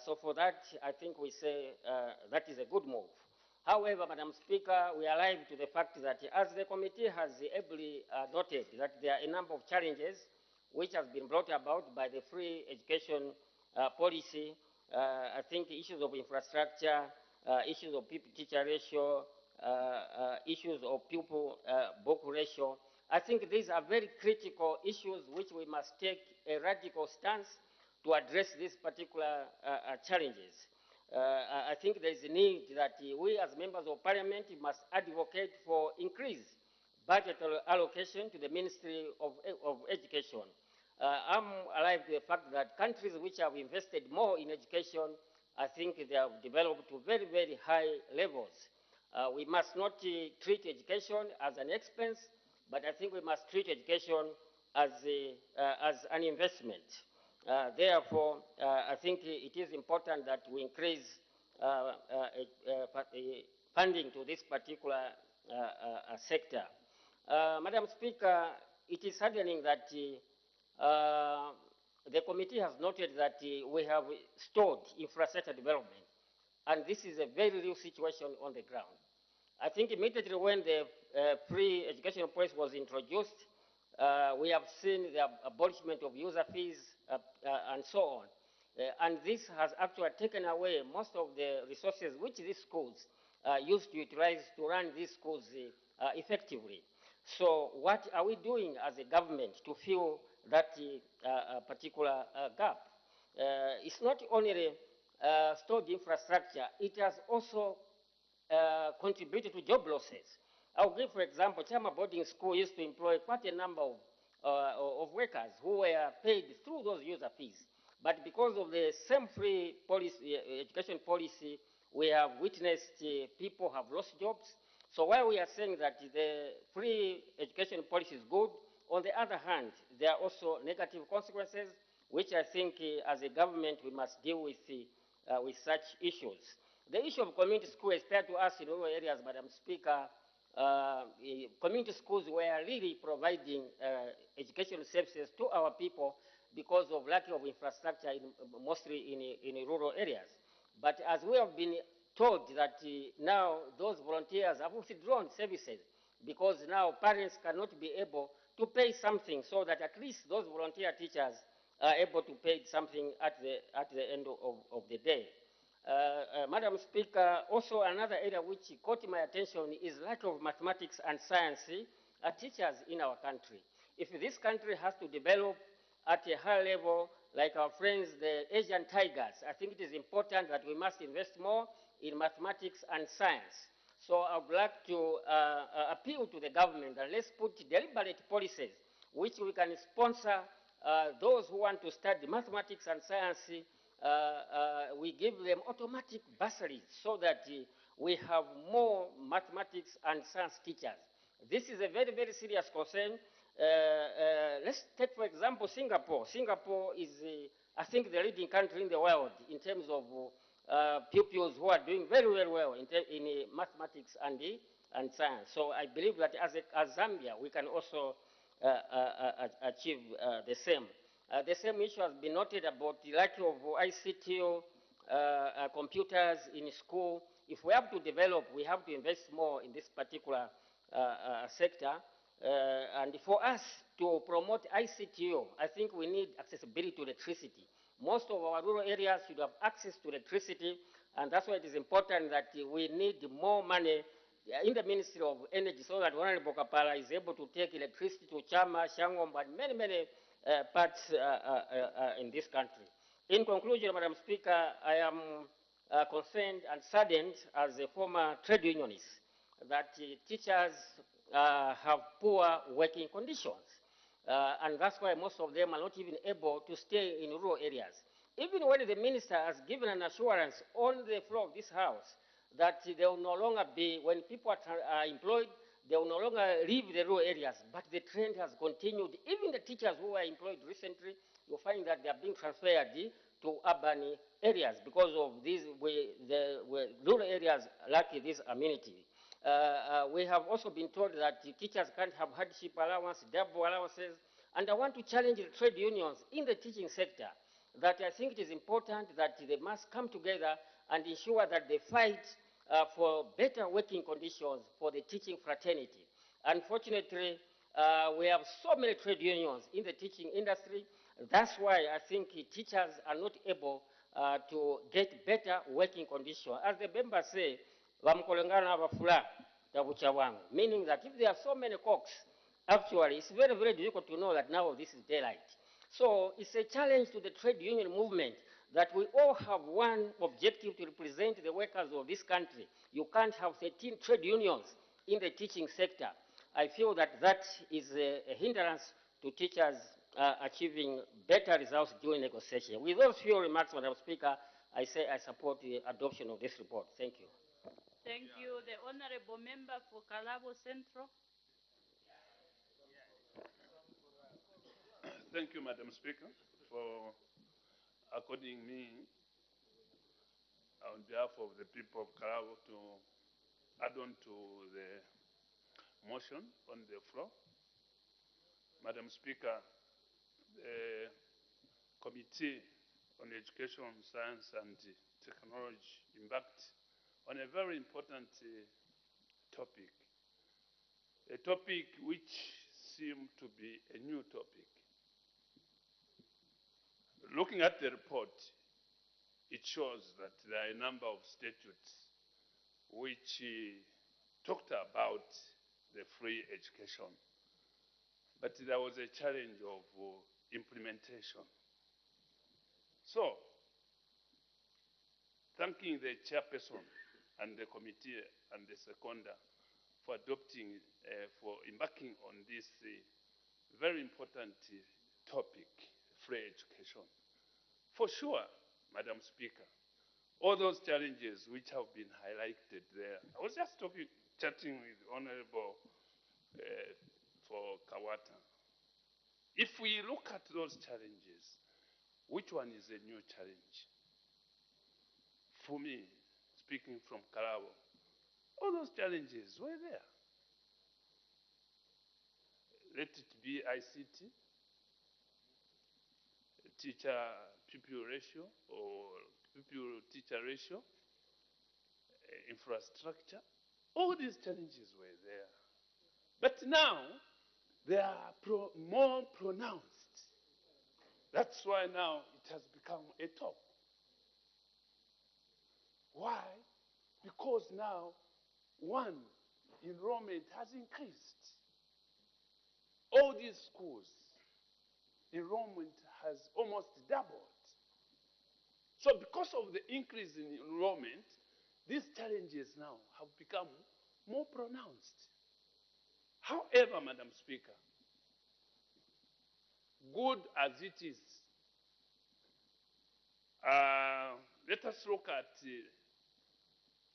S17: So for that, I think we say that is a good move. However, Madam Speaker, we are alive to the fact that, as the committee has ably noted, that there are a number of challenges which have been brought about by the free education policy. I think issues of infrastructure, issues of pupil-teacher ratio, issues of pupil-book ratio. I think these are very critical issues which we must take a radical stance to address these particular challenges. I think there is a need that we as members of parliament must advocate for increased budget allocation to the Ministry of Education. I'm alive to the fact that countries which have invested more in education, I think they have developed to very, very high levels. We must not treat education as an expense, but I think we must treat education as an investment. Therefore, I think it is important that we increase funding to this particular sector. Madam Speaker, it is saddening that the committee has noted that we have stalled infrastructure development, and this is a very real situation on the ground. I think immediately when the free education policy was introduced, we have seen the abolishment of user fees and so on. And this has actually taken away most of the resources which these schools used to utilize to run these schools effectively. So what are we doing as a government to fill that particular gap? It's not only stored infrastructure, it has also contributed to job losses. I'll give, for example, Chama Boarding School used to employ quite a number of workers who were paid through those user fees. But because of the same free policy, education policy, we have witnessed people have lost jobs. So while we are saying that the free education policy is good, on the other hand, there are also negative consequences, which I think as a government we must deal with such issues. The issue of community schools, compared to us in rural areas, Madam Speaker, community schools were really providing educational services to our people because of lack of infrastructure, mostly in rural areas. But as we have been told that now those volunteers have withdrawn services because now parents cannot be able to pay something, so that at least those volunteer teachers are able to pay something at the end of the day. Madam Speaker, also another area which caught my attention is lack of mathematics and science teachers in our country. If this country has to develop at a high level, like our friends, the Asian tigers, I think it is important that we must invest more in mathematics and science. So I would like to appeal to the government that let's put deliberate policies which we can sponsor those who want to study mathematics and science. We give them automatic bursaries so that we have more mathematics and science teachers. This is a very, very serious concern. Let's take, for example, Singapore. Singapore is, I think, the leading country in the world in terms of pupils who are doing very, very well in mathematics and science. So I believe that as Zambia, we can also achieve the same. The same issue has been noted about the lack of ICT computers in school. If we have to develop, we have to invest more in this particular sector. And for us to promote ICTO, I think we need accessibility to electricity. Most of our rural areas should have access to electricity, and that's why it is important that we need more money in the Ministry of Energy so that Honorable Kapala is able to take electricity to Chama, Shangom, and many, many parts in this country. In conclusion, Madam Speaker, I am concerned and saddened as a former trade unionist that teachers have poor working conditions. And that's why most of them are not even able to stay in rural areas. Even when the minister has given an assurance on the floor of this house that there will no longer be, when people are employed, they will no longer leave the rural areas, but the trend has continued. Even the teachers who were employed recently, you'll find that they are being transferred to urban areas because of these, the rural areas lack this amenity. We have also been told that teachers can't have hardship allowance, double allowances, and I want to challenge the trade unions in the teaching sector that I think it is important that they must come together and ensure that they fight for better working conditions for the teaching fraternity. Unfortunately, we have so many trade unions in the teaching industry. That's why I think teachers are not able to get better working conditions. As the members say, meaning that if there are so many cooks, actually it's very, very difficult to know that now this is daylight. So it's a challenge to the trade union movement that we all have one objective to represent the workers of this country. You can't have 13 trade unions in the teaching sector. I feel that that is a hindrance to teachers achieving better results during negotiation. With those few remarks, Madam Speaker, I say I support the adoption of this report. Thank you.
S10: Thank you. The Honorable Member for Kalabo Central.
S13: Thank you, Madam Speaker, for according me on behalf of the people of Kalabo to add on to the motion on the floor. Madam Speaker, the Committee on Education, Science and Technology embarked on a very important topic, a topic which seemed to be a new topic. Looking at the report, it shows that there are a number of statutes which talked about the free education, but there was a challenge of implementation. So, thanking the chairperson and the committee and the seconder for adopting, for embarking on this very important topic, free education. For sure, Madam Speaker, all those challenges which have been highlighted there. I was just chatting with Honorable for Kawata. If we look at those challenges, which one is a new challenge? For me, speaking from Karabo, all those challenges were there. Let it be ICT, teacher-pupil ratio or pupil-teacher ratio, infrastructure. All these challenges were there. But now, they are more pronounced. That's why now it has become a top. Why? Because now, one, enrollment has increased. All these schools, enrollment has almost doubled. So because of the increase in enrollment, these challenges now have become more pronounced. However, Madam Speaker, good as it is, let us look at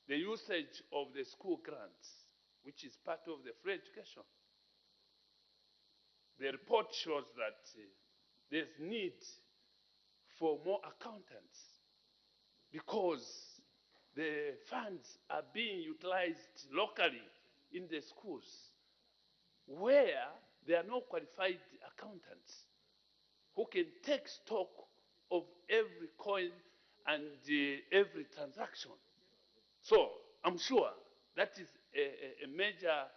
S13: the usage of the school grants, which is part of the free education. The report shows that there's need for more accountants because the funds are being utilized locally in the schools where there are no qualified accountants who can take stock of every coin and every transaction. So I'm sure that is a major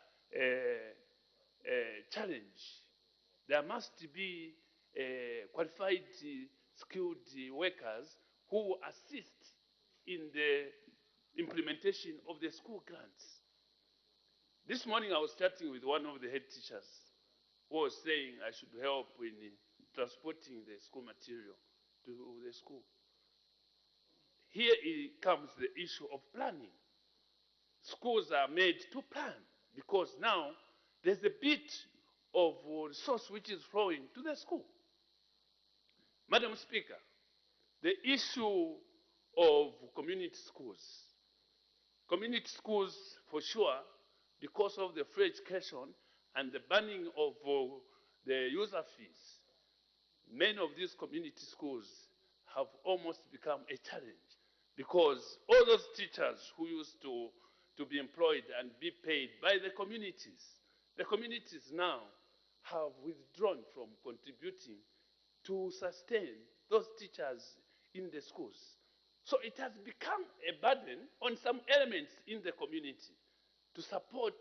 S13: challenge. There must be qualified, skilled workers who will assist in the implementation of the school grants. This morning I was chatting with one of the head teachers who was saying I should help in transporting the school material to the school. Here comes the issue of planning. Schools are made to plan because now there's a bit of resource which is flowing to the school. Madam Speaker, the issue of community schools. Community schools, for sure, because of the free education and the banning of the user fees, many of these community schools have almost become a challenge because all those teachers who used to be employed and be paid by the communities now have withdrawn from contributing to sustain those teachers in the schools. So it has become a burden on some elements in the community to support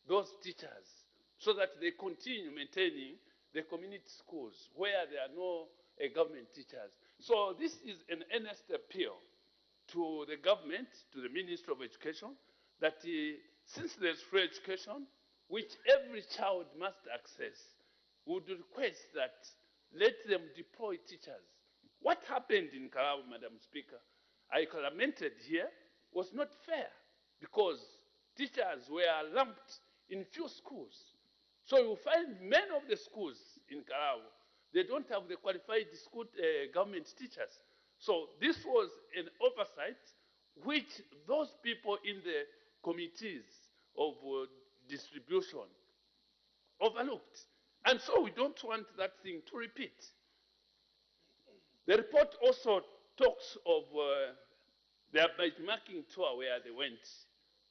S13: those teachers so that they continue maintaining the community schools where there are no government teachers. So this is an earnest appeal to the government, to the Ministry of Education, that since there's free education, which every child must access, would request that let them deploy teachers. What happened in Karabo, Madam Speaker, I lamented here, was not fair because teachers were lumped in few schools. So you find many of the schools in Karabo, they don't have the qualified school government teachers. So this was an oversight which those people in the committees of distribution overlooked. And so we don't want that thing to repeat. The report also talks of their benchmarking tour where they went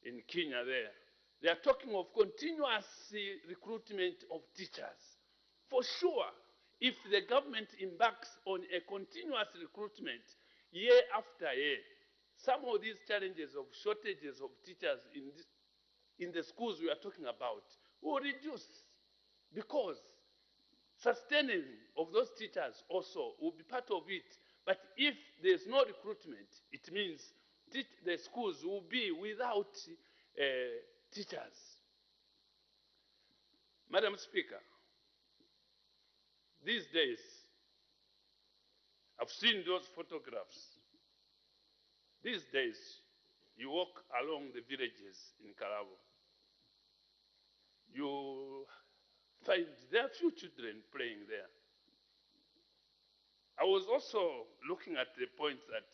S13: in Kenya there. They are talking of continuous recruitment of teachers. For sure, if the government embarks on a continuous recruitment year after year, some of these challenges of shortages of teachers in the schools we are talking about will reduce because sustaining of those teachers also will be part of it. But if there's no recruitment, it means the schools will be without teachers. Madam Speaker, these days, I've seen those photographs. These days, you walk along the villages in Karabo, you find there are few children playing there. I was also looking at the point that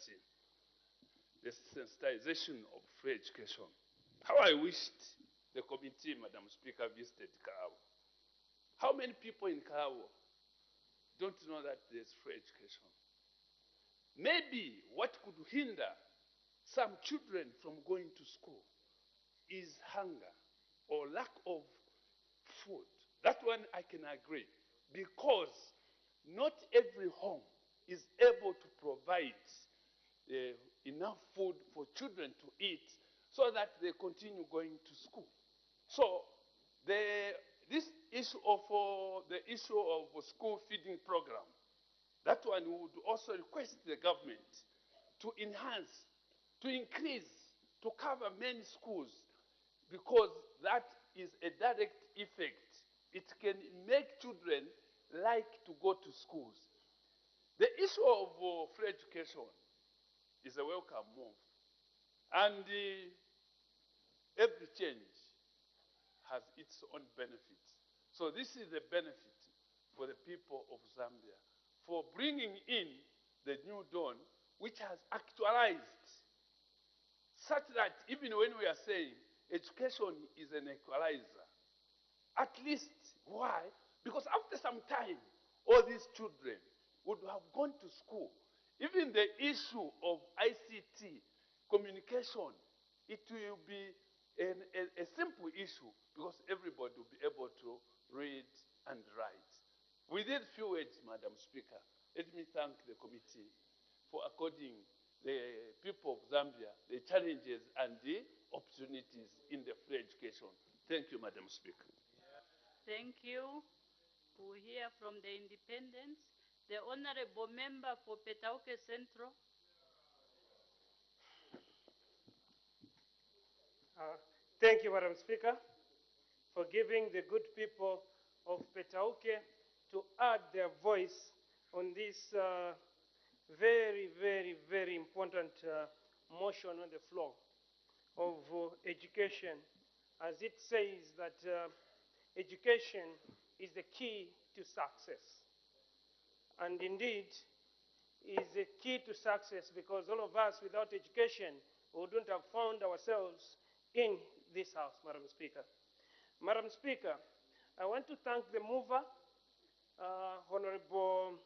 S13: the sensitization of free education. How I wished the committee, Madam Speaker, visited Karabo. How many people in Karabo don't know that there's free education? Maybe what could hinder some children from going to school is hunger or lack of food. That one I can agree, because not every home is able to provide enough food for children to eat so that they continue going to school. So this issue of the issue of school feeding program, that one we would also request the government to enhance, to increase, to cover many schools, because that is a direct effect. It can make children like to go to schools. The issue of free education is a welcome move. And every change has its own benefits. So this is the benefit for the people of Zambia, for bringing in the new dawn, which has actualized such that even when we are saying education is an equalizer, at least, why? Because after some time, all these children would have gone to school. Even the issue of ICT, communication, it will be a simple issue, because everybody will be able to read and write. Within few words, Madam Speaker, let me thank the committee for according the people of Zambia the challenges and the opportunities in the free education. Thank you, Madam Speaker.
S10: Thank you. We hear from the independents. The Honorable Member for Petauke Central.
S16: Thank you, Madam Speaker, for giving the good people of Petauke to add their voice on this very, very, very important motion on the floor of education, as it says that education is the key to success. And indeed, is the key to success, because all of us without education wouldn't have found ourselves in this house, Madam Speaker. Madam Speaker, I want to thank the mover, Honorable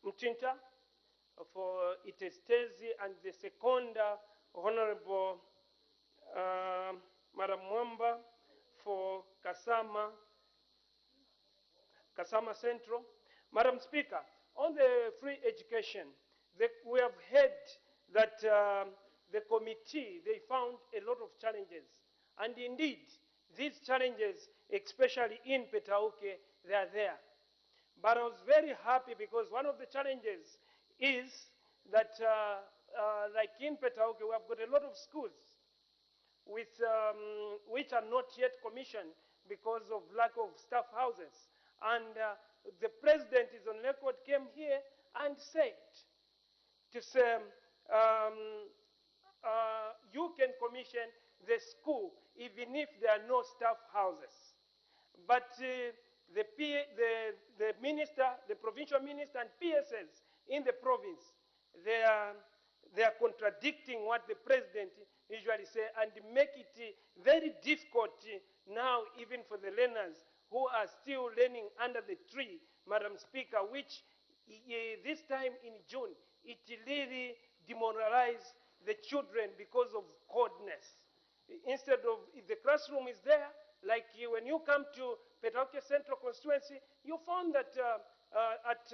S16: Mchinta, for its tezi, and the seconder, Honorable Madam Mwamba, for Kasama Central. Madam Speaker, on the free education, we have heard that the committee, they found a lot of challenges. And indeed, these challenges, especially in Petauke, they are there. But I was very happy, because one of the challenges is that, like in Petauke, we have got a lot of schools with, which are not yet commissioned because of lack of staff houses. And the president is on record, came here and said, to say, you can commission the school even if there are no staff houses. But the minister, the provincial minister and PSS in the province, they are contradicting what the president usually say, and make it very difficult now even for the learners who are still learning under the tree, Madam Speaker, which this time in June, it really demoralized the children because of coldness. Instead of, if the classroom is there, like when you come to Petauke Central Constituency, you found that at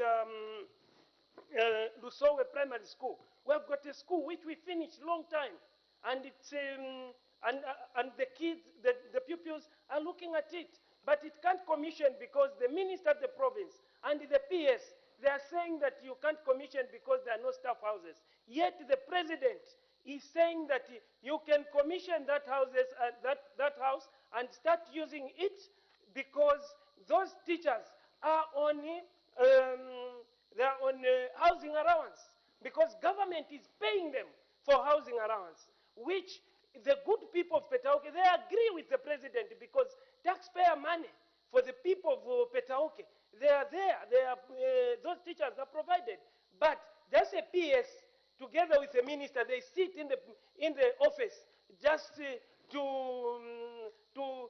S16: Lusowe Primary School, we have got a school which we finished long time, and it's and the kids, the pupils are looking at it, but it can't commission because the minister of the province and the PS, they are saying that you can't commission because there are no staff houses. Yet the president is saying that you can commission that house and start using it, because those teachers are on housing allowance, because government is paying them for housing allowance, which the good people of Petauke, they agree with the president because taxpayer money for the people of Petauke, they are there. Those teachers are provided. But just a PS, together with the minister, they sit in the office just to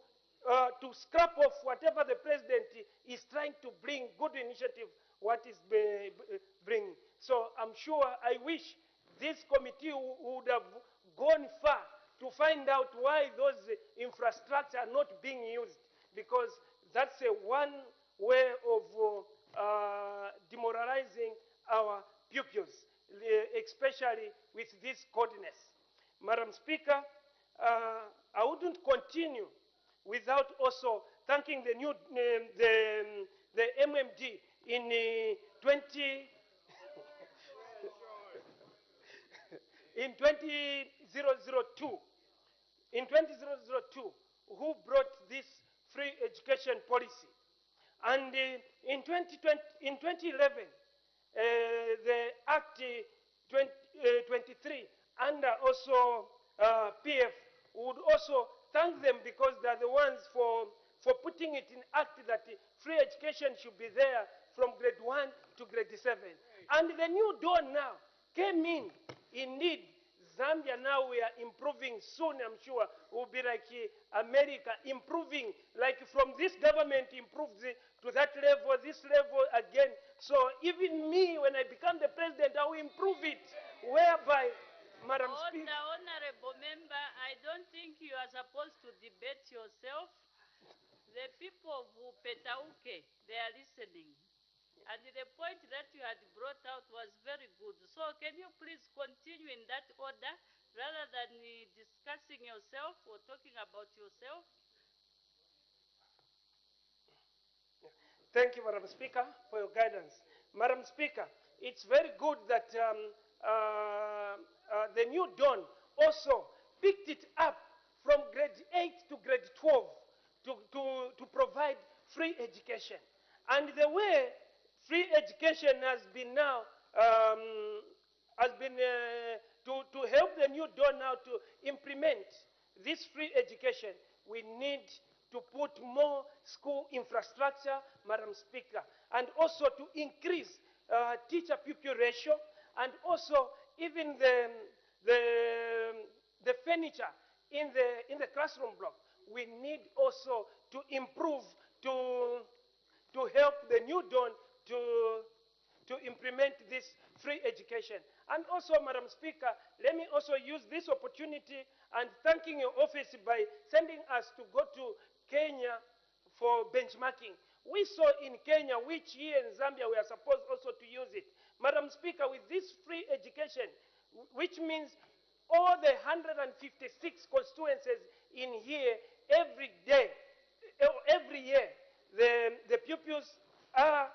S16: scrap off whatever the president is trying to bring, good initiative, what is bringing. So I'm sure, I wish this committee would have gone far to find out why those infrastructure are not being used, because that's one way of demoralizing our pupils, especially with this coldness. Madam Speaker, I wouldn't continue without also thanking the new the MMD in 2002, who brought this free education policy. And in 2011, the Act 23 under also PF would also thank them because they're the ones for putting it in Act that free education should be there from grade 1 to grade 7. And the new dawn now came in. Indeed, Zambia now we are improving soon, I'm sure, will be like America, improving, like from this government improves to that level, this level again. So even me, when I become the president, I will improve it, whereby, Madam Speaker.
S10: Honorable member, I don't think you are supposed to debate yourself. The people of Petauke, they are listening. And the point that you had brought out was very good. So can you please continue in that order rather than discussing yourself or talking about yourself?
S16: Thank you, Madam Speaker, for your guidance. Madam Speaker, it's very good that the new dawn also picked it up from grade 8 to grade 12 to provide free education. And the way free education has been now, to help the new dawn now to implement this free education, we need to put more school infrastructure, Madam Speaker, and also to increase teacher-pupil ratio, and also even the furniture in the classroom block. We need also to improve to help the new dawn to implement this free education. And also, Madam Speaker, let me also use this opportunity and thanking your office by sending us to go to Kenya for benchmarking. We saw in Kenya, which here in Zambia we are supposed also to use it. Madam Speaker, with this free education, which means all the 156 constituencies in here every day, every year, the pupils are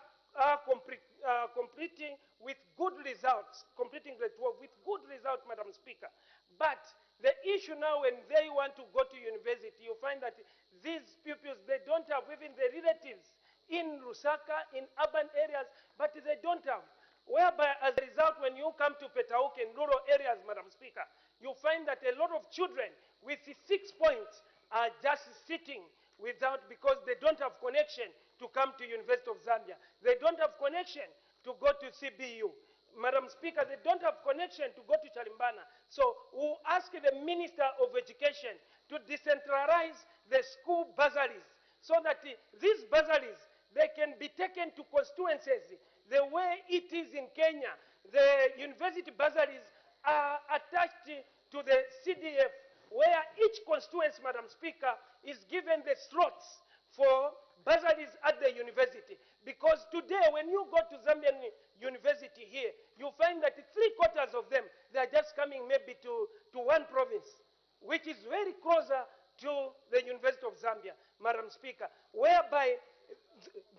S16: completing with good results, completing grade 12 with good results, Madam Speaker. But the issue now when they want to go to university, you find that these pupils, they don't have even the relatives in Lusaka, in urban areas, but they don't have. Whereby, as a result, when you come to Petauke in rural areas, Madam Speaker, you find that a lot of children with 6 points are just sitting without, because they don't have connection to come to University of Zambia. They don't have connection to go to CBU. Madam Speaker, they don't have connection to go to Charimbana. So we'll ask the Minister of Education to decentralize the school bursaries so that these bursaries, they can be taken to constituencies the way it is in Kenya. The university bursaries are attached to the CDF, where each constituency, Madam Speaker, is given the slots for bursaries at the university. Because today, when you go to Zambian university here, you find that 3/4 of them, they are just coming maybe to one province, which is very closer to the University of Zambia, Madam Speaker, whereby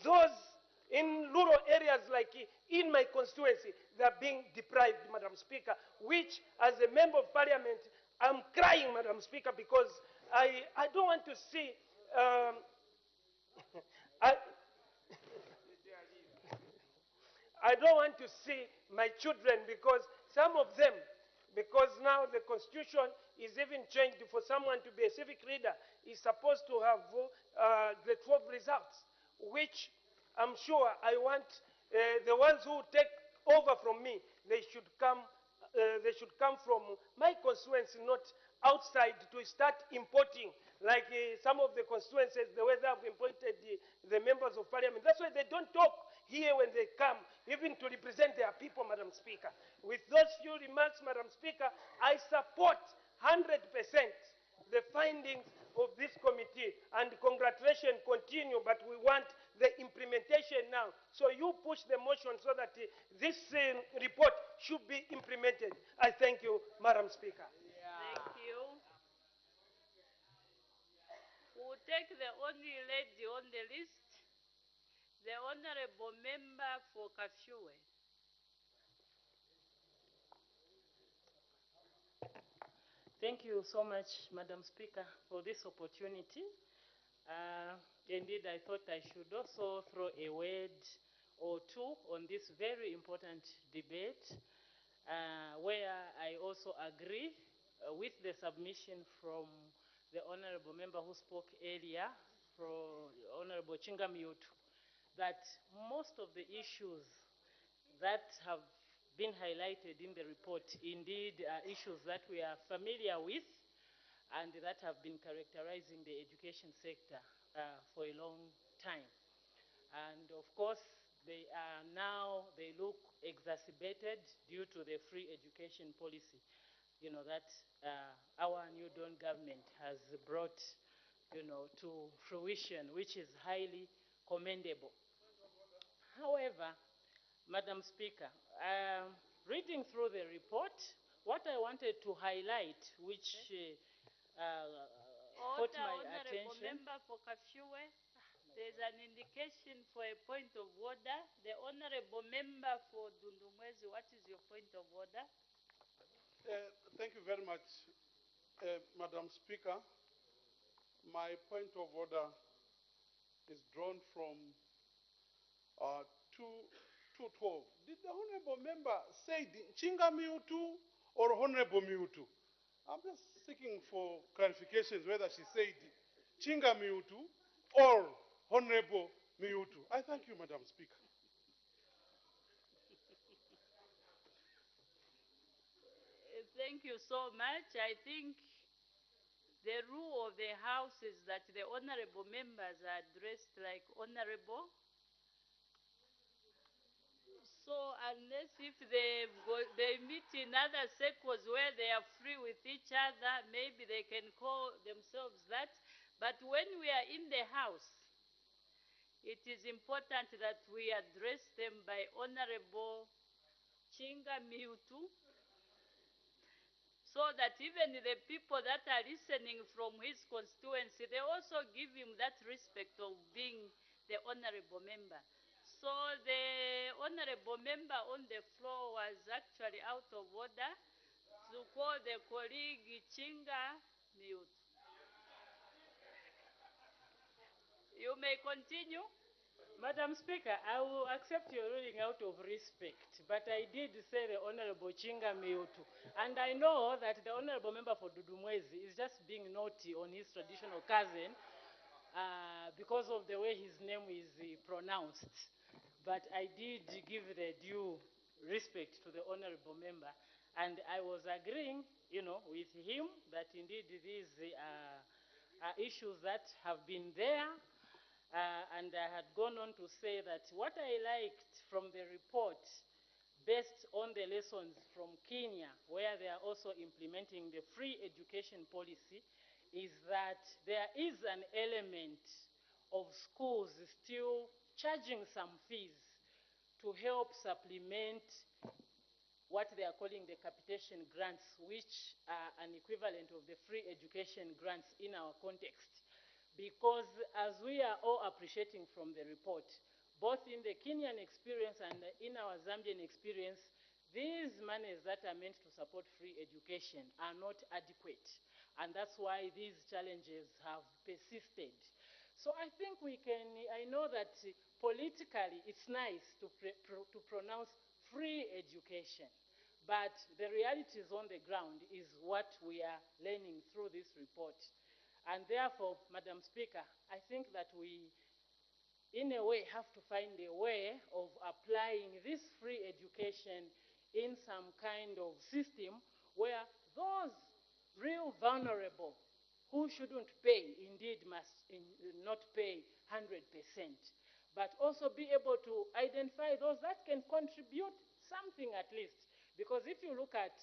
S16: those in rural areas like in my constituency, they are being deprived, Madam Speaker, which as a member of parliament, I'm crying, Madam Speaker, because I don't want to see I don't want to see my children, because some of them, because now the constitution is even changed. For someone to be a civic leader is supposed to have the 12 results, which I'm sure I want the ones who take over from me, they should come from my constituency, not outside, to start importing, like some of the constituencies, the way they have imported the members of parliament. That's why they don't talk here when they come, even to represent their people, Madam Speaker. With those few remarks, Madam Speaker, I support 100% the findings of this committee, and congratulations continue, but we want the implementation now. So you push the motion so that this report should be implemented. I thank you, Madam Speaker.
S10: Thank you. We'll take the only lady on the list, the Honorable Member for Kafue.
S9: Thank you so much, Madam Speaker, for this opportunity. Indeed, I thought I should also throw a word or two on this very important debate, where I also agree with the submission from the Honorable Member who spoke earlier, from Honorable Chingamyutu, that most of the issues that have been highlighted in the report indeed are issues that we are familiar with and that have been characterizing the education sector for a long time. And of course, they look exacerbated due to the free education policy, that our New Dawn government has brought, to fruition, which is highly commendable. However, Madam Speaker, reading through the report, what I wanted to highlight, which caught my
S10: Honorable
S9: attention.
S10: Member for Kafue, there's an indication for a point of order. The Honorable Member for Dundumwezi, what is your point of order?
S18: Thank you very much, Madam Speaker. My point of order is drawn from 212. Did the Honorable Member say Chinga Miutu or Honorable Miutu? I'm just seeking for clarifications whether she said Chinga Miutu or Honorable Miutu. I thank you, Madam Speaker.
S10: Thank you so much. I think the rule of the House is that the honorable members are addressed like honorable. So unless if they meet in other circles where they are free with each other, maybe they can call themselves that. But when we are in the House, it is important that we address them by Honorable Chinga Miutu, so that even the people that are listening from his constituency, they also give him that respect of being the honorable member. So the honorable member on the floor was actually out of order to call the colleague Chinga Miutu. You may continue.
S9: Madam Speaker, I will accept your ruling out of respect, but I did say the Honorable Chinga Miutu, and I know that the Honorable Member for Dudumwezi is just being naughty on his traditional cousin because of the way his name is pronounced. But I did give the due respect to the Honorable Member, and I was agreeing, with him that indeed these are issues that have been there. And I had gone on to say that what I liked from the report, based on the lessons from Kenya, where they are also implementing the free education policy, is that there is an element of schools still charging some fees to help supplement what they are calling the capitation grants, which are an equivalent of the free education grants in our context. Because as we are all appreciating from the report, both in the Kenyan experience and in our Zambian experience, these monies that are meant to support free education are not adequate. And that's why these challenges have persisted. So I think I know that politically it's nice to pronounce free education. But the realities on the ground is what we are learning through this report. And therefore, Madam Speaker, I think that we, in a way, have to find a way of applying this free education in some kind of system where those real vulnerable who shouldn't pay, indeed must not pay 100%, but also be able to identify those that can contribute something at least. Because if you look at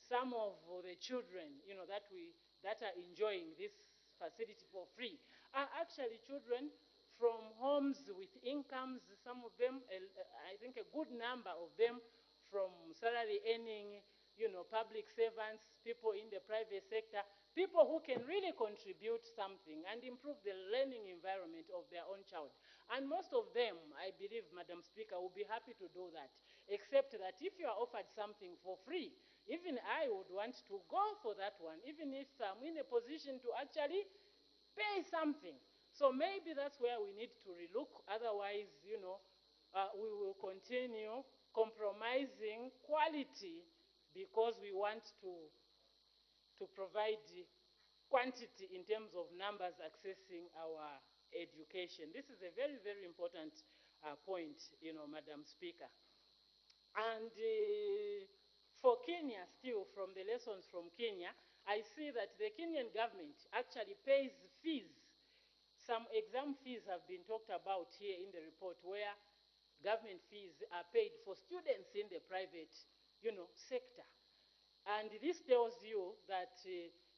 S9: some of the children, that are enjoying this facility for free, are actually children from homes with incomes, some of them, I think a good number of them from salary earning, public servants, people in the private sector, people who can really contribute something and improve the learning environment of their own child. And most of them, I believe, Madam Speaker, will be happy to do that, except that if you are offered something for free, even I would want to go for that one, even if I'm in a position to actually pay something. So maybe that's where we need to relook. Otherwise, we will continue compromising quality because we want to provide quantity in terms of numbers accessing our education. This is a very, very important point, Madam Speaker. And for Kenya, still from the lessons from Kenya, I see that the Kenyan government actually pays fees. Some exam fees have been talked about here in the report, where government fees are paid for students in the private, sector. And this tells you that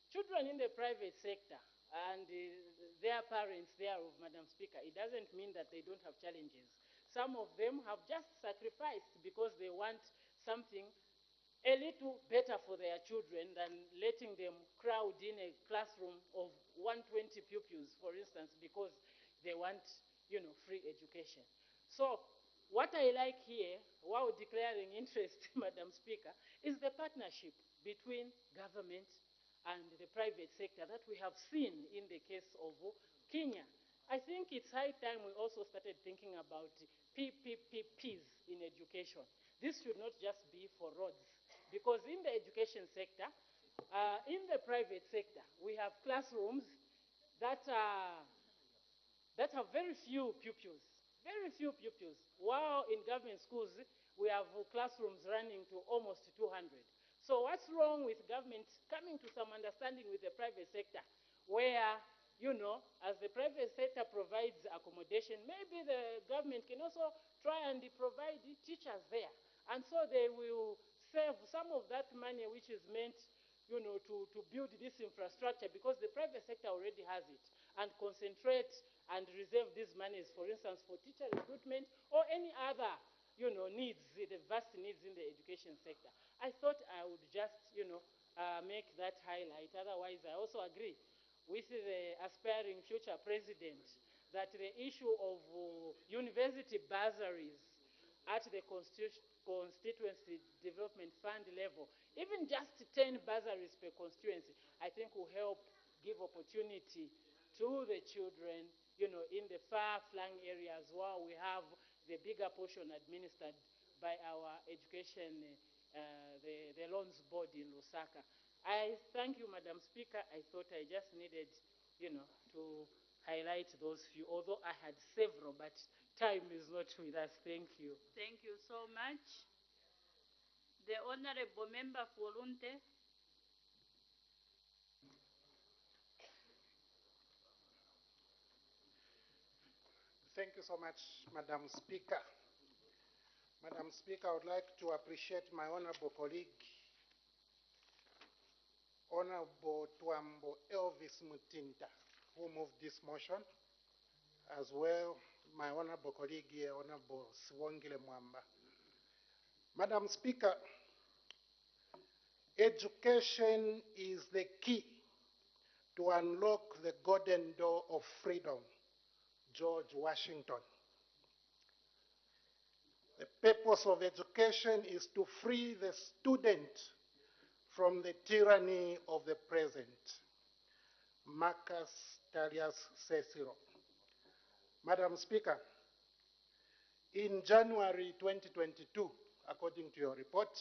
S9: children in the private sector and their parents thereof, Madam Speaker, it doesn't mean that they don't have challenges. Some of them have just sacrificed because they want something a little better for their children than letting them crowd in a classroom of 120 pupils, for instance, because they want, free education. So what I like here, while declaring interest, Madam Speaker, is the partnership between government and the private sector that we have seen in the case of Kenya. I think it's high time we also started thinking about PPPs in education. This should not just be for roads, because in the education sector, in the private sector, we have classrooms that have very few pupils. Very few pupils. While in government schools, we have classrooms running to almost 200. So what's wrong with government coming to some understanding with the private sector, where, as the private sector provides accommodation, maybe the government can also try and provide teachers there. And so they will save some of that money which is meant, to build this infrastructure, because the private sector already has it, and concentrate and reserve these monies, for instance, for teacher recruitment or any other, needs, the vast needs in the education sector. I thought I would just, make that highlight. Otherwise, I also agree with the aspiring future president that the issue of university bursaries at the constituency development fund level, even just 10 bursaries per constituency, I think will help give opportunity to the children, in the far-flung areas, while we have the bigger portion administered by our education, the loans board in Lusaka. I thank you, Madam Speaker. I thought I just needed, to highlight those few, although I had several, but time is not with us. Thank you.
S10: Thank you so much. The Honorable Member for Lunte.
S19: Thank you so much, Madam Speaker. Madam Speaker, I would like to appreciate my honorable colleague, Honorable Tuambo Elvis Mutinta, who moved this motion, as well my honorable colleague here, Honorable Siwongile Mwamba. Madam Speaker, education is the key to unlock the golden door of freedom. George Washington. The purpose of education is to free the student from the tyranny of the present. Marcus Tullius Cicero. Madam Speaker, in January 2022, according to your report,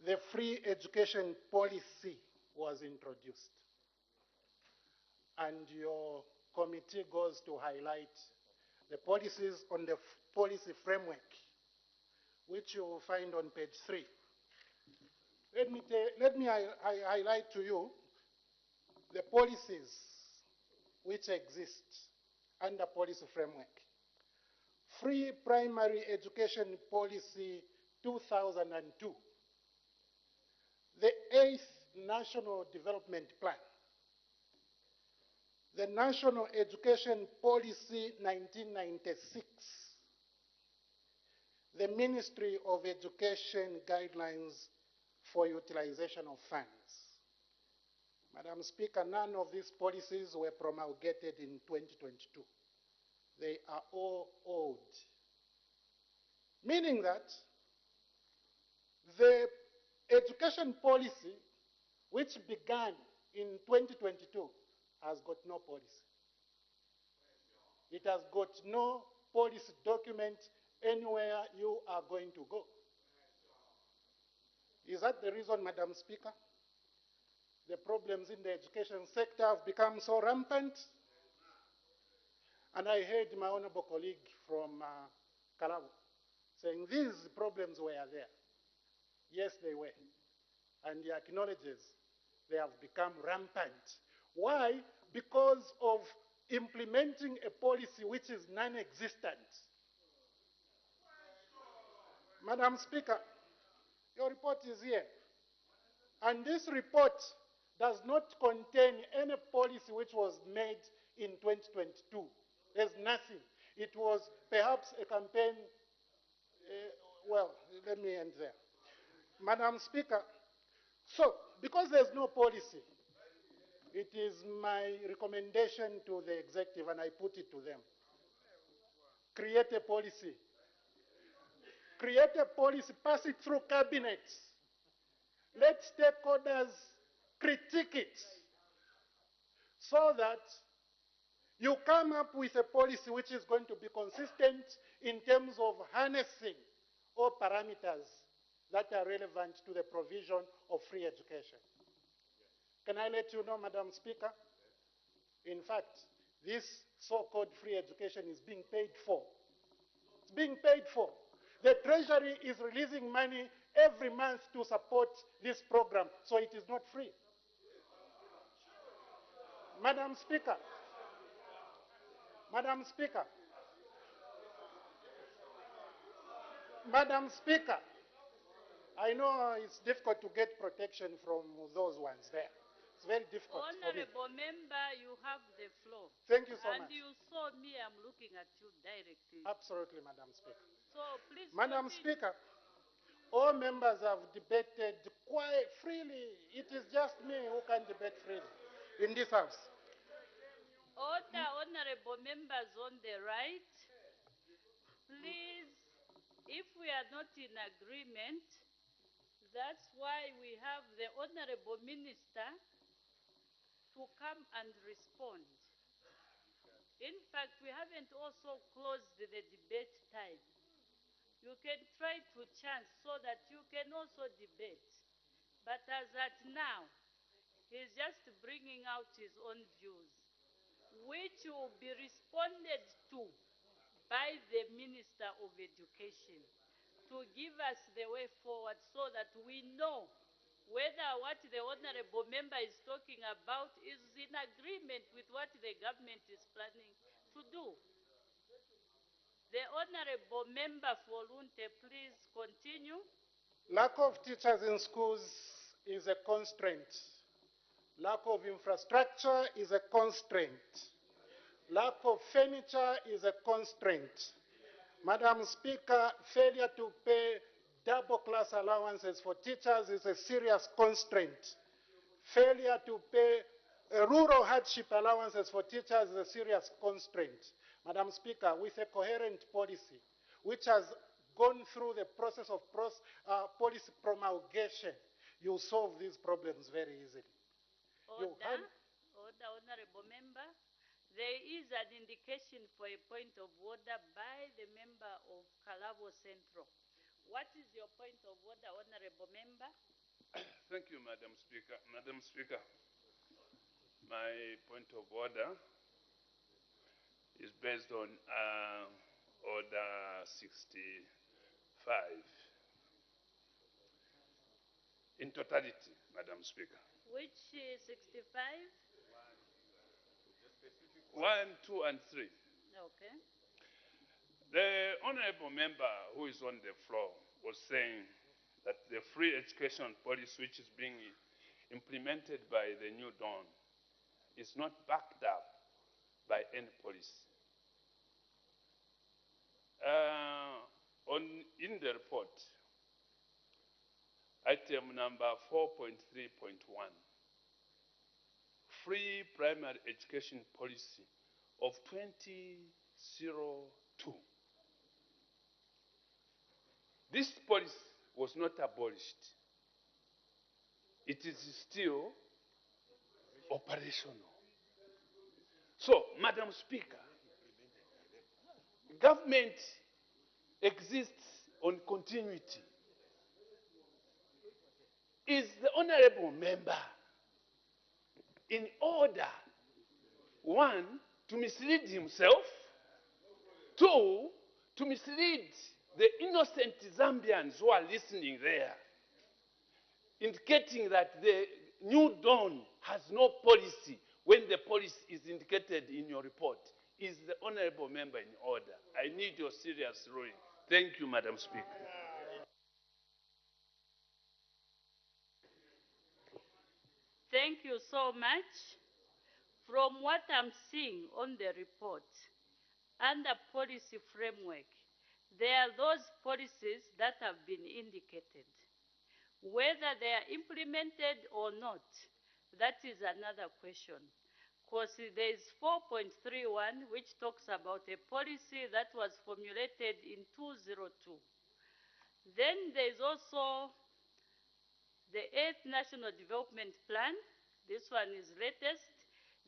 S19: the free education policy was introduced. And your committee goes to highlight the policies on the policy framework, which you will find on page 3. Let me highlight to you the policies which exist under policy framework. Free Primary Education Policy 2002, the 8th National Development Plan, the National Education Policy 1996, the Ministry of Education Guidelines for Utilization of Funds. Madam Speaker, none of these policies were promulgated in 2022. They are all old. Meaning that the education policy, which began in 2022, has got no policy. It has got no policy document anywhere you are going to go. Is that the reason, Madam Speaker, the problems in the education sector have become so rampant? And I heard my honorable colleague from Kalabo saying these problems were there. Yes, they were. And he acknowledges they have become rampant. Why? Because of implementing a policy which is non-existent. Madam Speaker, your report is here. And this report does not contain any policy which was made in 2022. There's nothing. It was perhaps a campaign. Well, let me end there. Madam Speaker, so because there's no policy, it is my recommendation to the executive, and I put it to them. Create a policy. Create a policy, pass it through cabinet. Let stakeholders critique it so that you come up with a policy which is going to be consistent in terms of harnessing all parameters that are relevant to the provision of free education. Can I let you know, Madam Speaker? In fact, this so-called free education is being paid for. It's being paid for. The Treasury is releasing money every month to support this program, so it is not free. Madam Speaker, Madam Speaker, Madam Speaker, I know it's difficult to get protection from those ones there. It's very difficult.
S10: Honorable member, you have the floor.
S19: Thank you so much.
S10: And you saw me, I'm looking at you directly.
S19: Absolutely, Madam Speaker.
S10: So please
S19: Madam
S10: continue.
S19: Speaker, all members have debated quite freely. It is just me who can debate freely in this House.
S10: Order, honorable members on the right. Please, if we are not in agreement, that's why we have the honorable minister to come and respond. In fact, we haven't also closed the debate time. You can try to chance so that you can also debate. But as at now, he's just bringing out his own views, which will be responded to by the Minister of Education to give us the way forward so that we know whether what the honorable member is talking about is in agreement with what the government is planning to do. The honorable member for Lunte, please continue.
S19: Lack of teachers in schools is a constraint. Lack of infrastructure is a constraint. Lack of furniture is a constraint. Madam Speaker, failure to pay double class allowances for teachers is a serious constraint. Failure to pay rural hardship allowances for teachers is a serious constraint. Madam Speaker, with a coherent policy, which has gone through the process of policy promulgation, you solve these problems very easily.
S10: Order, honorable member. There is an indication for a point of order by the member of Kalabo Central. What is your point of order, Honorable Member?
S13: Thank you, Madam Speaker. Madam Speaker, my point of order is based on Order 65. In totality, Madam Speaker.
S10: Which 65?
S13: 1, 2, and 3.
S10: Okay.
S13: The honorable member who is on the floor was saying that the free education policy which is being implemented by the New Dawn is not backed up by any policy. In the report, item number 4.3.1, free primary education policy of 2002. This policy was not abolished. It is still operational. So, Madam Speaker, government exists on continuity. Is the honorable member in order, one, to mislead himself, two, to mislead the innocent Zambians who are listening there, indicating that the New Dawn has no policy when the policy is indicated in your report? Is the honorable member in order? I need your serious ruling. Thank you, Madam Speaker.
S10: Thank you so much. From what I'm seeing on the report, under policy framework, there are those policies that have been indicated. Whether they are implemented or not, that is another question. Because there is 4.31, which talks about a policy that was formulated in 2002. Then there is also the 8th National Development Plan. This one is latest.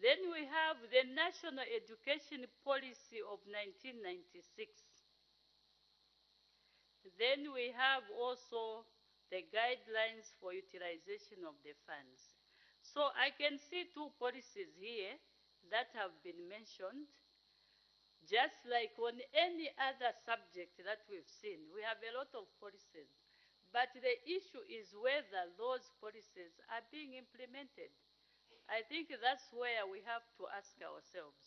S10: Then we have the National Education Policy of 1996. Then we have also the guidelines for utilization of the funds. So I can see two policies here that have been mentioned. Just like on any other subject that we've seen, we have a lot of policies. But the issue is whether those policies are being implemented. I think that's where we have to ask ourselves.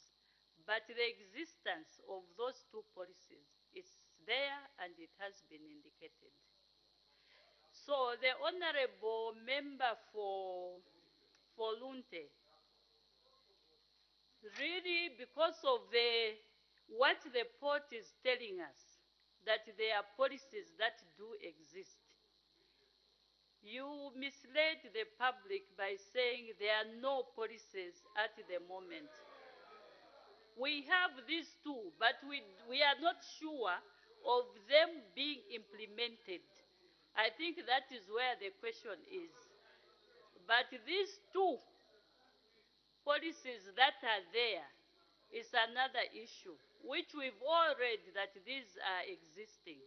S10: But the existence of those two policies is there and it has been indicated. So the honorable member for Lunte, really because of what the report is telling us, that there are policies that do exist, you misled the public by saying there are no policies at the moment. We have these two, but we are not sure of them being implemented. I think that is where the question is. But these two policies that are there is another issue, which we've all read that these are existing.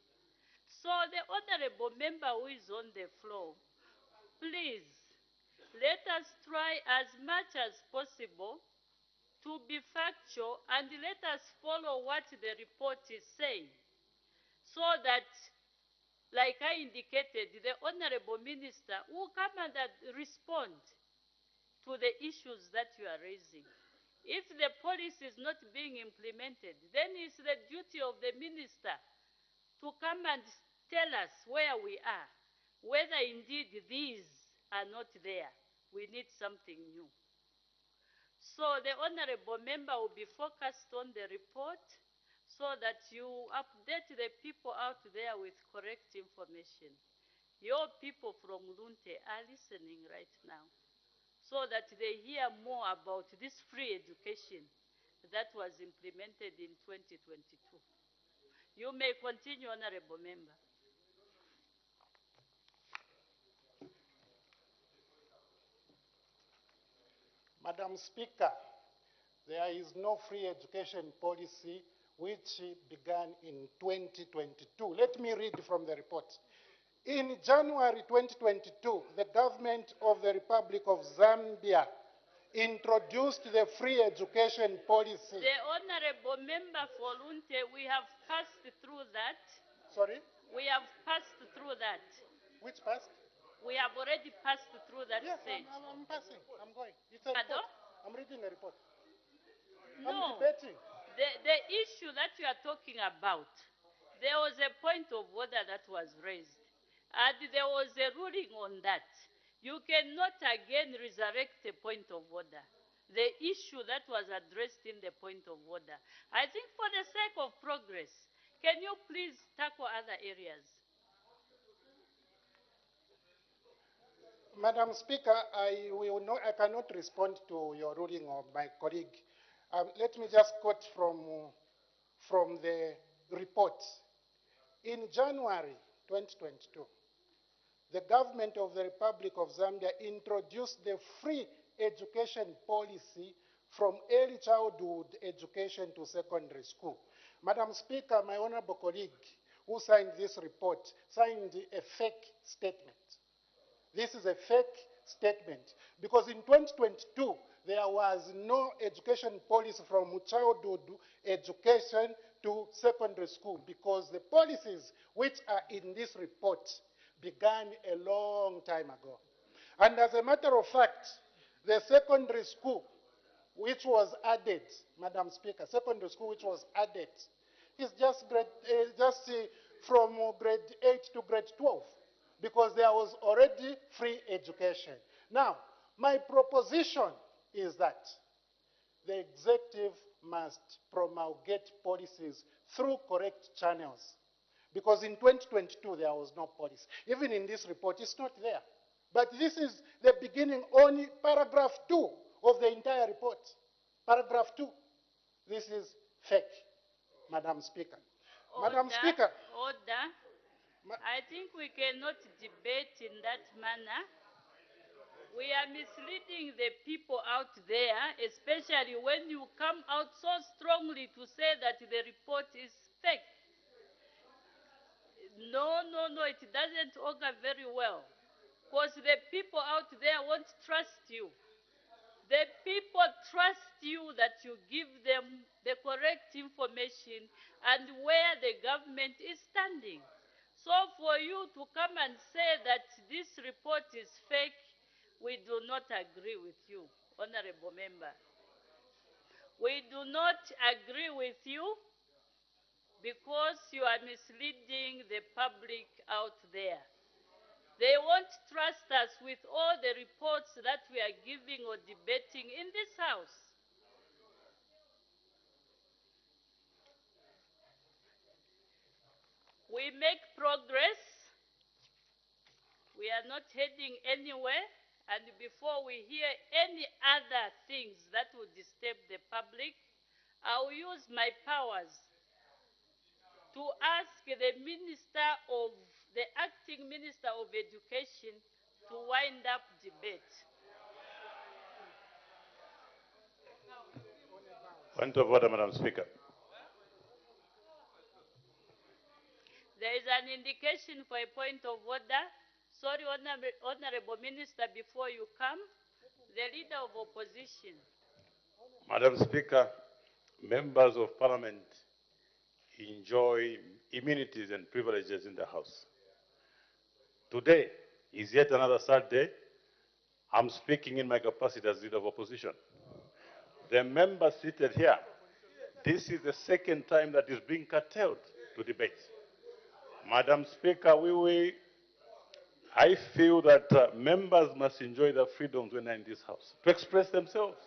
S10: So the honorable member who is on the floor, please, let us try as much as possible to be factual and let us follow what the report is saying, so that, like I indicated, the honorable minister will come and respond to the issues that you are raising. If the policy is not being implemented, then it's the duty of the minister to come and tell us where we are, whether indeed these are not there. We need something new. So the honorable member will be focused on the report so that you update the people out there with correct information. Your people from Lunte are listening right now so that they hear more about this free education that was implemented in 2022. You may continue, honorable member.
S19: Madam Speaker, there is no free education policy which began in 2022. Let me read from the report. In January 2022, the government of the Republic of Zambia introduced the free education policy.
S10: The Honorable Member for Lunte, we have passed through that.
S19: Sorry?
S10: We have passed through that.
S19: Which passed?
S10: We have already passed through that
S19: Yes,
S10: stage.
S19: I'm passing. I'm going. It's a
S10: Pardon?
S19: report. I'm reading a report.
S10: No.
S19: I'm debating.
S10: The issue that you are talking about, there was a point of order that was raised, and there was a ruling on that. You cannot again resurrect a point of order. The issue that was addressed in the point of order. I think for the sake of progress, can you please tackle other areas?
S19: Madam Speaker, I cannot respond to your ruling of my colleague. Let me just quote from the report. In January 2022, the government of the Republic of Zambia introduced the free education policy from early childhood education to secondary school. Madam Speaker, my honorable colleague who signed this report signed a fake statement. This is a fake statement because in 2022, there was no education policy from childhood education to secondary school because the policies which are in this report began a long time ago. And as a matter of fact, the secondary school which was added, Madam Speaker, secondary school which was added is just from grade 8 to grade 12 because there was already free education. Now, my proposition is that the executive must promulgate policies through correct channels because in 2022 there was no policy. Even in this report, it's not there. But this is the beginning, only paragraph 2 of the entire report. Paragraph 2. This is fake, Madam Speaker. Madam Speaker.
S10: Order. I think we cannot debate in that manner. We are misleading the people out there, especially when you come out so strongly to say that the report is fake. No, it doesn't augur very well. Because the people out there won't trust you. The people trust you that you give them the correct information and where the government is standing. So for you to come and say that this report is fake, we do not agree with you, Honorable Member. We do not agree with you because you are misleading the public out there. They won't trust us with all the reports that we are giving or debating in this House. We make progress. We are not heading anywhere. And before we hear any other things that will disturb the public, I will use my powers to ask the acting Minister of Education to wind up debate.
S13: Point of order, Madam Speaker.
S10: There is an indication for a point of order. Sorry, Honorable Minister, before you come, the Leader of Opposition.
S13: Madam Speaker, members of Parliament enjoy immunities and privileges in the House. Today is yet another sad day. I'm speaking in my capacity as Leader of Opposition. The member seated here, this is the second time that is being curtailed to debate. Madam Speaker, I feel that members must enjoy their freedoms when they're in this House, to express themselves.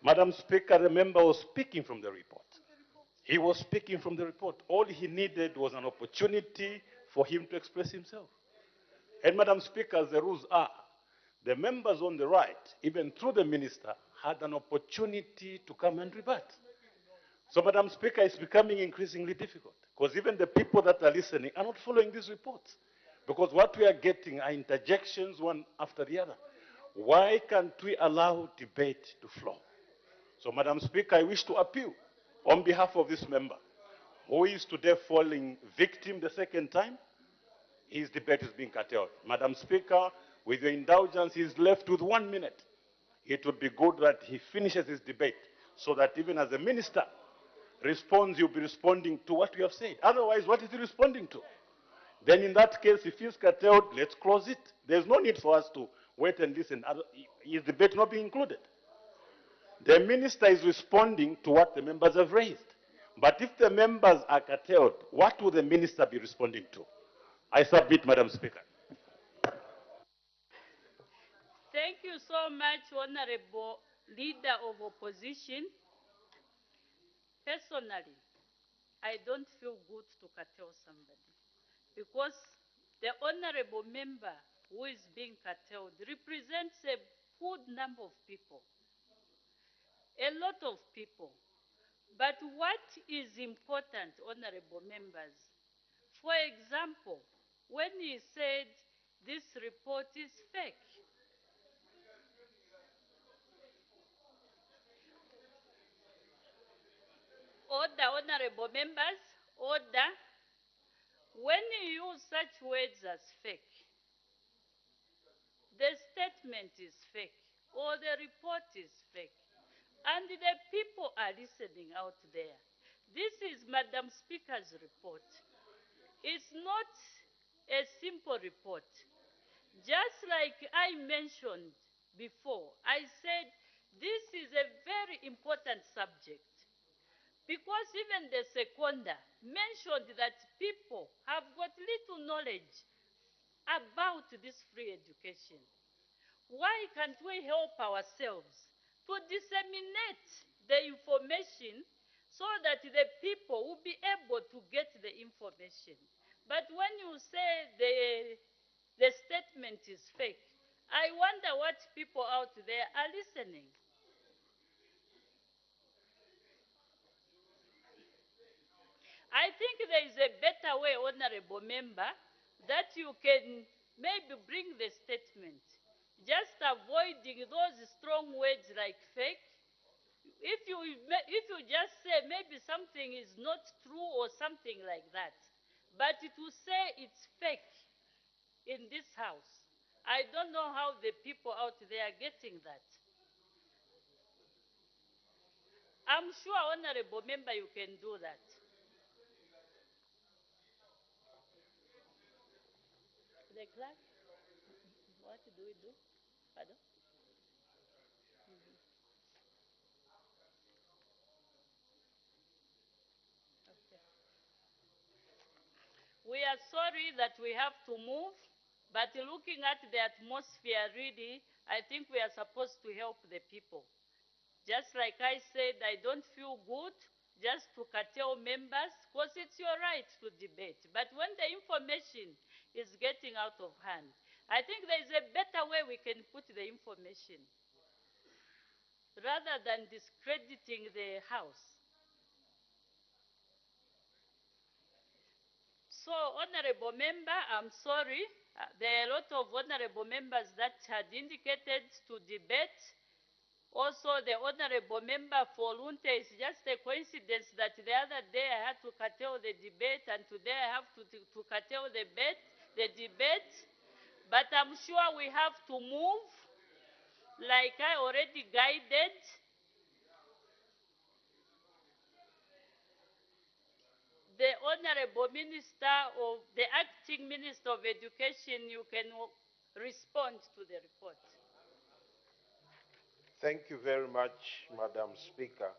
S13: Madam Speaker, the member was speaking from the report. He was speaking from the report. All he needed was an opportunity for him to express himself. And Madam Speaker, as the rules are, the members on the right, even through the minister, had an opportunity to come and rebut. So, Madam Speaker, it's becoming increasingly difficult because even the people that are listening are not following these reports because what we are getting are interjections one after the other. Why can't we allow debate to flow? So, Madam Speaker, I wish to appeal
S3: on behalf of this member, who is today falling victim the second time, his debate is being curtailed. Madam Speaker, with your indulgence, he is left with 1 minute. It would be good that he finishes his debate so that even as a minister responds, you'll be responding to what you have said. Otherwise, what is he responding to? Then in that case, if he's curtailed, let's close it. There's no need for us to wait and listen. His debate not being included. The minister is responding to what the members have raised. But if the members are curtailed, what will the minister be responding to? I submit, Madam Speaker.
S10: Thank you so much, Honorable Leader of Opposition. Personally, I don't feel good to curtail somebody because the honorable member who is being curtailed represents a good number of people, a lot of people. But what is important, honorable members, for example, when he said this report is fake, order, honorable members, order. When you use such words as fake, the statement is fake or the report is fake, and the people are listening out there. This is Madam Speaker's report. It's not a simple report. Just like I mentioned before, I said this is a very important subject because even the seconder mentioned that people have got little knowledge about this free education. Why can't we help ourselves to disseminate the information so that the people will be able to get the information? But when you say the statement is fake, I wonder what people out there are listening. I think there is a better way, honorable member, that you can maybe bring the statement, just avoiding those strong words like fake. If you just say maybe something is not true or something like that, but to say it's fake in this house, I don't know how the people out there are getting that. I'm sure, honorable member, you can do that. The clerk, what do we do? Pardon? Okay. We are sorry that we have to move, but looking at the atmosphere, really, I think we are supposed to help the people. Just like I said, I don't feel good just to curtail members, because it's your right to debate. But when the information is getting out of hand, I think there is a better way we can put the information rather than discrediting the House. So, honorable member, I'm sorry. There are a lot of honorable members that had indicated to debate. Also, the honorable member for Lunte, is just a coincidence that the other day I had to curtail the debate and today I have to curtail the debate. But I'm sure we have to move like I already guided. The Honorable Minister of the Acting Minister of Education, you can respond to the report.
S20: Thank you very much, Madam Speaker.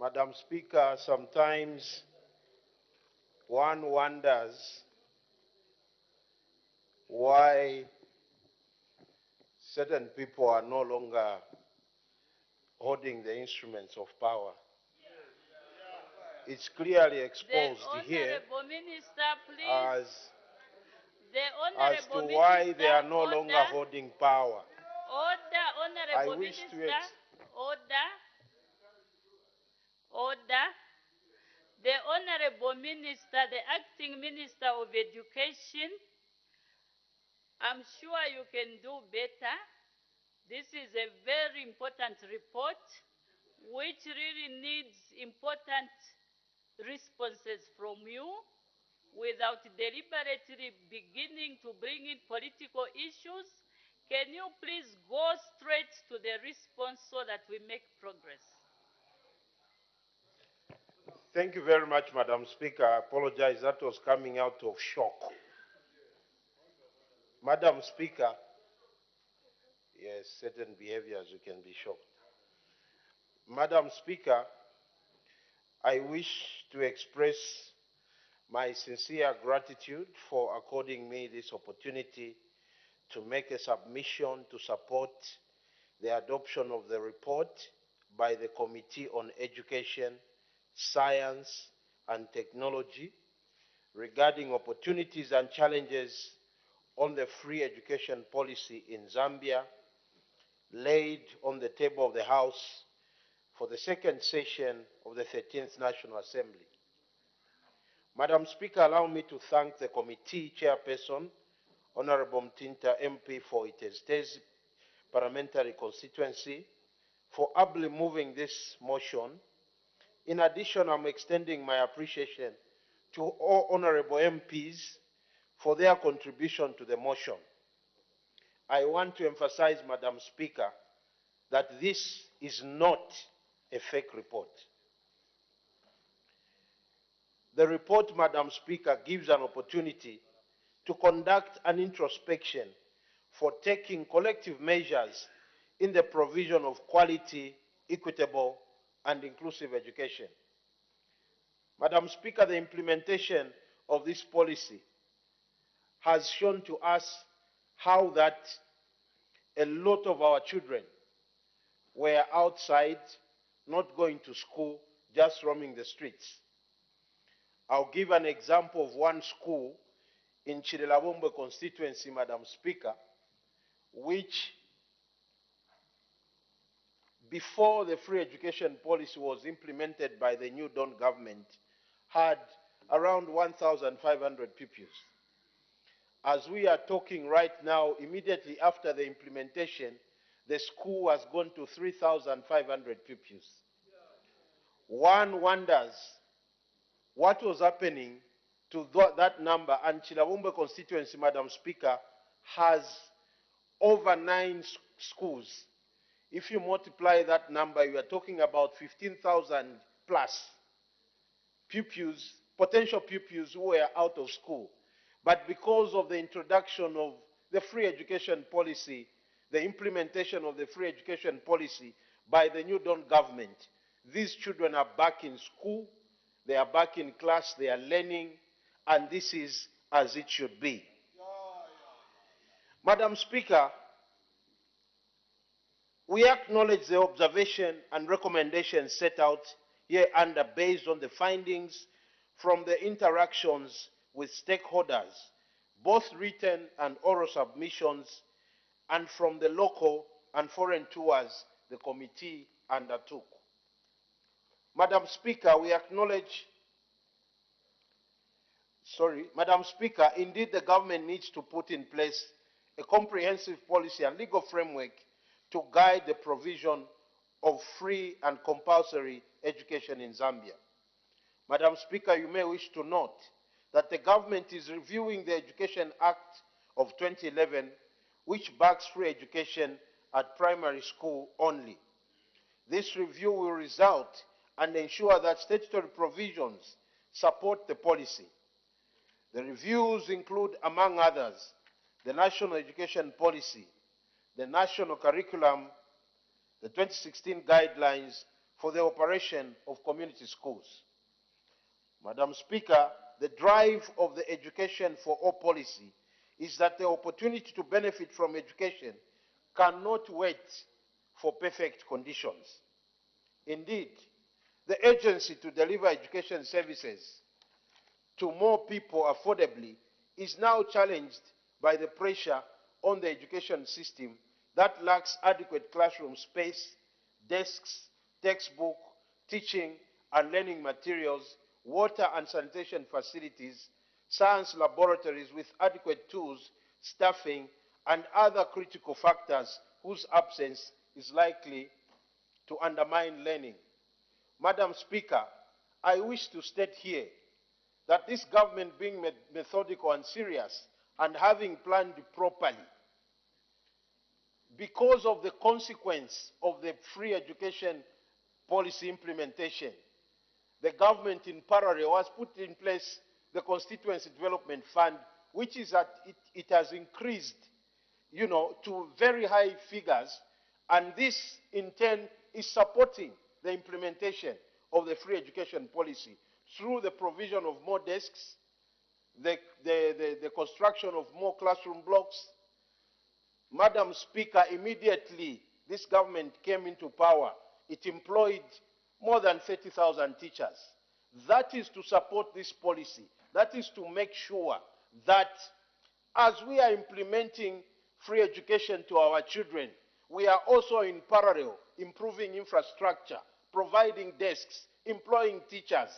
S20: Madam Speaker, sometimes one wonders why certain people are no longer holding the instruments of power. It's clearly exposed here
S10: Minister,
S20: as to why they are no longer holding power.
S10: Order, Honorable Minister. Order. The Honorable Minister, the Acting Minister of Education, I'm sure you can do better. This is a very important report which really needs important responses from you without deliberately beginning to bring in political issues. Can you please go straight to the response so that we make progress?
S20: Thank you very much, Madam Speaker. I apologize, that was coming out of shock. Madam Speaker, yes, certain behaviors you can be shocked. Madam Speaker, I wish to express my sincere gratitude for according me this opportunity to make a submission to support the adoption of the report by the Committee on Education, Science and Technology regarding opportunities and challenges on the free education policy in Zambia, laid on the table of the House for the second session of the 13th National Assembly. Madam Speaker, allow me to thank the committee chairperson, Honorable Mtinta MP for Iteztezi parliamentary constituency, for ably moving this motion. In addition, I'm extending my appreciation to all honorable MPs for their contribution to the motion. I want to emphasize, Madam Speaker, that this is not a fake report. The report, Madam Speaker, gives an opportunity to conduct an introspection for taking collective measures in the provision of quality, equitable, and inclusive education. Madam Speaker, the implementation of this policy has shown to us how that a lot of our children were outside, not going to school, just roaming the streets. I'll give an example of one school in Chirelabombe constituency, Madam Speaker, which before the free education policy was implemented by the New Dawn government, had around 1,500 pupils. As we are talking right now, immediately after the implementation, the school has gone to 3,500 pupils. One wonders what was happening to that number, and Chilabombe constituency, Madam Speaker, has over 9 schools. If you multiply that number, you are talking about 15,000 plus pupils, potential pupils who were out of school. But because of the introduction of the free education policy, the implementation of the free education policy by the New Dawn government, these children are back in school, they are back in class, they are learning, and this is as it should be. Madam Speaker, we acknowledge the observation and recommendations set out hereunder based on the findings from the interactions with stakeholders, both written and oral submissions, and from the local and foreign tours the committee undertook. Madam Speaker, Madam Speaker, indeed the government needs to put in place a comprehensive policy and legal framework to guide the provision of free and compulsory education in Zambia. Madam Speaker, you may wish to note that the government is reviewing the Education Act of 2011, which backs free education at primary school only. This review will result and ensure that statutory provisions support the policy. The reviews include, among others, the National Education Policy, the National Curriculum, the 2016 Guidelines for the Operation of Community Schools. Madam Speaker, the drive of the Education for All policy is that the opportunity to benefit from education cannot wait for perfect conditions. Indeed, the urgency to deliver education services to more people affordably is now challenged by the pressure on the education system that lacks adequate classroom space, desks, textbook, teaching and learning materials, water and sanitation facilities, science laboratories with adequate tools staffing, and other critical factors whose absence is likely to undermine learning. Madam Speaker, I wish to state here that this government, being methodical and serious and having planned properly, because of the consequence of the free education policy implementation, the government in parallel has put in place the Constituency Development Fund, which is that it has increased, to very high figures, and this in turn is supporting the implementation of the free education policy through the provision of more desks, the construction of more classroom blocks. Madam Speaker, immediately this government came into power, it employed more than 30,000 teachers. That is to support this policy. That is to make sure that as we are implementing free education to our children, we are also in parallel improving infrastructure, providing desks, employing teachers.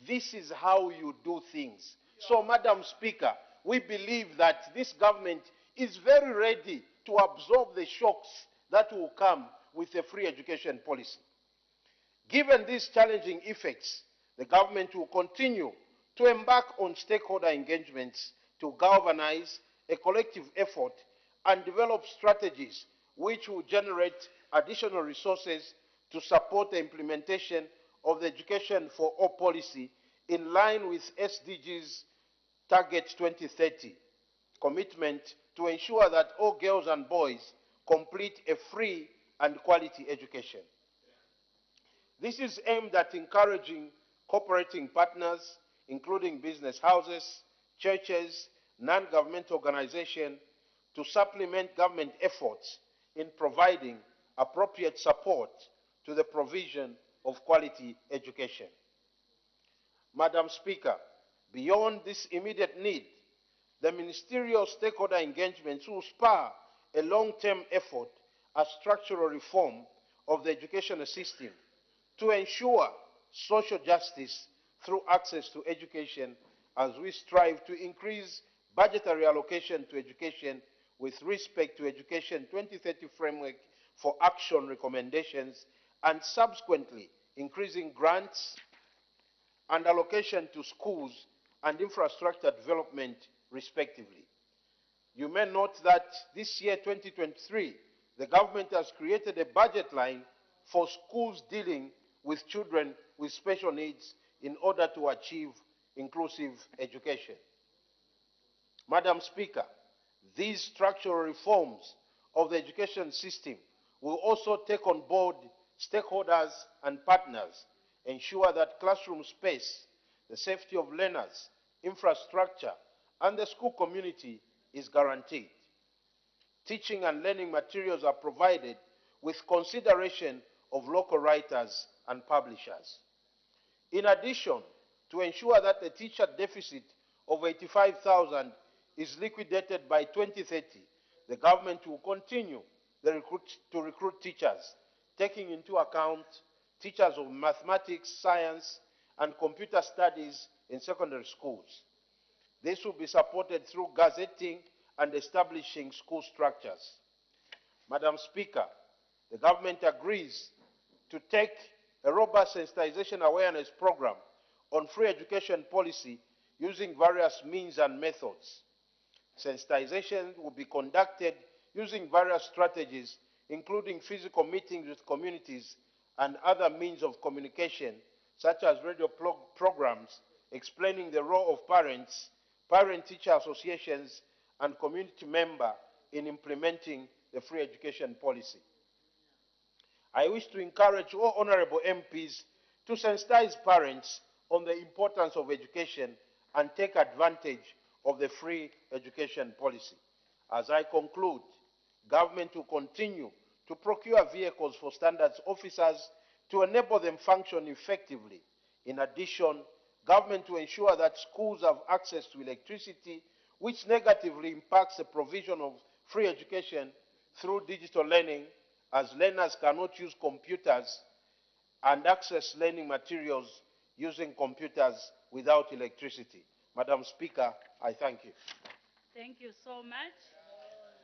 S20: This is how you do things. So, Madam Speaker, we believe that this government is very ready to absorb the shocks that will come with the free education policy. Given these challenging effects, the government will continue to embark on stakeholder engagements to galvanize a collective effort and develop strategies which will generate additional resources to support the implementation of the Education for All policy in line with SDGs Target 2030 commitment to ensure that all girls and boys complete a free and quality education. This is aimed at encouraging cooperating partners, including business houses, churches, non-governmental organizations, to supplement government efforts in providing appropriate support to the provision of quality education. Madam Speaker, beyond this immediate need, the ministerial stakeholder engagements will spur a long-term effort at structural reform of the educational system to ensure social justice through access to education, as we strive to increase budgetary allocation to education with respect to Education 2030 framework for action recommendations, and subsequently increasing grants and allocation to schools and infrastructure development respectively. You may note that this year, 2023, the government has created a budget line for schools dealing with children with special needs in order to achieve inclusive education. Madam Speaker, these structural reforms of the education system will also take on board stakeholders and partners, ensure that classroom space, the safety of learners, infrastructure, and the school community is guaranteed. Teaching and learning materials are provided with consideration of local writers and publishers. In addition, to ensure that the teacher deficit of 85,000 is liquidated by 2030, the government will continue to recruit teachers, taking into account teachers of mathematics, science, and computer studies in secondary schools. This will be supported through gazetting and establishing school structures. Madam Speaker, the government agrees to take a robust sensitization awareness program on free education policy using various means and methods. Sensitization will be conducted using various strategies, including physical meetings with communities and other means of communication, such as radio programs explaining the role of parents, parent-teacher associations, and community members in implementing the free education policy. I wish to encourage all honorable MPs to sensitize parents on the importance of education and take advantage of the free education policy. As I conclude, government will continue to procure vehicles for standards officers to enable them function effectively. In addition, government will ensure that schools have access to electricity, which negatively impacts the provision of free education through digital learning, as learners cannot use computers and access learning materials using computers without electricity. Madam Speaker, I thank you.
S10: Thank you so much.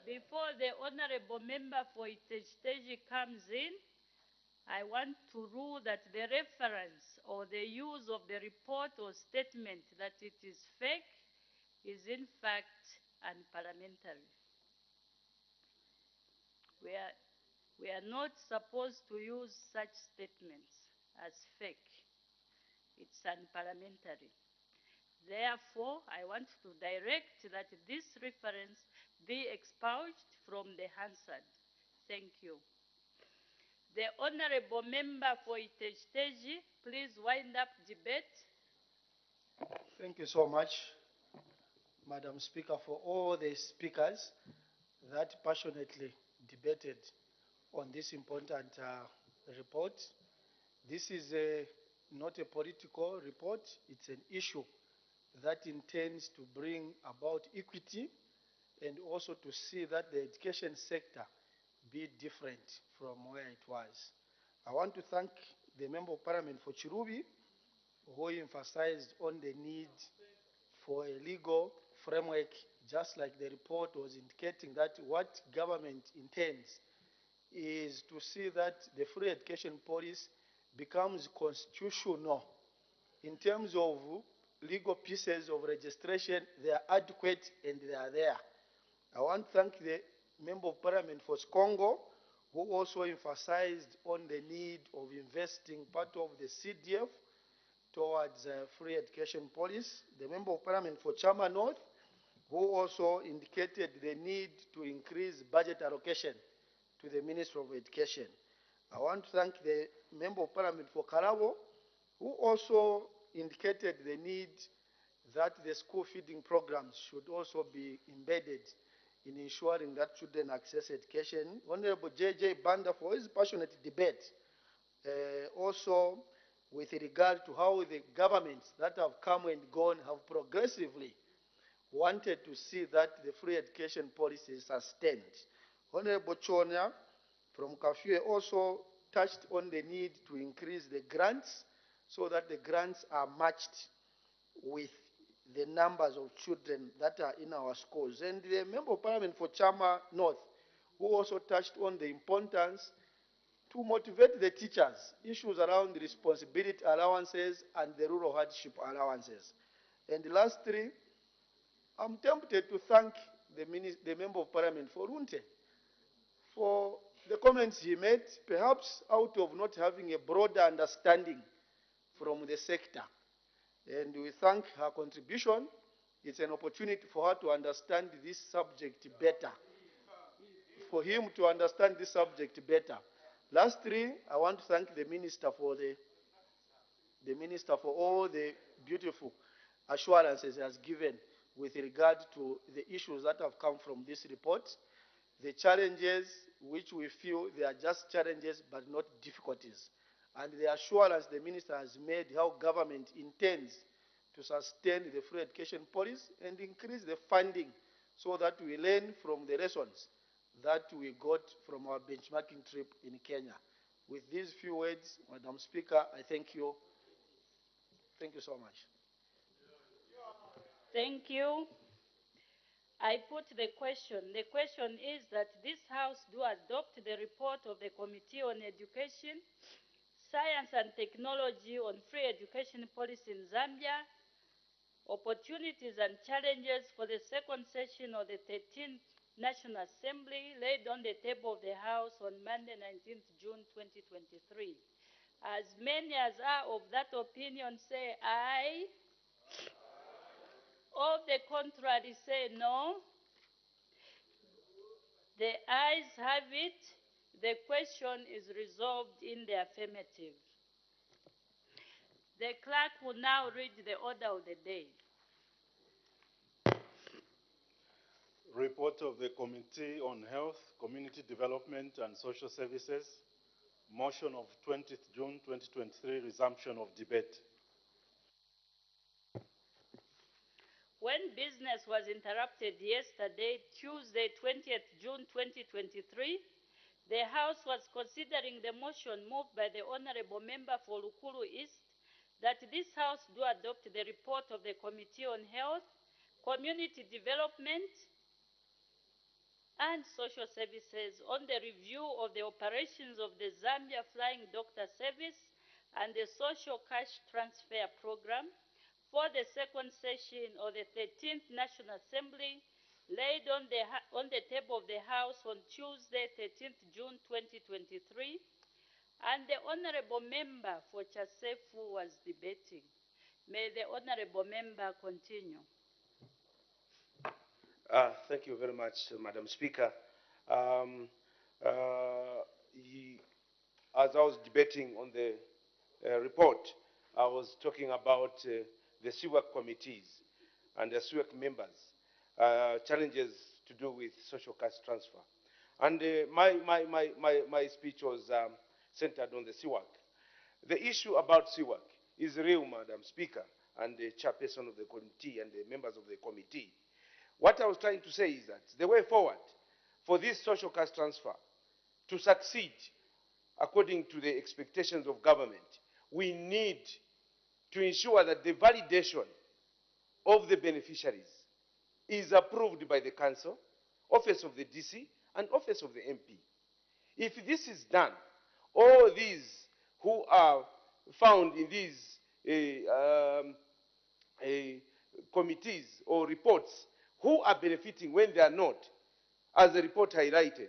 S10: Before the honorable member for Itej comes in, I want to rule that the reference or the use of the report or statement that it is fake is in fact unparliamentary. We are not supposed to use such statements as fake. It's unparliamentary. Therefore, I want to direct that this reference be expunged from the Hansard. Thank you. The honorable member for Itej, please wind up debate.
S1: Thank you so much, Madam Speaker, for all the speakers that passionately debated on this important report. This is not a political report, it's an issue that intends to bring about equity and also to see that the education sector be different from where it was. I want to thank the Member of Parliament for Chirubi, who emphasized on the need for a legal framework, just like the report was indicating that what government intends is to see that the free education policy becomes constitutional. In terms of legal pieces of registration, they are adequate and they are there. I want to thank the Member of Parliament for Congo, who also emphasized on the need of investing part of the CDF towards free education policy. The Member of Parliament for Chama North, who also indicated the need to increase budget allocation to the Ministry of Education. I want to thank the Member of Parliament for Karabo, who also indicated the need that the school feeding programs should also be embedded in ensuring that children access education. Honorable J.J. Banda for his passionate debate, also with regard to how the governments that have come and gone have progressively wanted to see that the free education policy is sustained. Honorable Chonya from Kafue also touched on the need to increase the grants so that the grants are matched with the numbers of children that are in our schools. And the Member of Parliament for Chama North, who also touched on the importance to motivate the teachers, issues around the responsibility allowances and the rural hardship allowances. And lastly, I'm tempted to thank the Member of Parliament for Runte for the comments he made, perhaps out of not having a broader understanding from the sector. And we thank her contribution. It's an opportunity for her to understand this subject better, for him to understand this subject better. Lastly, I want to thank the Minister for all the beautiful assurances he has given with regard to the issues that have come from this report, the challenges which we feel they are just challenges but not difficulties, and the assurance the Minister has made how government intends to sustain the free education policy and increase the funding so that we learn from the lessons that we got from our benchmarking trip in Kenya. With these few words, Madam Speaker, I thank you. Thank you so much.
S10: Thank you. I put the question. The question is that this House do adopt the report of the Committee on Education, Science and Technology on Free Education Policy in Zambia, opportunities and challenges for the second session of the 13th National Assembly laid on the table of the House on Monday, 19th June 2023. As many as are of that opinion say aye. All the contrary say no. The ayes have it. The question is resolved in the affirmative. The clerk will now read the order of the day.
S8: Report of the Committee on Health, Community Development and Social Services. Motion of 20th June 2023, resumption of debate.
S10: When business was interrupted yesterday, Tuesday, 20th June 2023, the House was considering the motion moved by the Honorable Member for Lukulu East that this House do adopt the report of the Committee on Health, Community Development, and Social Services on the review of the operations of the Zambia Flying Doctor Service and the Social Cash Transfer Program for the second session of the 13th National Assembly, laid on the table of the House on Tuesday, 13th June 2023, and the Honorable Member for Chasefu was debating. May the Honorable Member continue.
S7: Thank you very much, Madam Speaker. As I was debating on the report, I was talking about the CWAC committees and the CWAC members, challenges to do with social cash transfer. And my speech was centered on the CWAC. The issue about CWAC is real, Madam Speaker, and the chairperson of the committee and the members of the committee. What I was trying to say is that the way forward for this social cash transfer to succeed according to the expectations of government, we need to ensure that the validation of the beneficiaries is approved by the Council, Office of the DC, and Office of the MP. If this is done, all these who are found in these committees or reports who are benefiting when they are not, as the report highlighted.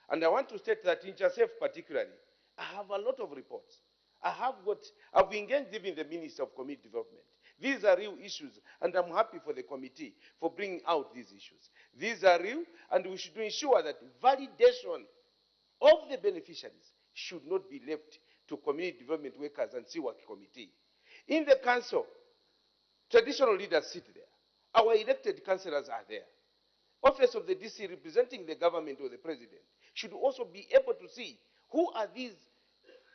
S7: And I want to state that in Chasef particularly, I have a lot of reports. I've engaged even the Minister of Community Development. These are real issues, and I'm happy for the committee for bringing out these issues. These are real, and we should ensure that validation of the beneficiaries should not be left to community development workers and CWAC committee. In the council, traditional leaders sit there. Our elected councillors are there. Office of the DC representing the government or the president should also be able to see who are these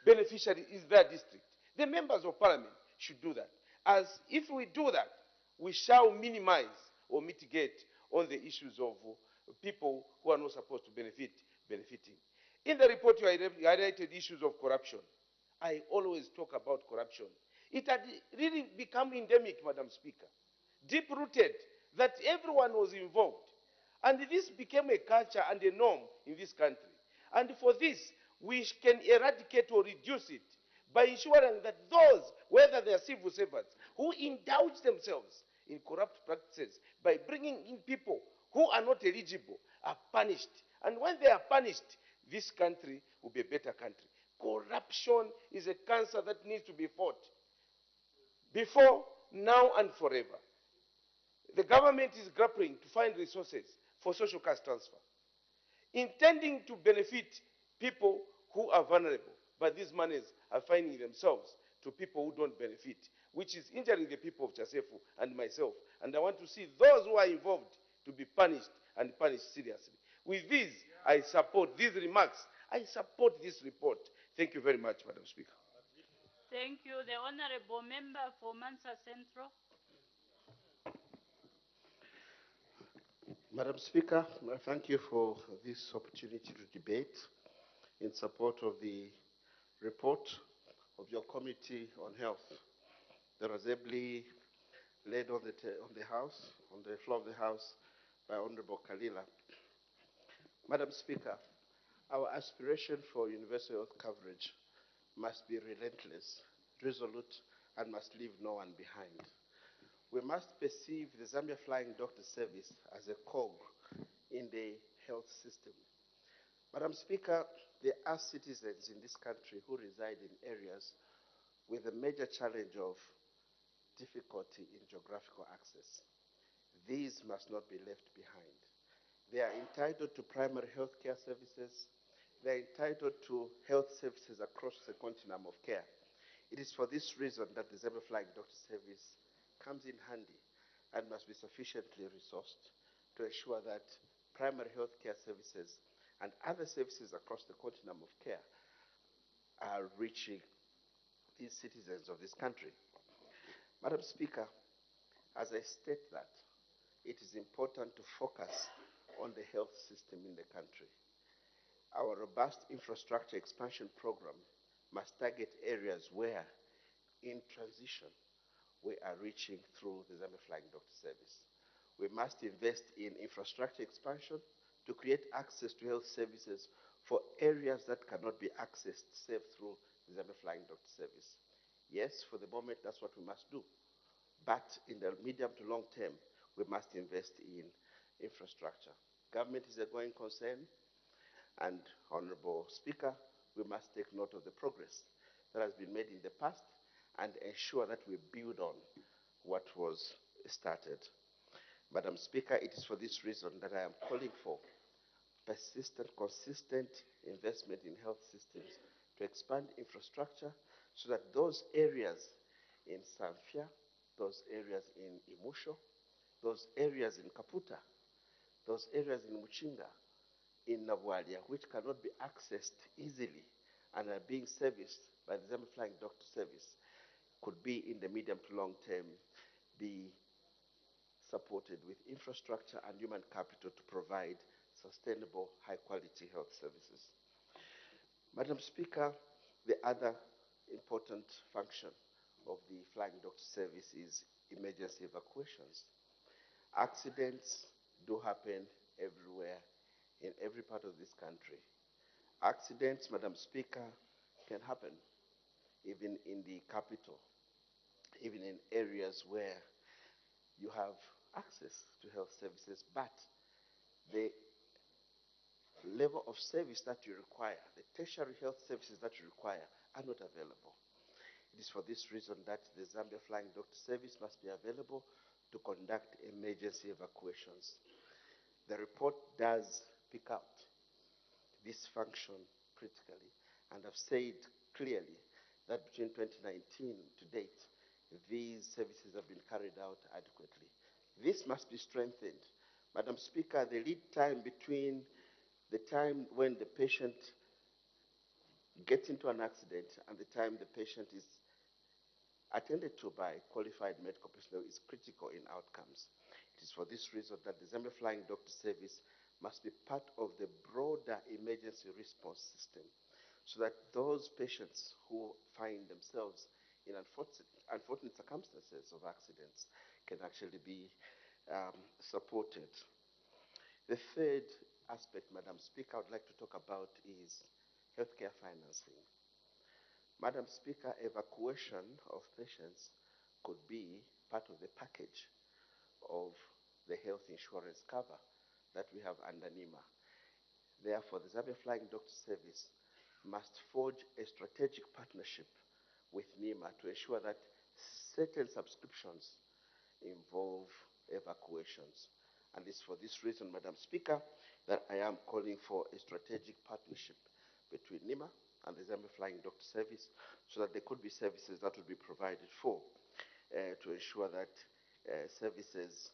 S7: beneficiaries in their district. The members of parliament should do that. As if we do that, we shall minimize or mitigate on the issues of people who are not supposed to benefiting. In the report, you highlighted issues of corruption. I always talk about corruption. It had really become endemic, Madam Speaker, deep-rooted, that everyone was involved. And this became a culture and a norm in this country. And for this, we can eradicate or reduce it by ensuring that those, whether they are civil servants, who indulge themselves in corrupt practices by bringing in people who are not eligible, are punished. And when they are punished, this country will be a better country. Corruption is a cancer that needs to be fought before, now, and forever. The government is grappling to find resources for social cash transfer, intending to benefit people who are vulnerable, but these monies are finding themselves to people who don't benefit, which is injuring the people of Chasefu and myself. And I want to see those who are involved to be punished, and punished seriously. With this, I support these remarks. I support this report. Thank you very much, Madam Speaker.
S10: Thank you. The Honorable Member for Mansa Central.
S14: Madam Speaker, I thank you for this opportunity to debate in support of the report of your Committee on Health that was ably laid on the House, on the floor of the House by Honorable Kalila. Madam Speaker, our aspiration for universal health coverage must be relentless, resolute, and must leave no one behind. We must perceive the Zambia Flying Doctor Service as a cog in the health system. Madam Speaker, there are citizens in this country who reside in areas with a major challenge of difficulty in geographical access. These must not be left behind. They are entitled to primary health care services. They are entitled to health services across the continuum of care. It is for this reason that the Zambia Flying Doctor Service comes in handy and must be sufficiently resourced to ensure that primary health care services and other services across the continuum of care are reaching these citizens of this country. Madam Speaker, as I state that, it is important to focus on the health system in the country. Our robust infrastructure expansion program must target areas where, in transition, we are reaching through the Zambia Flying Doctor Service. We must invest in infrastructure expansion to create access to health services for areas that cannot be accessed save through the Zambia Flying Doctor Service. Yes, for the moment, that's what we must do. But in the medium to long term, we must invest in infrastructure. Government is a going concern, and Honorable Speaker, we must take note of the progress that has been made in the past and ensure that we build on what was started. Madam Speaker, it is for this reason that I am calling for persistent, consistent investment in health systems to expand infrastructure so that those areas in Sanfia, those areas in Imusho, those areas in Kaputa, those areas in Muchinga, in Nabwalia, which cannot be accessed easily and are being serviced by the Zambia Flying Doctor Service, could be in the medium to long term be supported with infrastructure and human capital to provide sustainable, high-quality health services. Madam Speaker, the other important function of the Flying Doctor Service is emergency evacuations. Accidents do happen everywhere, in every part of this country. Accidents, Madam Speaker, can happen even in the capital, even in areas where you have access to health services, but the level of service that you require, the tertiary health services that you require, are not available. It is for this reason that the Zambia Flying Doctor Service must be available to conduct emergency evacuations. The report does pick out this function critically, and I've said clearly that between 2019 to date, these services have been carried out adequately. This must be strengthened. Madam Speaker, the lead time between the time when the patient gets into an accident and the time the patient is attended to by qualified medical personnel is critical in outcomes. It is for this reason that the Zambia Flying Doctor Service must be part of the broader emergency response system so that those patients who find themselves in unfortunate circumstances of accidents can actually be supported. The third aspect, Madam Speaker, I would like to talk about is healthcare financing. Madam Speaker, evacuation of patients could be part of the package of the health insurance cover that we have under NEMA. Therefore, the Zambia Flying Doctor Service must forge a strategic partnership with NEMA to ensure that certain subscriptions involve evacuations. And it's for this reason, Madam Speaker, that I am calling for a strategic partnership between NEMA and the Zambia Flying Doctor Service so that there could be services that will be provided for to ensure that services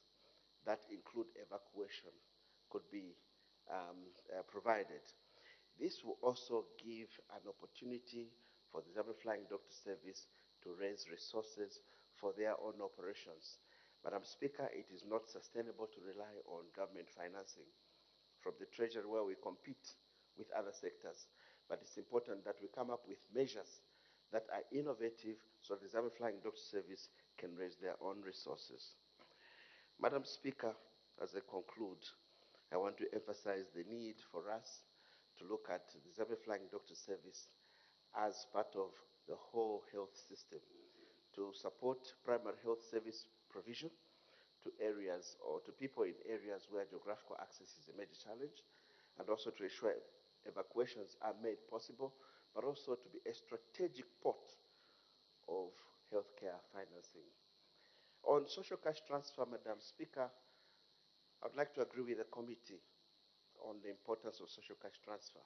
S14: that include evacuation could be provided. This will also give an opportunity for the Zambia Flying Doctor Service to raise resources for their own operations. Madam Speaker, it is not sustainable to rely on government financing from the Treasury where we compete with other sectors. But it's important that we come up with measures that are innovative so the Zambia Flying Doctor Service can raise their own resources. Madam Speaker, as I conclude, I want to emphasize the need for us to look at the Zambia Flying Doctor Service as part of the whole health system to support primary health service provision to areas or to people in areas where geographical access is a major challenge, and also to ensure evacuations are made possible, but also to be a strategic port of healthcare financing. On social cash transfer, Madam Speaker, I would like to agree with the committee on the importance of social cash transfer.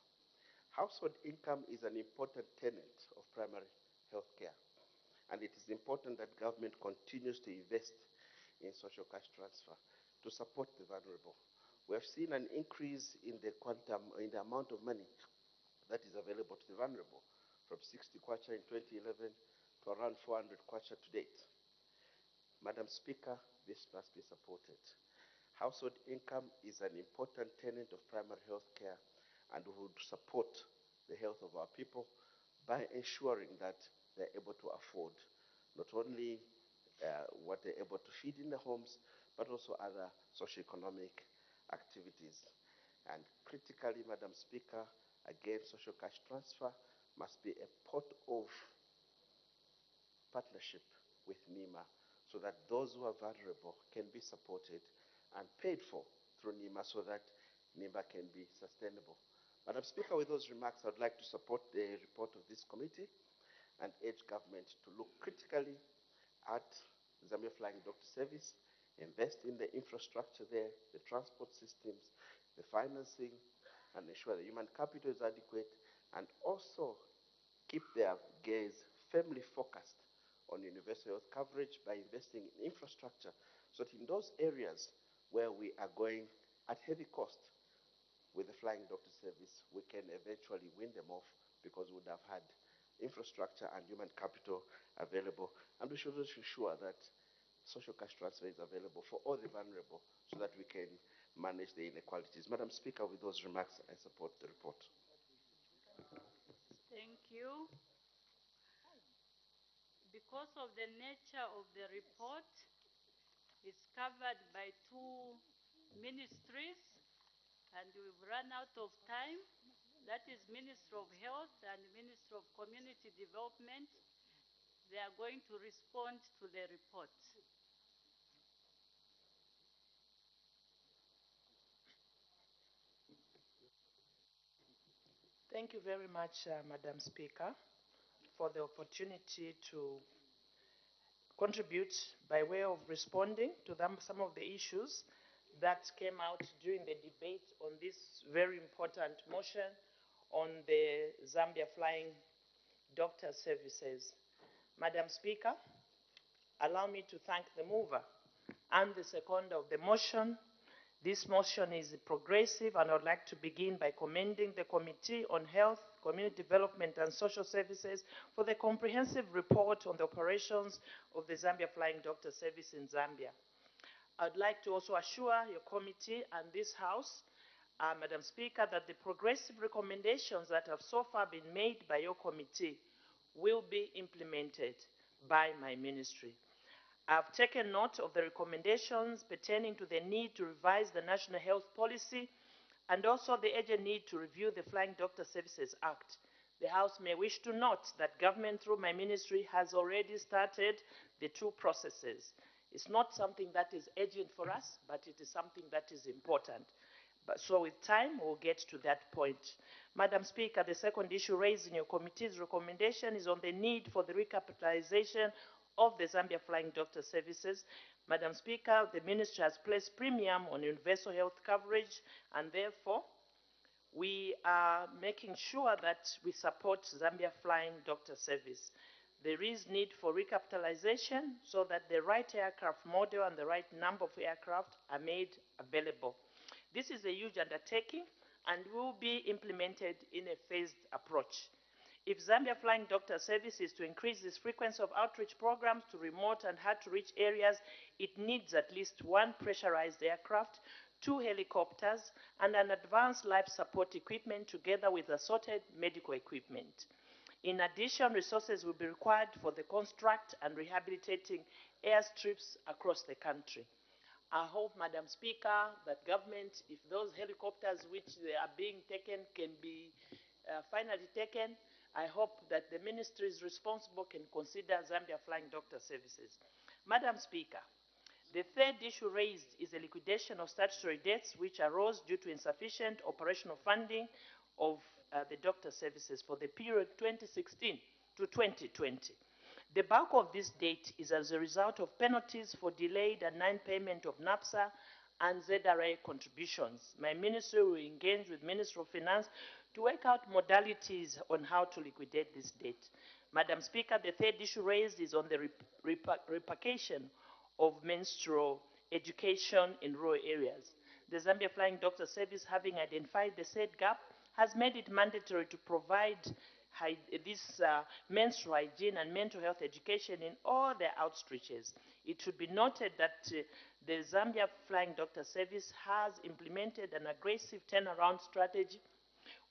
S14: Household income is an important tenet of primary healthcare, and it is important that government continues to invest in social cash transfer to support the vulnerable. We have seen an increase in the quantum, in the amount of money that is available to the vulnerable, from 60 kwacha in 2011 to around 400 kwacha to date. Madam Speaker, this must be supported. Household income is an important tenet of primary health care and would support the health of our people by ensuring that they're able to afford not only what they're able to feed in their homes, but also other socio-economic activities. And critically, Madam Speaker, again, social cash transfer must be a part of partnership with NEMA so that those who are vulnerable can be supported and paid for through NEMA so that NEMA can be sustainable. Madam Speaker, with those remarks, I would like to support the report of this committee and urge government to look critically at Zambia Flying Doctor Service, invest in the infrastructure there, the transport systems, the financing, and ensure the human capital is adequate, and also keep their gaze firmly focused on universal health coverage by investing in infrastructure so that in those areas where we are going at heavy cost with the Flying Doctor Service, we can eventually win them off because we would have had infrastructure and human capital available. And we should also ensure that social cash transfer is available for all the vulnerable so that we can manage the inequalities. Madam Speaker, with those remarks, I support the report.
S10: Thank you. Because of the nature of the report, it's covered by two ministries, and we've run out of time. That is Ministry of Health and Ministry of Community Development. They are going to respond to the report.
S6: Thank you very much, Madam Speaker, for the opportunity to contribute by way of responding to some of the issues that came out during the debate on this very important motion on the Zambia Flying Doctor Services. Madam Speaker, allow me to thank the mover and the seconder of the motion. This motion is progressive, and I would like to begin by commending the Committee on Health, Community Development and Social Services for the comprehensive report on the operations of the Zambia Flying Doctor Service in Zambia. I'd like to also assure your committee and this House, Madam Speaker, that the progressive recommendations that have so far been made by your committee will be implemented by my ministry. I've taken note of the recommendations pertaining to the need to revise the National Health Policy and also the urgent need to review the Flying Doctor Services Act. The House may wish to note that government through my ministry has already started the two processes. It's not something that is urgent for us, but it is something that is important. So with time, we'll get to that point. Madam Speaker, the second issue raised in your committee's recommendation is on the need for the recapitalization of the Zambia Flying Doctor Services. Madam Speaker, the ministry has placed premium on universal health coverage, and therefore we are making sure that we support Zambia Flying Doctor Service. There is need for recapitalization so that the right aircraft model and the right number of aircraft are made available. This is a huge undertaking and will be implemented in a phased approach. If Zambia Flying Doctor Service is to increase its frequency of outreach programs to remote and hard-to-reach areas, it needs at least one pressurized aircraft, 2 helicopters, and an advanced life support equipment together with assorted medical equipment. In addition, resources will be required for the construct and rehabilitating airstrips across the country. I hope, Madam Speaker, that government, if those helicopters which they are being taken can be finally taken, I hope that the ministries responsible can consider Zambia Flying Doctor Services. Madam Speaker, the third issue raised is the liquidation of statutory debts which arose due to insufficient operational funding of the doctor services for the period 2016 to 2020. The bulk of this debt is as a result of penalties for delayed and non-payment of NAPSA and ZRA contributions. My ministry will engage with Ministry of Finance to work out modalities on how to liquidate this debt. Madam Speaker, the third issue raised is on the replication of menstrual education in rural areas. The Zambia Flying Doctor Service, having identified the said gap, has made it mandatory to provide this menstrual hygiene and mental health education in all their outreaches. It should be noted that the Zambia Flying Doctor Service has implemented an aggressive turnaround strategy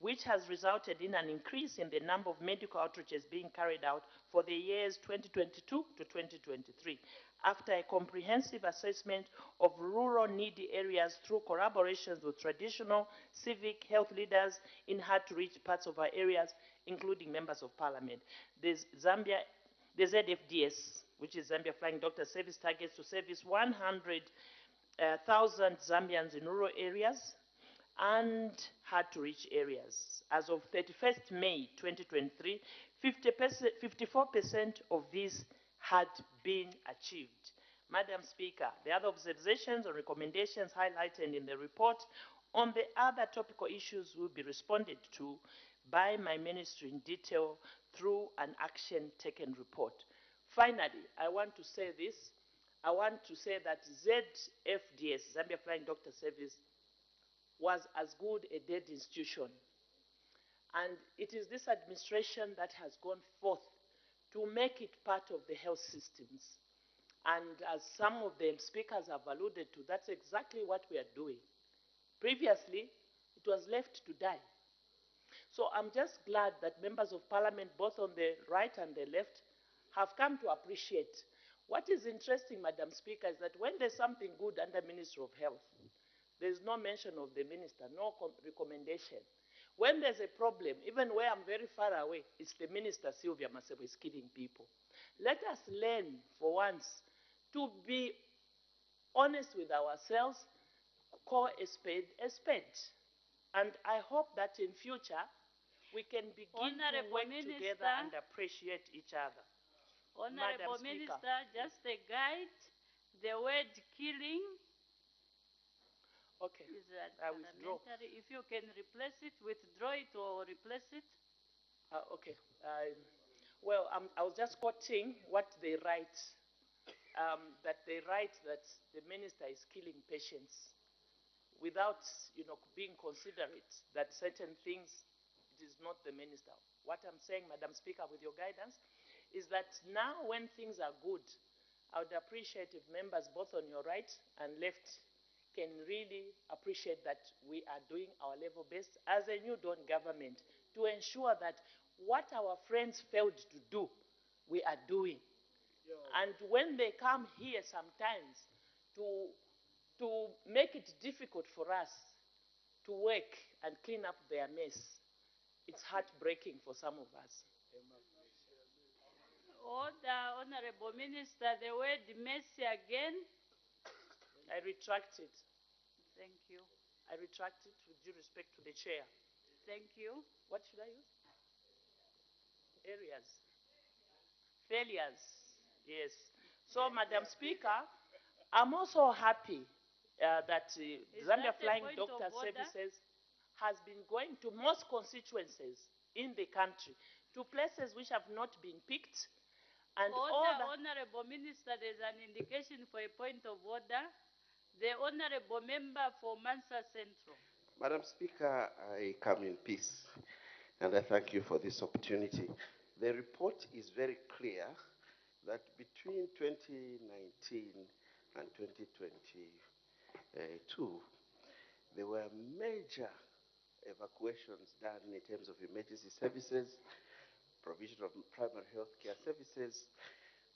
S6: which has resulted in an increase in the number of medical outreaches being carried out for the years 2022 to 2023. after a comprehensive assessment of rural needy areas through collaborations with traditional, civic, health leaders in hard-to-reach parts of our areas, including members of parliament. The ZFDS, which is Zambia Flying Doctor Service, targets to service 100,000 Zambians in rural areas and hard-to-reach areas. As of 31st May 2023, 54% of these had been achieved. Madam Speaker, the other observations or recommendations highlighted in the report on the other topical issues will be responded to by my ministry in detail through an action taken report. Finally, I want to say this. I want to say that ZFDS, Zambia Flying Doctor Service, was as good a dead institution. And it is this administration that has gone forth to make it part of the health systems. And as some of the speakers have alluded to, that's exactly what we are doing. Previously, it was left to die. So I'm just glad that members of parliament, both on the right and the left, have come to appreciate. What is interesting, Madam Speaker, is that when there's something good under Ministry of Health, there's no mention of the minister, no recommendation. When there's a problem, even where I'm very far away, it's the minister, Sylvia Masebo, is killing people. Let us learn, for once, to be honest with ourselves, call a spade a spade. And I hope that in future, we can begin to work together and appreciate each other.
S10: Honorable Minister, just a guide, the word killing
S6: okay.
S10: Is that parliamentary? If you can replace it, withdraw it or replace it.
S6: Okay. Well, I was just quoting what they write, that they write that the minister is killing patients without, being considerate that certain things, it is not the minister. What I'm saying, Madam Speaker, with your guidance, is that now when things are good, I would appreciate if members both on your right and left can really appreciate that we are doing our level best as a new dawn government to ensure that what our friends failed to do, we are doing. And when they come here sometimes to make it difficult for us to work and clean up their mess, it's heartbreaking for some of us.
S10: Order, Honorable Minister, the word mercy again.
S6: I retract it.
S10: Thank you.
S6: I retract it with due respect to the chair.
S10: Thank you.
S6: What should I use? Areas. Failures. Yes. So, Madam Speaker, I'm also happy that Zambia Flying Doctor Services has been going to most constituencies in the country, to places which have not been picked. And
S10: Honorable Minister, there's an indication for a point of order. The Honorable Member for Mansa Central.
S14: Madam Speaker, I come in peace, and I thank you for this opportunity. The report is very clear that between 2019 and 2022, there were major evacuations done in terms of emergency services, provision of primary health care services,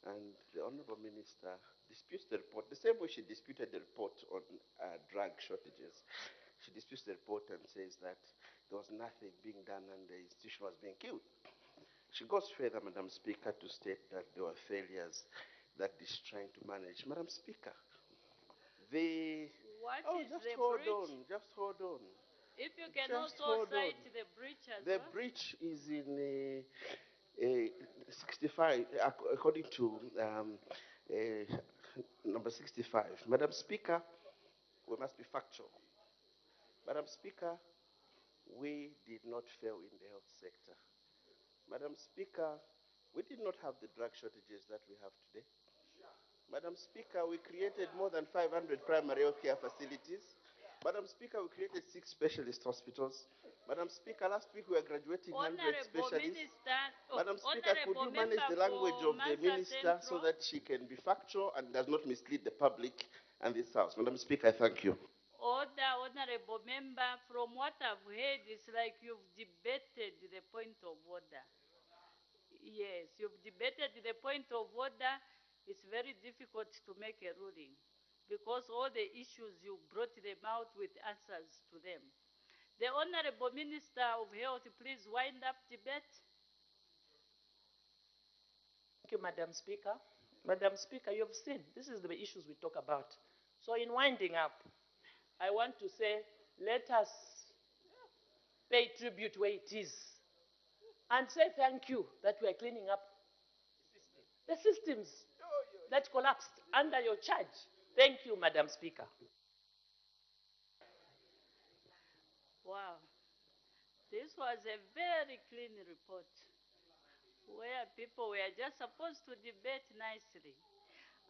S14: and the Honorable Minister disputes the report the same way she disputed the report on drug shortages. She disputes the report and says that there was nothing being done and the institution was being killed. She goes further, Madam Speaker, to state that there were failures that is trying to manage. Madam Speaker, just hold on.
S10: If you can also cite the breach as well.
S14: The breach is in 65, according to number 65. Madam Speaker, we must be factual. Madam Speaker, we did not fail in the health sector. Madam Speaker, we did not have the drug shortages that we have today. Madam Speaker, we created more than 500 primary health care facilities. Madam Speaker, we created 6 specialist hospitals. Madam Speaker, last week we were graduating 100 specialists. Madam Speaker, could you manage the language of the minister so that she can be factual and does not mislead the public and this House? Madam Speaker, I thank you.
S10: Order, Honorable Member, from what I've heard, it's like you've debated the point of order. Yes, you've debated the point of order. it's very difficult to make a ruling because all the issues you brought them out with answers to them. The Honorable Minister of Health, please wind up debate.
S6: Thank you, Madam Speaker. Madam Speaker, you have seen, this is the issues we talk about. So in winding up, I want to say, let us pay tribute where it is and say thank you that we are cleaning up the systems that collapsed under your charge. Thank you, Madam Speaker.
S10: Wow. This was a very clean report where people were just supposed to debate nicely.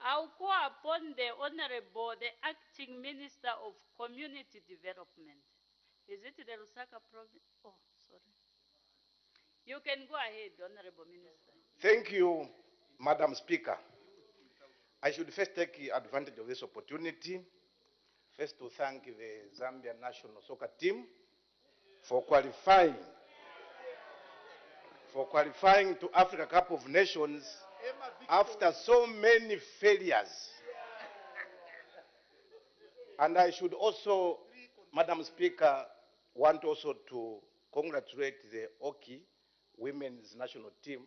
S10: I'll call upon the Honorable, the Acting Minister of Community Development. Is it the Lusaka province? Oh, sorry. You can go ahead, Honorable Minister.
S4: Thank you, Madam Speaker. I should first take advantage of this opportunity, first to thank the Zambia national soccer team for qualifying to Africa Cup of Nations after so many failures. And I should also, Madam Speaker, want also to congratulate the Oki women's national team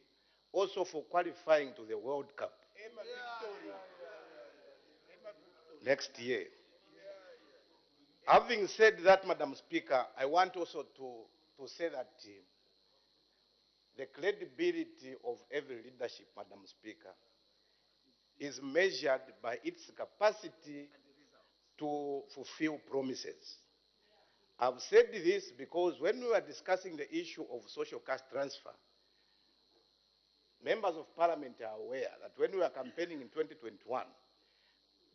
S4: also for qualifying to the World Cup next year. Having said that, Madam Speaker, I want also to say that the credibility of every leadership, Madam Speaker, is measured by its capacity to fulfill promises. I've said this because when we were discussing the issue of social cash transfer, members of parliament are aware that when we were campaigning in 2021,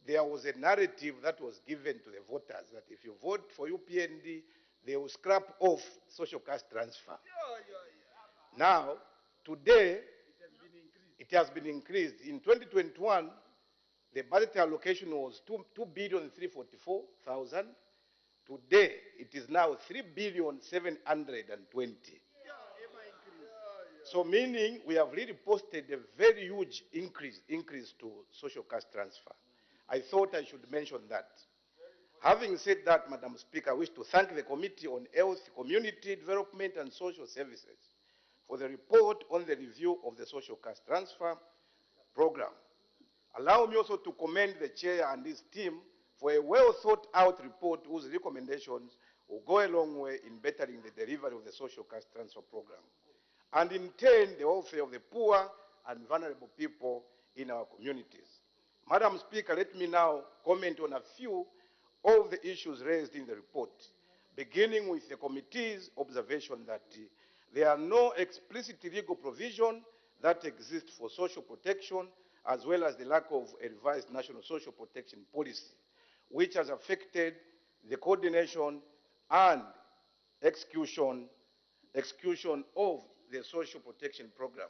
S4: there was a narrative that was given to the voters that if you vote for UPND, they will scrap off social cash transfer. Now, today, it has been increased. In 2021, the budget allocation was 2,344,000,000. Today, it is now 3,720,000,000. So meaning we have really posted a very huge increase to social cash transfer. I thought I should mention that. Having said that, Madam Speaker, I wish to thank the Committee on Health, Community Development and Social Services for the report on the review of the social cash transfer program. Allow me also to commend the Chair and his team for a well-thought-out report whose recommendations will go a long way in bettering the delivery of the social cash transfer program, and in turn, the welfare of the poor and vulnerable people in our communities. Madam Speaker, let me now comment on a few of the issues raised in the report, beginning with the committee's observation that there are no explicit legal provision that exist for social protection, as well as the lack of a revised national social protection policy, which has affected the coordination and execution of the social protection program.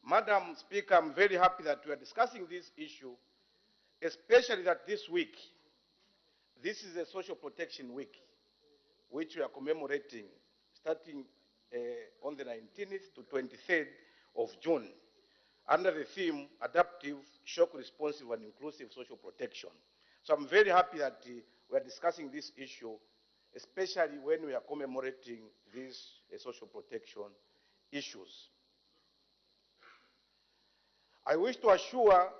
S4: Madam Speaker, I'm very happy that we are discussing this issue, especially that this week, this is a social protection week, which we are commemorating starting on the 19th to 23rd of June, under the theme, Adaptive, Shock Responsive and Inclusive Social Protection. So I'm very happy that we are discussing this issue, especially when we are commemorating these social protection issues. I wish to assure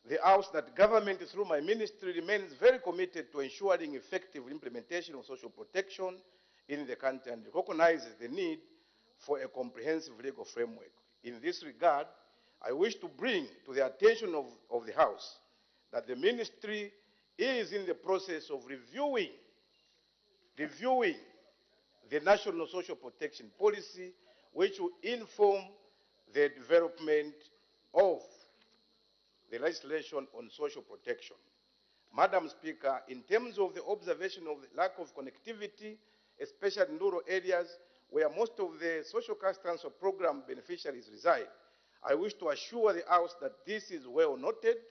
S4: the House that government, through my ministry, remains very committed to ensuring effective implementation of social protection in the country and recognizes the need for a comprehensive legal framework. In this regard, I wish to bring to the attention of the House that the ministry is in the process of reviewing the national social protection policy, which will inform the development of the legislation on social protection. Madam Speaker, in terms of the observation of the lack of connectivity, especially in rural areas where most of the social cash transfer program beneficiaries reside, I wish to assure the House that this is well noted,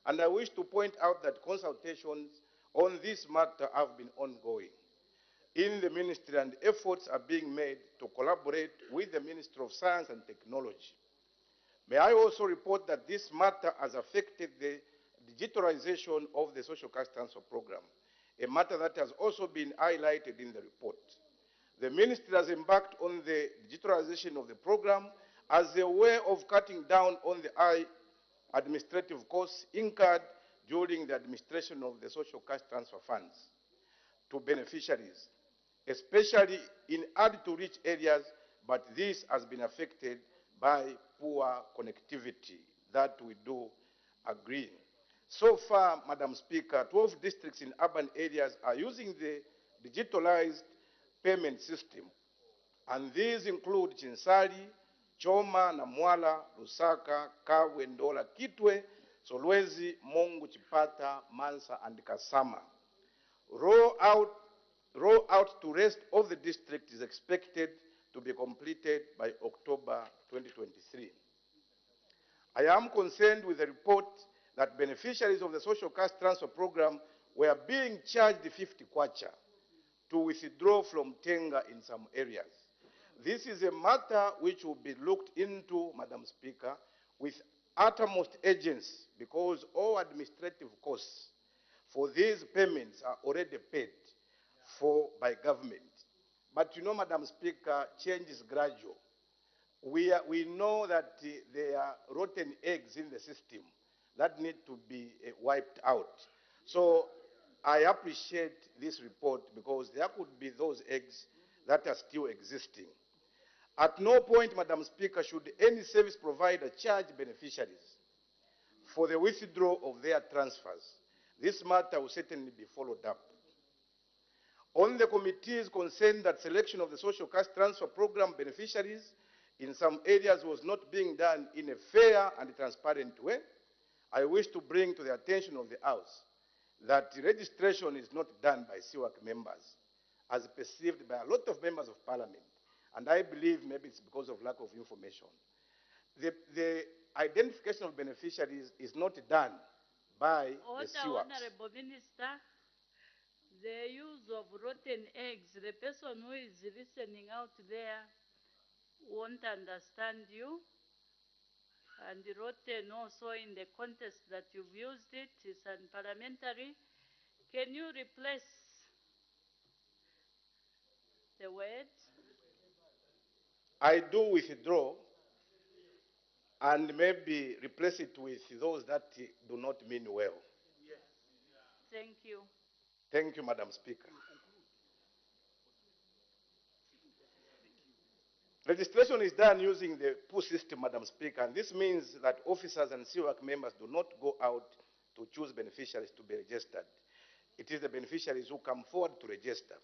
S4: and I wish to point out that consultations on this matter have been ongoing in the ministry, and efforts are being made to collaborate with the Ministry of Science and Technology. May I also report that this matter has affected the digitalization of the social cash transfer program, a matter that has also been highlighted in the report. The ministry has embarked on the digitalization of the program as a way of cutting down on the high administrative costs incurred during the administration of the social cash transfer funds to beneficiaries, especially in hard-to-reach areas, but this has been affected by poor connectivity. That we do agree. So far, Madam Speaker, 12 districts in urban areas are using the digitalized payment system, and these include Chinsali, Choma, Namwala, Lusaka, Kabwe, Ndola, Kitwe, Solwezi, Mongu, Chipata, Mansa, and Kasama. Roll-out to rest of the district is expected to be completed by October 2023. I am concerned with the report that beneficiaries of the social cash transfer program were being charged 50 kwacha to withdraw from Tenga in some areas. This is a matter which will be looked into, Madam Speaker, with uttermost urgency, because all administrative costs for these payments are already paid for by government. But you know, Madam Speaker, change is gradual. We know that there are rotten eggs in the system that need to be wiped out. So I appreciate this report because there could be those eggs that are still existing. At no point, Madam Speaker, should any service provider charge beneficiaries for the withdrawal of their transfers. This matter will certainly be followed up. On the committee's concern that selection of the social cash transfer program beneficiaries in some areas was not being done in a fair and transparent way, I wish to bring to the attention of the House that registration is not done by CWAC members, as perceived by a lot of members of Parliament. And I believe maybe it's because of lack of information. The identification of beneficiaries is not done by the CWAC.
S10: Honorable Minister, the use of rotten eggs, the person who is listening out there won't understand you. And rotten also in the context that you've used it is unparliamentary. Can you replace the word?
S4: I do withdraw and maybe replace it with those that do not mean well.
S10: Thank you.
S4: Thank you, Madam Speaker. Registration is done using the PU system, Madam Speaker, and this means that officers and CWAC members do not go out to choose beneficiaries to be registered. It is the beneficiaries who come forward to register.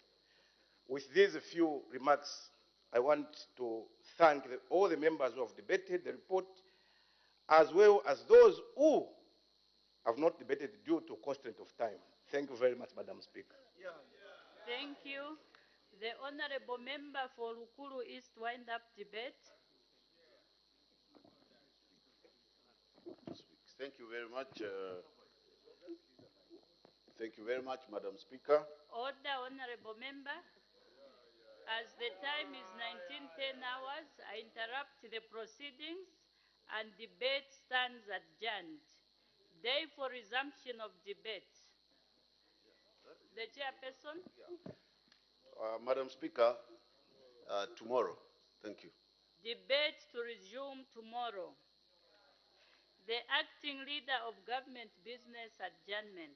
S4: With these few remarks, I want to thank all the members who have debated the report, as well as those who have not debated due to constraint of time. Thank you very much, Madam Speaker.
S10: Thank you. The Honorable Member for Lukulu East wind-up debate.
S11: Thank you very much. Thank you very much, Madam Speaker.
S10: Order, Honorable Member. As the time is 19:10 hours, I interrupt the proceedings and debate stands adjourned. Day for resumption of debate. The chairperson.
S11: Madam Speaker, tomorrow. Thank you.
S10: Debate to resume tomorrow. The acting leader of government business adjournment.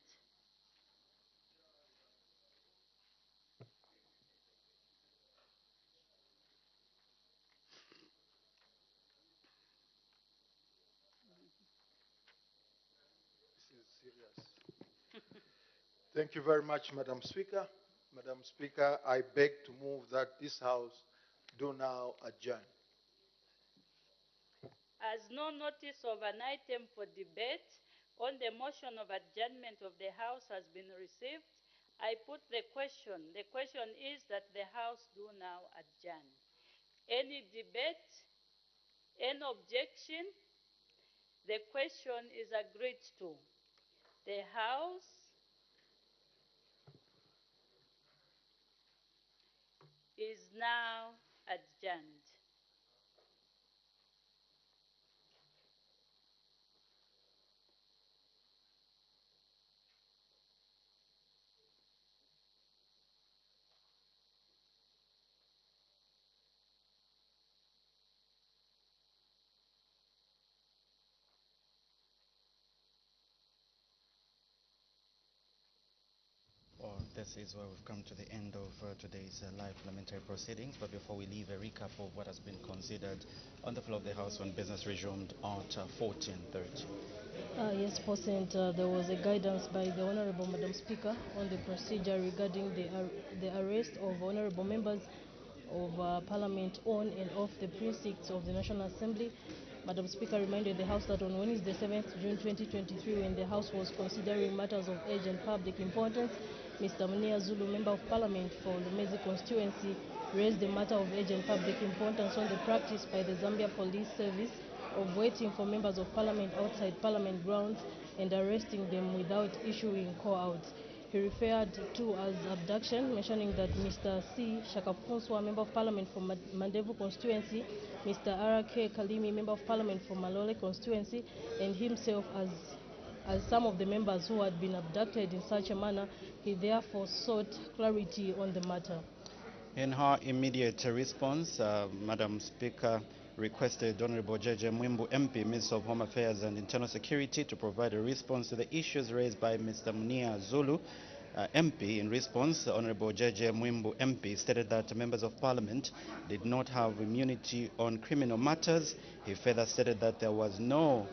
S21: This is serious. Thank you very much, Madam Speaker. Madam Speaker, I beg to move that this House do now adjourn.
S10: As no notice of an item for debate on the motion of adjournment of the House has been received, I put the question. The question is that the House do now adjourn. Any debate? Any objection? The question is agreed to. The House is now adjourned.
S2: this is where we've come to the end of today's live parliamentary proceedings. But before we leave, a recap of what has been considered on the floor of the House when business resumed at 14:30.
S22: Yes, President, there was a guidance by the Honorable Madam Speaker on the procedure regarding the arrest of honorable members of Parliament on and off the precincts of the National Assembly. Madam Speaker reminded the House that on Wednesday, 7th June 2023, when the House was considering matters of urgent public importance, Mr. Munia Zulu, Member of Parliament for Lumezi constituency, raised the matter of urgent public importance on the practice by the Zambia Police Service of waiting for members of Parliament outside Parliament grounds and arresting them without issuing call-outs. He referred to as abduction, mentioning that Mr. C. Shakafunswa, Member of Parliament for Mandevu constituency, Mr. R.K. Kalimi, Member of Parliament for Malole constituency, and himself as some of the members who had been abducted in such a manner. He therefore sought clarity on the matter.
S2: In her immediate response, Madam Speaker requested Honorable J.J. Mwimbu MP, Minister of Home Affairs and Internal Security, to provide a response to the issues raised by Mr. Munia Zulu, MP. In response, Honorable J.J. Mwimbu MP stated that members of Parliament did not have immunity on criminal matters. He further stated that there was no